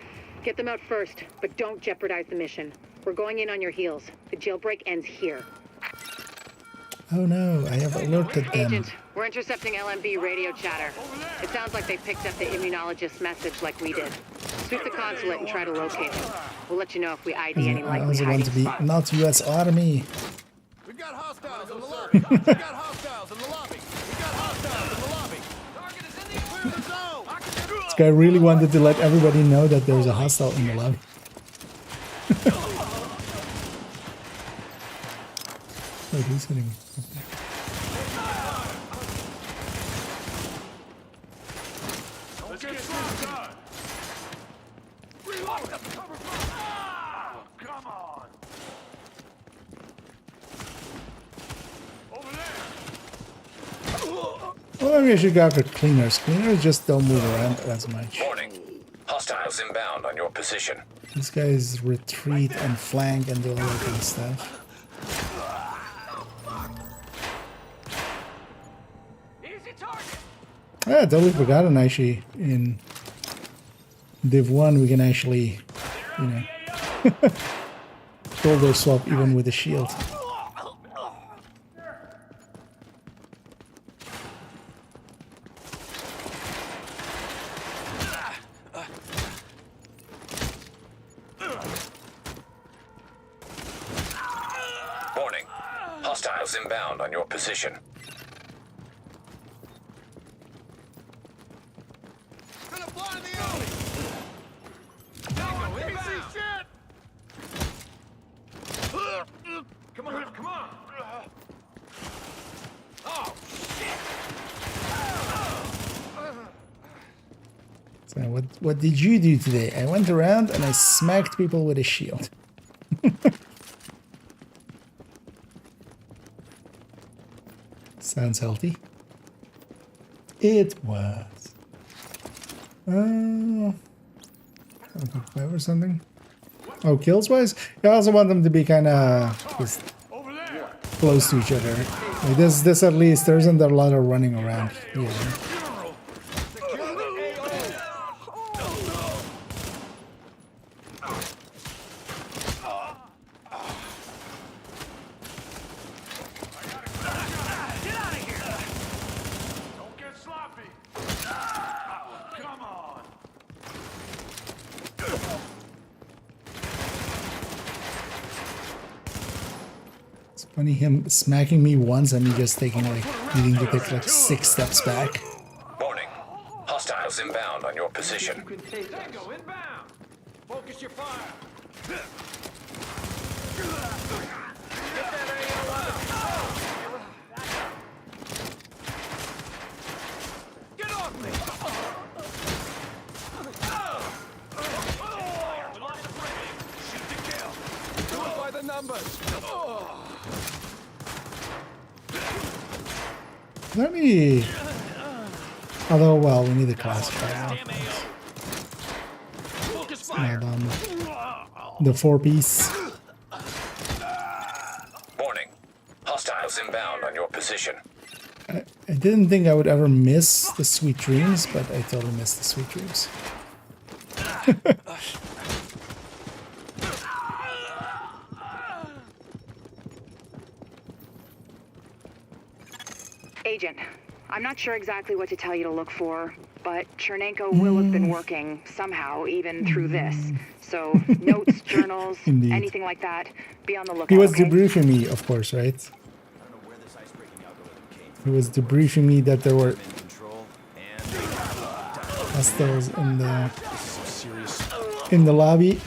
Get them out first, but don't jeopardize the mission. We're going in on your heels. The jailbreak ends here. Oh no, I have alerted them. Agent, we're intercepting LMB radio chatter. It sounds like they picked up the immunologist's message like we did. Sweep the consulate and try to locate him. We'll let you know if we ID any I likely also want hiding to be spots. not US Army. We got hostiles in the lobby. We got hostiles in the lobby. We got hostiles in the lobby. Target is in the clear the zone. This guy really wanted to let everybody know that there's a hostile in the lobby. Wait, who's hitting me? Let's get this done. Reload the cover fire. Come on. Over there. Well, maybe I should go after cleaners. Cleaners just don't move around as much. Warning. Hostiles inbound on your position. These guys retreat and flank and do all that kind of stuff. I totally forgotten actually in Div1 we can actually, you know, shoulder swap even with a shield. Warning. Hostiles inbound on your position. Come on, come on. Oh, shit. So what did you do today? I went around and I smacked people with a shield. Sounds healthy. It was. Or something. Oh, kills wise? I also want them to be kind of close to each other. Like this at least, there isn't a lot of running around here. Funny him smacking me once and me just taking like needing to take like 6 steps back. Warning. Hostiles inbound on your position. Tango inbound. Focus your fire. Get that Get off me. Shoot to kill. Do it by the numbers. Let me... Although, well, we need to classify now. Not on the 4-piece. Warning. Hostiles inbound on your position. I didn't think I would ever miss the sweet dreams, but I totally missed the sweet dreams. Agent, I'm not sure exactly what to tell you to look for, but Chernenko will have been working somehow, even through this. So, notes, journals, anything like that, be on the lookout. He was okay? debriefing me, of course, right? He was debriefing me that there were hostiles in the lobby,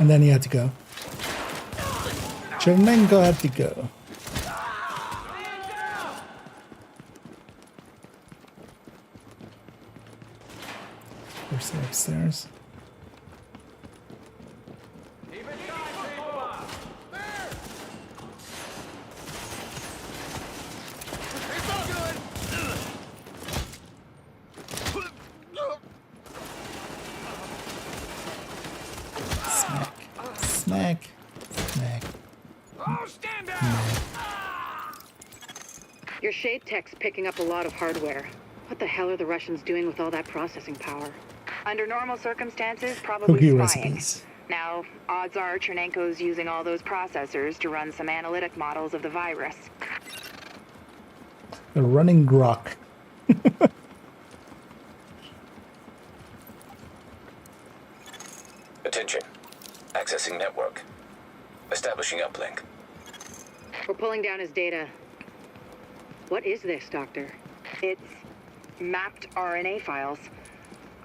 and then he had to go. Chernenko had to go. Where's the upstairs? Smack. Smack. Your shade tech's picking up a lot of hardware. What the hell are the Russians doing with all that processing power? Under normal circumstances, probably Cookie spying. recipes. Now, odds are Chernenko's using all those processors to run some analytic models of the virus. A running grok. Attention. Accessing network. Establishing uplink. We're pulling down his data. What is this, Doctor? It's mapped RNA files.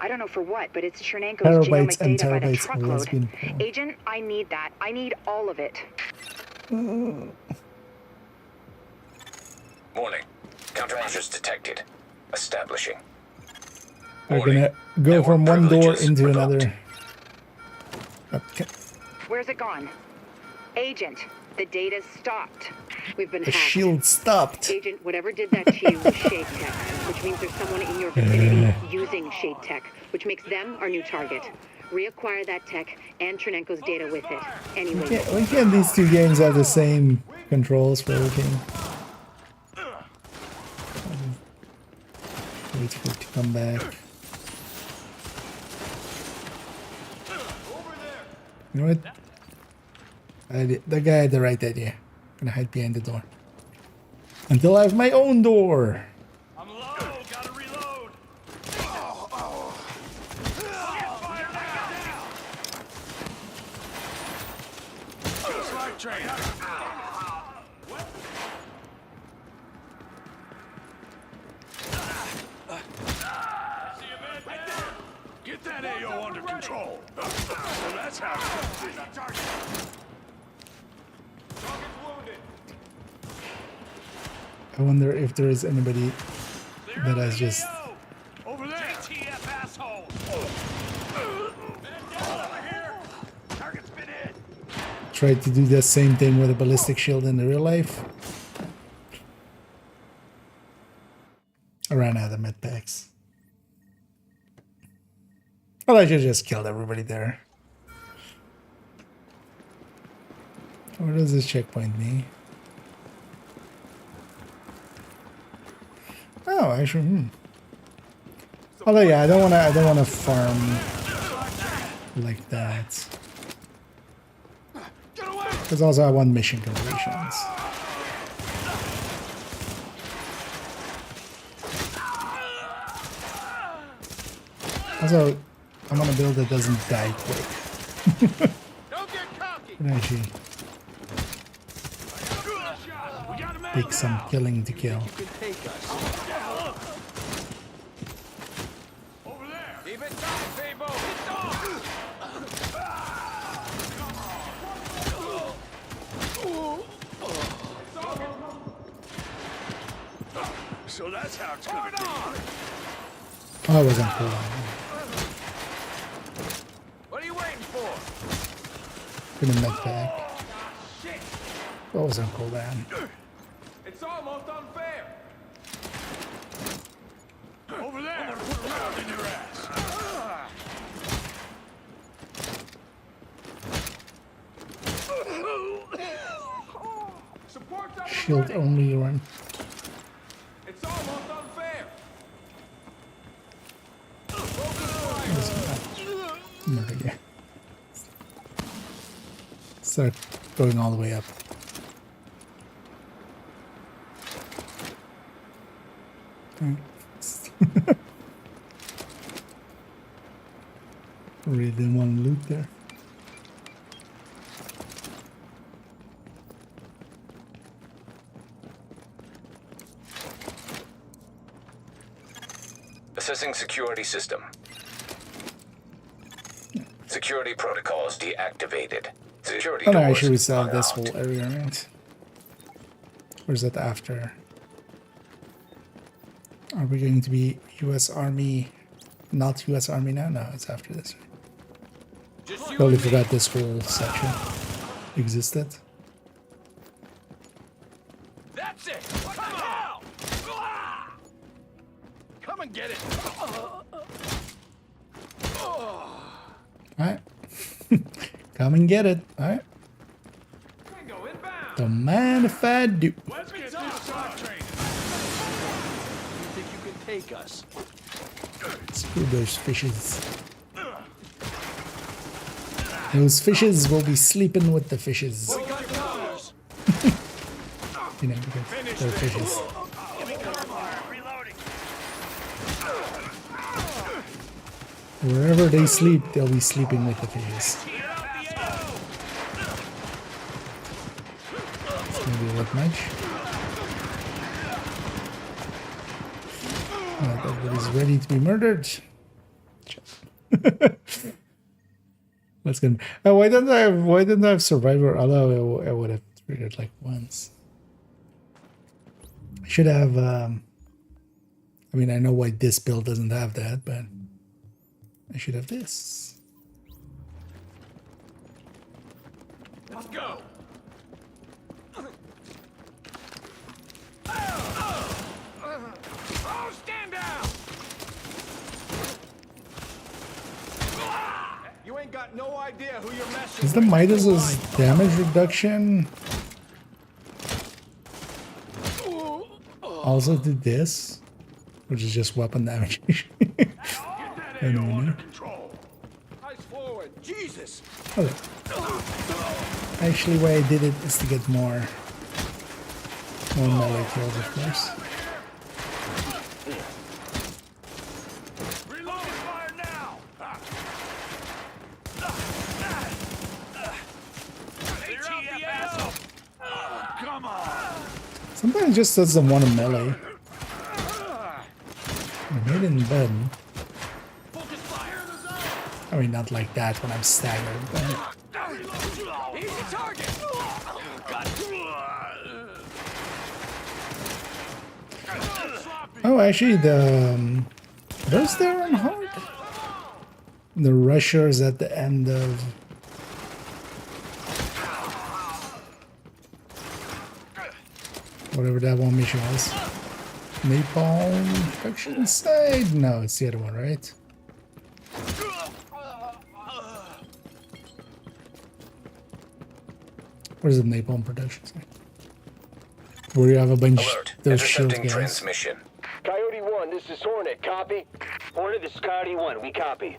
I don't know for what, but it's Chernenko's Terabytes genomic and data by the terabytes of lesbian truckload. porn. Agent, I need that. I need all of it. Warning. Countermeasures detected. Establishing. We're gonna go from one door into another. Okay. Where's it gone? Agent, the data's stopped. We've been The hacked. shield stopped. Agent, whatever did that to you was shade tech, which means there's someone in your vicinity using shade tech, which makes them our new target. Reacquire that tech and Chernenko's data with it. Anyway. Why can't these two games have the same controls for everything? Wait for it to come back. You know what? The guy had the right idea. I'm gonna hide behind the door. Until I have my own door. I'm low, gotta reload. Slide train. Get that AO under control. So that's how it's target. Target's wounded. I wonder if there is anybody that has just Over there. JTF asshole. Man down over here. Target's been hit. tried to do the same thing with a ballistic shield in the real life. I ran out of med packs. Well, I should just killed everybody there. Where does this checkpoint me? Oh, actually, Although yeah, I don't wanna farm like that. Because also I want mission completions. Also, I want a build that doesn't die quick. And actually take some killing to kill. So that's how it's gonna be. Oh, I wasn't cool. What are you waiting for? Gonna med pack. That was on cooldown. It's almost unfair. Over there. I'm gonna put a round in your ass. Shield only run. It's almost unfair. Murder. Start going all the way up. Really didn't want to loot there. Assessing security system. Security protocols deactivated. Security Oh no, doors actually we still have this unlocked. whole area, right? Or is that after? Are we going to be US Army, not US Army now? No, it's after this. Totally forgot this whole section existed. That's it! Come on! Come and get it! Alright. Come and get it. Alright. Don't mind if I do. Let's get this talk training. You think you can take us? Screw those fishes. Those fishes will be sleeping with the fishes. You know, because they're fishes. Wherever they sleep, they'll be sleeping with the fishes. It's gonna be a bit much. Everybody's ready to be murdered. Let's get. Oh, why didn't I have Survivor? Although I would have triggered like once. I should have. I mean, I know why this build doesn't have that, but I should have this. Let's go. Oh, stand down. You ain't got no idea who you're messing Is the with. Midas's damage reduction also did this? Which is just weapon damage. I don't know. Eyes forward. Jesus. Okay. Actually, why I did it is to get more melee kills, of course. Reload fire now. Come on. Sometimes it just doesn't want to melee. I made it in bed. I mean, not like that when I'm staggered, but... Easy target. Oh, actually, the... those there on hard? The rushers at the end of... whatever that one mission was. Napalm production side? No, it's the other one, right? Where's the napalm production side? Where you have a bunch Alert. of those shield Intercepting guys. transmission. Coyote 1, this is Hornet, copy? Hornet, this is Coyote 1, we copy.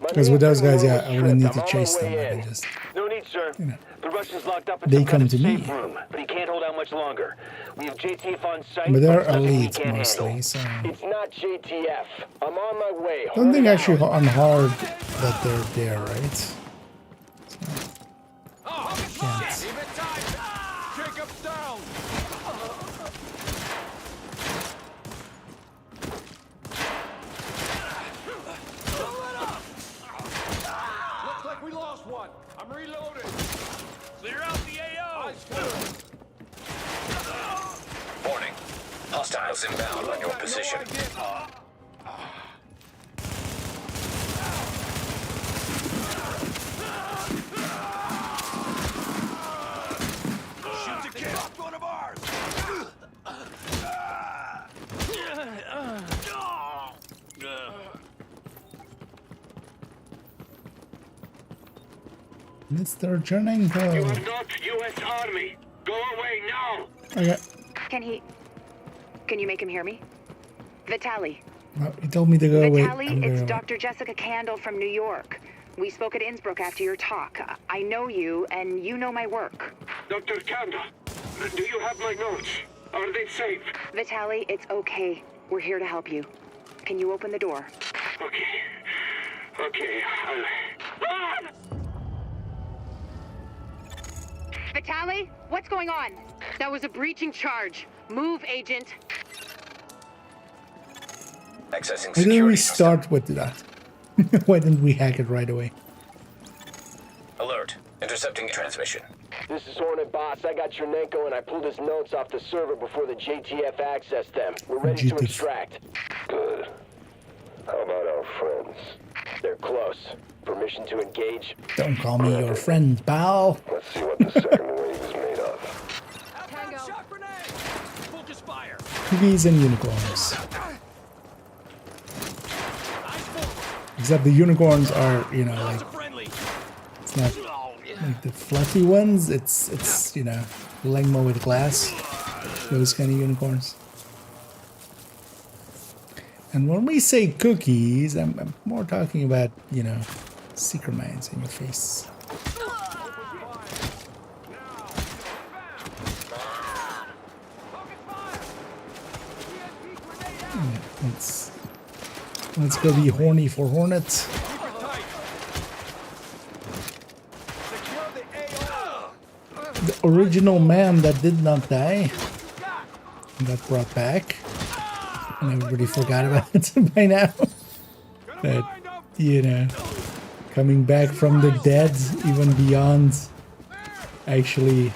Because with those guys, yeah, I wouldn't need to chase them. I can just... No need, sir. You know. The Russian's locked up in They some come kind to of me. safe room, but he can't hold out much longer. We have JTF on site. But they're it's nothing he elite can't mostly, handle. so... It's not JTF. I'm on my way. I don't think actually on hard that they're there, right? Oh, Can't. give it time. Jacob's down. Looks like we lost one. I'm reloading. Clear out the AO. Eyes forward. Warning. Hostiles inbound on your position. Shoot to kill. Dropped one of ours. Mr. Chernenko. You are not U.S. Army. Go away now. Okay. Can you make him hear me? Vitali. No, he told me to go away. Vitali, I'm it's going Dr. Jessica Candle from New York. We spoke at Innsbruck after your talk. I know you, and you know my work. Dr. Candle, do you have my notes? Are they safe? Vitali, it's okay. We're here to help you. Can you open the door? Okay. Vitaly, what's going on? That was a breaching charge. Move, Agent. Accessing Why didn't security we system. start with that? Why didn't we hack it right away? Alert. Intercepting transmission. This is Hornet, boss. I got Chernenko and I pulled his notes off the server before the JTF accessed them. We're ready to JTF. extract. Good. How about our friends? They're close. Permission to engage? Don't call me your friend, pal. Let's see what the second wave is made of. Tango. Focus fire. Cookies and unicorns. Except the unicorns are, you know, like, it's not like the fluffy ones. It's you know, Lengmo with glass. Those kind of unicorns. And when we say cookies, I'm more talking about, you know, secret mines in your face. Yeah, let's go be horny for Hornets. The original man that did not die got brought back. And everybody forgot about it by now. But, you know, coming back from the dead, even beyond actually...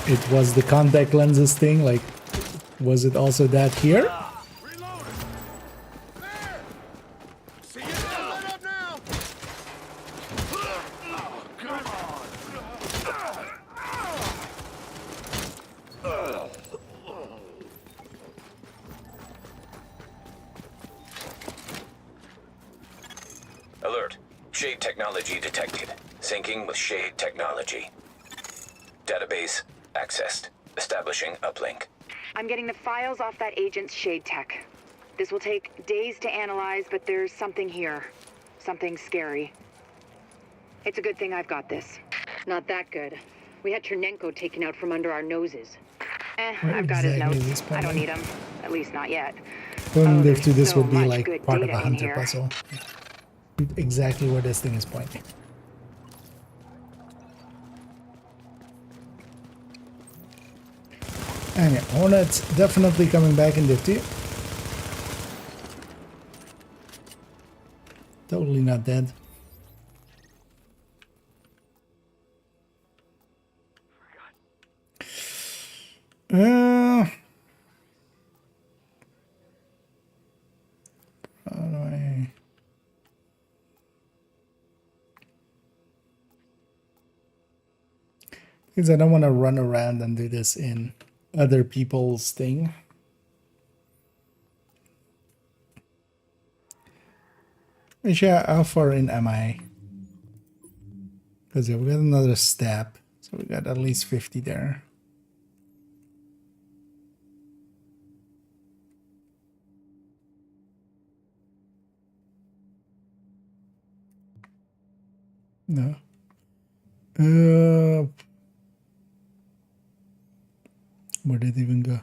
It was the contact lenses thing, like, was it also that here? Alert. Shade technology detected. Syncing with shade technology. Database accessed. Establishing uplink. I'm getting the files off that agent's shade tech. This will take days to analyze, but there's something here. Something scary. It's a good thing I've got this. Not that good. We had Chernenko taken out from under our noses. I've got his notes. I don't need them. At least not yet. Going there's to this so would be much like good part of a data in hunter here. puzzle. Exactly where this thing is pointing. And yeah, Hornets definitely coming back in Div2. Totally not dead. How do I... Because I don't want to run around and do this in other people's thing. Actually, how far in am I? Because yeah, we got another step. So we got at least 50 there. No. Where did it even go?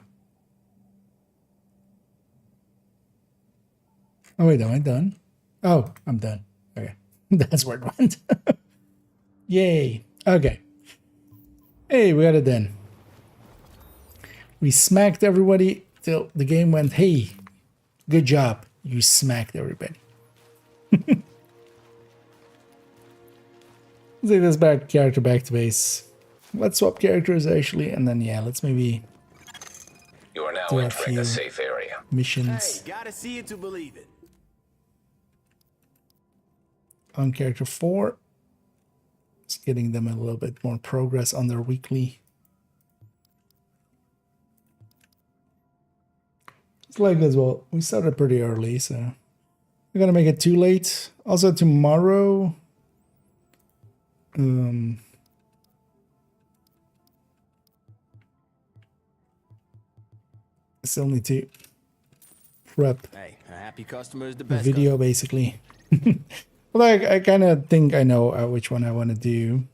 Oh wait, am I done? Oh, I'm done. Okay. That's where it went. Yay. Okay. Hey, we got it done. We smacked everybody till the game went, hey, good job. You smacked everybody. Let's take this character back to base. Let's swap characters actually, and then yeah, let's maybe You are now do a entering few a safe area. missions. Gotta see it to believe it. On character 4. Just getting them a little bit more progress on their weekly. It's like as well. We started pretty early, so we're gonna make it too late. Also tomorrow. I still need to prep Hey, a happy customer is the the best. video basically. Well, I kind of think I know which one I want to do.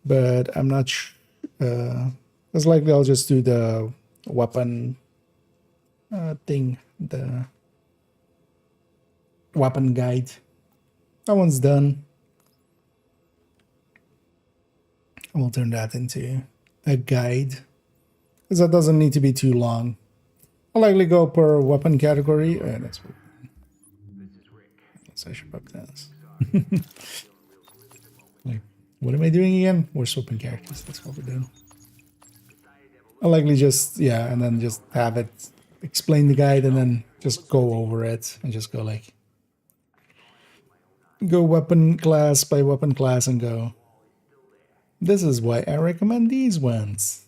but I'm not most likely I'll just do the weapon thing, the weapon guide. That one's done. We'll turn that into a guide, because that doesn't need to be too long. I'll likely go per weapon category. Oh, yeah, that's what. I should book this. Like, what am I doing again? We're swapping characters. That's what we're doing. I'll likely just, yeah, and then just have it explain the guide and then just go over it and just go like, go weapon class by weapon class and go, this is why I recommend these ones.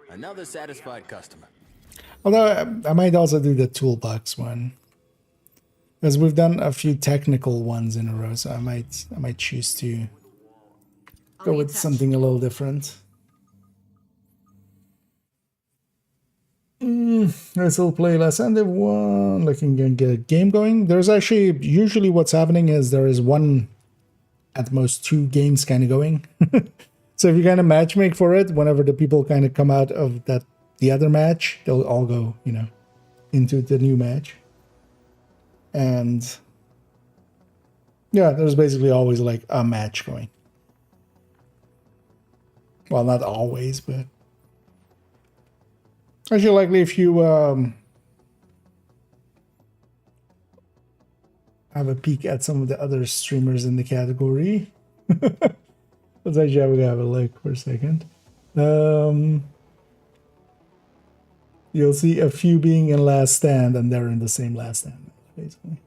Another satisfied customer. Although I might also do the toolbox one, because we've done a few technical ones in a row, so I might choose to go with something a little different. I still play less and Div1, looking to get a game going. There's actually, usually what's happening is there is one, at most 2 games kind of going. So if you kind of matchmake for it, whenever the people kind of come out of the other match, they'll all go, you know, into the new match. And yeah, there's basically always like a match going. Well, not always, but actually likely if you have a peek at some of the other streamers in the category. Let's actually have a look for a second. You'll see a few being in last stand, and they're in the same last stand, basically.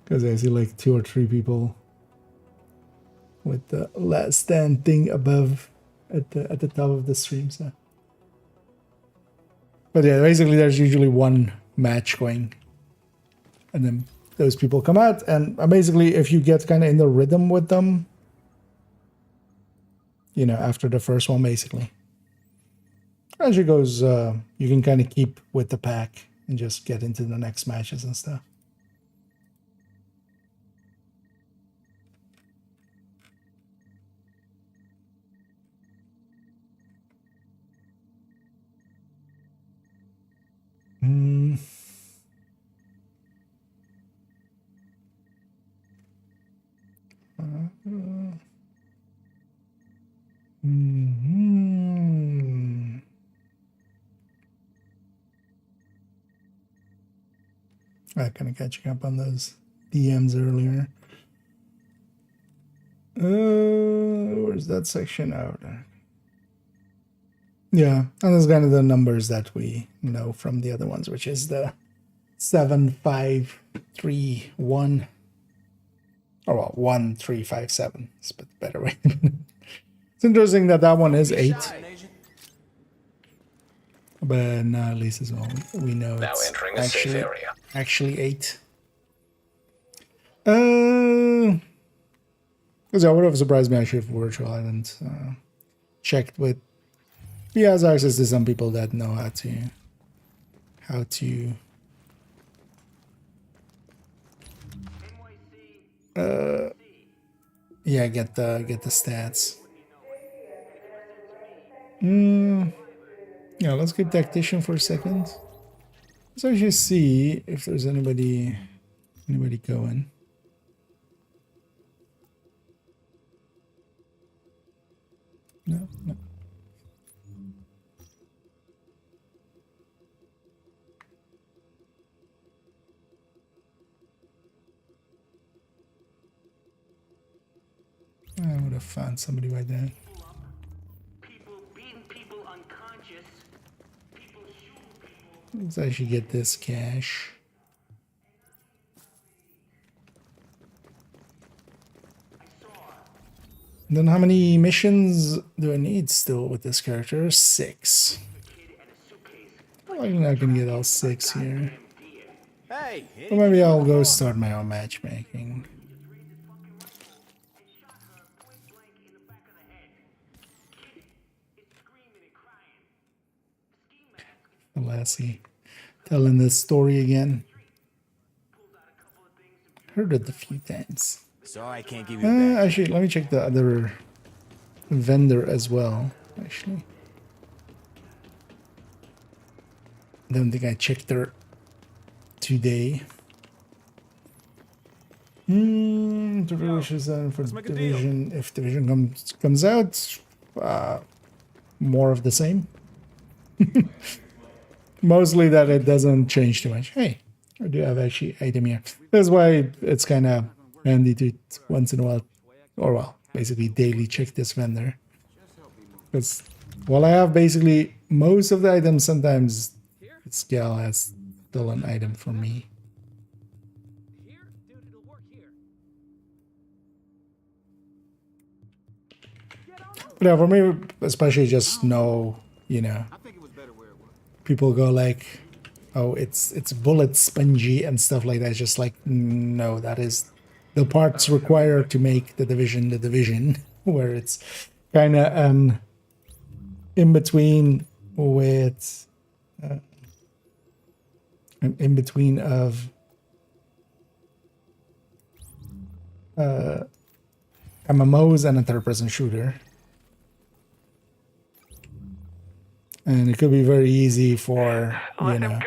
Because I see like 2 or 3 people with the last stand thing above at the top of the stream. So, but yeah, basically there's usually one match going, and then those people come out, and basically if you get kind of in the rhythm with them, you know, after the first one, basically, as it goes, you can kind of keep with the pack and just get into the next matches and stuff. Kind of catching up on those DMs earlier. Where's that section out? Yeah, and there's kind of the numbers that we know from the other ones, which is the 7531. Oh, well, 1357 is a better way. It's interesting that that one is 8. But now at least as well, we know now it's entering a safe area. Actually 8. Because I would have surprised me actually if Virtual hadn't checked with. He has access to some people that know how to yeah, get the stats. Yeah, let's get tactician for a second. Let's actually see if there's anybody going. No. I would have found somebody right there. Let's actually get this cash. Then how many missions do I need still with this character? 6. I'm not gonna get all 6 here. Or maybe I'll go start my own matchmaking. Lassie telling this story again. Heard it a few times. Sorry, I can't give you a badge. Actually, let me check the other vendor as well. Actually, don't think I checked her today. The wishes for Division. If Division comes out, more of the same. Mostly that it doesn't change too much. Hey, I do have actually item here. That's why it's kind of handy to once in a while, or well, basically daily check this vendor. Because while I have basically most of the items, sometimes this gal has still an item for me. But yeah, for me, especially just know, you know, people go like, oh, it's bullet spongy and stuff like that. It's just like, no, that is the parts required to make the division, where it's kind of an in-between with an in-between of MMOs and a third-person shooter. And it could be very easy for, you know.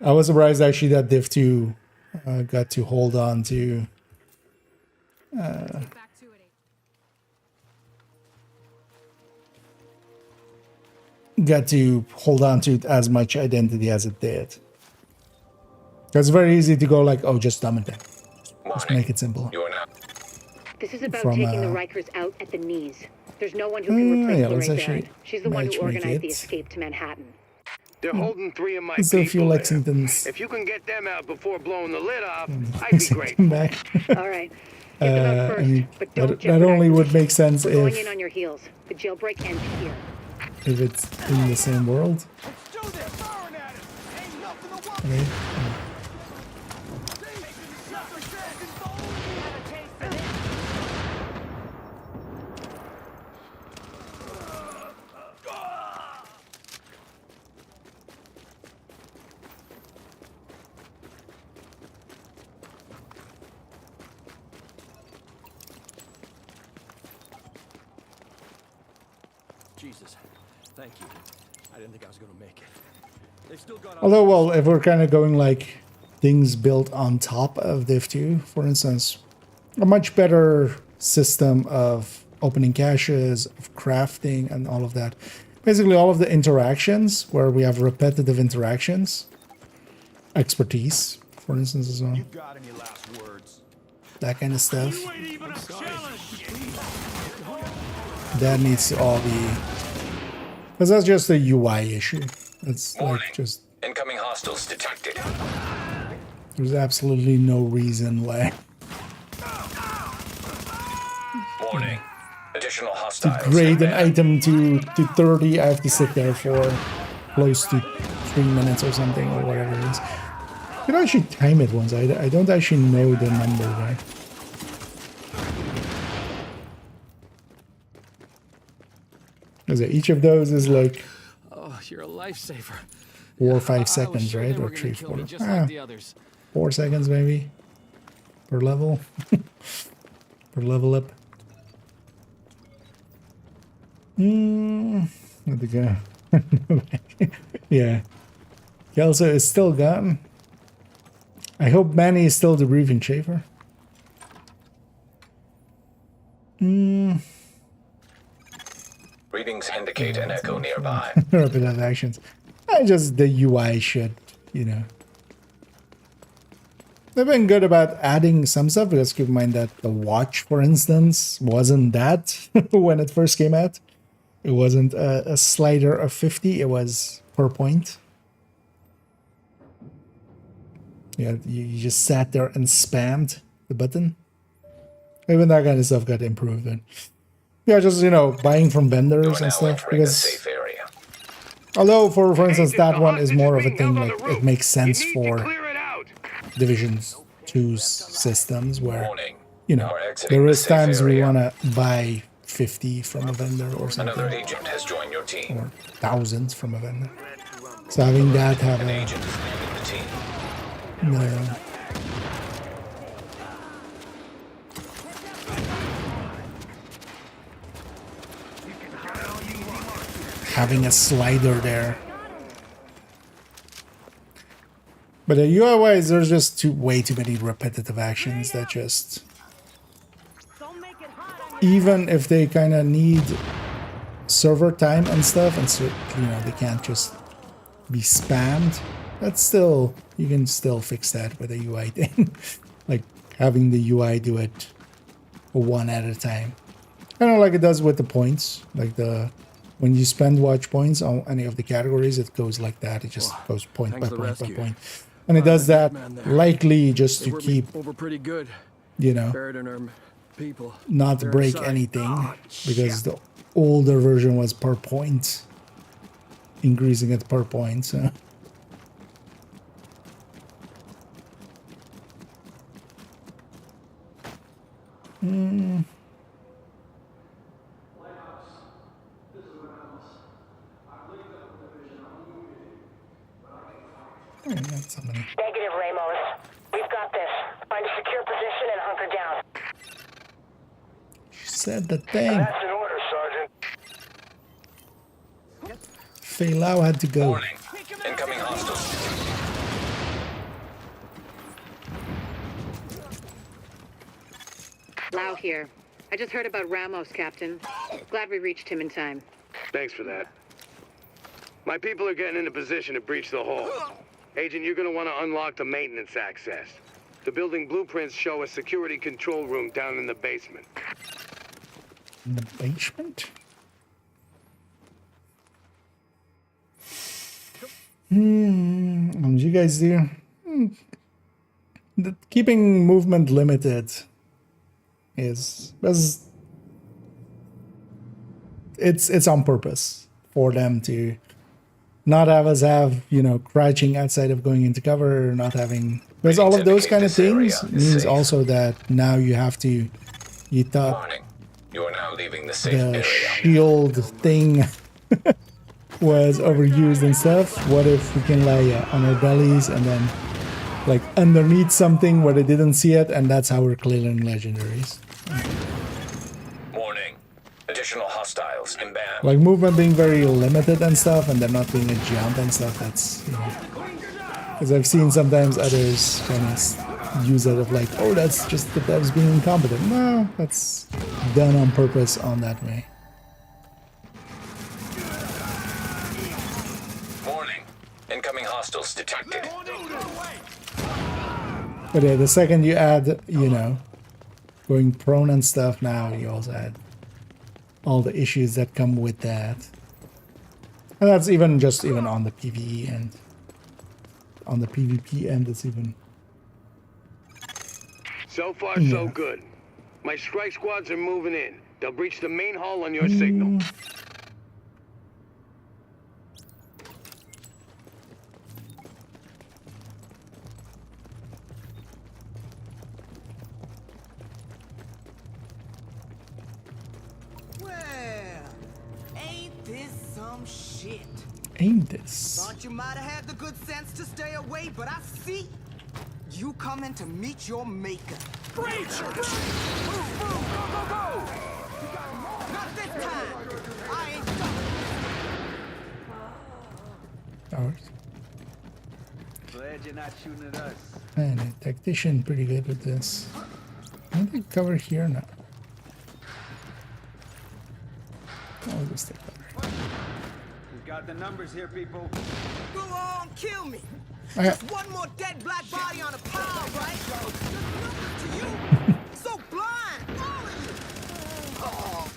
I was surprised actually that Div2 got to hold on to as much identity as it did. It's very easy to go like, oh, just dumb it down. Just make it simple. This is about taking the Rikers out at the knees. There's no one who can replace Lorraine Barrett. She's the one who organized the escape to Manhattan. They're holding 3 of my There's a few people Lexingtons. If you can get them out before blowing the lid off, I'd be great. Back. All right. Get them out first, I mean, but don't that only would make sense We're going if in on your heels. The jailbreak ends here. if it's in the same world. Okay. Jesus, thank you. I didn't think I was gonna make it. They've still got. Although, well, if we're kind of going like things built on top of Div2, for instance, a much better system of opening caches, of crafting, and all of that. Basically, all of the interactions where we have repetitive interactions, expertise, for instance, as well. That kind of stuff. That needs to all be, because that's just a UI issue. It's like just incoming hostiles detected. There's absolutely no reason why. Warning. Additional To hostiles. grade an item to 30, I have to sit there for close to 3 minutes or something, or whatever it is. You can actually time it once. I don't actually know the number there. Because each of those is like, oh, you're a lifesaver. 4 or 5 seconds, right? Or 3, 4. Like the others. 4 seconds maybe per level. Per level up. Where'd they go? Yeah. Kelso is still gone. I hope Manny is still debriefing Schaefer. Readings indicate an echo nearby. Repetitive actions. Just the UI should, you know. They've been good about adding some stuff, because keep in mind that the watch, for instance, wasn't that when it first came out. It wasn't a slider of 50, it was per point. Yeah, you just sat there and spammed the button. Even that kind of stuff got improved. And yeah, just, you know, buying from vendors and stuff. Because although, for instance, that one is more of a thing, like it makes sense for Division 2's systems, where, you know, there is times we want to buy 50 from a vendor or something. Another agent has joined your team. Or thousands from a vendor. So having that have An a... agent is leaving the team. No. having a slider there. But UI-wise, there's just way too many repetitive actions that just... Even if they kind of need server time and stuff, and so, you know, they can't just be spammed, that's still... You can still fix that with a UI thing. Like, having the UI do it one at a time. Kind of like it does with the points. Like when you spend watch points on any of the categories, it goes like that. It just goes point by point by point. And it does that likely just to keep, over pretty good. You know, not break anything, because the older version was per point, increasing it per point. So. Negative, Ramos. We've got this. Find a secure position and hunker down. She said the thing. That's an order, Sergeant. Feilau had to go. Warning. Incoming hostiles. Lau here. I just heard about Ramos, Captain. Glad we reached him in time. Thanks for that. My people are getting in a position to breach the hall. Agent, you're going to want to unlock the maintenance access. The building blueprints show a security control room down in the basement. In the basement? What did you guys do? Keeping movement limited is it's on purpose for them to not have us have, you know, crouching outside of going into cover, not having, because all of those kind of things means also that now you have to, you thought Warning. You are now leaving the safe area. Shield thing was overused and stuff. What if we can lie on our bellies and then like underneath something where they didn't see it, and that's how we're clearing legendaries. Warning. Additional hostiles inbound. Like movement being very limited and stuff, and there not being a jump and stuff, that's, you know, because I've seen sometimes others kind of use it of like, oh, that's just the devs being incompetent. No, that's done on purpose on that way. Warning. Incoming hostiles detected. But yeah, the second you add, you know, going prone and stuff, now you also add all the issues that come with that. And that's even just even on the PvE end. On the PvP end, it's even... So far, so good. My strike squads are moving in. They'll breach the main hall on your signal. Ain't this? Thought you might have had the good sense to stay away, but I see you coming to meet your maker. Breach! Move, go, go, go! Not this time. I ain't done. Ours. Glad you're not shooting at us. And a tactician pretty good with this. Can they cover here now? I'll just take cover. We've got the numbers here, people. Go on, kill me. Okay. Just one more dead black body on a pile, right? To you. So blind. All of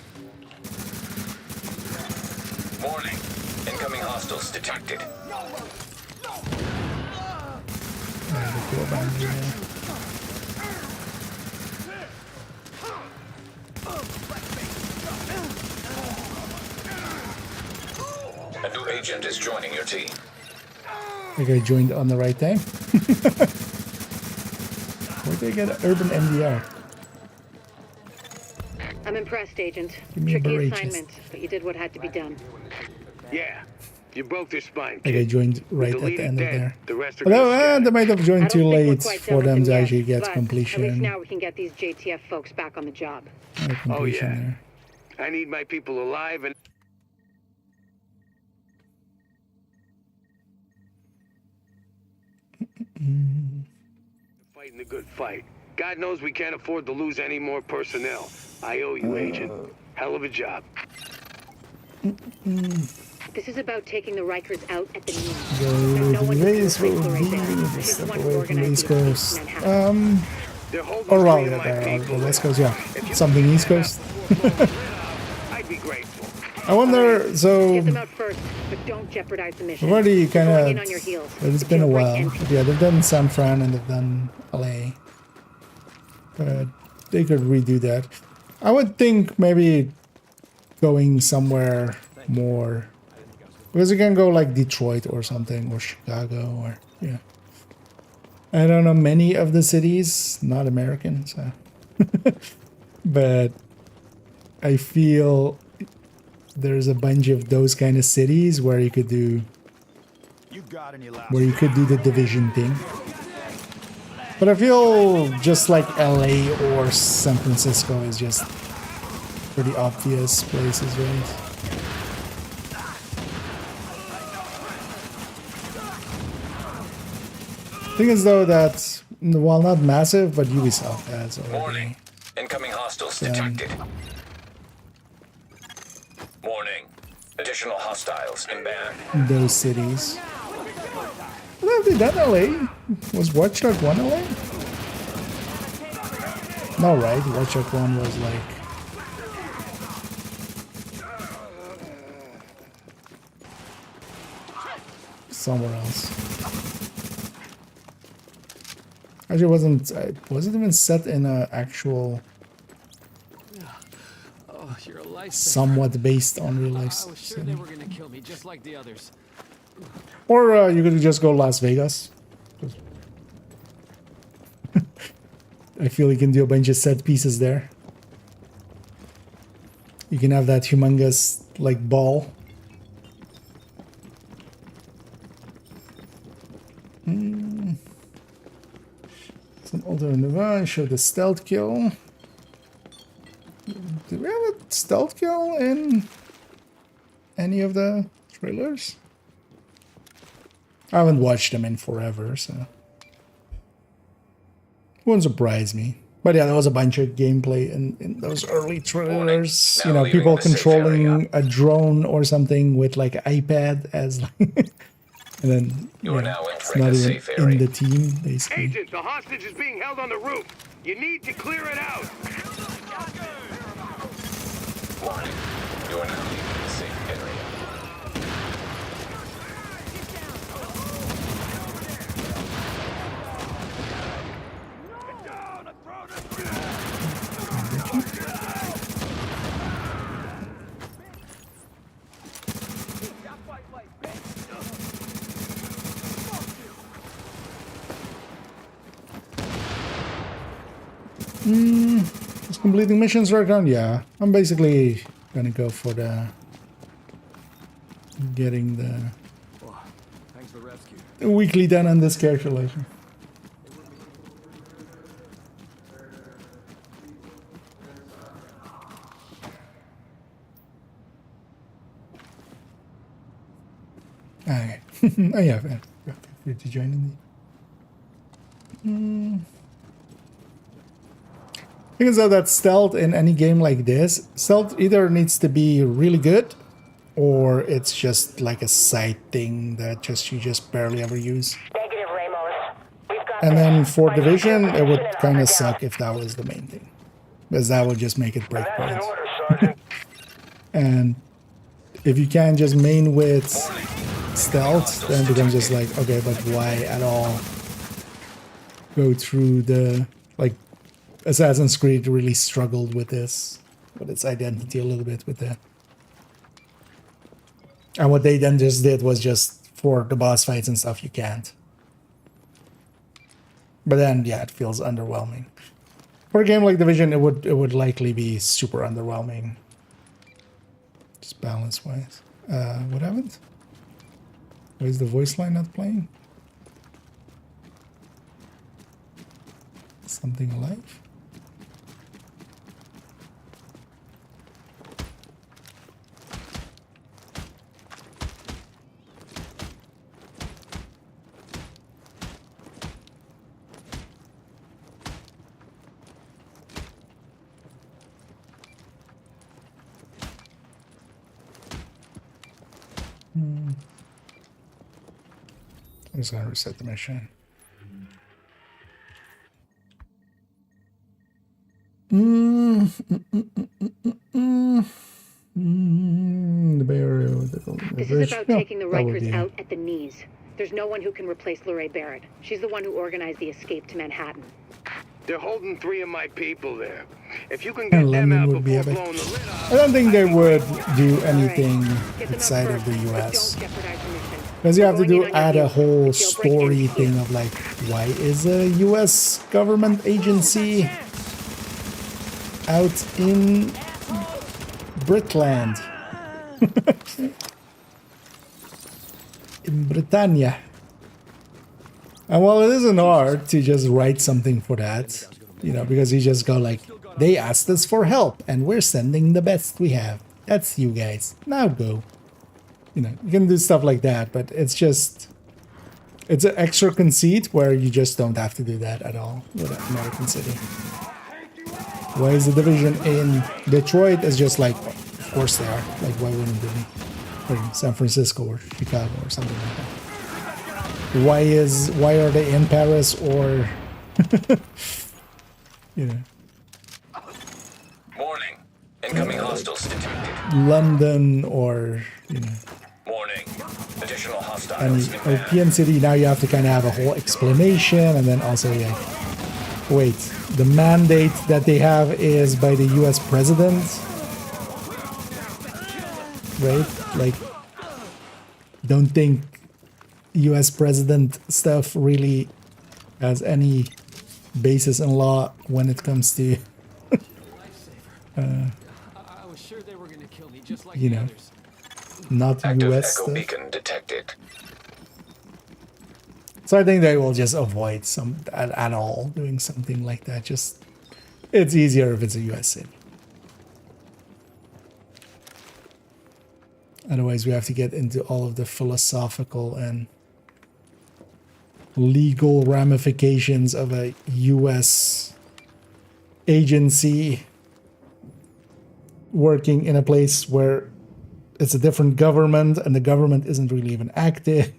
you. Warning. Incoming hostiles detected. A new agent is joining your team. I think I joined on the right time. Where'd they get an urban MDR? I'm impressed, Agent. Give me a Tricky barrage. assignment, but you did what had to be done. Yeah, you broke their spine. I think I joined right at the lead is end of dead. there. The rest are Although they might have I joined don't too think we're late quite for done them with to yet, actually get but at completion. least now we can get these JTF folks back on the job. Oh yeah. I need my people alive and Fighting the good fight. God knows we can't afford to lose any more personnel. I owe you, Agent. Hell of a job. This is about taking the Rikers out at the knees. The race will be step away from the East Coast. Or well, yeah, the West Coast, yeah. Something East Coast. I'd be grateful. I wonder, so Get them out first, but don't jeopardize the mission. I've already kind Going in of, on your heels. it's been a while. But yeah, they've done San Fran and they've done LA. But they could redo that. I would think maybe going somewhere more, because you can go like Detroit or something, or Chicago, or yeah. I don't know many of the cities, not American, so but I feel there's a bunch of those kind of cities where you could do the division thing. But I feel just like LA or San Francisco is just pretty obvious places, right? Thing is though that, while not massive, but Ubisoft has already. Warning. Incoming hostiles detected. Warning. Additional hostiles inbound. Those cities. What have they done, LA? Was Watch Dogs 1 LA? No, right? Watch Dogs 1 was like... somewhere else. Actually, wasn't even set in an actual... Oh, you're a lifesaver. somewhat based on real life. I was sure they were gonna kill me just like the others. Or you could just go Las Vegas. I feel you can do a bunch of set pieces there. You can have that humongous, like, ball. Some alternative. Show the stealth kill. Do we have a stealth kill in any of the trailers? I haven't watched them in forever, so it wouldn't surprise me. But yeah, there was a bunch of gameplay in those early trailers. You know, people controlling a drone or something with like an iPad as like, and then it's not even in the team, basically. Agent, the hostage is being held on the roof. You need to clear it out. Warning. You are now leaving the safe area. Just completing missions right now. Yeah, I'm basically gonna go for the getting the Thanks for rescue. weekly done on this calculation. Okay. Oh yeah, feel free to join in the. I think so that stealth in any game like this, stealth either needs to be really good, or it's just like a side thing that you just barely ever use. Negative, Ramos. We've got And then for Division, it would kind of suck if that was the main thing, because that would just make it break points. And if you can just main with stealth, then it becomes just like, okay, but why at all go through the, like, Assassin's Creed really struggled with this, with its identity a little bit with that. And what they then just did was just for the boss fights and stuff, you can't. But then, yeah, it feels underwhelming. For a game like Division, it would likely be super underwhelming. Just balance-wise. What happened? Why is the voice line not playing? Something alive? just gonna reset the mission. The burial. This is about taking the Rikers out at the knees. There's no one who can replace Lorraine Barrett. She's the one who organized the escape to Manhattan. They're holding 3 of my people there. If you can get them out before blowing the lid off... I don't think they would do anything outside of the US. Because you have to add a whole story thing of like, why is a US government agency out in Britland? In Britannia. And well, it isn't hard to just write something for that, you know, because you just go like, they asked us for help and we're sending the best we have. That's you guys. Now go. You know, you can do stuff like that, but it's just, it's an extra conceit where you just don't have to do that at all with American City. Whereas the division in Detroit is just like, of course they are. Like, why wouldn't they be? Or San Francisco or Chicago or something like that. Why are they in Paris or you know, Warning. Incoming hostiles detected. London or, you know, Warning. Additional and hostiles inbound. European City? Now you have to kind of have a whole explanation, and then also, yeah, wait, the mandate that they have is by the US president, right? Like, don't think US president stuff really has any basis in law when it comes to I was sure they were gonna kill me just like you the know, others. not Active US echo stuff. beacon detected. So I think they will just avoid some at all doing something like that. Just, it's easier if it's a US city. Otherwise, we have to get into all of the philosophical and legal ramifications of a US agency working in a place where it's a different government and the government isn't really even active.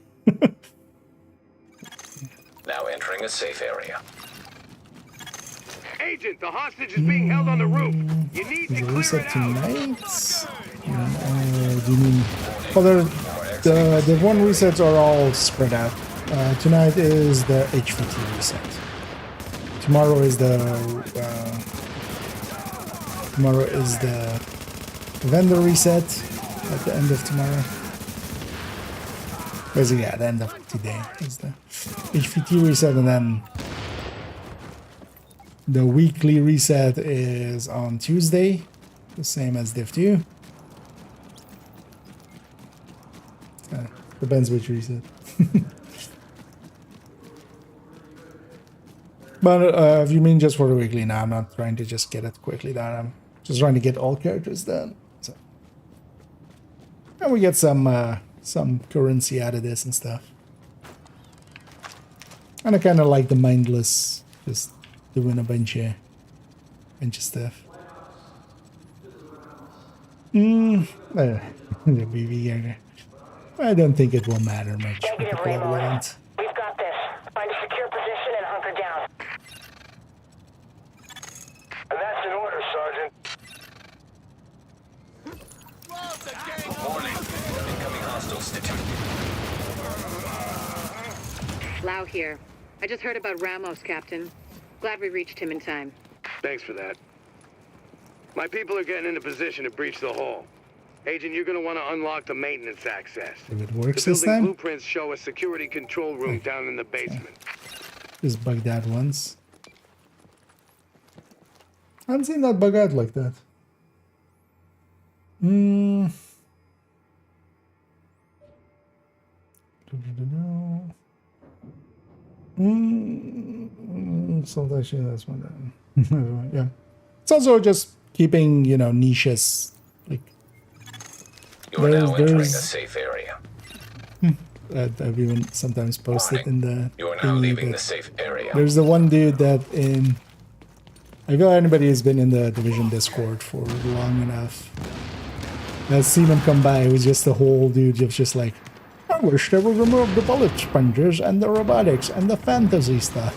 Now entering a safe area. Agent, the hostage is being held on the roof. You need to clear Reset it out. tonight? Do you mean... Well, the one resets are all spread out. Tonight is the HVT reset. Tomorrow is the vendor reset at the end of tomorrow. Basically, at the end of today is the HVT reset, and then the weekly reset is on Tuesday, the same as Div2. Depends which reset. But if you mean just for the weekly, now I'm not trying to just get it quickly done. I'm just trying to get all characters done. So, and we get some currency out of this and stuff. And I kind of like the mindless, just doing a bunch of stuff. The BB character. I don't think it will matter much. Negative, Rainbow. We've got this. Find a secure position and hunker down. That's an order, Sergeant. Warning. Incoming hostiles detected. Lau here. I just heard about Ramos, Captain. Glad we reached him in time. Thanks for that. My people are getting into position to breach the hall. Agent, you're going to want to unlock the maintenance access. If it works The this building time, blueprints show a security control room down in the basement. just bug that once. I haven't seen that bug out like that. So actually, that's one. Yeah, it's also just keeping, you know, niches. Like, You are now entering a safe area. I've even sometimes posted in the. You are now leaving the safe area. There's the one dude that in. I feel anybody who's been in the Division Discord for long enough has seen him come by. It was just the whole dude just like, I'm wish they would remove the bullet sponges and the robotics and the fantasy stuff.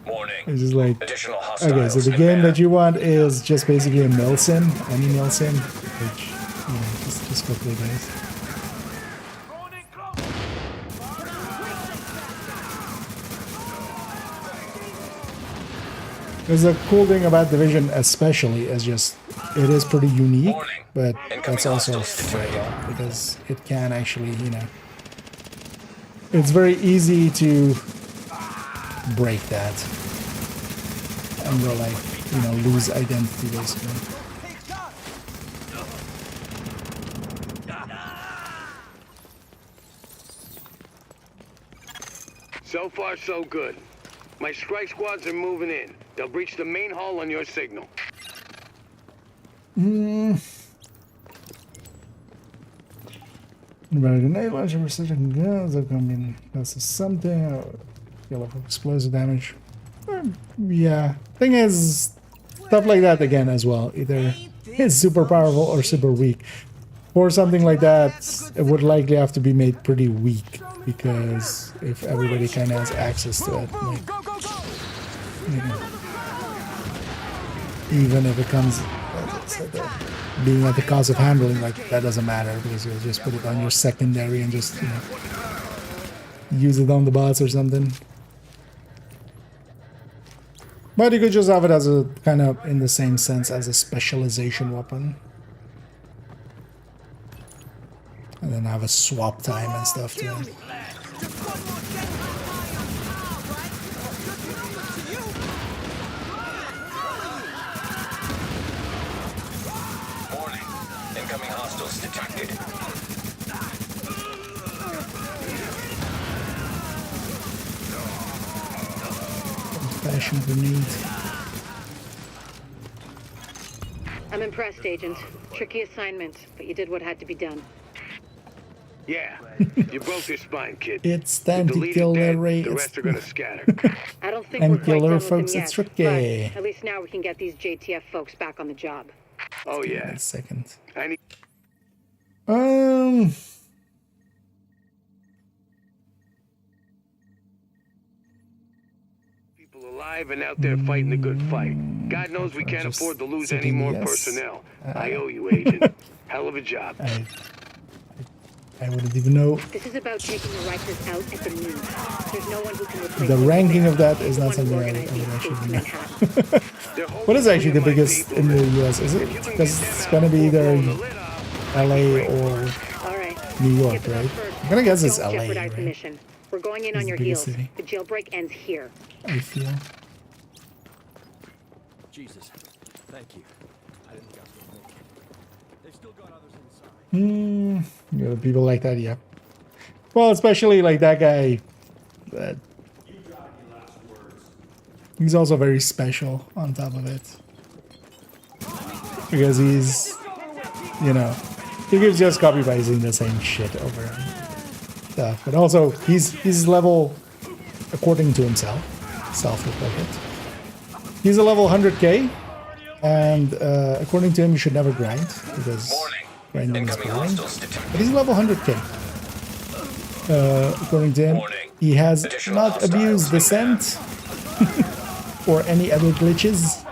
Warning. It's just like, Additional hostiles okay, so the game inbound. that you want is just basically a mill sim, any mill sim, which, you know, just go play guys. There's a cool thing about Division especially is just, it is pretty unique, but that's also fair because it can actually, you know, it's very easy to break that and go like, you know, lose identity basically. So far, so good. My strike squads are moving in. They'll breach the main hall on your signal. American Navy launcher precision guns are coming. That's something. Yellow for explosive damage. Yeah. Thing is, stuff like that again as well. Either it's super powerful or super weak. For something like that, it would likely have to be made pretty weak because if everybody kind of has access to it, like, you know, even if it comes being at the cost of handling, like that doesn't matter because you'll just put it on your secondary and just, you know, use it on the boss or something. But you could just have it as a kind of in the same sense as a specialization weapon. And then have a swap time and stuff too. Warning. Incoming hostiles detected. Fashion grenade. I'm impressed, Agent. Tricky assignment, but you did what had to be done. Yeah, you broke your spine, kid. It's time to Delete kill it dead, the Ray. the rest are gonna scatter. I don't think And we're quite killer done with folks, him it's yet, tricky. but at least now we can get these JTF folks back on the job. Oh Give me yeah. a second. I need people alive and out there fighting the good fight. God knows we can't afford to lose any more personnel. I owe you, Agent. Hell of a job. I wouldn't even know. This is about taking the Rikers out at the knees. There's no one who can replace The them ranking there. of that is not The one who something I organized would the actually escape to know. Manhattan. What is actually the biggest in the US? Is it? Because it's gonna be either LA or All right. New York, Get them out right? first. I'm gonna guess it's Don't LA, jeopardize the right? mission. We're going in It's on the your biggest heels. city. The jailbreak ends here. I feel. Jesus. Thank you. I didn't think I was gonna make it. They've still got others inside. You know, people like that, yeah. Well, especially like that guy. That he's also very special on top of it. Because he's, you know, he keeps just copy pasting the same shit over and stuff. But also, he's level, according to himself, self-reported. He's a level 100k, and according to him, you should never grind because grinding is boring. But he's level 100k. According to him, he has not abused descent or any other glitches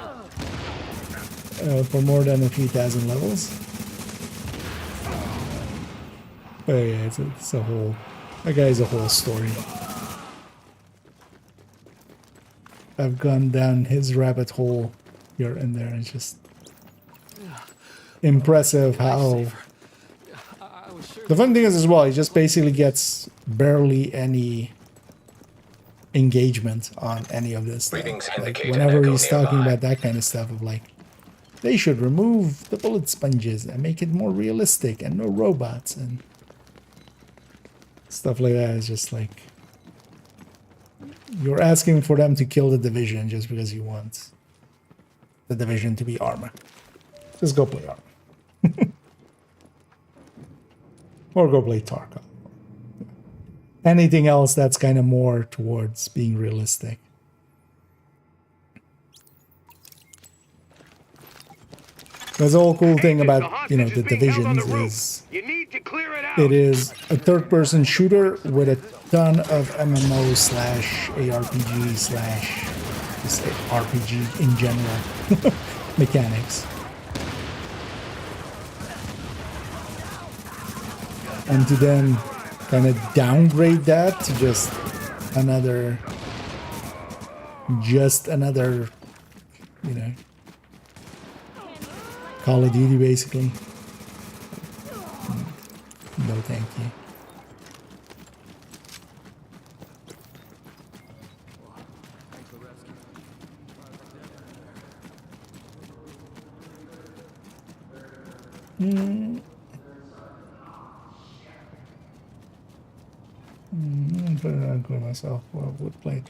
for more than a few thousand levels. But yeah, it's a whole. That guy's a whole story. I've gone down his rabbit hole here and there. It's just impressive how. The fun thing is as well, he just basically gets barely any engagement on any of this stuff. Like whenever he's talking about that kind of stuff of like, they should remove the bullet sponges and make it more realistic and no robots and stuff like that. It's just like, you're asking for them to kill the Division just because you want the Division to be armor. Just go play armor. Or go play Tarkov. Anything else that's kind of more towards being realistic. That's the whole cool thing about, you know, the Divisions is it is a third-person shooter with a ton of MMO slash ARPG slash just RPG in general mechanics. And to then kind of downgrade that to just another, you know, Call of Duty basically. No thank you. Myself would play.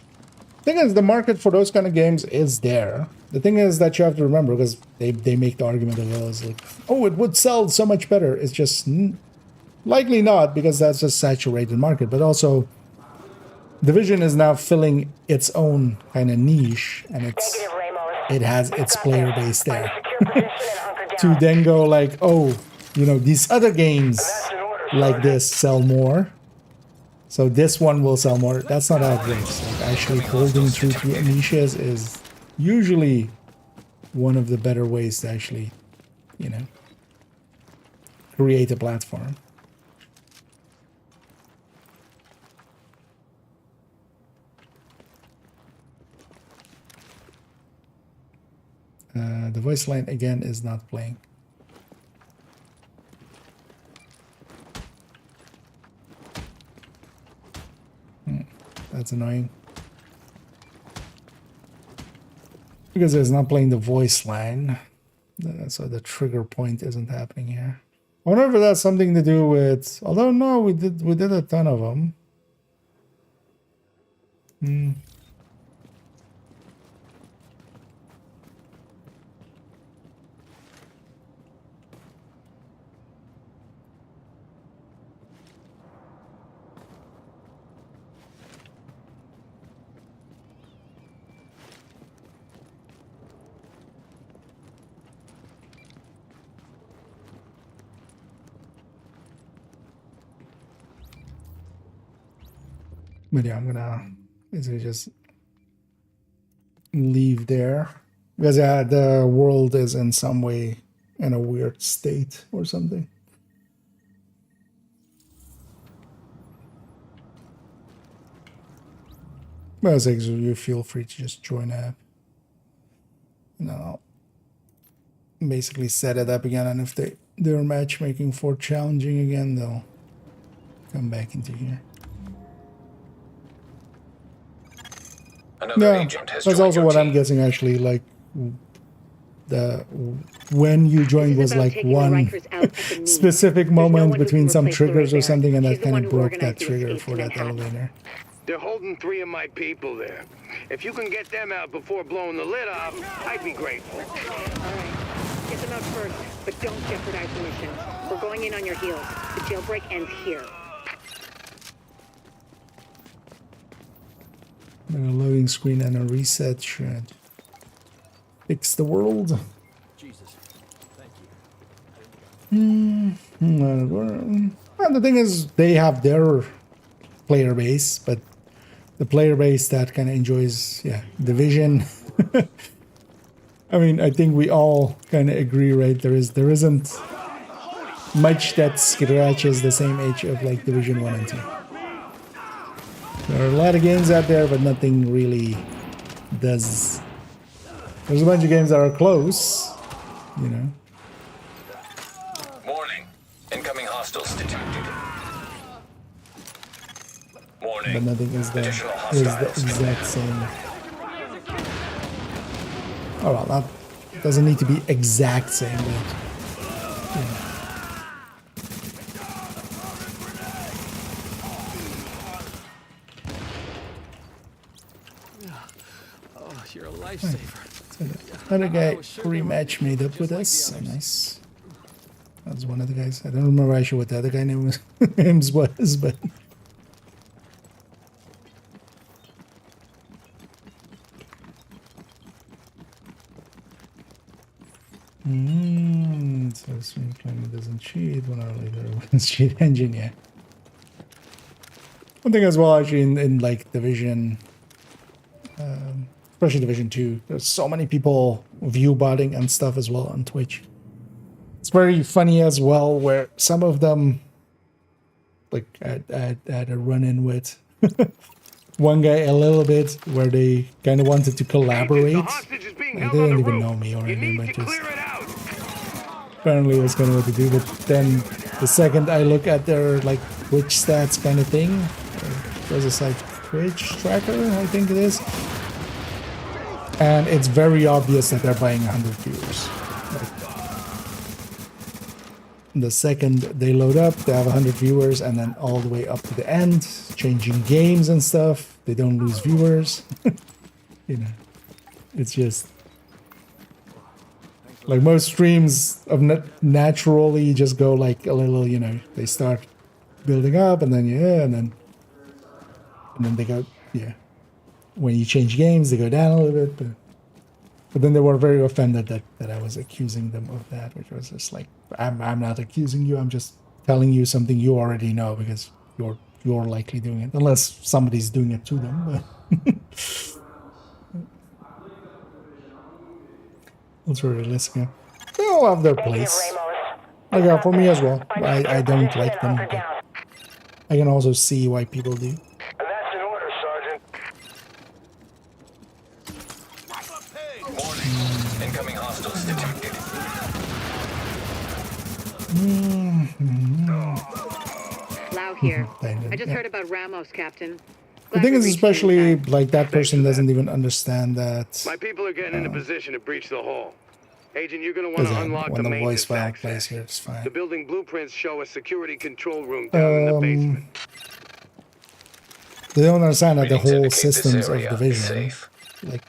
Thing is, the market for those kind of games is there. The thing is that you have to remember, because they make the argument of, well, it's like, oh, it would sell so much better. It's just likely not, because that's a saturated market. But also, Division is now filling its own kind of niche, and it has its player base there. To then go like, oh, you know, these other games like this sell more, so this one will sell more. That's not how it works. Like, actually holding true to niches is usually one of the better ways to actually, you know, create a platform. The voice line again is not playing. That's annoying. Because it's not playing the voice line. So the trigger point isn't happening here. I wonder if that's something to do with, although no, we did a ton of them. But yeah, I'm gonna basically just leave there, because yeah, the world is in some way in a weird state or something. But as you feel free to just join up, and then I'll basically set it up again, and if they're matchmaking for challenging again, they'll come back into here. Another agent has that's also what I'm guessing, actually. Like, when you joined was like one specific moment between some triggers or something, and that kind of broke that trigger for that elevator. They're holding 3 of my people there. If you can get them out before blowing the lid off, I'd be grateful. All right. Get them out first, but don't jeopardize the mission. We're going in on your heels. The jailbreak ends here. And a loading screen and a reset should fix the world. Jesus, thank you. Well, the thing is, they have their player base, but the player base that kind of enjoys, yeah, Division. I mean, I think we all kind of agree, right? There isn't much that scratches the same edge of like Division 1 and 2. There are a lot of games out there, but nothing really does. There's a bunch of games that are close, you know. Warning. Incoming hostiles detected. Warning. But nothing is the exact same. Oh well, that doesn't need to be exact same, but you know. You're a lifesaver. Another guy rematch made up with us. So nice. That was one of the guys. I don't remember actually what the other guy name was, but So stream claim it doesn't cheat. 1 hour later, it wins cheat engine. Yeah. One thing as well, actually, in like Division, especially Division 2, there's so many people view botting and stuff as well on Twitch. It's very funny as well, where some of them, like, I had a run-in with one guy a little bit, where they kind of wanted to collaborate. Like, they didn't even know me or anything, but just apparently it was kind of what to do. But then the second I look at their like Twitch stats kind of thing, there's a site Twitch tracker, I think it is, and it's very obvious that they're buying 100 viewers. Like, the second they load up, they have 100 viewers, and then all the way up to the end, changing games and stuff, they don't lose viewers. You know, it's just like most streams of naturally just go like a little, you know, they start building up, and then and then they go, when you change games, they go down a little bit, but then they were very offended that I was accusing them of that, which was just like, I'm not accusing you, I'm just telling you something you already know, because you're likely doing it, unless somebody's doing it to them. But that's really realistic. They all have their place. Like, for me as well. I don't like them, but I can also see why people do. That's an order, Sergeant. Warning. Incoming hostiles detected. Lau here. I just heard about Ramos, Captain. The thing is, especially like that person doesn't even understand that. My people are getting in a position to breach the hall. Agent, you're going to want to unlock the maintenance voice file access. plays here, it's fine. The building blueprints show a security control room down in the basement. They don't understand that the whole systems of Division, like,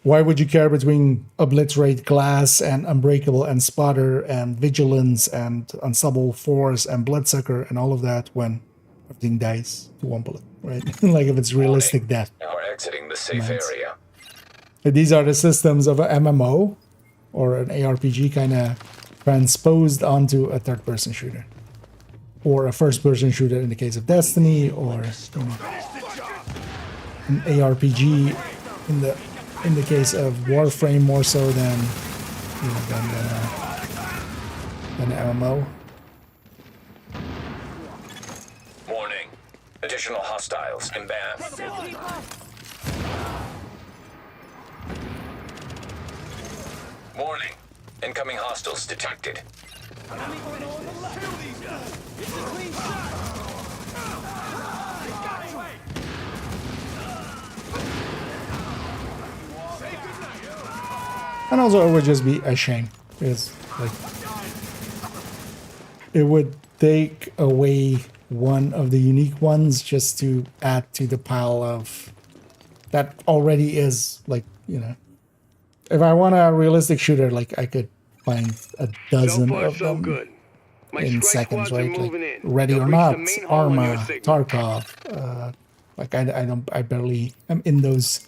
why would you care between Obliterate, Glass, and Unbreakable, and Spotter, and Vigilance, and Unstoppable Force, and Bloodsucker, and all of that when everything dies to one bullet, right? Like, if it's realistic death. Now we're exiting the safe area. These are the systems of an MMO or an ARPG kind of transposed onto a third-person shooter, or a first-person shooter in the case of Destiny, or an ARPG in the case of Warframe more so than than an MMO. Warning. Additional hostiles inbound. Warning. Incoming hostiles detected. And also, it would just be a shame, because like it would take away one of the unique ones just to add to the pile of that already is, like, you know, if I want a realistic shooter, like, I could find a dozen of them in seconds, right? Like, Ready or Not, Arma, Tarkov. Like, I barely am in those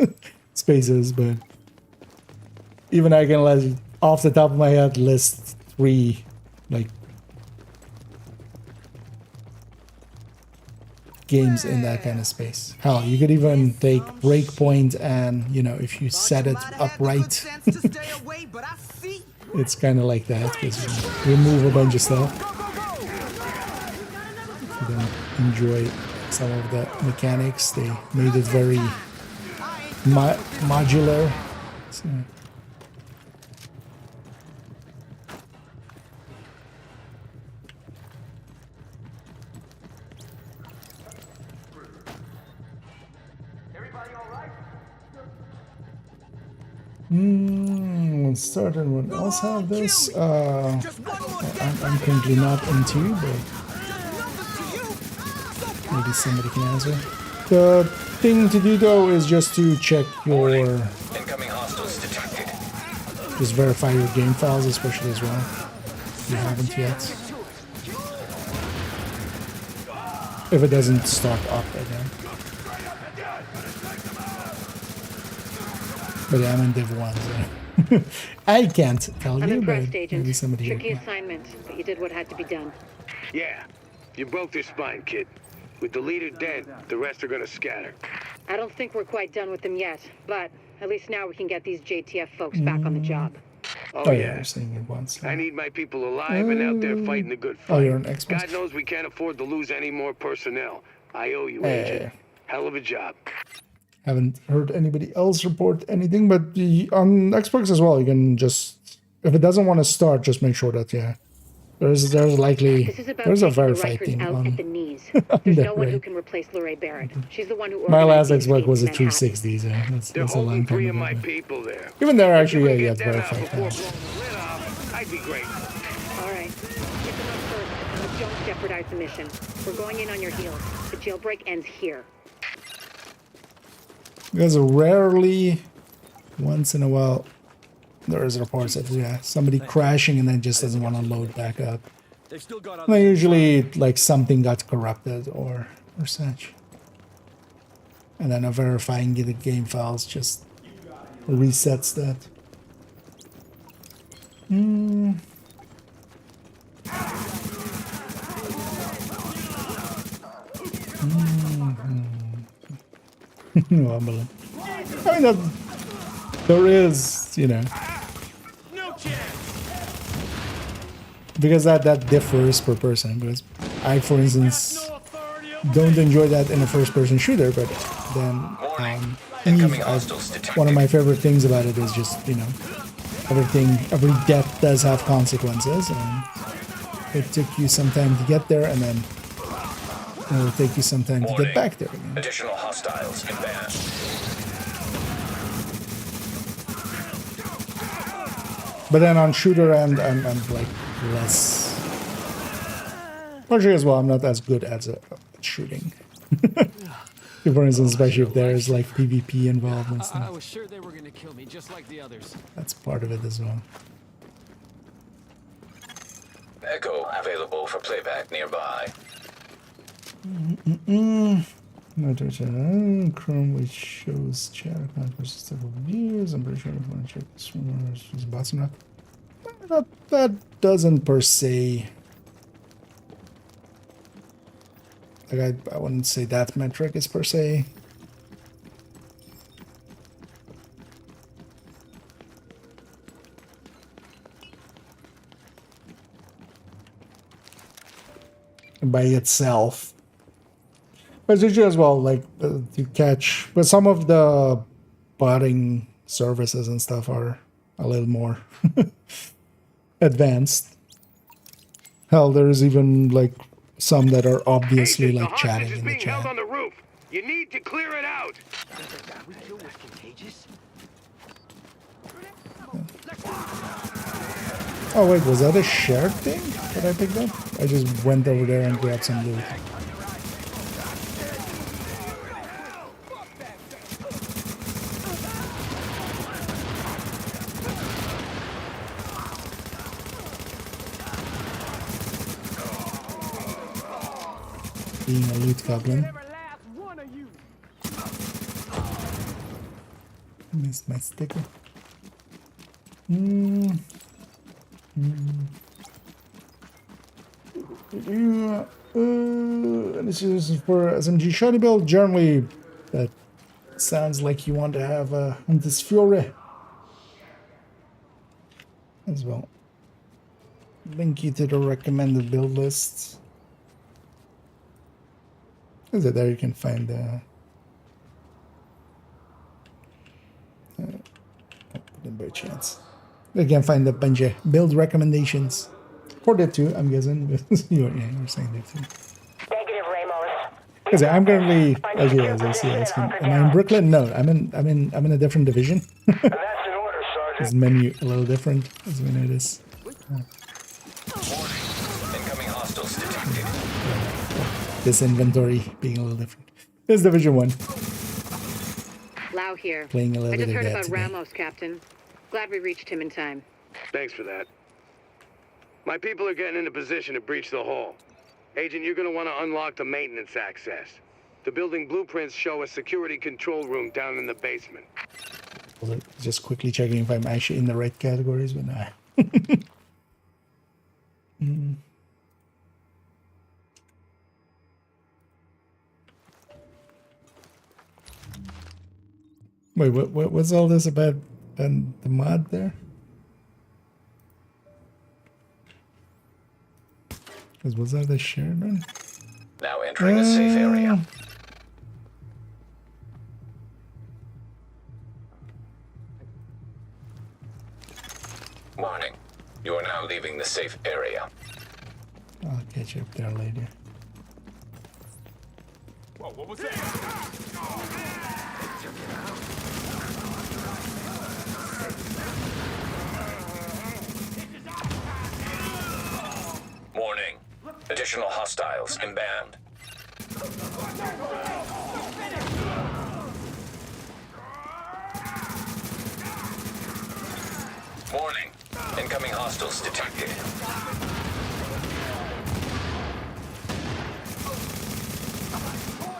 spaces, but even I can, like, off the top of my head, list 3, like, games in that kind of space. Hell, you could even take Breakpoint, and, you know, if you set it up right, it's kind of like that, because you remove a bunch of stuff. If you don't enjoy some of the mechanics, they made it very modular. So, let's start. Anyone else have this? I'm currently not into, but maybe somebody can answer. The thing to do though is just to check your, just verify your game files, especially as well, if you haven't yet. If it doesn't start up again. But yeah, I'm in Div1, so I can't tell I'm you, impressed, but Agent. maybe somebody Tricky here. assignment, but you did what had to be done. Yeah, you broke their spine, kid. With the leader dead, the rest are gonna scatter. I don't think we're quite done with them yet, but at least now we can get these JTF folks back on the job. Oh, yeah, yeah. you're saying it once. I need my people alive and out there fighting the good Oh, fight. you're an Xbox? God knows we can't afford to lose any more personnel. I owe you, Agent. Hell of a job. Haven't heard anybody else report anything, but on Xbox as well, you can just, if it doesn't want to start, just make sure that, yeah, there's likely, there's a verify thing on, At the knees. on There's the no one who right. can replace Lorraine Barrett. She's the one who My organized last the Xbox escape was a to Manhattan. 360, so that's a long Holding time 3 of ago. my but people there. even there, actually, yeah, you Get have them out verified before that. blowing the lid off, I'd be great. All right. Get them up first, but don't jeopardize the mission. We're going in on your heels. The jailbreak ends here. Because rarely, once in a while, there is reports of somebody crashing and then just doesn't want to load back up. They've still got And then usually like something got corrupted or such. And then a verifying the game files just resets that. Well, I mean, there is, you know, because that differs per person. Because I, for instance, don't enjoy that in a first-person shooter, but then one of my favorite things about it is just, you know, every death does have consequences, and it took you some time to get there, and then it'll take you some time to get back there again. Additional hostiles inbound. But then on shooter end, I'm like less. Partially as well, I'm not as good at shooting. For instance, especially if there's like PvP involved and I stuff. was sure they were gonna kill me, just like the others. That's part of it as well. Echo available for playback nearby. Chrome, which shows chat account versus several views. I'm pretty sure if I want to check this one, is bots or not. That doesn't per se. Like I wouldn't say that metric is per se. By itself. But usually as well, like you catch, but some of the botting services and stuff are a little more advanced. Hell, there's even like some that are obviously like chatting in the chat. On the roof. You need to clear it out. Oh wait, was that a shared thing that I picked up? I just went over there and grabbed some loot. Being a loot goblin. Missed my sticker. This is for SMG Shiny build. Generally, that sounds like you want to have this Fury as well. Link you to the recommended build list. Is it there? You can find the. By chance, you can find a bunch of build recommendations for Div2. I'm guessing you're saying Div2. Negative, Ramos. Because I'm currently, as I see, am I in Brooklyn? No, I'm in a different division. That's an order, Sergeant. This menu a little different, as we notice. Incoming hostiles detected. This inventory being a little different. This is Division 1. Lau here. Playing a little I just bit of heard that about today. Ramos, Captain. Glad we reached him in time. Thanks for that. My people are getting into position to breach the hull. Agent, you're going to want to unlock the maintenance access. The building blueprints show a security control room down in the basement. Just quickly checking if I'm actually in the right categories, but nah. Wait, what's all this about and the mod there? Was that the shared one? Now entering a safe area. Warning. You are now leaving the safe area. I'll catch you up there later. Whoa, what was that? Warning. Additional hostiles inbound. Warning. Incoming hostiles detected.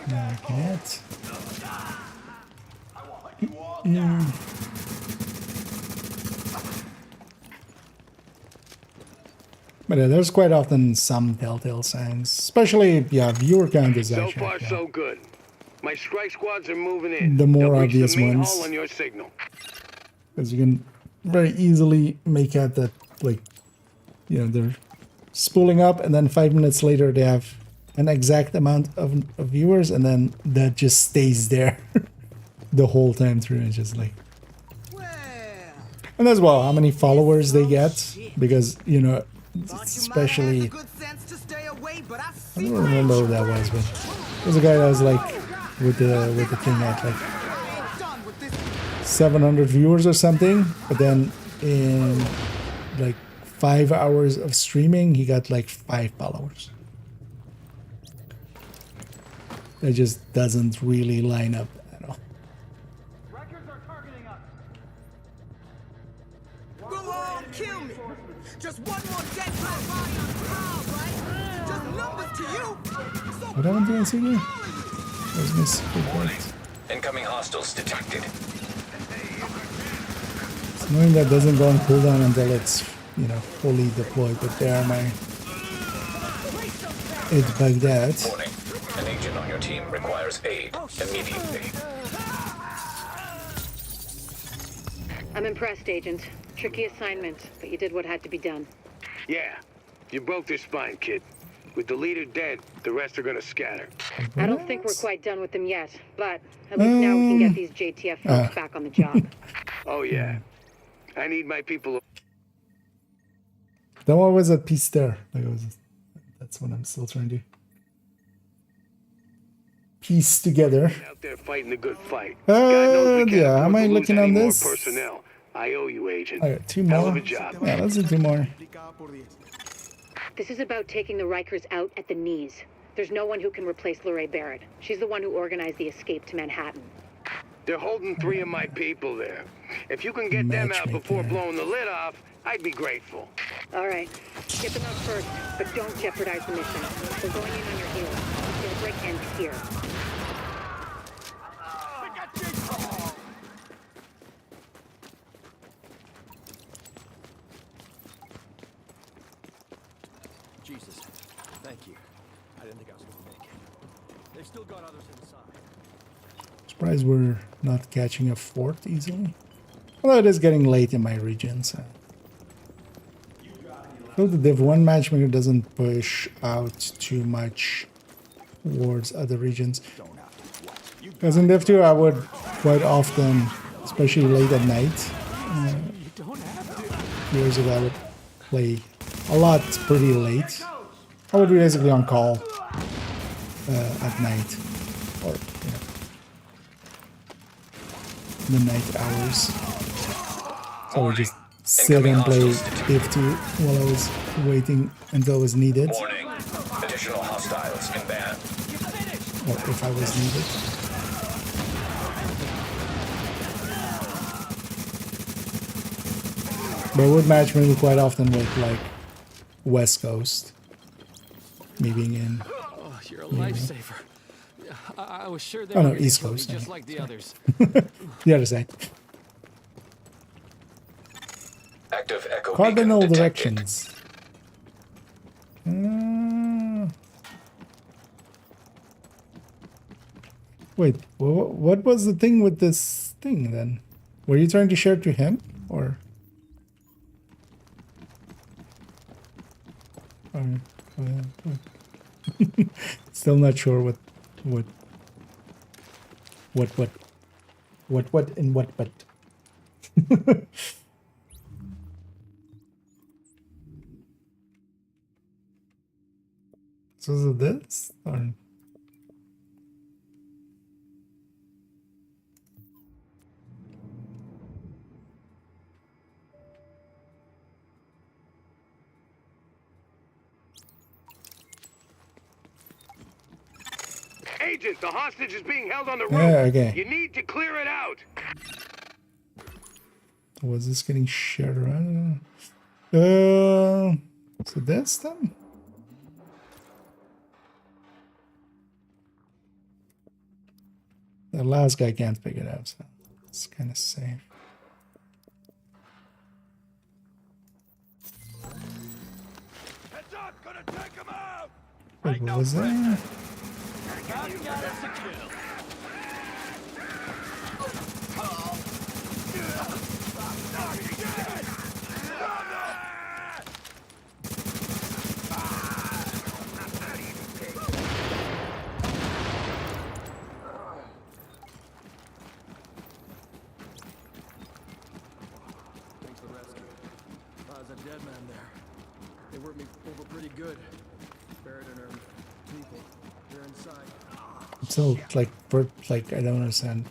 No, I can't. But there's quite often some telltale signs, especially viewer count is So actually far, so good. My strike squads are moving in. the more They'll reach obvious the main ones, hall on your signal. because you can very easily make out that, like, they're spooling up, and then 5 minutes later they have an exact amount of viewers, and then that just stays there the whole time through. It's just like, and as well how many followers they get, because especially, I don't remember who that was, but there was a guy that was like with the thing at like 700 viewers or something, but then in like 5 hours of streaming he got like 5 followers. It just doesn't really line up at all. Go on, kill me. Just one more dead black body on the pile, right? Just numbers to you. So What happened to my signal? Where's my secret Warning. bot? Incoming hostiles detected. It's annoying that doesn't go on cooldown until it's, fully deployed, but there my... It's bugged out. Warning. An agent on your team requires aid immediately. I'm impressed, Agent. Tricky assignment, but you did what had to be done. Yeah, you broke their spine, kid. With the leader dead, the rest are gonna scatter. I don't think we're quite done with them yet, but at least now we can get these JTF folks back on the job. Oh yeah. I need my people. That one was a piece there. That's what I'm still trying to piece together. Out there fighting a good fight. God knows we can't Yeah, am afford I to lose looking any on more this? personnel. I owe you, Agent. I got 2 Hell more. of a job. Yeah, let's do 2 more. This is about taking the Rikers out at the knees. There's no one who can replace Lorraine Barrett. She's the one who organized the escape to Manhattan. They're holding 3 of my people there. If you can get them out before blowing the lid off, I'd be grateful. All right, get them out first, but don't jeopardize the mission. We're going in on your heels. Daybreak ends here. Jesus, thank you. I didn't think I was going to make it. They've still got others inside. Surprised we're not catching a fort easily. Although it is getting late in my region, so. I feel the Div1 matchmaker doesn't push out too much towards other regions. Because in Div2 I would quite often, especially late at night, years ago I would play a lot pretty late. I would be basically on call at night, or the night hours. So I would just sit and play Div2 while I was waiting until it was needed. Warning. Additional hostiles inbound. Or if I was needed. But I would match maybe quite often with like West Coast. Me being in. Oh, you're a lifesaver. I was sure they Oh were no, gonna East kill me Coast. just like the others. The other side. Active echo Cardinal beacon detected. directions. Wait, what was the thing with this thing then? Were you trying to share it to him or? Still not sure what in what but. So is it this or? Agent, the hostage is being held on the roof. Yeah, okay. You need to clear it out. Was this getting shared around? So this then? The last guy can't pick it up, so it's kind of safe. Heads up, gonna take him out. Wait, what was that? I've got us a kill. Thanks for the rescue. I was a dead man there. They worked me over pretty good. Buried in her people. They're inside. So like I don't understand.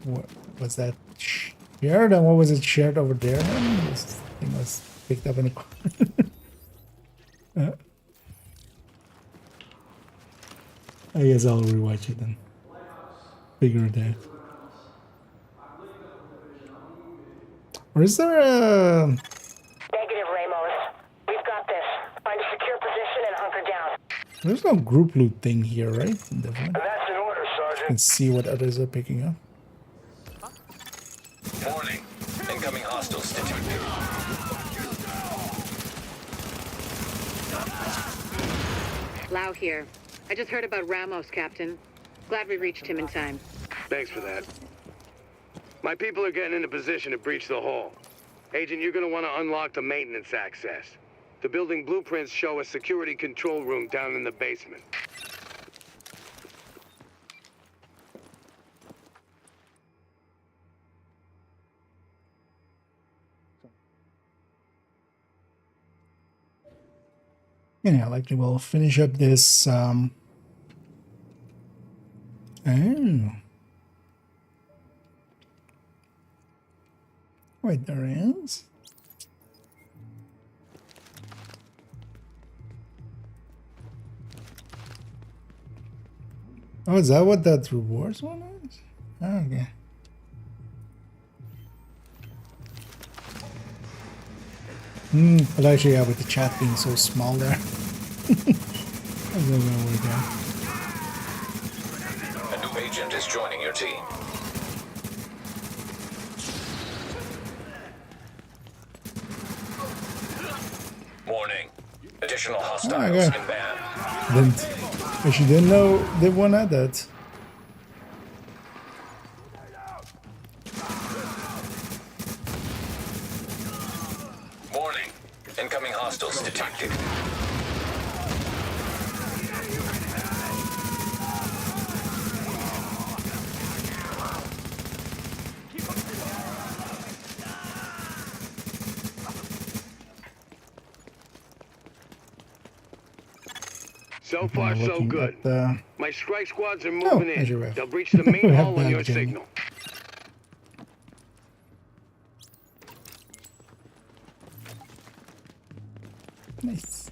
What was that shared and what was it shared over there? Then? This thing was picked up in a corner. I guess I'll rewatch it then. Figure it out. Or is there a? Negative, Ramos. We've got this. Find a secure position and hunker down. There's no group loot thing here, right? In Div1. That's in order, Sergeant. And see what others are picking up. Warning. Incoming hostiles detected. Lau here. I just heard about Ramos, Captain. Glad we reached him in time. Thanks for that. My people are getting into position to breach the hall. Agent, you're gonna want to unlock the maintenance access. The building blueprints show a security control room down in the basement. Yeah, likely we'll finish up this. Oh. Wait, there is. Oh, is that what that rewards one is? Oh, okay. But actually, yeah, with the chat being so small there. I don't know where to go. A new agent is joining your team. Warning. Additional hostiles okay. inbound. Actually didn't know Div1 had that. Warning. Incoming hostiles detected. So far, so good. My strike squads are moving in. They'll breach the main hall on your signal. Nice.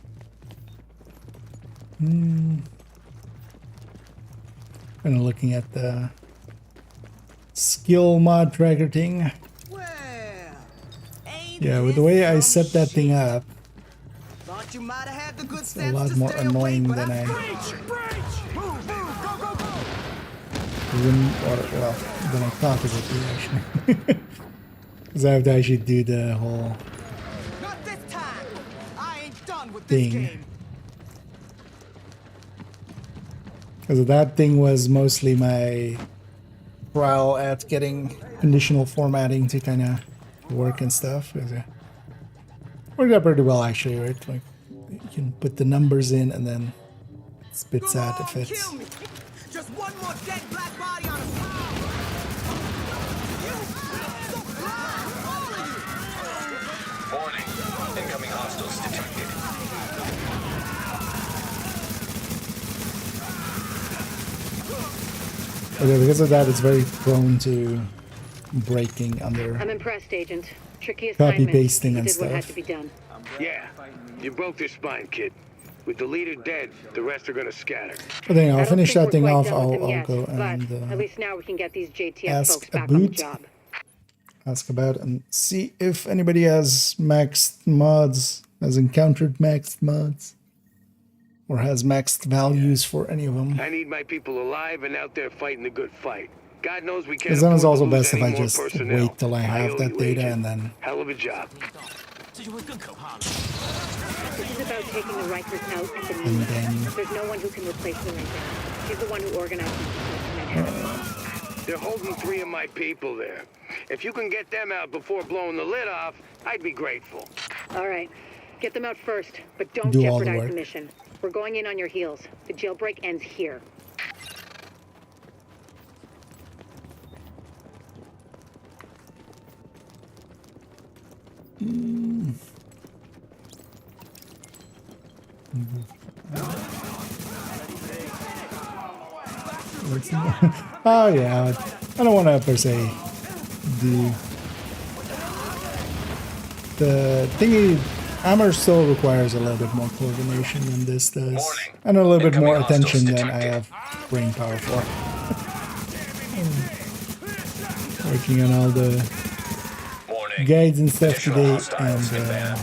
Kind of looking at the skill mod tracker thing. Yeah, with the way I set that thing up, Thought you might have had the good it's a lot more annoying than I than I thought it would be actually. Because I have to actually do the whole thing. Because that thing was mostly my trial at getting conditional formatting to kind of work and stuff. It worked out pretty well actually, right? Like you can put the numbers in and then it spits out if it's. Just one more dead black body on a pile. Warning. Incoming hostiles detected. Okay, because of that, it's very prone to breaking under I'm impressed, Agent. Tricky copy assignment. pasting You and did what had stuff. to be done. Yeah, you broke their spine, kid. With the leader dead, the rest are gonna scatter. But then I I'll don't finish think that we're thing quite off. done with I'll them yet, go but and at least now we can get these JTF ask folks back on the about. job. Ask about and see if anybody has maxed mods, has encountered maxed mods, or has maxed values for any of them. I need my people alive and out there fighting the good fight. God knows we can't Because then it's afford to also lose best if any I more just personnel. wait till I have owe that you, data Agent. and then. Hell of a job. This is about taking the Rikers out at the And knees. then. There's no one who can replace the Riker. She's the one who organized the They're holding 3 of my people there. If you can get them out before blowing the lid off, I'd be grateful. All right. Get them out first, but don't Do all the jeopardize work. the mission. We're going in on your heels. The jailbreak ends here. Oh yeah, I don't want to per se do the thingy. Hammer still requires a little bit more coordination than this does, and a little bit more attention than I have brain power for. Working on all the guides and stuff today, and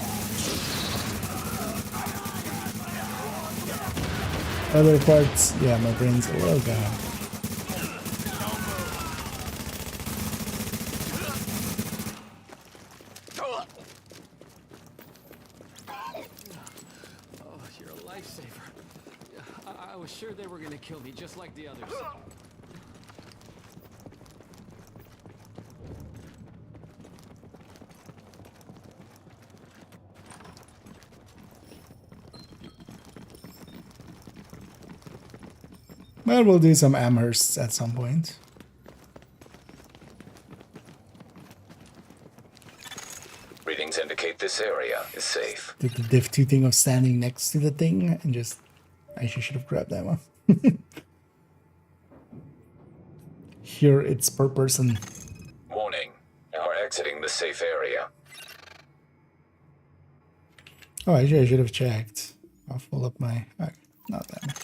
other parts, yeah, my brain's a little gone. Oh, you're a lifesaver. I was sure they were gonna kill me, just like the others. But we'll do some Amhersts at some point. Readings indicate this area is safe. Did the Div2 thing of standing next to the thing and just... I should have grabbed that one. Here it's per person. Warning. Are exiting the safe area. Oh, actually I should have checked. I'll pull up my... not that much.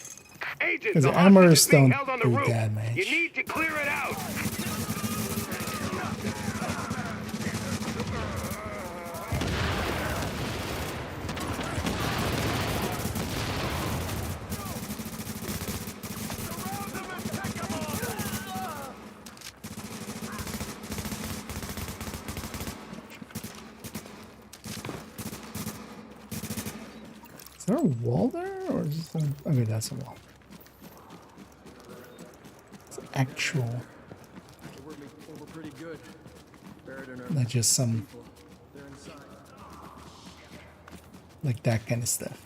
Agent, Because the the Amhersts hostage is being don't held on the do roof. damage. You need to clear it out. Is there a wall there? Or is this a... Okay, that's a wall. It's actual. They worked me over pretty good. Buried in our Not just some... people. They're inside. like that kind of stuff.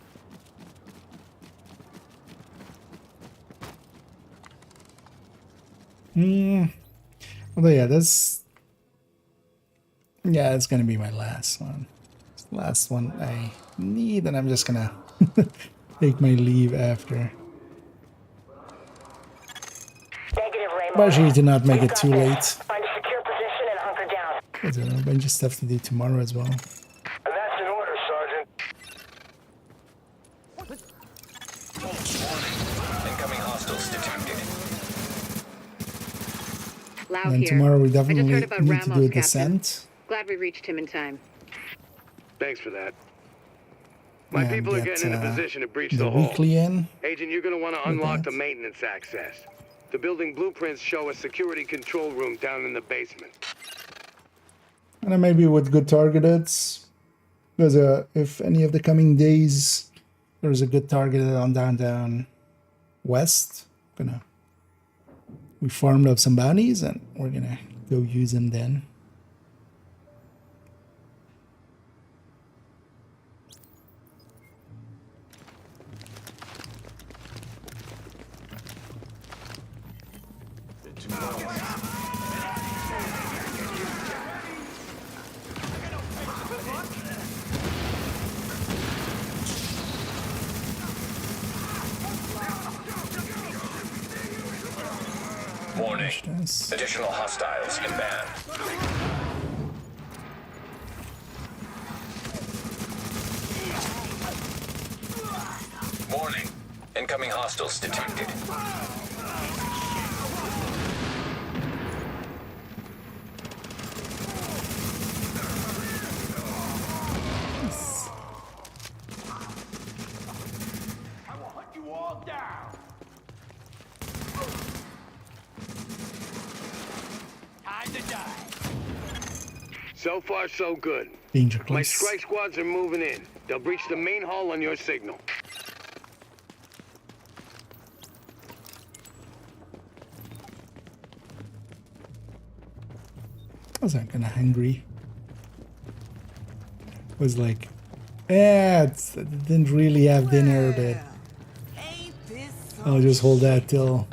Although yeah, that's... Yeah, it's gonna be my last one. It's the last one I need, and I'm just gonna take my leave after. Especially to not make it too late. Find a secure position and hunker down. There's a bunch of stuff to do tomorrow as well. That's an order, Sergeant. Incoming hostiles detected. Lau And here. tomorrow we I just definitely heard about need to Ramos, do a Captain. descent. Glad we reached him in time. Thanks for that. My And people are get, getting in a position to breach the the hull. weekly in. Agent, you're going to want to unlock the maintenance access. The building blueprints show a security control room down in the basement. And then maybe with good targets. Because if any of the coming days there's a good target on downtown west. We farmed up some bounties and we're gonna go use them then. Warning. Additional hostiles inbound. Warning. Incoming hostiles detected. I will hunt you all down. Time to die. So far, so good. Danger My close. strike squads are moving in. They'll breach the main hall on your signal. I was kind of hungry. Was like, yeah, didn't really have dinner, but I'll just hold that till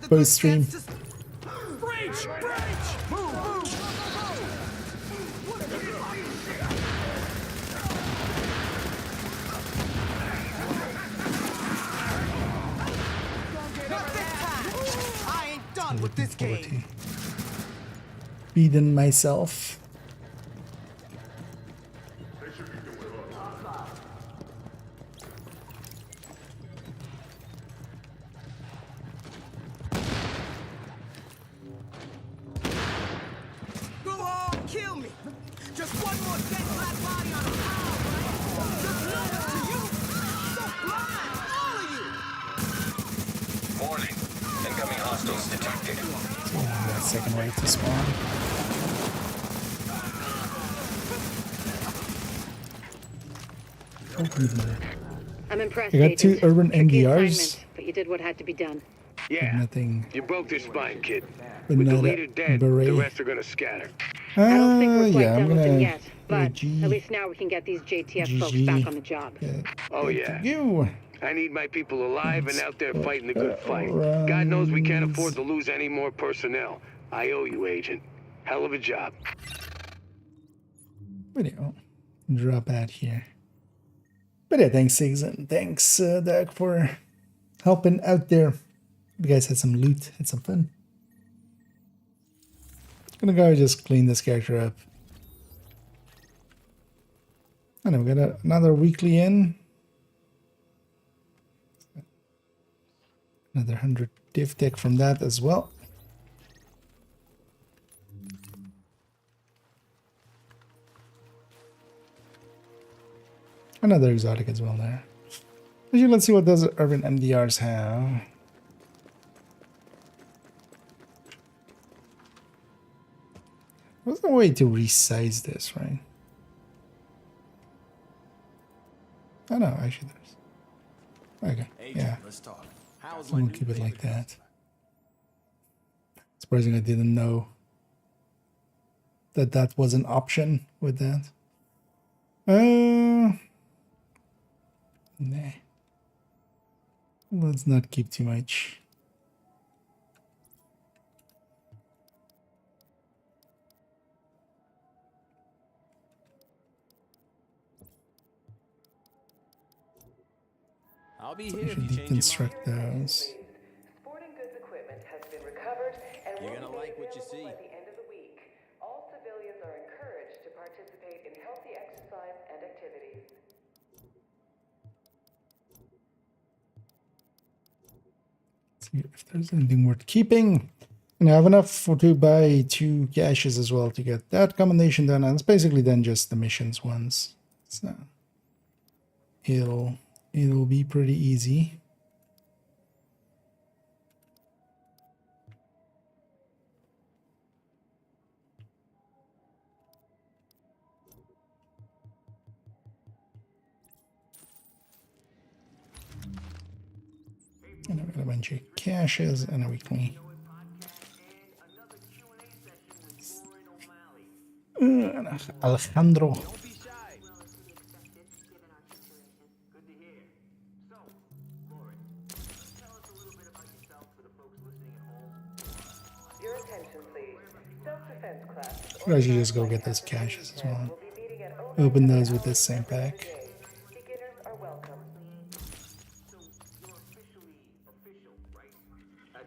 post stream. Breach! Breach! Move! Move! Not this time! I ain't done with this game. Feeding myself. Go on, kill me! Just one more dead black body on a pile, right? Just love to you! So blind, all of you! Warning. Incoming hostiles detected. That second wave to spawn. I'm impressed, I got 2 Agent. urban Tricky MDRs. assignment, but you did what had to be done. Yeah. Nothing. You broke their spine, kid. But With the not a leader dead, beret. the rest are gonna scatter. I don't think we're quite Yeah, I'm done with them gonna yet, but G. at least now we can get these JTF folks GG. back on the job. Oh yeah. You. I need my people alive and out there fighting the good fight. God knows we can't afford to lose any more personnel. I owe you, Agent. Hell of a job. Video. Drop out here. But yeah, thanks, Siggs, and thanks, Doug, for helping out there. You guys had some loot, had some fun. Gonna go just clean this character up. I know we got another weekly in. Another 100 div tech from that as well. Another exotic as well there. Actually, let's see what those urban MDRs have. There's no way to resize this, right? Oh no, actually there's. Okay, yeah. Let's talk. So we'll keep it like that. Surprising I didn't know that that was an option with that. Nah. Let's not keep too much. I'll be So here we if should you change your mind. deconstruct those. Sporting goods equipment has been recovered and You're will gonna be like what you available see. by the end of the week. All civilians are encouraged to participate in healthy exercise and activities. See if there's anything worth keeping. And I have enough to buy 2 caches as well to get that combination done. And it's basically then just the missions ones. So it'll be pretty easy. And I've got a bunch of caches and a weekly. Alejandro. I should just go get those caches as well. Open those with this same pack.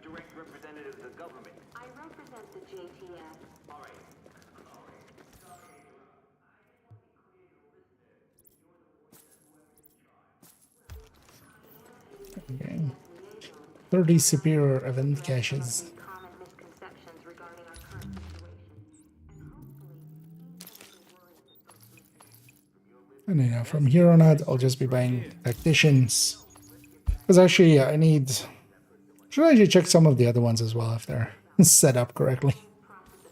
Direct representative of the government. I represent the JTF. All right. Okay. 30 superior event caches. Common misconceptions regarding our current situation. And you know, from here on out, I'll just be buying tacticians. Because actually, I need... Should I actually check some of the other ones as well if they're set up correctly?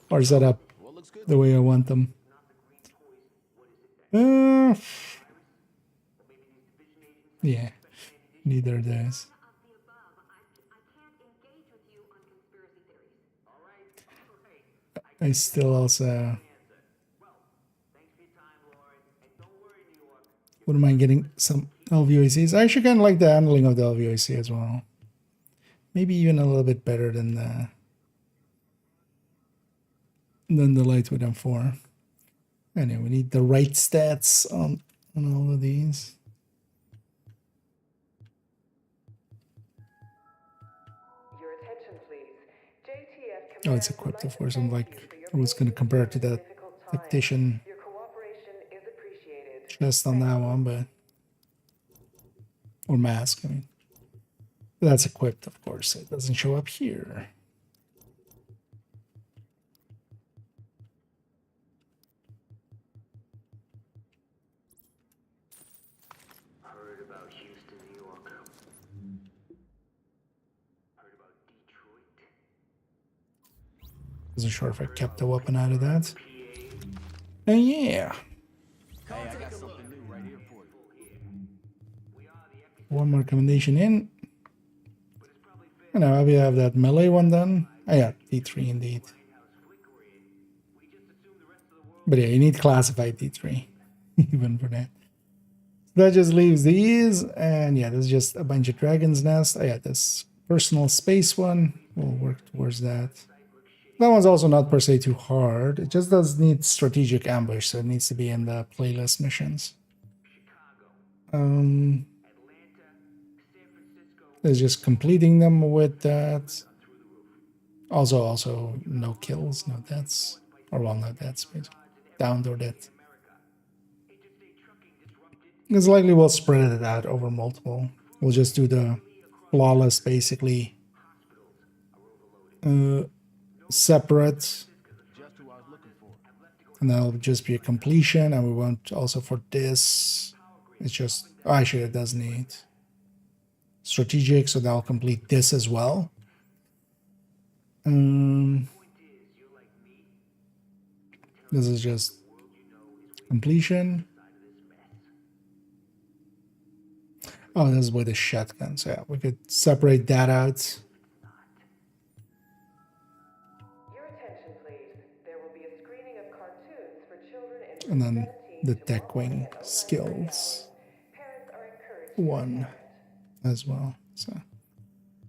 Or set up the way I want them. Yeah, neither of those. I still also wouldn't mind getting some LVOCs. I actually kind of like the handling of the LVOC as well. Maybe even a little bit better than the Lightweight M4. Anyway, we need the right stats on all of these. Your attention, please. JTF Oh, it's equipped, of course. I'm like, I was going to compare it to the tactician chest on that one, but... Or mask, I mean. That's equipped, of course. It doesn't show up here. Heard about Houston, New York. Heard about Detroit. Wasn't sure if I kept the weapon out of that. And yeah. Hey, I got something new right here for you. One more recommendation in. And now we have that melee one done. Oh yeah, D3 indeed. But yeah, you need classified D3 even for that. That just leaves these, and yeah, there's just a bunch of Dragon's Nest. Oh yeah, this personal space one. We'll work towards that. That one's also not per se too hard. It just does need strategic ambush, so it needs to be in the playlist missions. There's just completing them with that. Also no kills, no deaths. Or well, no deaths, basically. Downed or dead. It's likely we'll spread it out over multiple. We'll just do the flawless, basically. Separate. And that'll just be a completion, and we won't also for this. It's just, oh, actually it does need strategic, so that'll complete this as well. This is just completion. Oh, this is with the shotgun, so yeah, we could separate that out. And then the tech wing skills one as well. So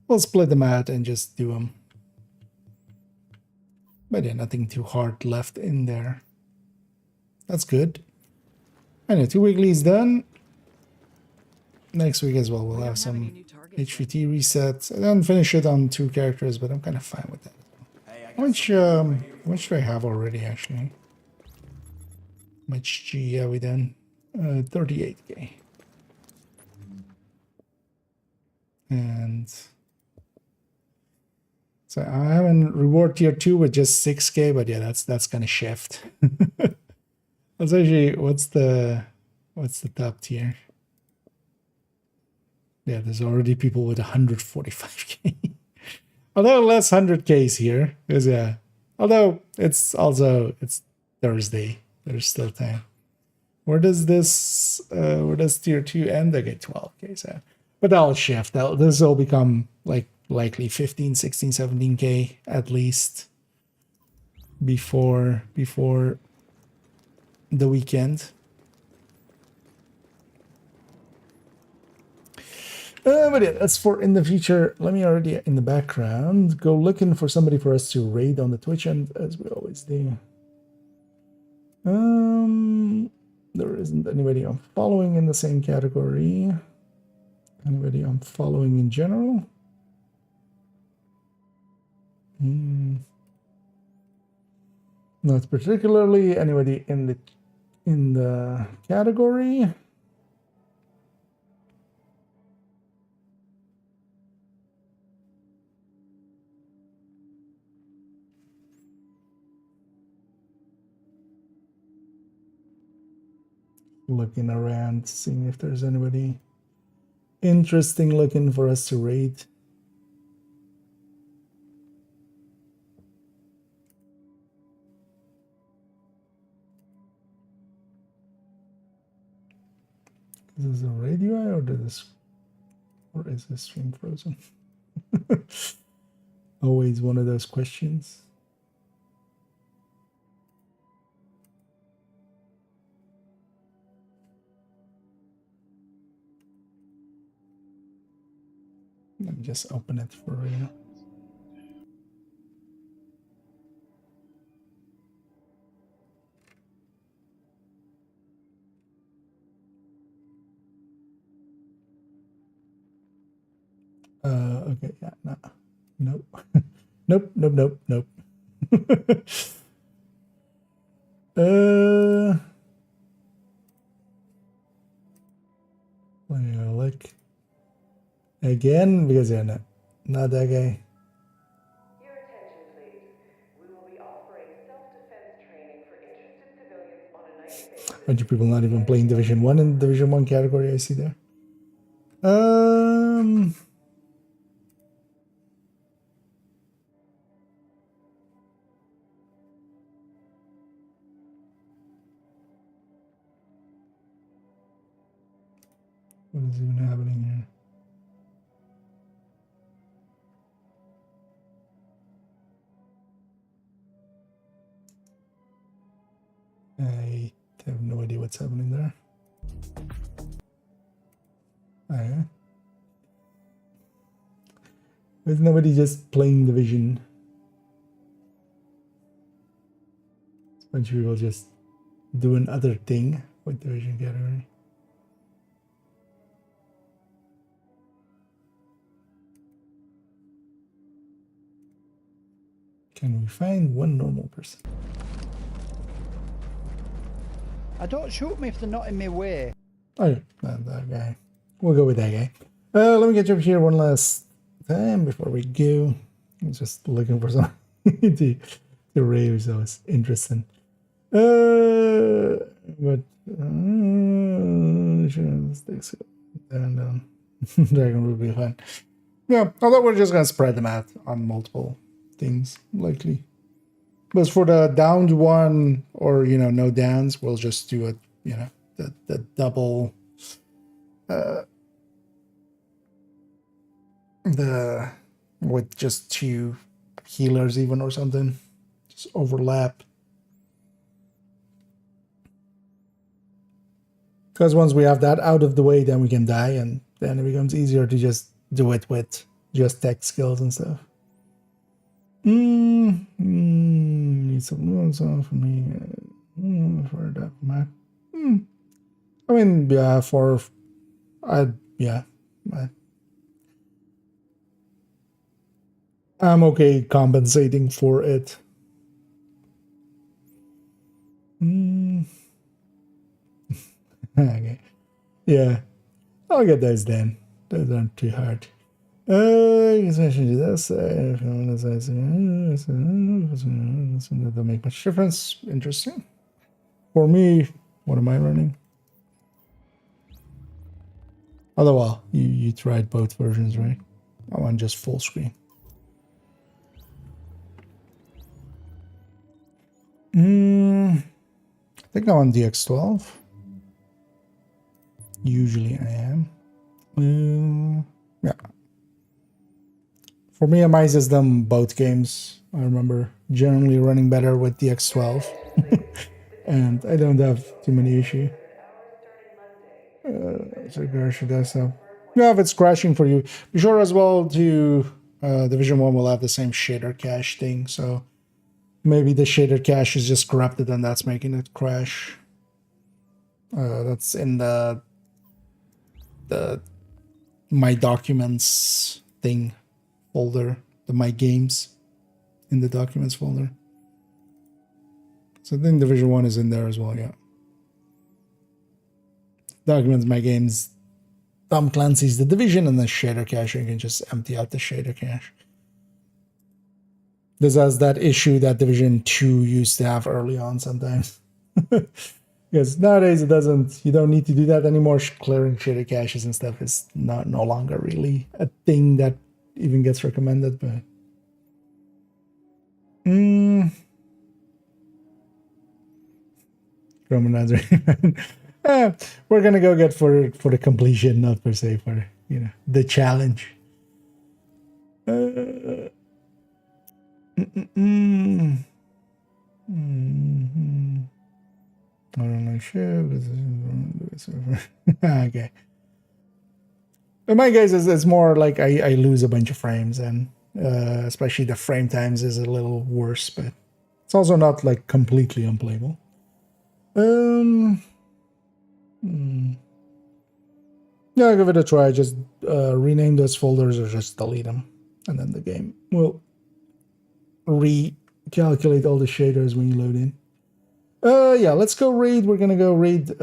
we'll split them out and just do them. But yeah, nothing too hard left in there. That's good. Anyway, 2 weeklies done. Next week as well, we'll have some HVT resets. I didn't finish it on 2 characters, but I'm kind of fine with that. How much do I have already, actually? How much G have we done? 38k. And so I haven't reward tier 2 with just 6k, but yeah, that's gonna shift. That's actually what's the top tier? Yeah, there's already people with 145k. Although less 100k's here, because yeah. Although it's Thursday. There's still time. Where does tier 2 end? I get 12k. So But that'll shift. This will become like likely 15, 16, 17K at least before the weekend. But yeah, that's for in the future. Let me already in the background go looking for somebody for us to raid on the Twitch end as we always do. There isn't anybody I'm following in the same category. Anybody I'm following in general? Not particularly. Anybody in the category? Looking around, seeing if there's anybody interesting looking for us to raid. Is this a raid UI or is this stream frozen? Always one of those questions. Let me just open it for real. Okay, yeah, no. Nope. Nope, nope, nope, nope. Let me look again because yeah, no, not that guy. Your attention, please. We will be offering self-defense training for interested civilians on a nightly basis. Bunch of people not even playing Division 1 in Division 1 category I see there. What is even happening here? I have no idea what's happening there. Oh, yeah. There's nobody just playing Division. It's a bunch of people just doing other thing with Division category. Can we find one normal person? Don't shoot me if they're not in my way. Oh, yeah, that guy. We'll go with that guy. Let me get you up here one last time before we go. I'm just looking for some to raise. That was interesting. But Dragon will be fine. Yeah, although we're just gonna spread them out on multiple things likely. But for the downed one, or no downs, we'll just do it. The double. With just 2 healers even or something, just overlap. Because once we have that out of the way, then we can die, and then it becomes easier to just do it with just tech skills and stuff. Need some nuance on for me. For that map. I mean, yeah, I'm okay compensating for it. Okay. Yeah. I'll get those then. Those aren't too hard. You can do this. That'll make much difference. Interesting. For me, what am I running? Although, well, you tried both versions, right? I want just full screen. I think I'm on DX12. Usually I am. Yeah. For me, I system, both games, I remember generally running better with the X12. And I don't have too many issues. So Garcia does so. Yeah, if it's crashing for you, be sure as well to Division 1 will have the same shader cache thing, so maybe the shader cache is just corrupted and that's making it crash. That's in the My Documents thing folder, the My Games in the Documents folder. So I think Division 1 is in there as well, yeah. Documents, My Games, Tom Clancy's The Division, and then shader cache. You can just empty out the shader cache. This has that issue that Division 2 used to have early on sometimes. Because nowadays it doesn't, you don't need to do that anymore. Clearing shader caches and stuff is no longer really a thing that even gets recommended, but we're gonna go get for the completion, not per se for, you know, the challenge. I don't know, sure. Okay. In my case, it's more like I lose a bunch of frames, and especially the frame times is a little worse, but it's also not like completely unplayable. Yeah, give it a try. Just rename those folders or just delete them, and then the game will recalculate all the shaders when you load in. Yeah, let's go raid. We're gonna go raid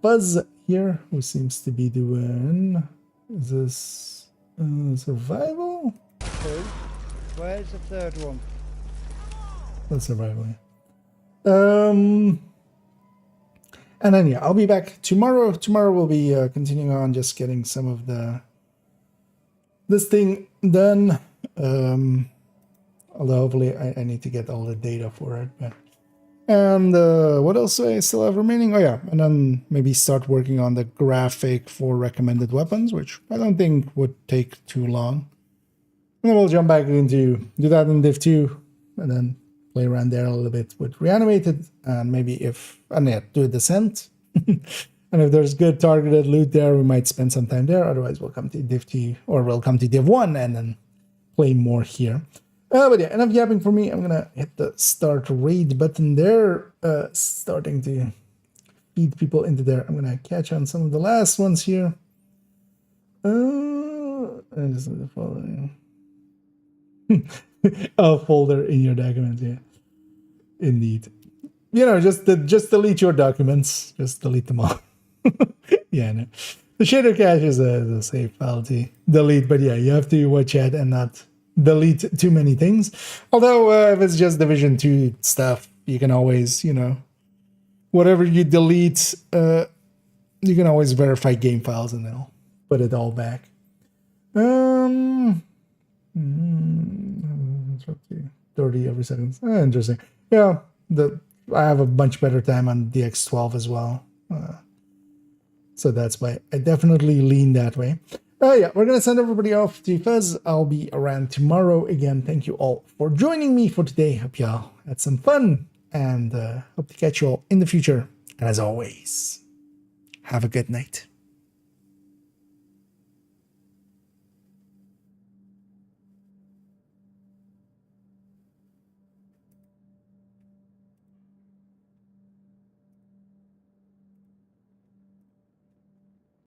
Fuzz here, who seems to be doing, is this survival? Two. Where's the third one? That's survival. And then yeah, I'll be back tomorrow. Tomorrow we'll be continuing on just getting some of this thing done. Although hopefully I need to get all the data for it. But and what else do I still have remaining? Oh yeah, and then maybe start working on the graphic for recommended weapons, which I don't think would take too long. And then we'll jump back into do that in Div2, and then play around there a little bit with Reanimated, and maybe do a Descent. And if there's good targeted loot there, we might spend some time there. Otherwise, we'll come to Div2, or we'll come to Div1 and then play more here. But yeah, enough yapping for me. I'm gonna hit the start raid button there, starting to feed people into there. I'm gonna catch on some of the last ones here. And just the following. A folder in your documents, yeah. Indeed. You know, just delete your documents. Just delete them all. Yeah, no. The shader cache is a safe file to delete, but yeah, you have to watch out and not delete too many things. Although, if it's just Division 2 stuff, you can always, you know, whatever you delete, you can always verify game files and they'll put it all back. 30 every second. Interesting. Yeah, I have a much better time on the X12 as well. So that's why I definitely lean that way. Yeah, we're going to send everybody off to Fuzz. I'll be around tomorrow. Again, thank you all for joining me for today. Hope y'all had some fun, and hope to catch you all in the future. And as always, have a good night.